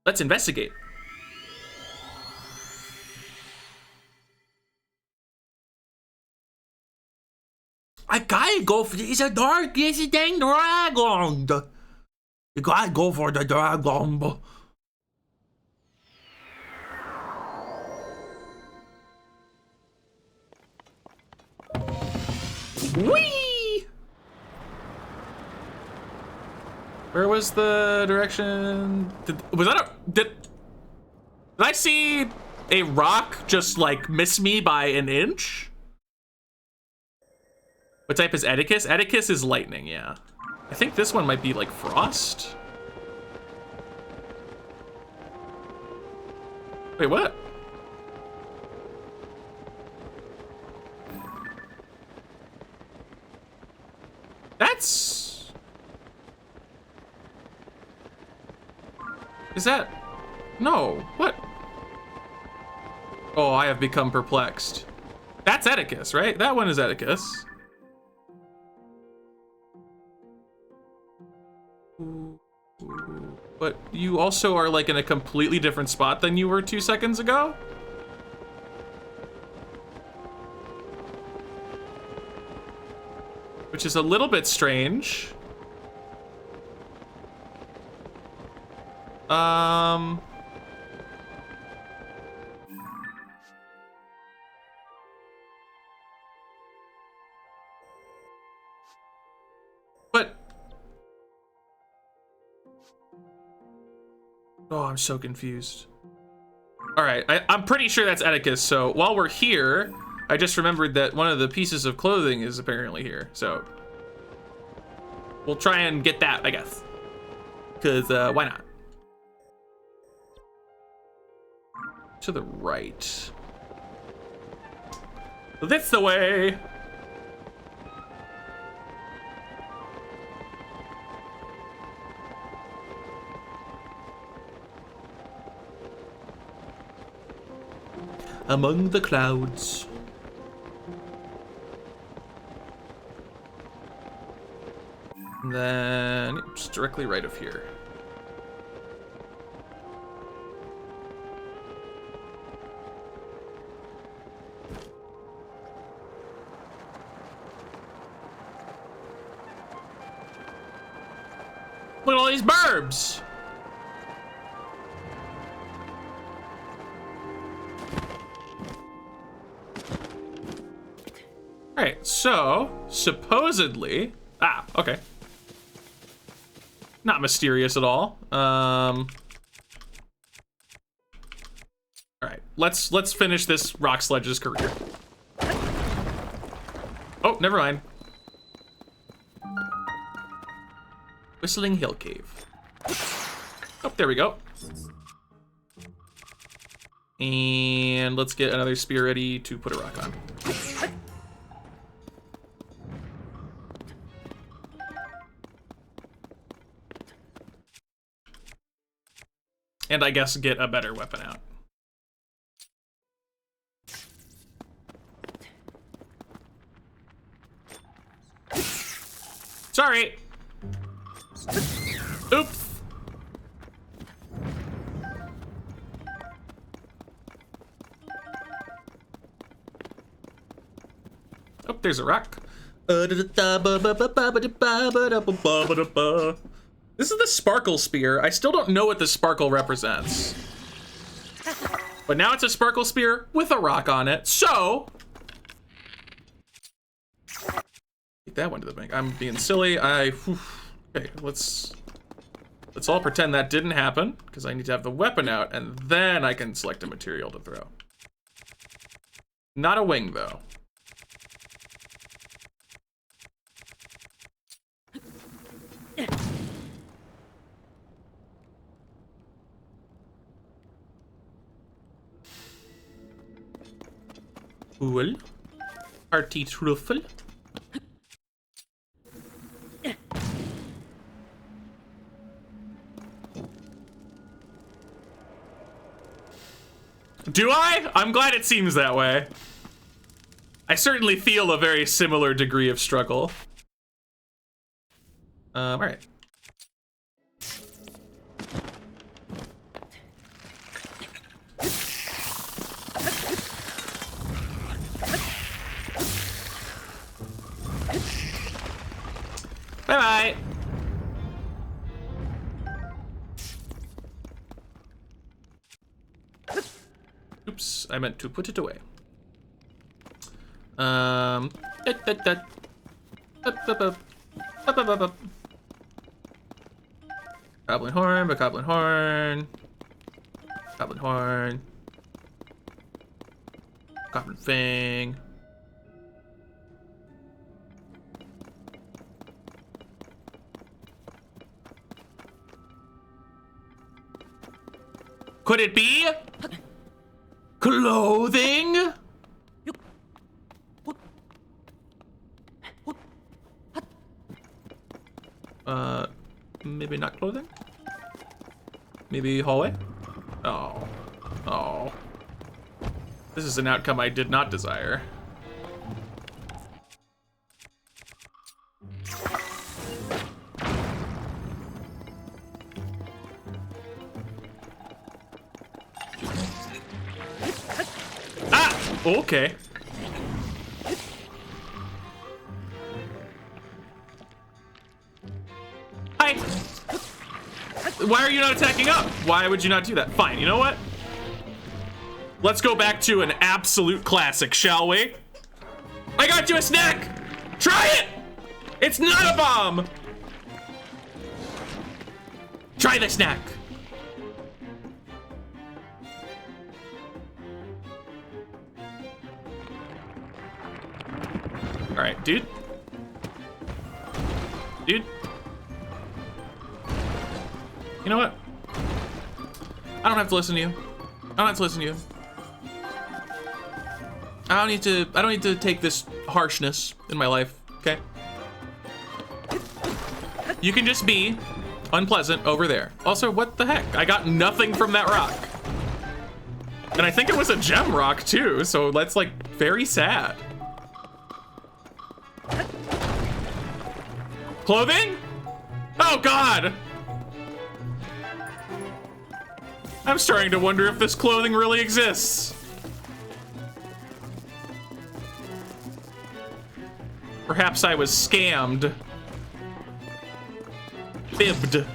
Let's investigate. I gotta go for it's a dark, it's a dang dragon. You gotta go for the dragon. Whee! Where was the direction? Did I see a rock just like miss me by an inch? What type is Atticus? Atticus is lightning, yeah. I think this one might be like frost. Wait, what? That's... Is that... No, what? Oh, I have become perplexed. That's Atticus, right? That one is Atticus. But you also are like in a completely different spot than you were 2 seconds ago? Which is a little bit strange. But... Oh, I'm so confused. All right, I'm pretty sure that's Atticus. So while we're here, I just remembered that one of the pieces of clothing is apparently here. So we'll try and get that, I guess. Because why not? To the right. This the way. Among the clouds. And then just directly right of here. Look at all these burbs. All right, so supposedly, okay. Not mysterious at all. All right, let's finish this rock sledge's career. Oh, never mind. Whistling Hill Cave. Oh, there we go. And let's get another spear ready to put a rock on. And I guess get a better weapon out. Sorry. Oops. Oh, there's a rock. This is the sparkle spear. I still don't know what the sparkle represents. But now it's a sparkle spear with a rock on it. So take that one to the bank. I'm being silly. Okay, let's all pretend that didn't happen, because I need to have the weapon out, and then I can select a material to throw. Not a wing, though. Cool. Hearty truffle. Do I? I'm glad it seems that way. I certainly feel a very similar degree of struggle. All right. Bye-bye. Oops, I meant to put it away. Goblin horn, but goblin horn. Goblin horn. Goblin fang. Could it be clothing? Maybe not clothing? Maybe hallway? Oh. Oh. This is an outcome I did not desire. Okay. Hi. Why are you not attacking up? Why would you not do that? Fine, you know what? Let's go back to an absolute classic, shall we? I got you a snack! Try it! It's not a bomb! Try the snack! All right, dude. Dude. You know what? I don't have to listen to you. I don't have to listen to you. I don't need to take this harshness in my life, okay? You can just be unpleasant over there. Also, what the heck? I got nothing from that rock. And I think it was a gem rock too, so that's like very sad. Clothing? Oh, God! I'm starting to wonder if this clothing really exists. Perhaps I was scammed. Fibbed.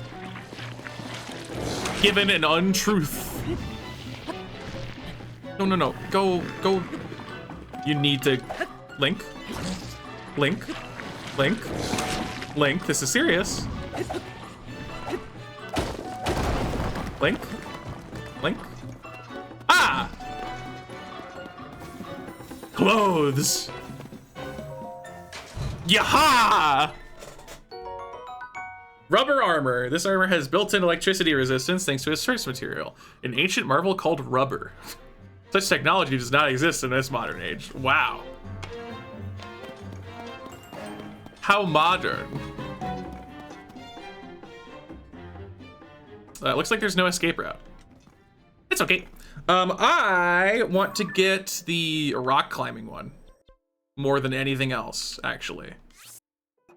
Given an untruth. No, no, no. Go. You need to... Link. Link. Link. Link. This is serious. Link. Link. Ah! Clothes. Yaha! Rubber armor. This armor has built-in electricity resistance thanks to its source material, an ancient marvel called rubber. Such technology does not exist in this modern age. Wow. How modern. Looks like there's no escape route. It's okay. I want to get the rock climbing one more than anything else, actually.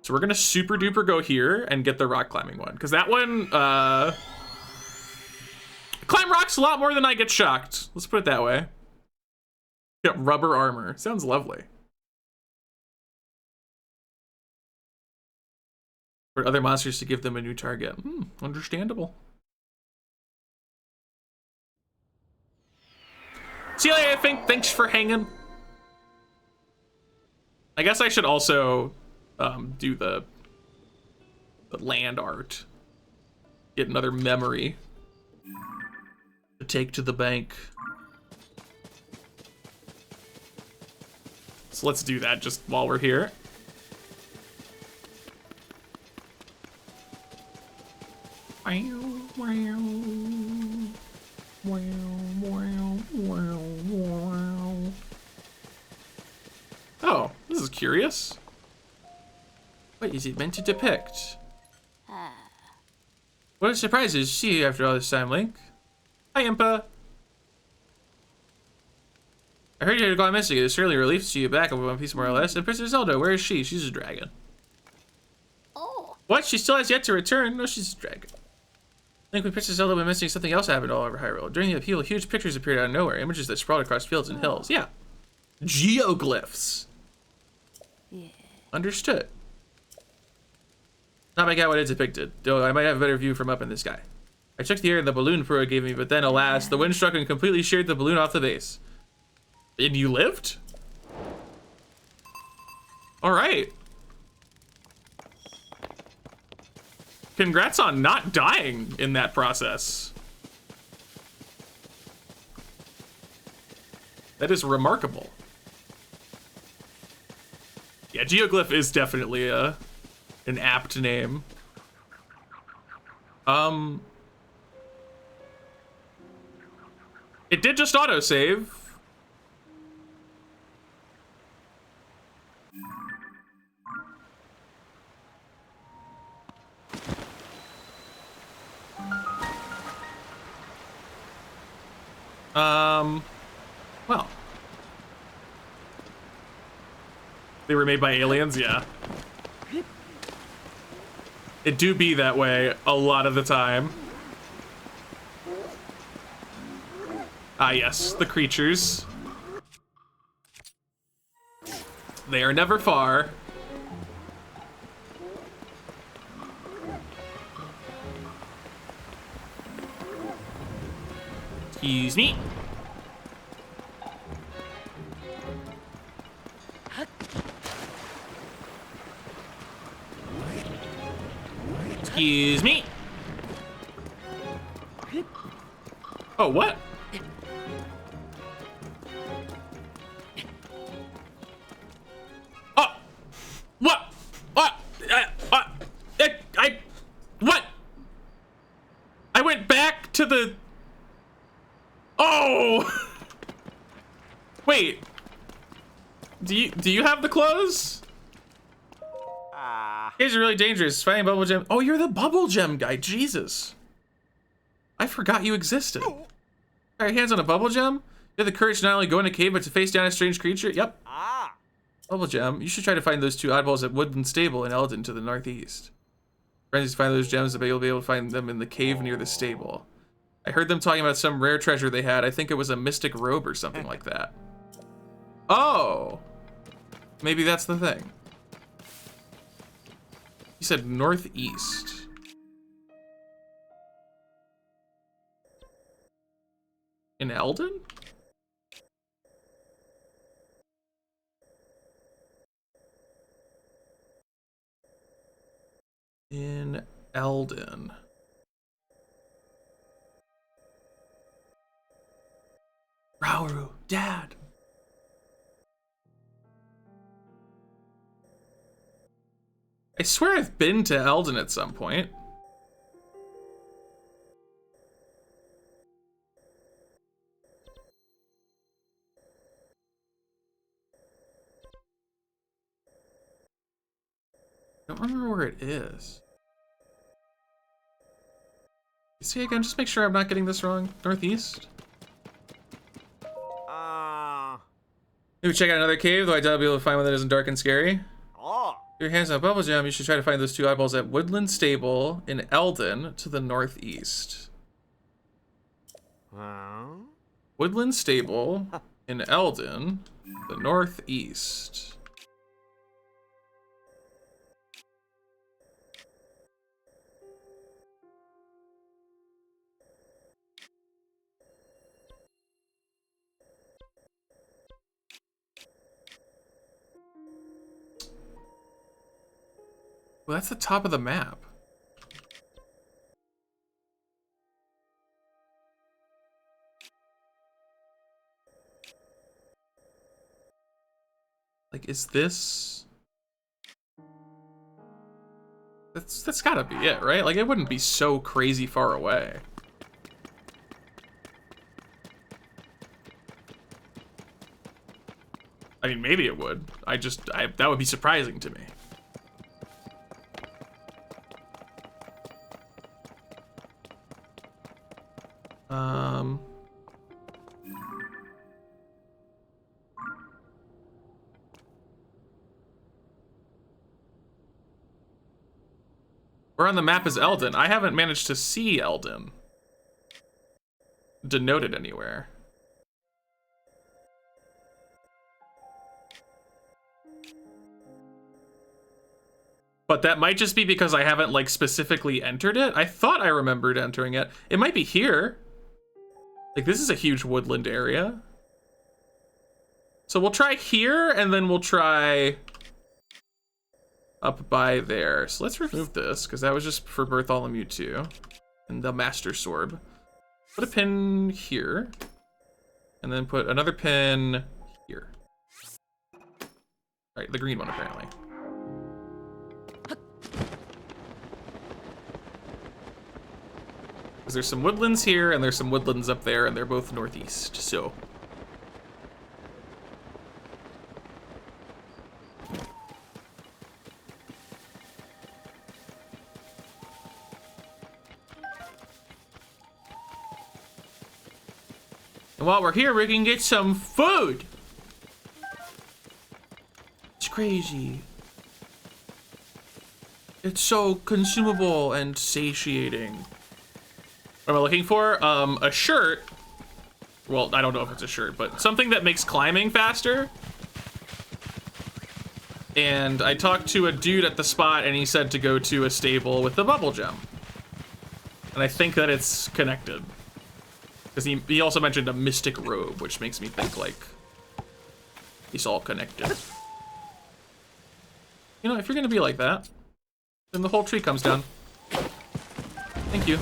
So we're gonna super duper go here and get the rock climbing one, because that one, climb rocks a lot more than I get shocked. Let's put it that way. Got rubber armor. Sounds lovely. For other monsters to give them a new target. Understandable. See you later, I think. Thanks for hanging. I guess I should also do the land art. Get another memory to take to the bank. So let's do that just while we're here. Oh, this is curious. What is it meant to depict? What a surprise to see you after all this time, Link. Hi, Impa. I heard you had gone missing. It is certainly a relief to see you back in one piece more or less. And Princess Zelda, where is she? She's a dragon. Oh. What? She still has yet to return? No, she's a dragon. Link, when Princess Zelda went missing, something else happened all over Hyrule. During the upheaval, huge pictures appeared out of nowhere. Images that sprawled across fields and hills. Yeah. Geoglyphs. Yeah. Understood. Not my god what it depicted, though I might have a better view from up in the sky. I took the air the balloon Pura gave me, but then, alas, the wind struck and completely sheared the balloon off the base. And you lived? Alright. Congrats on not dying in that process. That is remarkable. Yeah, Geoglyph is definitely an apt name. It did just autosave. Well. They were made by aliens, yeah. It do be that way a lot of the time. Ah, yes, the creatures. They are never far. Excuse me. Excuse me. Oh, what? Oh, what? What? What? I went back to the. Oh. Wait. Do you have the clothes? These are really dangerous. Finding bubble gem. Oh, you're the bubble gem guy. Jesus. I forgot you existed. Got your hands on a bubble gem? You have the courage to not only go in a cave, but to face down a strange creature? Yep. Bubble gem. You should try to find those two oddballs at Woodland Stable in Eldon to the northeast. Friends find those gems, but you'll be able to find them in the cave near the stable. I heard them talking about some rare treasure they had. I think it was a mystic robe or something like that. Oh! Maybe that's the thing. He said northeast. In Eldon? In Eldon. Rauru, Dad. I swear I've been to Eldon at some point. I don't remember where it is. See again, just make sure I'm not getting this wrong. Northeast? Maybe check out another cave, though I doubt I'll be able to find one that isn't dark and scary. Oh. Your hands on Bubble Gem, you should try to find those two eyeballs at Woodland Stable in Eldon to the northeast. Woodland Stable in Eldon, the northeast. Well, that's the top of the map. Like, is this... That's gotta be it, right? Like, it wouldn't be so crazy far away. I mean, maybe it would. That would be surprising to me. Where on the map is Eldon? I haven't managed to see Eldon denoted anywhere. But that might just be because I haven't, like, specifically entered it. I thought I remembered entering it. It might be here. Like, this is a huge woodland area. So we'll try here, and then we'll try up by there. So let's remove this, because that was just for Bartholomew 2. And the Master Sword. Put a pin here. And then put another pin here. Alright, the green one, apparently. Because there's some woodlands here, and there's some woodlands up there, and they're both northeast, so... And while we're here, we can get some food! It's crazy. It's so consumable and satiating. What am I looking for? A shirt. Well, I don't know if it's a shirt, but something that makes climbing faster. And I talked to a dude at the spot, and he said to go to a stable with the bubble gem. And I think that it's connected. Because he also mentioned a mystic robe, which makes me think, like, it's all connected. You know, if you're gonna be like that, then the whole tree comes down. Thank you.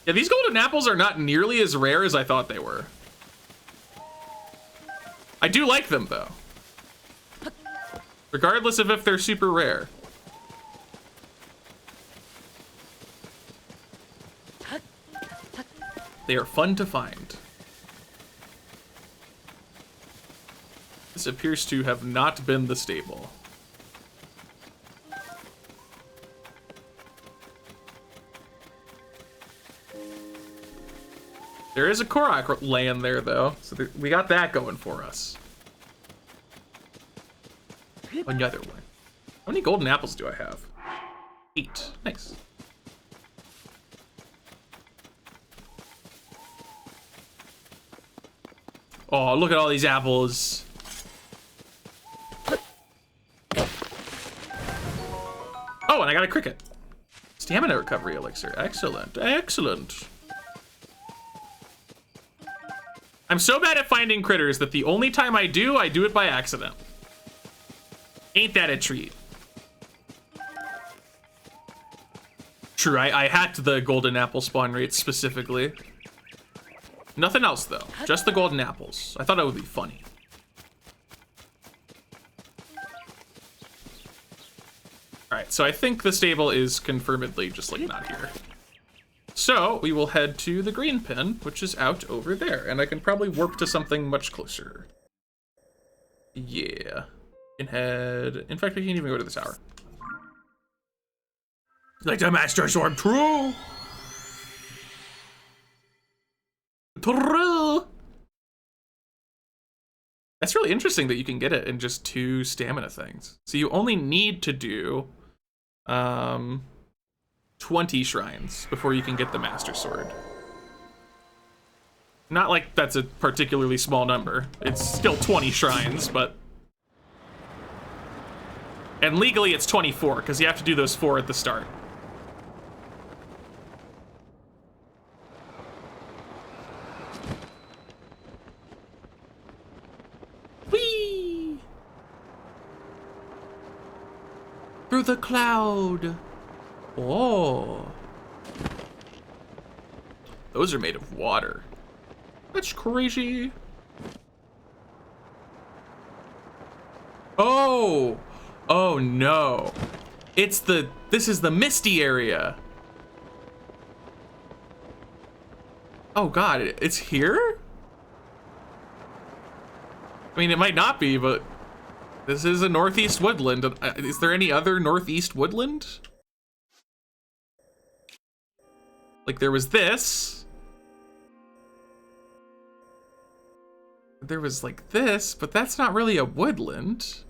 Yeah, these golden apples are not nearly as rare as I thought they were. I do like them, though. Regardless of if they're super rare. They are fun to find. This appears to have not been the stable. There is a Korok land there, though, so we got that going for us. Another one. How many golden apples do I have? 8. Nice. Oh, look at all these apples. Oh, and I got a cricket. Stamina recovery elixir. Excellent. Excellent. I'm so bad at finding critters that the only time I do it by accident. Ain't that a treat? True, I hacked the golden apple spawn rate specifically. Nothing else, though. Just the golden apples. I thought it would be funny. Alright, so I think the stable is confirmedly just, like, not here. So, we will head to the green pin, which is out over there. And I can probably warp to something much closer. Yeah. We can head... In fact, we can even go to the tower. Like the Master Sword, true! True! That's really interesting that you can get it in just 2 stamina things. So you only need to do 20 shrines before you can get the Master Sword. Not like that's a particularly small number. It's still 20 shrines, but... And legally it's 24, because you have to do those 4 at the start. Whee! Through the cloud. Oh. Those are made of water. That's crazy. Oh. Oh no. This is the misty area. Oh god, it's here? I mean, it might not be, but this is a northeast woodland. Is there any other northeast woodland? Like, there was this. There was, like, this, but that's not really a woodland.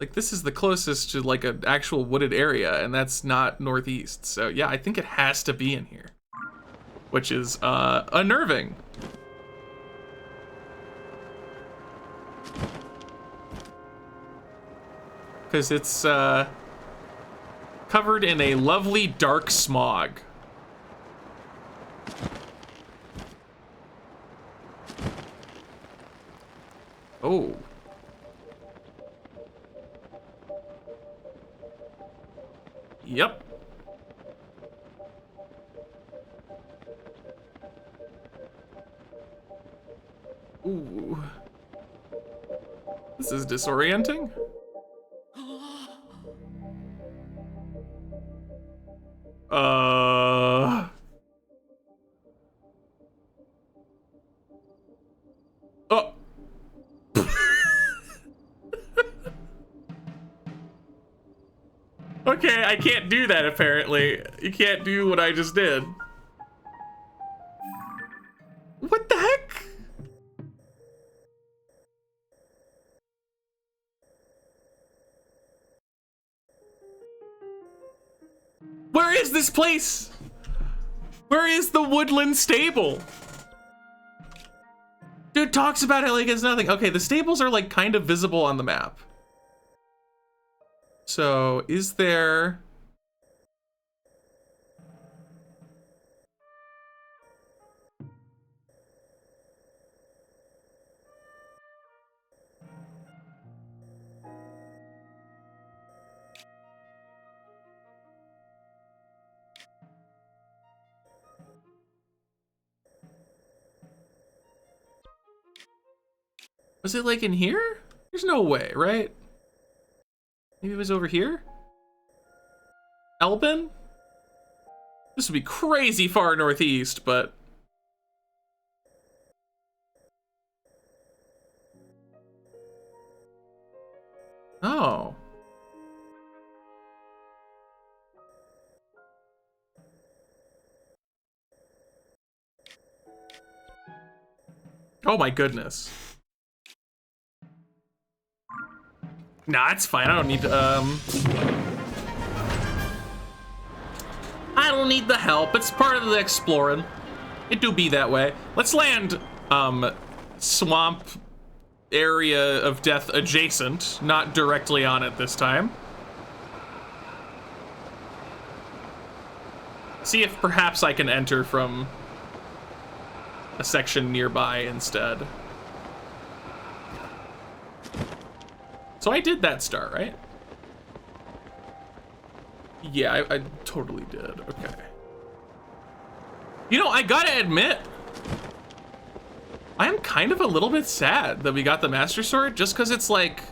Like, this is the closest to, like, an actual wooded area, and that's not northeast. So, yeah, I think it has to be in here. Which is, unnerving. Because it's, covered in a lovely dark smog. Oh. Yep. Ooh. This is disorienting. Oh. Okay, I can't do that apparently. You can't do what I just did. What the heck? Where is this place? Where is the woodland stable? Dude talks about it like it's nothing. Okay, the stables are like kind of visible on the map. So, is there... Was it like in here? There's no way, right? Maybe it was over here? Elbin? This would be crazy far northeast, but... Oh. Oh my goodness. Nah, it's fine. I don't need I don't need the help. It's part of the exploring. It do be that way. Let's land swamp area of death adjacent, not directly on it this time. See if perhaps I can enter from a section nearby instead. So I did that start, right? Yeah, I totally did. Okay. You know, I gotta admit, I am kind of a little bit sad that we got the Master Sword, just because it's like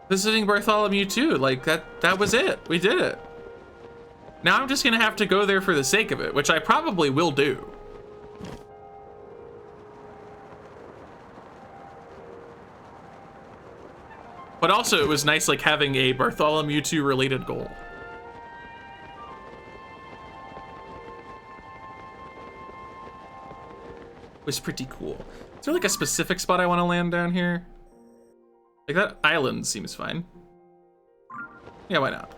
visiting Bartholomew too. Like that was it. We did it. Now I'm just gonna have to go there for the sake of it, which I probably will do. But also, it was nice like having a Bartholomew 2 related goal. It was pretty cool. Is there like a specific spot I want to land down here? Like that island seems fine. Yeah, why not?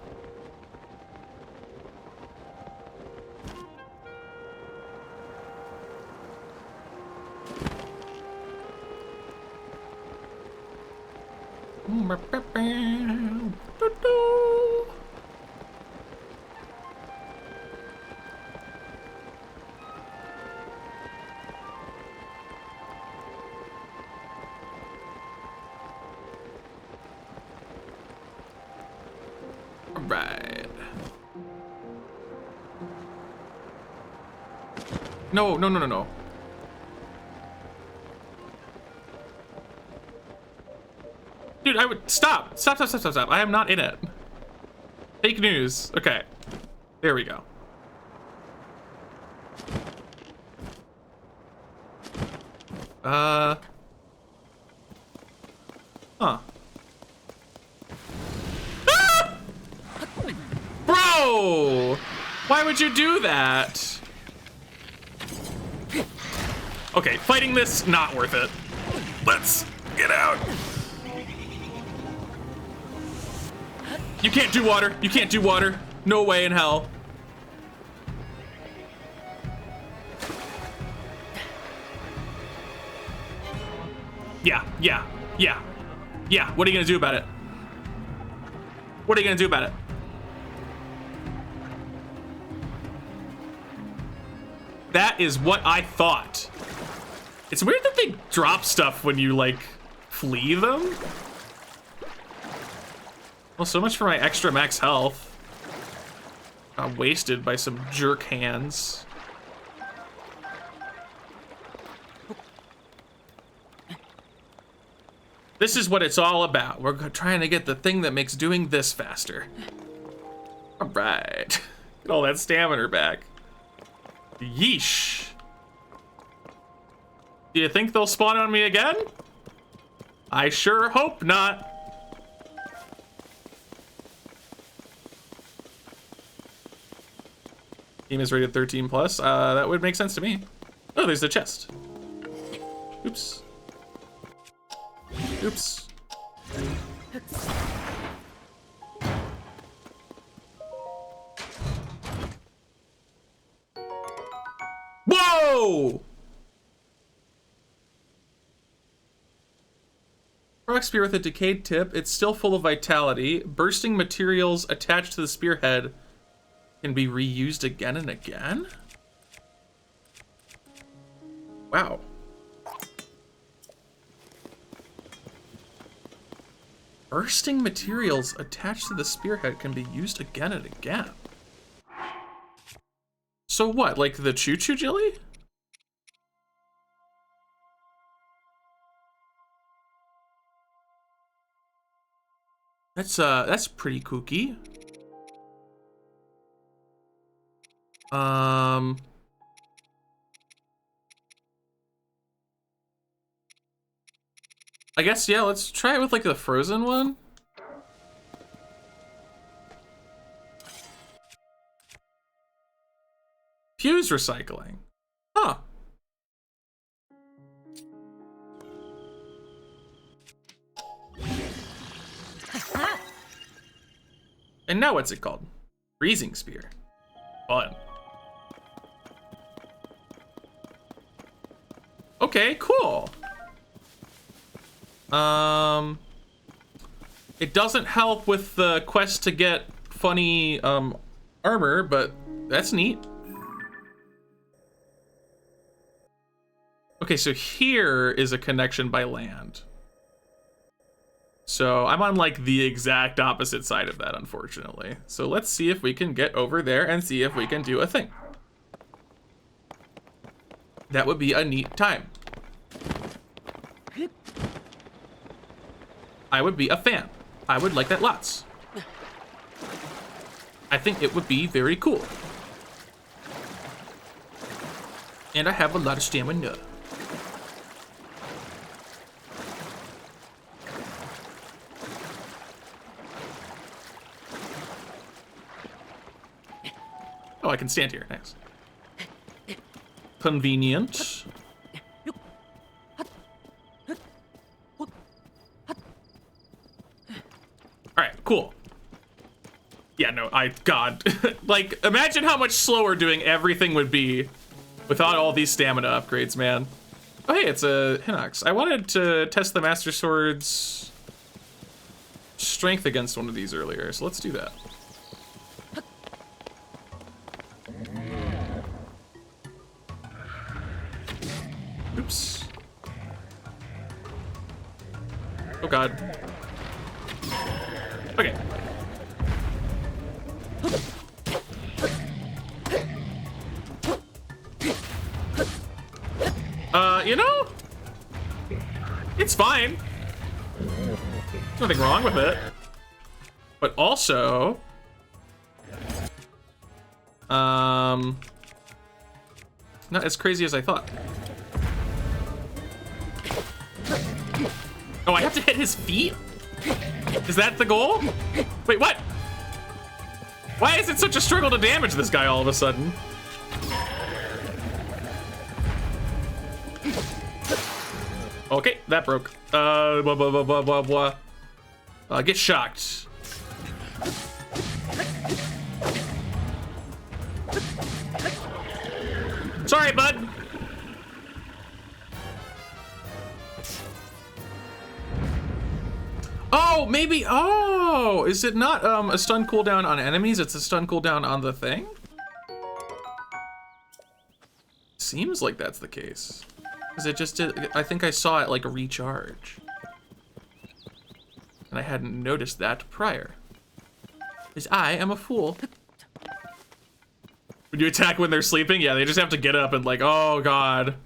Right. No, no, no, no, no. Dude, I would stop. Stop, stop, stop, stop, stop. I am not in it. Fake news. Okay. There we go. Huh. Ah! Bro! Why would you do that? Okay, fighting this, not worth it. Let's get out. You can't do water. You can't do water. No way in hell. Yeah, yeah, yeah, yeah. What are you gonna do about it? What are you gonna do about it? That is what I thought. It's weird that they drop stuff when you, like, flee them. Well, so much for my extra max health. Got wasted by some jerk hands. This is what it's all about. We're trying to get the thing that makes doing this faster. All right. Get all that stamina back. Yeesh. Do you think they'll spawn on me again? I sure hope not. Game is rated 13 plus. That would make sense to me. Oh, there's the chest. Oops. Oops. Whoa! Rock spear with a decayed tip. It's still full of vitality. Bursting materials attached to the spearhead can be reused again and again? Wow. Bursting materials attached to the spearhead can be used again and again. So what, like the choo-choo jelly? That's pretty kooky. I guess, yeah, let's try it with like the frozen one. Fuse recycling. Huh. And now what's it called? Freezing Spear. Fun. Okay, cool. It doesn't help with the quest to get funny armor, but that's neat. Okay, so here is a connection by land. So I'm on like the exact opposite side of that, unfortunately. So let's see if we can get over there and see if we can do a thing. That would be a neat time. I would be a fan. I would like that lots. I think it would be very cool. And I have a lot of stamina. Oh, I can stand here. Nice. Convenient. Alright, cool. Yeah, no, God. Like, imagine how much slower doing everything would be without all these stamina upgrades, man. Oh, hey, it's a Hinox. I wanted to test the Master Sword's strength against one of these earlier, so let's do that. Oops. Oh, God. Okay. You know? It's fine. Nothing wrong with it. But also... not as crazy as I thought. Oh, I have to hit his feet? Is that the goal? Wait, what? Why is it such a struggle to damage this guy all of a sudden? Okay, that broke. Blah, blah, blah, blah, blah, blah. Get shocked. Sorry, bud. Oh, maybe. Oh, is it not a stun cooldown on enemies? It's a stun cooldown on the thing? Seems like that's the case. Because it just did. I think I saw it like recharge. And I hadn't noticed that prior. Because I am a fool. Would you attack when they're sleeping? Yeah, they just have to get up and like, oh God.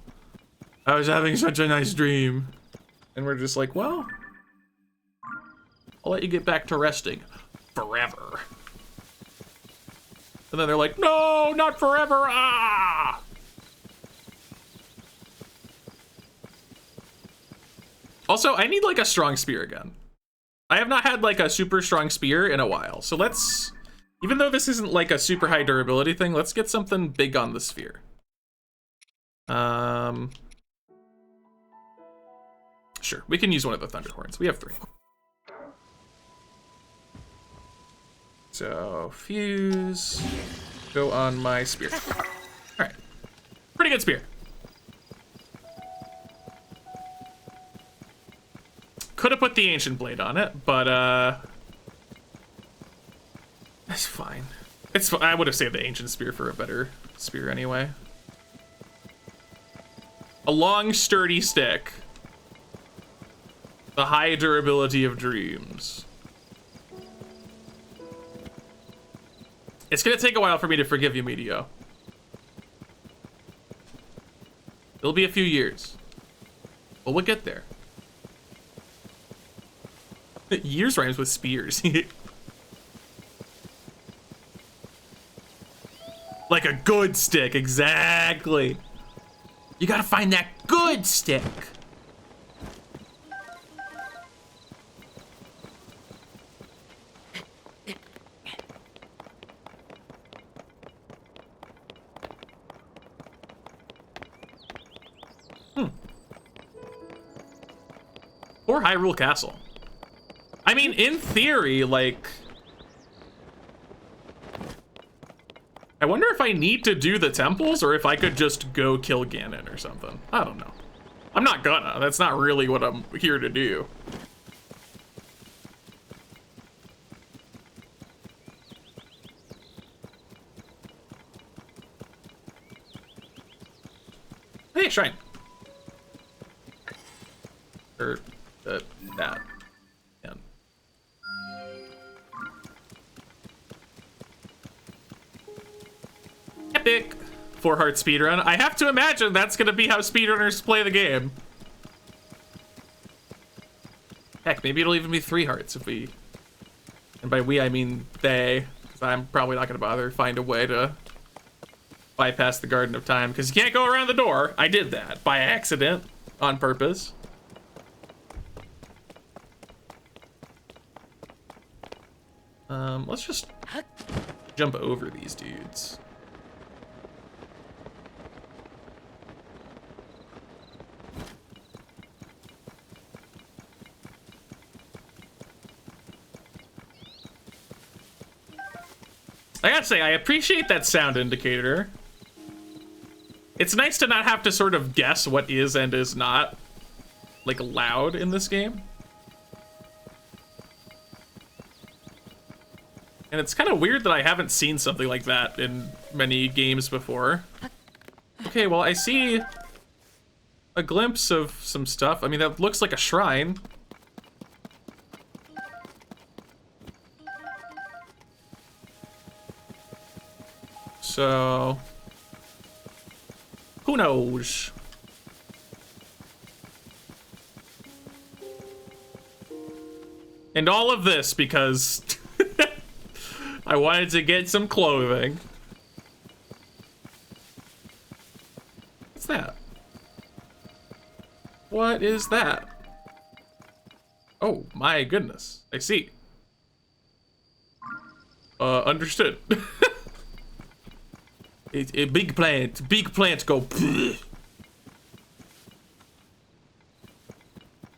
I was having such a nice dream. And we're just like, well, I'll let you get back to resting forever. And then they're like, no, not forever, ah! Also, I need like a strong spear again. I have not had like a super strong spear in a while. So let's, even though this isn't like a super high durability thing, let's get something big on the spear. Sure, we can use one of the Thunderhorns. We have 3. So, fuse, go on my spear. All right, pretty good spear. Could have put the Ancient Blade on it, but that's fine. I would have saved the Ancient Spear for a better spear anyway. A long, sturdy stick. The high durability of dreams. It's gonna take a while for me to forgive you, Medio. It'll be a few years. But we'll get there. Years rhymes with spears. Like a good stick, exactly. You gotta find that good stick. Or Hyrule Castle. I mean, in theory, like, I wonder if I need to do the temples or if I could just go kill Ganon or something. I don't know. I'm not gonna. That's not really what I'm here to do. Hey, shrine. Or that. Yeah. Epic 4-heart speedrun. I have to imagine that's gonna be how speedrunners play the game. Heck, maybe it'll even be 3 hearts if we... And by we, I mean they. Because I'm probably not gonna bother find a way to bypass the Garden of Time. Because you can't go around the door. I did that by accident. On purpose. Let's just jump over these dudes. I gotta say, I appreciate that sound indicator. It's nice to not have to sort of guess what is and is not, like, loud in this game. And it's kind of weird that I haven't seen something like that in many games before. Okay, well, I see a glimpse of some stuff. I mean, that looks like a shrine. So, who knows? And all of this because I wanted to get some clothing. What's that? What is that? Oh my goodness, I see. Understood. A big plant go.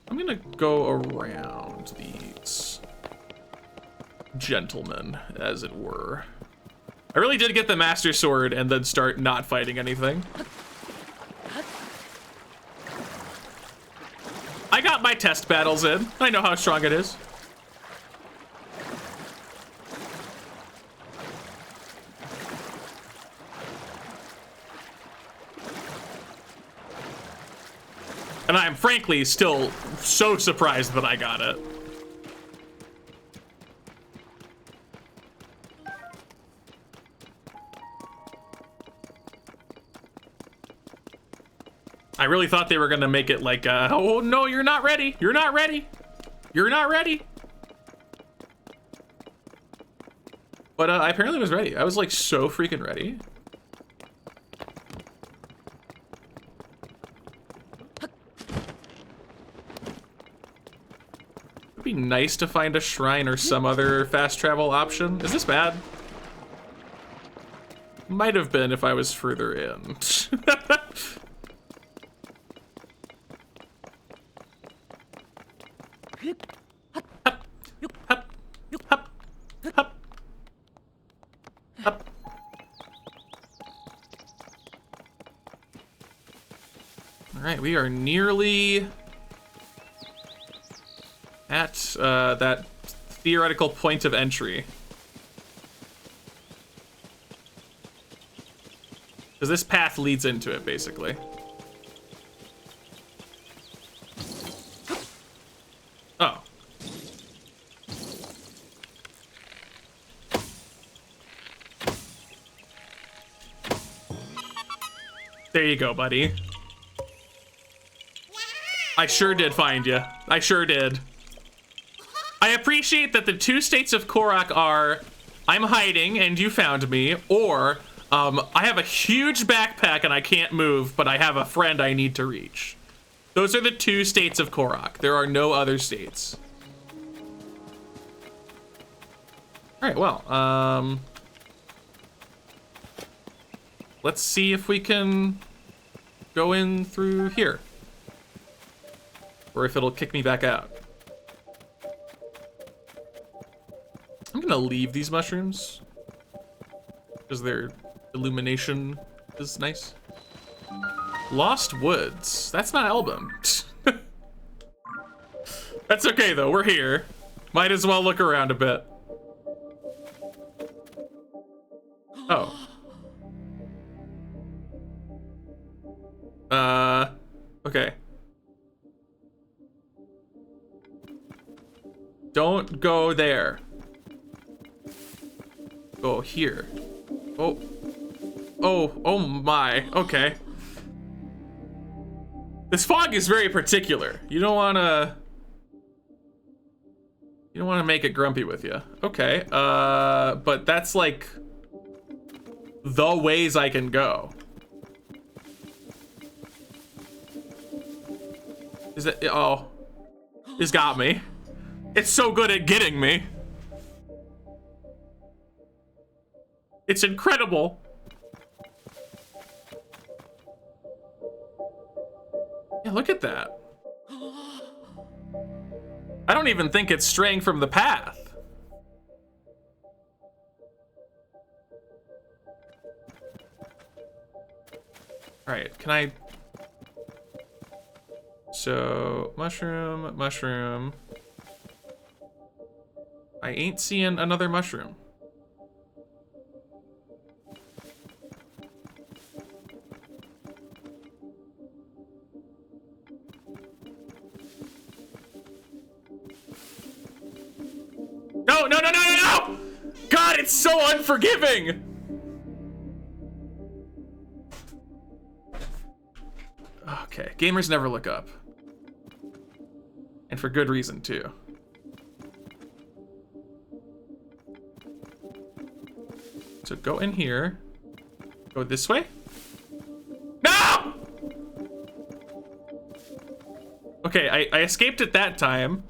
I'm gonna go around these gentlemen, as it were. I really did get the Master Sword and then start not fighting anything. I got my test battles in. I know how strong it is. And I am frankly still so surprised that I got it. I really thought they were gonna make it like, oh no, you're not ready. You're not ready. You're not ready. But I apparently was ready. I was like so freaking ready. It'd be nice to find a shrine or some other fast travel option. Is this bad? Might have been if I was further in. Alright, we are nearly at that theoretical point of entry. Because this path leads into it, basically. Oh. There you go, buddy. I sure did find you. I sure did. I appreciate that the two states of Korok are, I'm hiding and you found me, or I have a huge backpack and I can't move, but I have a friend I need to reach. Those are the two states of Korok. There are no other states. All right, well, let's see if we can go in through here. Or if it'll kick me back out. I'm gonna leave these mushrooms because they're illumination is nice. Lost Woods. That's not album. That's okay though, we're here. Might as well look around a bit. Oh. Okay. Don't go there. Go here. Oh. Oh my, okay. This fog is very particular. You don't wanna make it grumpy with you. Okay, but that's like the ways I can go. Is that, oh, it's got me. It's so good at getting me. It's incredible. Yeah, look at that. I don't even think it's straying from the path. All right, can I? So, mushroom, mushroom. I ain't seeing another mushroom. No, no, no, no, no, no! God, it's so unforgiving! Okay, gamers never look up. And for good reason, too. So go in here. Go this way. No! Okay, I escaped it that time.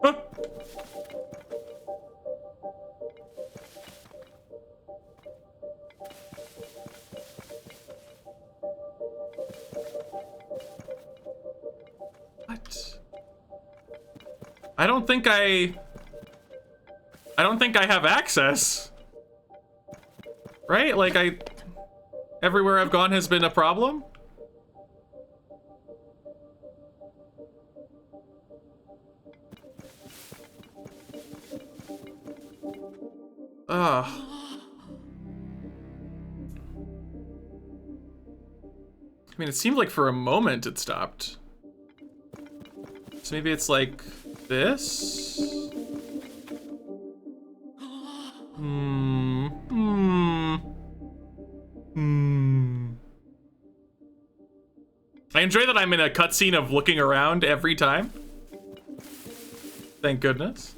Huh. What? I don't think I have access. Right? Like everywhere I've gone has been a problem. Ugh. I mean, it seemed like for a moment it stopped. So maybe it's like this? I enjoy that I'm in a cutscene of looking around every time. Thank goodness.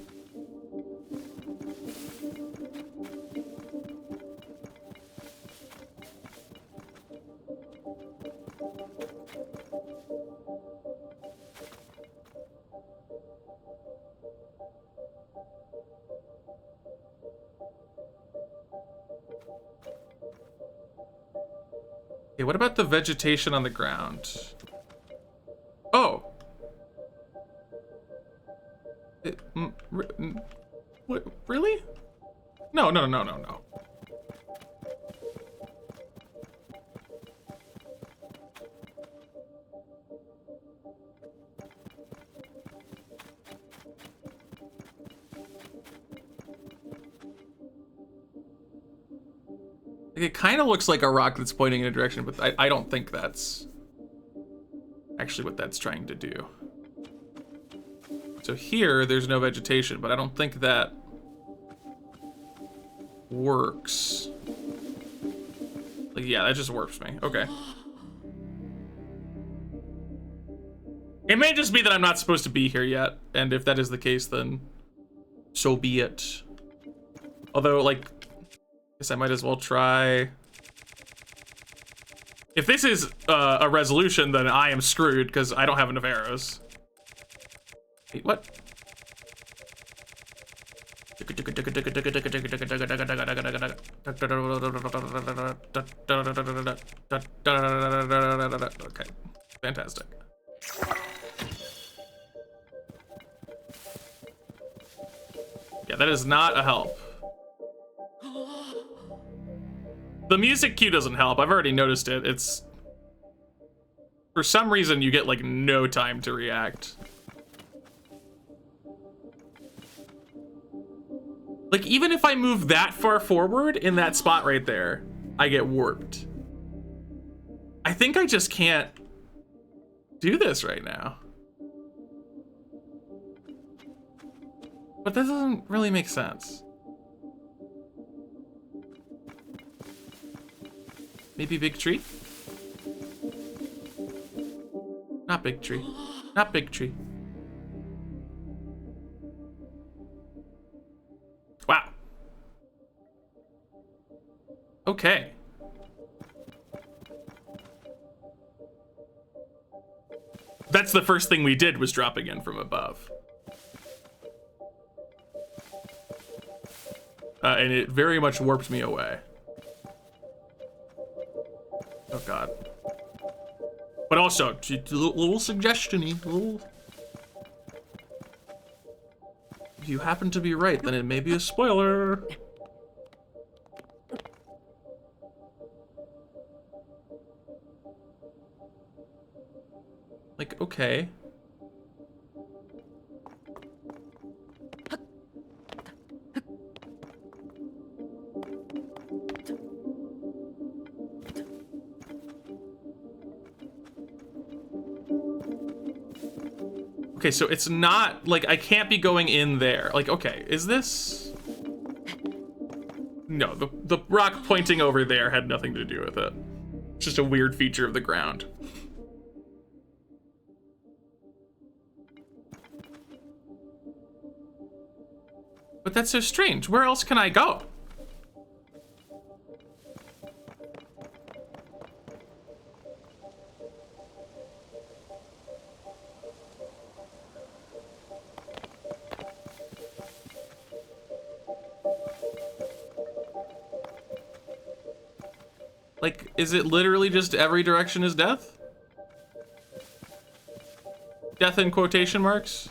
Okay, what about the vegetation on the ground? Oh. What, really? No, no, no, no, no. It kind of looks like a rock that's pointing in a direction, but I don't think that's actually what that's trying to do. So here, there's no vegetation, but I don't think that works. Like, yeah, that just warps me. Okay. It may just be that I'm not supposed to be here yet, and if that is the case, then so be it. Although, like, I guess I might as well try. If this is a resolution, then I am screwed because I don't have enough arrows. Wait, what? Okay, fantastic. Yeah, that is not a help. The music cue doesn't help. I've already noticed it. It's... For some reason, you get, like, no time to react. Like, even if I move that far forward in that spot right there, I get warped. I think I just can't do this right now. But that doesn't really make sense. Maybe big tree? Not big tree. Not big tree. Wow. Okay. That's the first thing we did, was dropping in from above. And it very much warped me away. Oh god. But also, little suggestion-y, little... If you happen to be right, then it may be a spoiler. Like, okay. Okay, so it's not, like, I can't be going in there. Like, okay, is this... No, the rock pointing over there had nothing to do with it. It's just a weird feature of the ground. But that's so strange. Where else can I go? Like, is it literally just every direction is death? Death in quotation marks?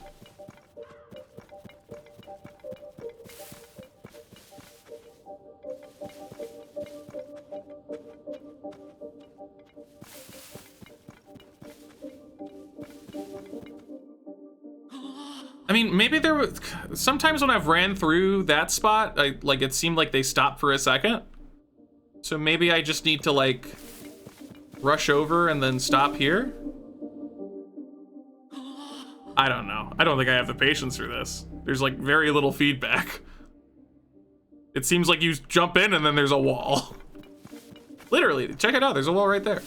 I mean, maybe there was... Sometimes when I've ran through that spot, it seemed like they stopped for a second. So maybe I just need to, like, rush over and then stop here? I don't know. I don't think I have the patience for this. There's, like, very little feedback. It seems like you jump in and then there's a wall. Literally, check it out. There's a wall right there.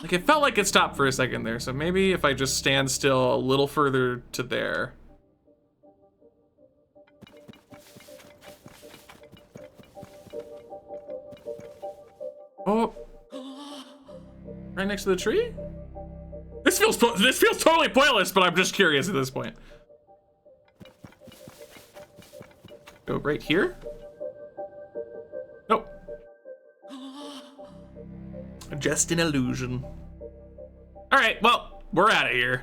Like, it felt like it stopped for a second there, so maybe if I just stand still a little further to there. Oh, right next to the tree? This feels totally pointless, but I'm just curious at this point. Go right here? Nope. Just an illusion. All right, well, we're out of here.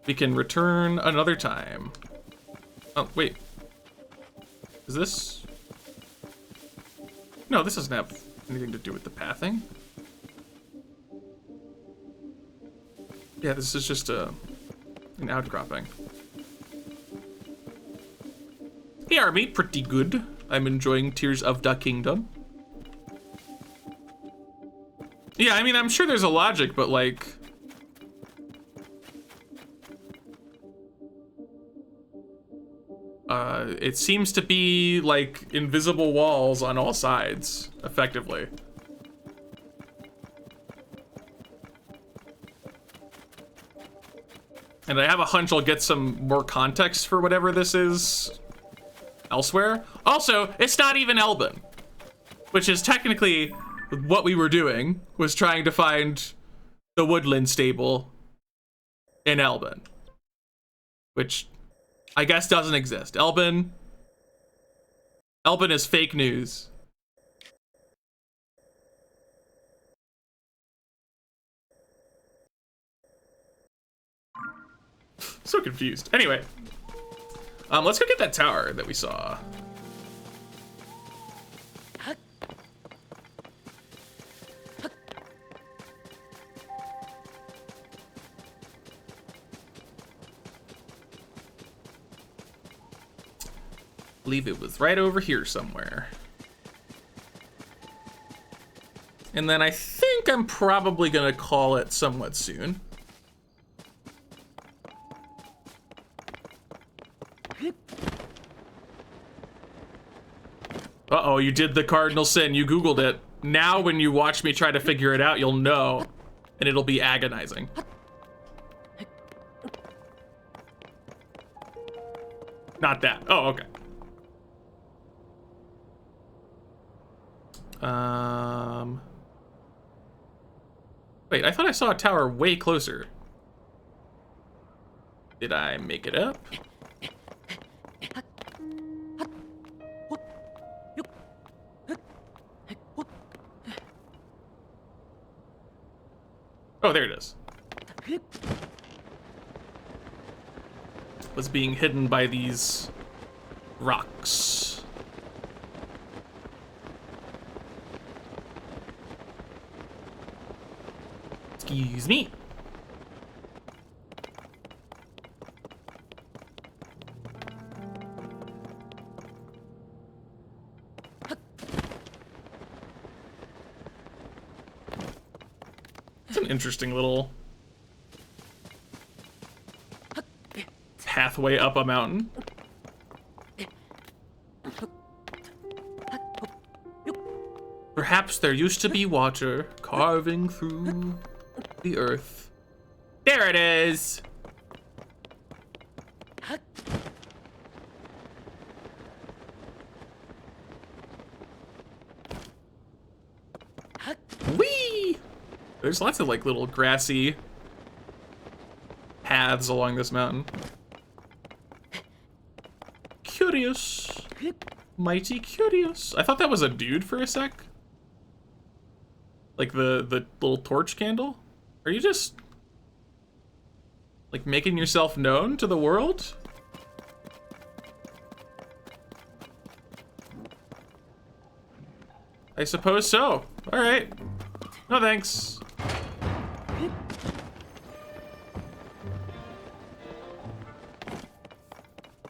We can return another time. Oh, wait. Is this? No, this doesn't have anything to do with the pathing. Yeah, this is just an outcropping. Hey, Army, pretty good. I'm enjoying Tears of the Kingdom. Yeah, I mean, I'm sure there's a logic, but like... it seems to be like invisible walls on all sides, effectively. And I have a hunch I'll get some more context for whatever this is elsewhere. Also, it's not even Elben, which is technically what we were doing, was trying to find the woodland stable in Elben, which I guess doesn't exist. Elben is fake news. So confused. Anyway, Let's go get that tower that we saw. I believe it was right over here somewhere. And then I think I'm probably gonna call it somewhat soon. Uh-oh, you did the cardinal sin. You Googled it. Now when you watch me try to figure it out, you'll know. And it'll be agonizing. Not that. Oh, okay. Wait, I thought I saw a tower way closer. Did I make it up? Oh, there it is. Was being hidden by these rocks. Excuse me. It's an interesting little pathway up a mountain. Perhaps there used to be water carving through the earth. There it is. Whee! There's lots of like little grassy paths along this mountain. Curious. Mighty curious. I thought that was a dude for a sec. Like the little torch candle? Are you just like making yourself known to the world? I suppose so. All right. No thanks.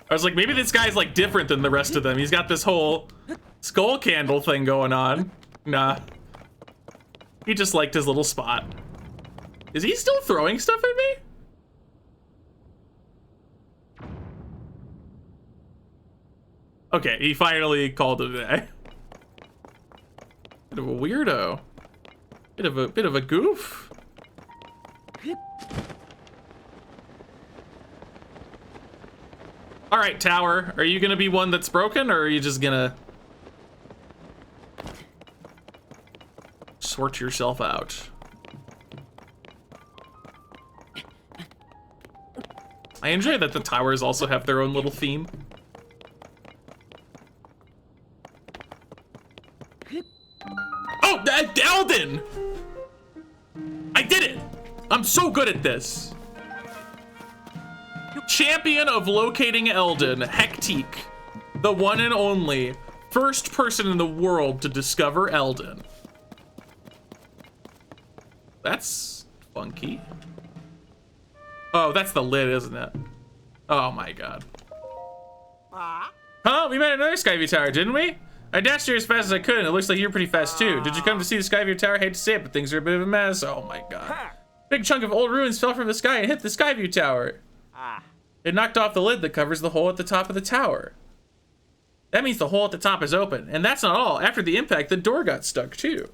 I was like, maybe this guy's like different than the rest of them. He's got this whole skull candle thing going on. Nah. He just liked his little spot. Is he still throwing stuff at me? Okay, he finally called it a day. Bit of a weirdo. Bit of a goof. All right, tower. Are you gonna be one that's broken, or are you just gonna sort yourself out? I enjoy that the towers also have their own little theme. Oh, Elden! I did it! I'm so good at this. Champion of locating Elden, Hectique, the one and only first person in the world to discover Elden. That's funky. Oh, that's the lid, isn't it? Oh my god. Huh? We met another Skyview Tower, didn't we? I dashed here as fast as I could, and it looks like you're pretty fast too. Did you come to see the Skyview Tower? Hate to say it, but things are a bit of a mess. Oh my god. Big chunk of old ruins fell from the sky and hit the Skyview Tower. It knocked off the lid that covers the hole at the top of the tower. That means the hole at the top is open. And that's not all. After the impact, the door got stuck too.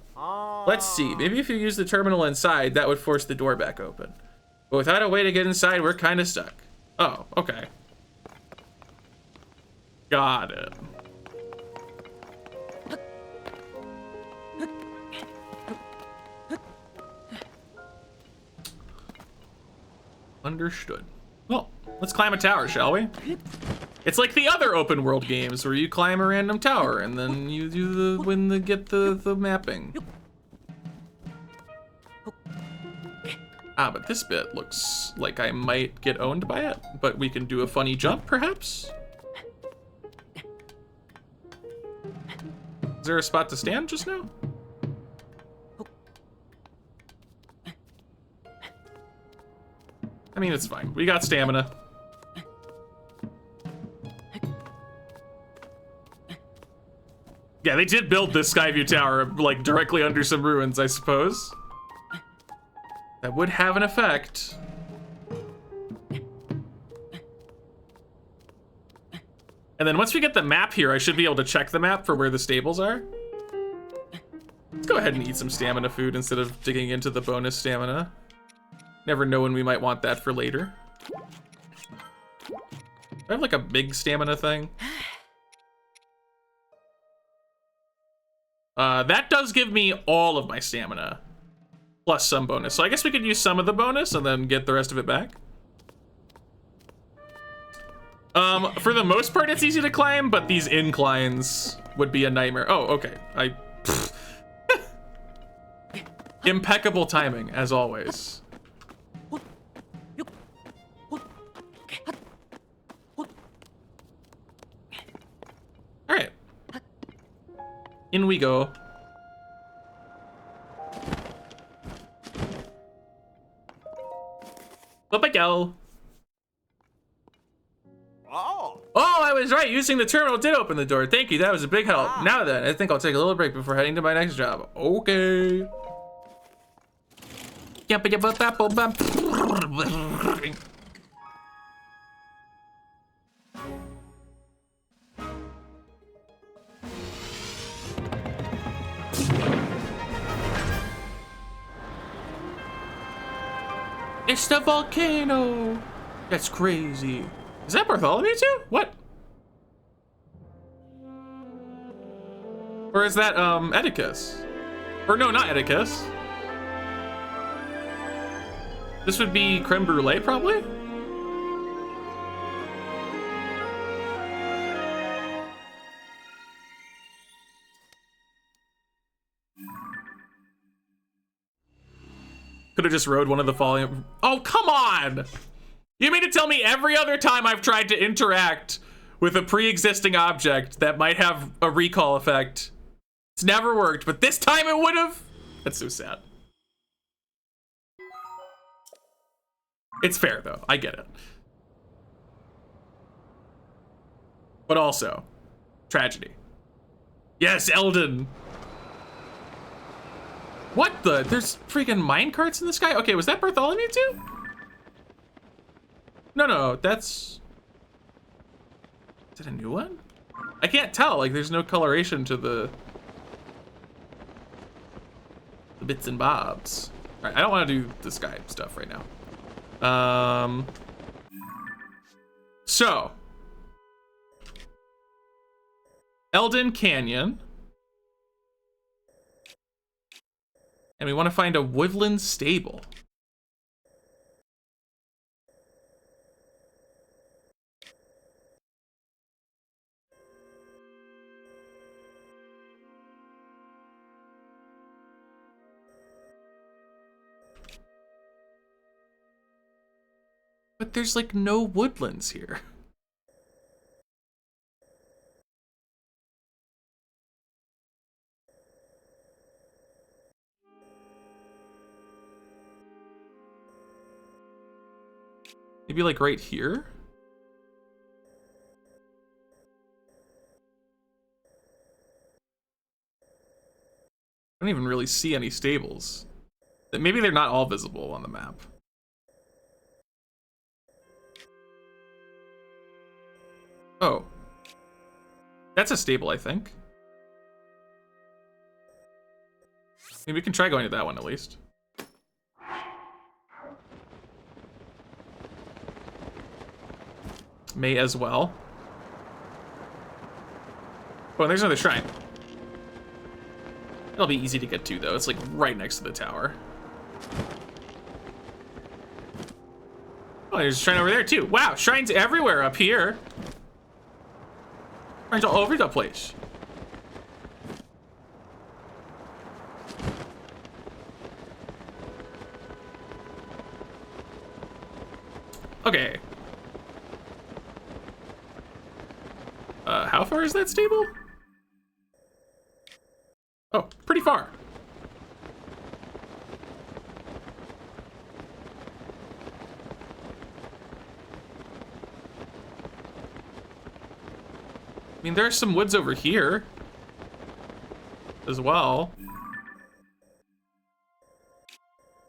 Let's see. Maybe if you use the terminal inside, that would force the door back open. But without a way to get inside, we're kind of stuck. Oh, okay. Got it. Understood. Well, let's climb a tower, shall we? It's like the other open world games where you climb a random tower and then you do get the mapping. Ah, but this bit looks like I might get owned by it, but we can do a funny jump, perhaps? Is there a spot to stand just now? I mean, it's fine. We got stamina. Yeah, they did build this Skyview Tower, like, directly under some ruins, I suppose. That would have an effect. And then once we get the map here, I should be able to check the map for where the stables are. Let's go ahead and eat some stamina food instead of digging into the bonus stamina. Never know when we might want that for later. Do I have like a big stamina thing? That does give me all of my stamina. Plus some bonus. So I guess we could use some of the bonus and then get the rest of it back. For the most part, it's easy to climb, but these inclines would be a nightmare. Oh, okay. Impeccable timing, as always. Alright. In we go. Up I go. Oh, I was right. Using the terminal did open the door. Thank you. That was a big help. Now then, I think I'll take a little break before heading to my next job. Okay. It's the volcano. That's crazy. Is that Bartholomew too? What? Or is that Edicus? Or no, not Edicus. This would be creme brulee, probably? Could have just rode one of the falling. Oh, come on! You mean to tell me every other time I've tried to interact with a pre-existing object that might have a recall effect, it's never worked, but this time it would have? That's so sad. It's fair, though. I get it. But also, tragedy. Yes, Eldon! What the? There's freaking minecarts in the sky? Okay, was that Bartholomew too? No, that's... Is that a new one? I can't tell, like there's no coloration to the bits and bobs. All right, I don't want to do the sky stuff right now. So. Eldon Canyon. And we want to find a woodland stable. But there's like no woodlands here. Maybe like right here? I don't even really see any stables. Maybe they're not all visible on the map. Oh. That's a stable, I think. Maybe we can try going to that one at least. May as well. Oh, and there's another shrine. It'll be easy to get to, though. It's like right next to the tower. Oh, there's a shrine over there, too. Wow, shrines everywhere up here. Shrines all over the place. Okay. How far is that stable? Oh, pretty far. I mean, there's some woods over here as well.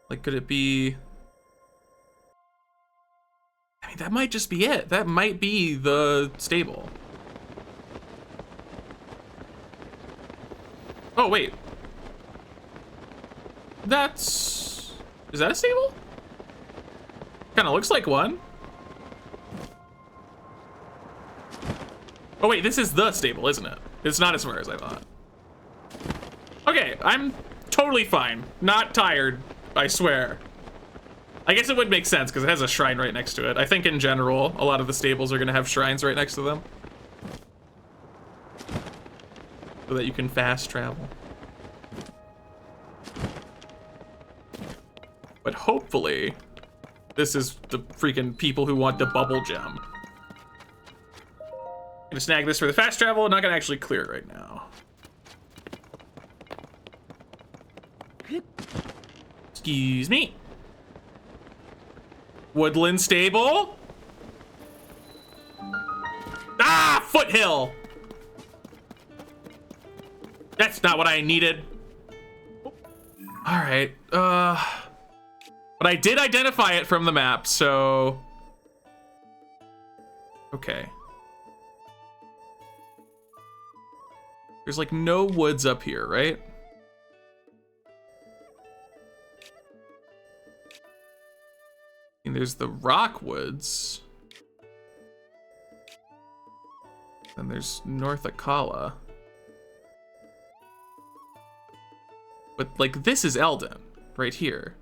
Like, could it be... I mean, that might just be it. That might be the stable. Oh, wait. That's... Is that a stable? Kind of looks like one. Oh, wait, this is the stable, isn't it? It's not as far as I thought. Okay, I'm totally fine. Not tired, I swear. I guess it would make sense because it has a shrine right next to it. I think in general, a lot of the stables are going to have shrines right next to them. So that you can fast travel. But hopefully, this is the freaking people who want the bubble gem. Gonna snag this for the fast travel. I'm not gonna actually clear it right now. Excuse me. Woodland stable. Ah, foothill. That's not what I needed. All right. But I did identify it from the map, so okay. There's like no woods up here, right? And there's the rock woods. And there's North Akala. But like this is Eldon, right here.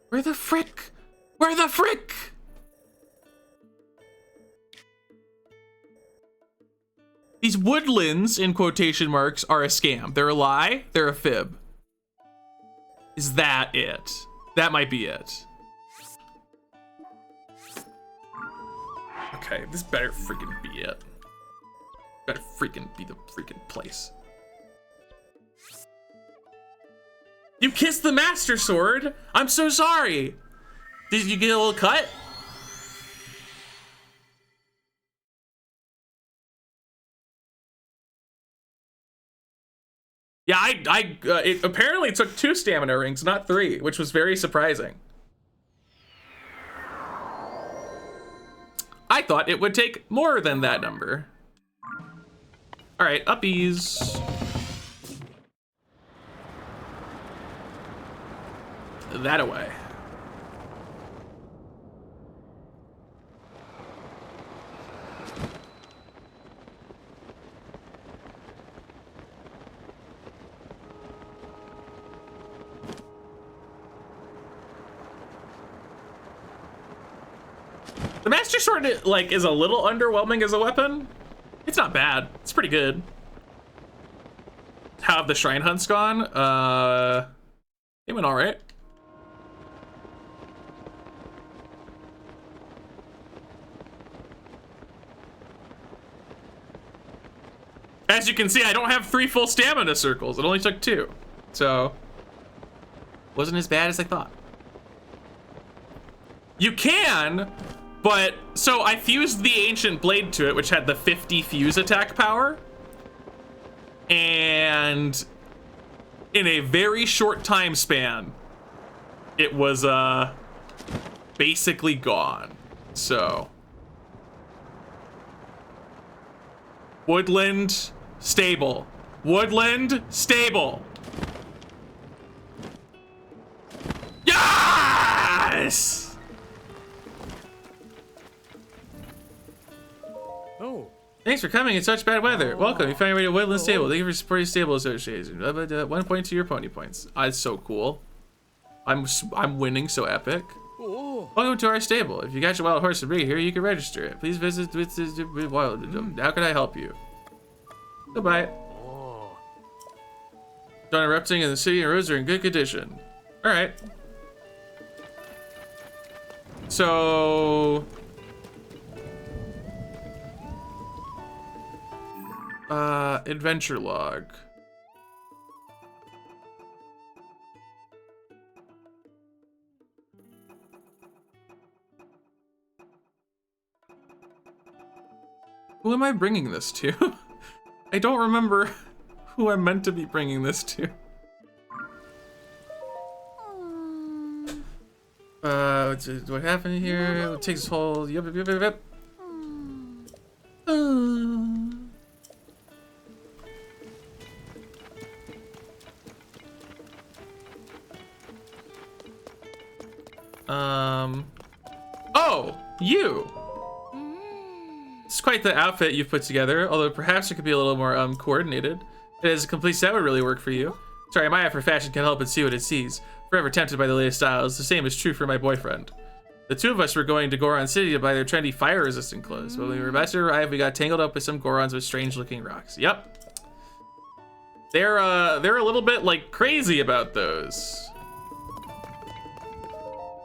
Where the frick? Where the frick? These woodlands, in quotation marks, are a scam. They're a lie. They're a fib. Is that it? That might be it. Okay, this better freaking be it. Better freaking be the freaking place. You kissed the Master Sword? I'm so sorry. Did you get a little cut? Yeah, it apparently took 2 stamina rings, not 3, which was very surprising. I thought it would take more than that number. All right, uppies. That away. The Master Sword, like, is a little underwhelming as a weapon. It's not bad. It's pretty good. How have the shrine hunts gone? They went all right. As you can see, I don't have 3 full stamina circles. It only took 2. So, wasn't as bad as I thought. You can, but, so I fused the Ancient Blade to it, which had the 50 fuse attack power. And in a very short time span, it was, basically gone. So, Woodland stable. Woodland stable. Yes! Oh. Thanks for coming in such bad weather. Welcome. You found your way to Woodland Stable. Thank you for supporting Stable Association. 1 point to your pony points. That's so cool. I'm winning so epic. Oh. Welcome to our stable. If you catch a wild horse to bring here, you can register it. Please visit with wild. How can I help you? Goodbye. Oh. Don't erupting in the city and roads are in good condition. All right. So, adventure log. Who am I bringing this to? I don't remember who I'm meant to be bringing this to. What happened here? It takes hold. Yep. Oh, you. It's quite the outfit you've put together, although perhaps it could be a little more coordinated. It is a complete set would really work for you. Sorry, my eye for fashion can't help but see what it sees. Forever tempted by the latest styles. The same is true for my boyfriend. The two of us were going to Goron City to buy their trendy fire-resistant clothes. When we were about to arrive, we got tangled up with some Gorons with strange-looking rocks. Yep. They're a little bit, like, crazy about those.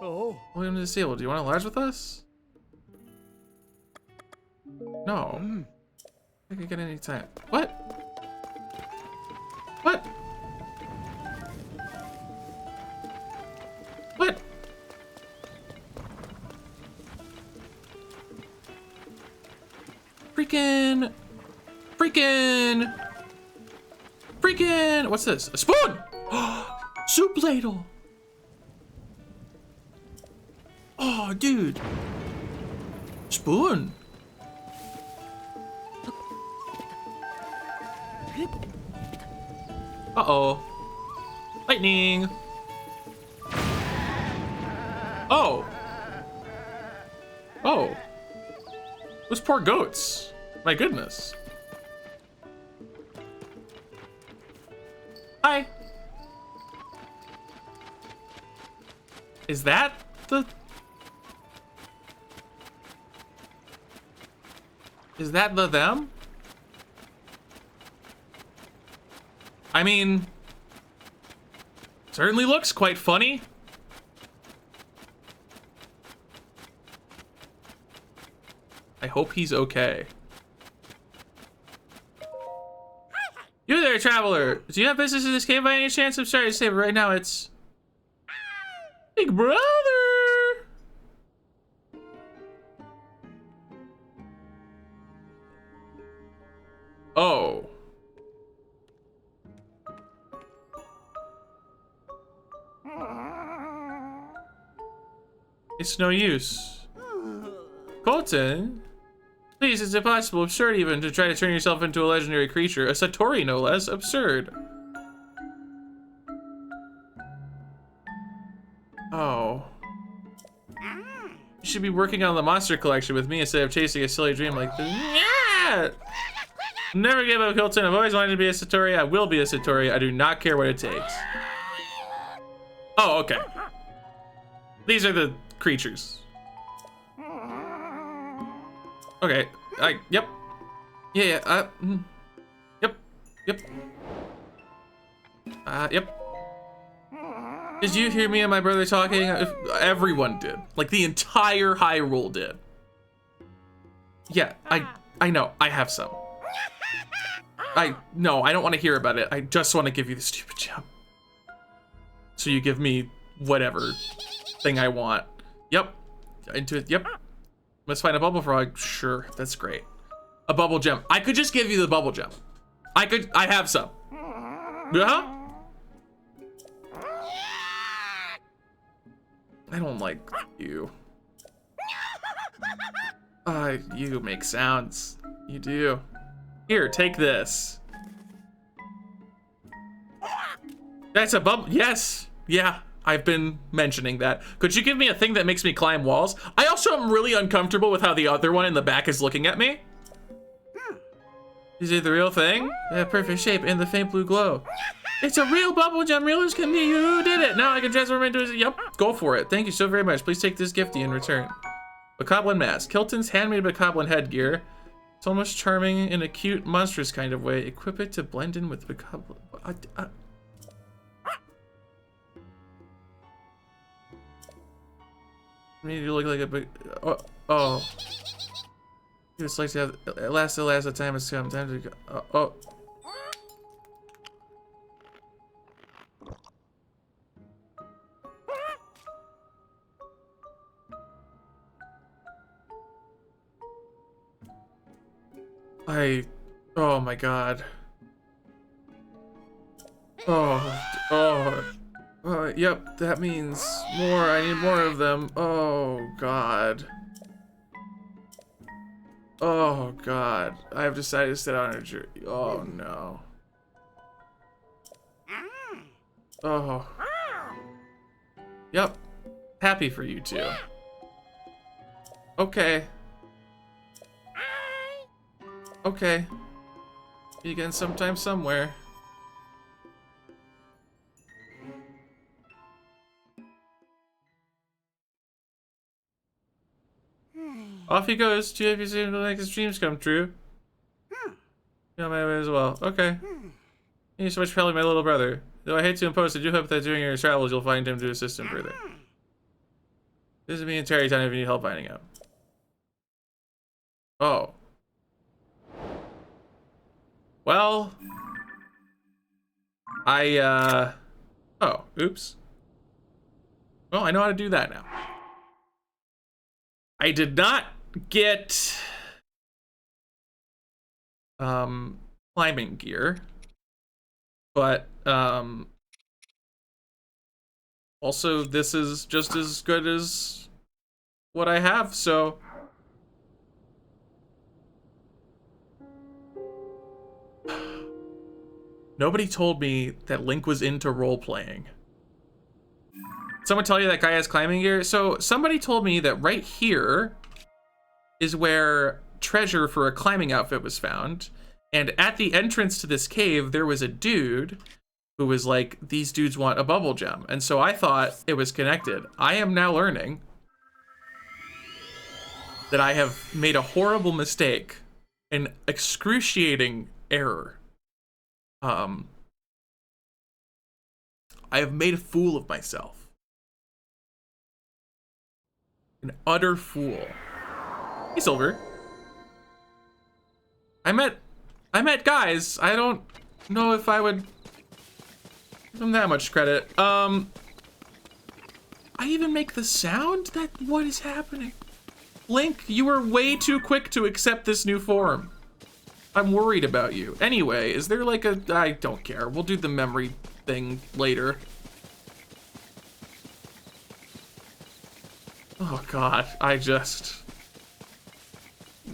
Oh. Welcome to the stable. Do you want to lodge with us? No. I can get any time. What? What? What? Freaking. What's this? A spoon! Soup ladle! Oh, dude. Spoon. Uh-oh. Lightning. Oh. Oh. Those poor goats. My goodness. Hi. Is that the... Is that the them? I mean, certainly looks quite funny. I hope he's okay. You there, traveler. Do you have business in this cave by any chance? I'm sorry to say, but right now it's Big Brother. Oh. It's no use. Colton? Please, it's impossible, absurd even, to try to turn yourself into a legendary creature. A Satori, no less. Absurd. Oh. You should be working on the monster collection with me instead of chasing a silly dream like this. Yeah! Never give up, Colton. I've always wanted to be a Satori. I will be a Satori. I do not care what it takes. Oh, okay. These are the creatures. Okay, yep. Yeah, yep. Yep. Did you hear me and my brother talking? Everyone did. Like, the entire Hyrule did. Yeah, I know, I have some. No, I don't want to hear about it. I just want to give you the stupid gem. So you give me whatever thing I want. Yep. Into it, yep. Let's find a bubble frog. Sure, that's great. A bubble gem. I could just give you the bubble gem. I have some. Yeah? I don't like you. You make sounds. You do. Here, take this. That's a bubble. Yes. Yeah. I've been mentioning that. Could you give me a thing that makes me climb walls? I also am really uncomfortable with how the other one in the back is looking at me. Is it the real thing? They have perfect shape and the faint blue glow. It's a real bubble gem, real as can be. You did it. Now I can transform into a... Yep, go for it. Thank you so very much. Please take this gifty in return. Bokoblin mask. Kilton's handmade Bokoblin headgear. It's almost charming in a cute, monstrous kind of way. Equip it to blend in with Bokoblin. Made you look like a big... Oh. It's like to have... At last, the time has come. Time to go. Oh. Oh my god. Yep, that means more. I need more of them. Oh god. Oh god. I have decided to sit on a jury. Oh no. Oh. Yep. Happy for you two. Okay. Okay. See you again sometime somewhere. Off he goes. Two of you seem to make his dreams come true. Yeah, my way as well. Okay. Thank you so much for helping my little brother. Though I hate to impose, I do hope that during your travels you'll find him to assist him further. This is me and Terry Town if you need help finding him. Oh. Well, oh, oops. Well, I know how to do that now. I did not get, climbing gear, but, also this is just as good as what I have, so. Nobody told me that Link was into role-playing. Someone tell you that guy has climbing gear? So somebody told me that right here is where treasure for a climbing outfit was found. And at the entrance to this cave, there was a dude who was like, these dudes want a bubble gem. And so I thought it was connected. I am now learning that I have made a horrible mistake, an excruciating error. I have made a fool of myself. An utter fool. Hey, Silver. I met guys. I don't know if I would give them that much credit. I even make the sound? What is happening? Link, you were way too quick to accept this new form. I'm worried about you. Anyway, is there like a... I don't care. We'll do the memory thing later. Oh god, I just...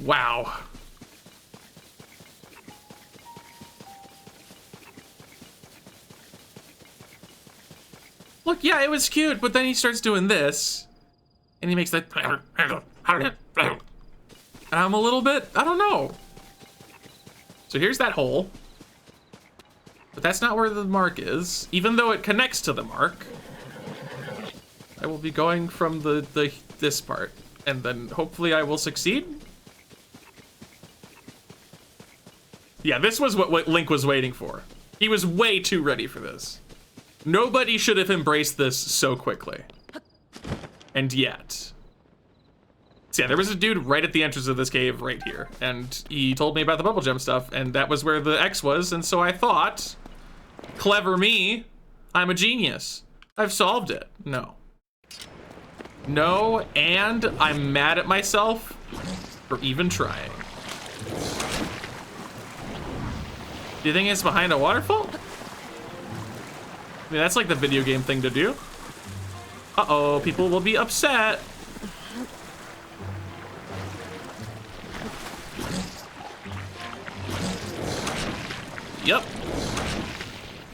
Wow. Look, yeah, it was cute, but then he starts doing this. And he makes that... And I'm a little bit... I don't know. So here's that hole. But that's not where the mark is, even though it connects to the mark. I will be going from this part, and then hopefully I will succeed. Yeah, this was what Link was waiting for. He was way too ready for this. Nobody should have embraced this so quickly. And yet. So yeah, there was a dude right at the entrance of this cave right here, and he told me about the bubble gem stuff, and that was where the X was, and so I thought, clever me, I'm a genius. I've solved it. No. No, and I'm mad at myself for even trying. Do you think it's behind a waterfall? I mean, that's like the video game thing to do. Uh-oh, people will be upset. Yep.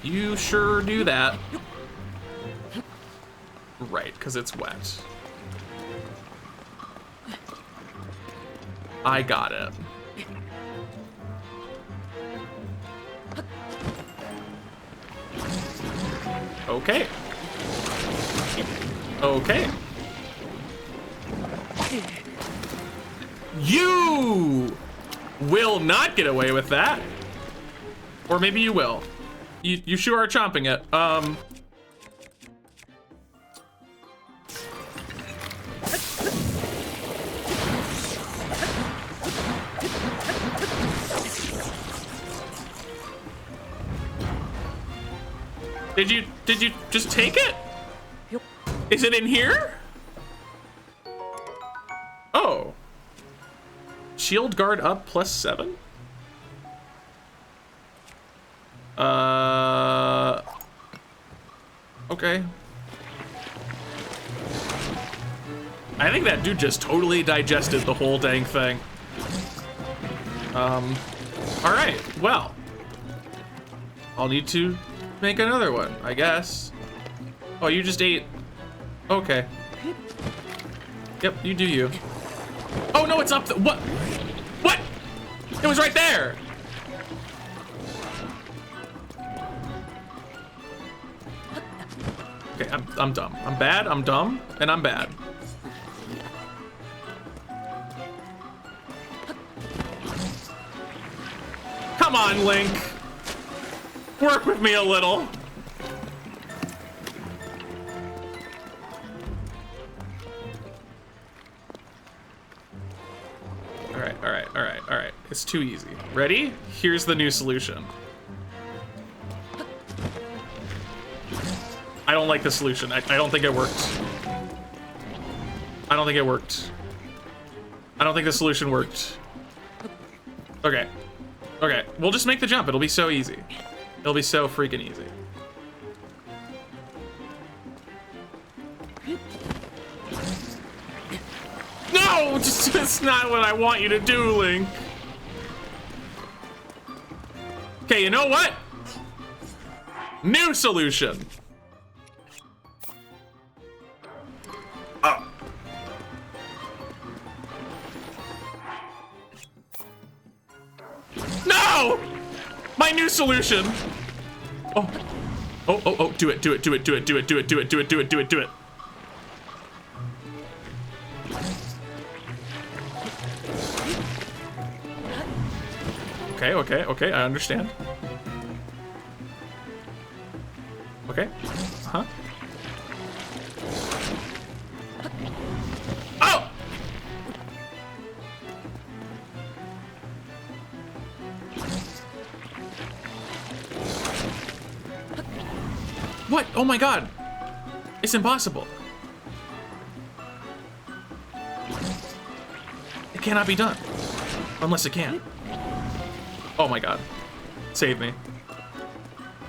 You sure do that. Right, because it's wet. I got it. Okay. Okay. You will not get away with that. Or maybe you will. You sure are chomping it. Did you just take it? Yep. Is it in here? Oh. Shield guard up +7? Okay. I think that dude just totally digested the whole dang thing. Alright, well. I'll need to make another one, I guess. Oh, you just ate. Okay. Yep, you do you. Oh no, it's up. What? What? It was right there. Okay, I'm dumb. I'm bad. I'm dumb, and I'm bad. Come on, Link. Work with me a little. All right. It's too easy. Ready? Here's the new solution. I don't like the solution. I don't think it worked. I don't think it worked. I don't think the solution worked. Okay. Okay, we'll just make the jump. It'll be so easy. It'll be so freaking easy. No! That's not what I want you to do, Link. Okay, you know what? New solution. Oh. No! My new solution. Oh. Oh, do it. Okay, I understand. Okay. Huh? Oh! What? Oh my god. It's impossible. It cannot be done. Unless it can. Oh my god. Save me.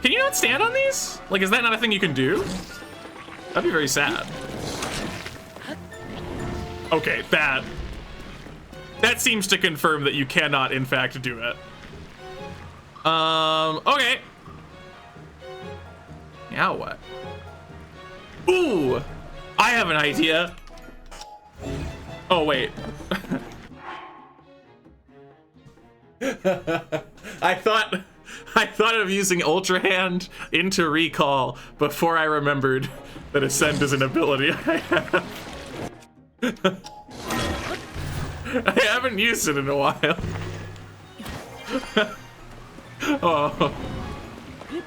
Can you not stand on these? Like, is that not a thing you can do? That'd be very sad. Okay, that seems to confirm that you cannot, in fact, do it. Okay. Now what? Ooh! I have an idea. Oh, wait. I thought of using Ultra Hand into Recall before I remembered that Ascend is an ability I have. I haven't used it in a while.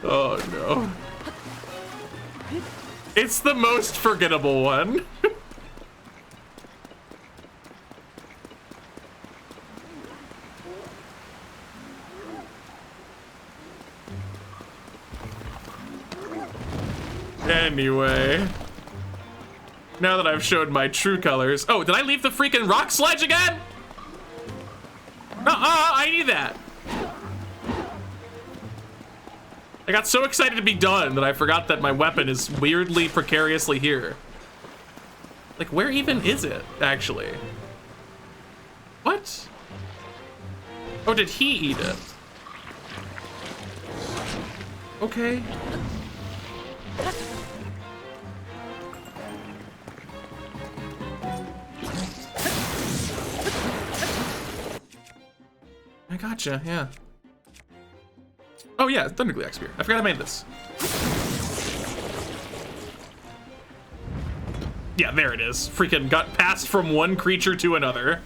Oh no. It's the most forgettable one. Anyway, now that I've showed my true colors. Oh, did I leave the freaking rock sledge again? I need that. I got so excited to be done that I forgot that my weapon is weirdly precariously here. Like, where even is it, actually? What? Oh, did he eat it? Okay. I gotcha, yeah. Oh yeah, Thunderglax Spear. I forgot I made this. Yeah, there it is. Freaking got passed from one creature to another.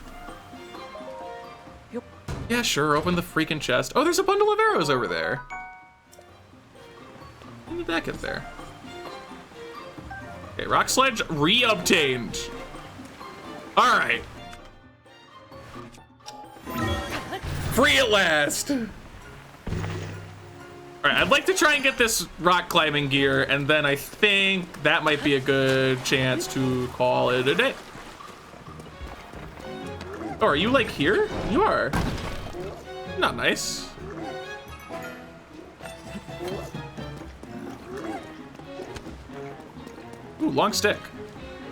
Yep. Yeah, sure, open the freaking chest. Oh, there's a bundle of arrows over there. When did that get there? Okay, rock sledge re-obtained. All right. Free at last. All right, I'd like to try and get this rock climbing gear, and then I think that might be a good chance to call it a day. Oh, are you like here? You are. Not nice. Ooh, long stick.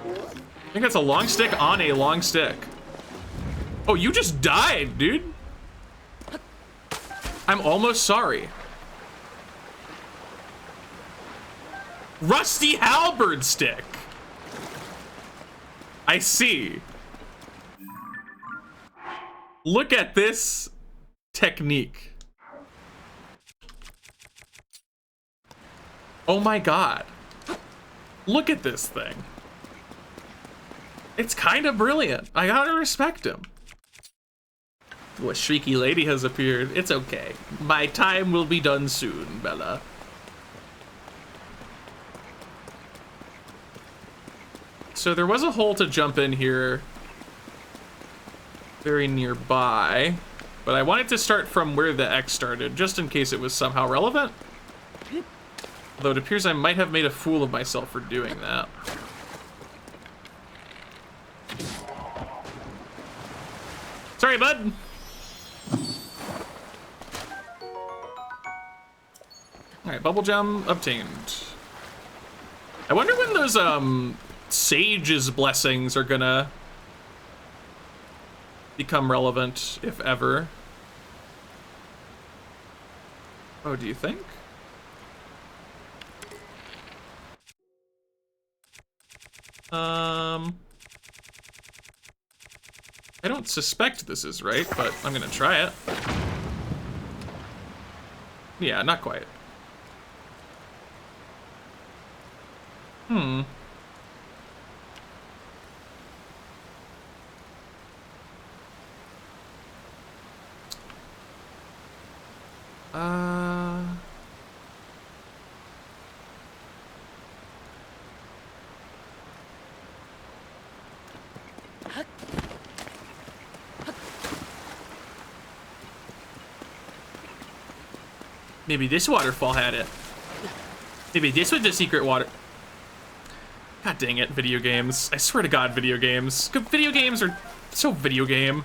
I think that's a long stick on a long stick. Oh, you just died, dude. I'm almost sorry. Rusty halberd stick. I see. Look at this technique. Oh my god. Look at this thing. It's kind of brilliant. I gotta respect him. Ooh, a shrieky lady has appeared. It's okay. My time will be done soon, Bella. So there was a hole to jump in here very nearby, but I wanted to start from where the X started, just in case it was somehow relevant. Although it appears I might have made a fool of myself for doing that. Sorry, bud. Alright, bubble gem obtained. I wonder when those, Sage's blessings are gonna become relevant, if ever. Oh, do you think? I don't suspect this is right, but I'm gonna try it. Yeah, not quite. Hmm. Maybe this waterfall had it. Maybe this was the secret water. God dang it, video games. I swear to God, video games. Video games are so video game.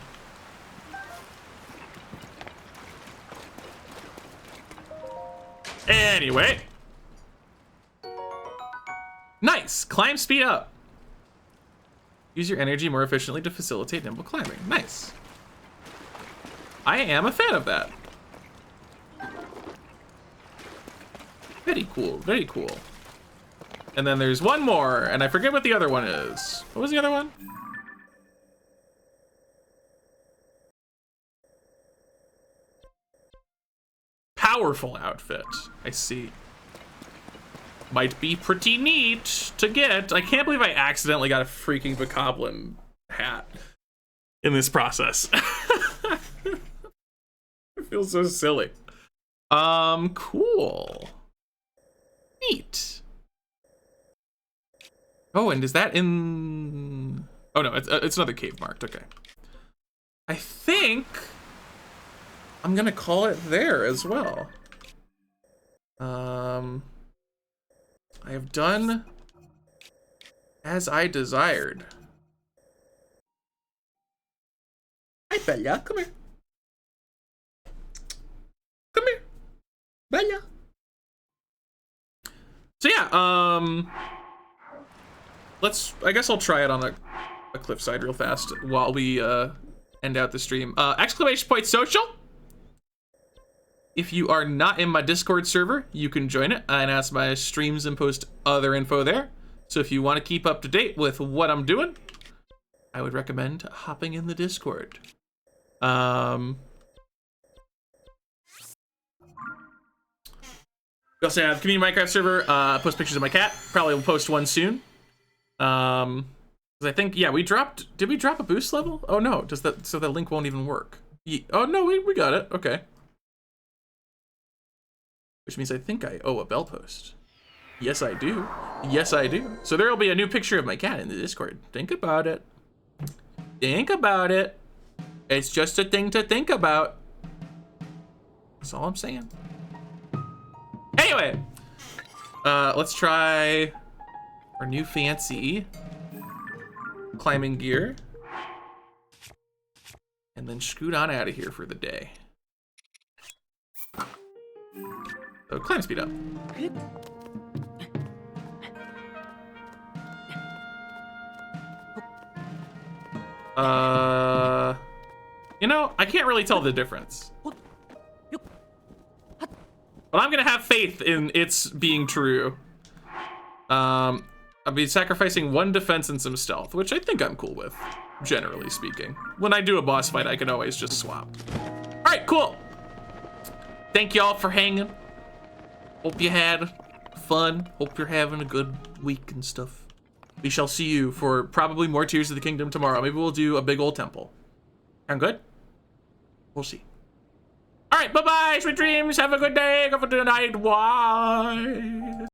Anyway. Nice, climb speed up. Use your energy more efficiently to facilitate nimble climbing. Nice. I am a fan of that. Very cool, very cool. And then there's one more, and I forget what the other one is. What was the other one? Powerful outfit, I see. Might be pretty neat to get. I can't believe I accidentally got a freaking Bokoblin hat in this process. It feels so silly. Cool. Neat. Oh, and is that in... Oh, no, it's another cave marked. Okay. I think I'm going to call it there as well. I have done as I desired. Hi, Bella. Come here. Come here. Bella. So yeah, I guess I'll try it on a cliffside real fast while we end out the stream. Exclamation point social. If you are not in my Discord server, you can join it and ask my streams and post other info there. So if you want to keep up to date with what I'm doing, I would recommend hopping in the Discord. We also have community Minecraft server, post pictures of my cat. Probably will post one soon. 'Cause I think, yeah, did we drop a boost level? Oh no, so that link won't even work. Oh no, we got it, okay. Which means I think I owe a bell post. Yes, I do. Yes, I do. So there'll be a new picture of my cat in the Discord. Think about it. Think about it. It's just a thing to think about. That's all I'm saying. Anyway, let's try our new fancy climbing gear. And then scoot on out of here for the day. So climb speed up. You know, I can't really tell the difference. But I'm gonna have faith in its being true. I'll be sacrificing 1 defense and some stealth, which I think I'm cool with, generally speaking. When I do a boss fight, I can always just swap. All right, cool. Thank y'all for hanging. Hope you had fun. Hope you're having a good week and stuff. We shall see you for probably more Tears of the Kingdom tomorrow. Maybe we'll do a big old temple. I'm good? We'll see. All right, bye-bye, sweet dreams. Have a good day. Go for the night. Bye.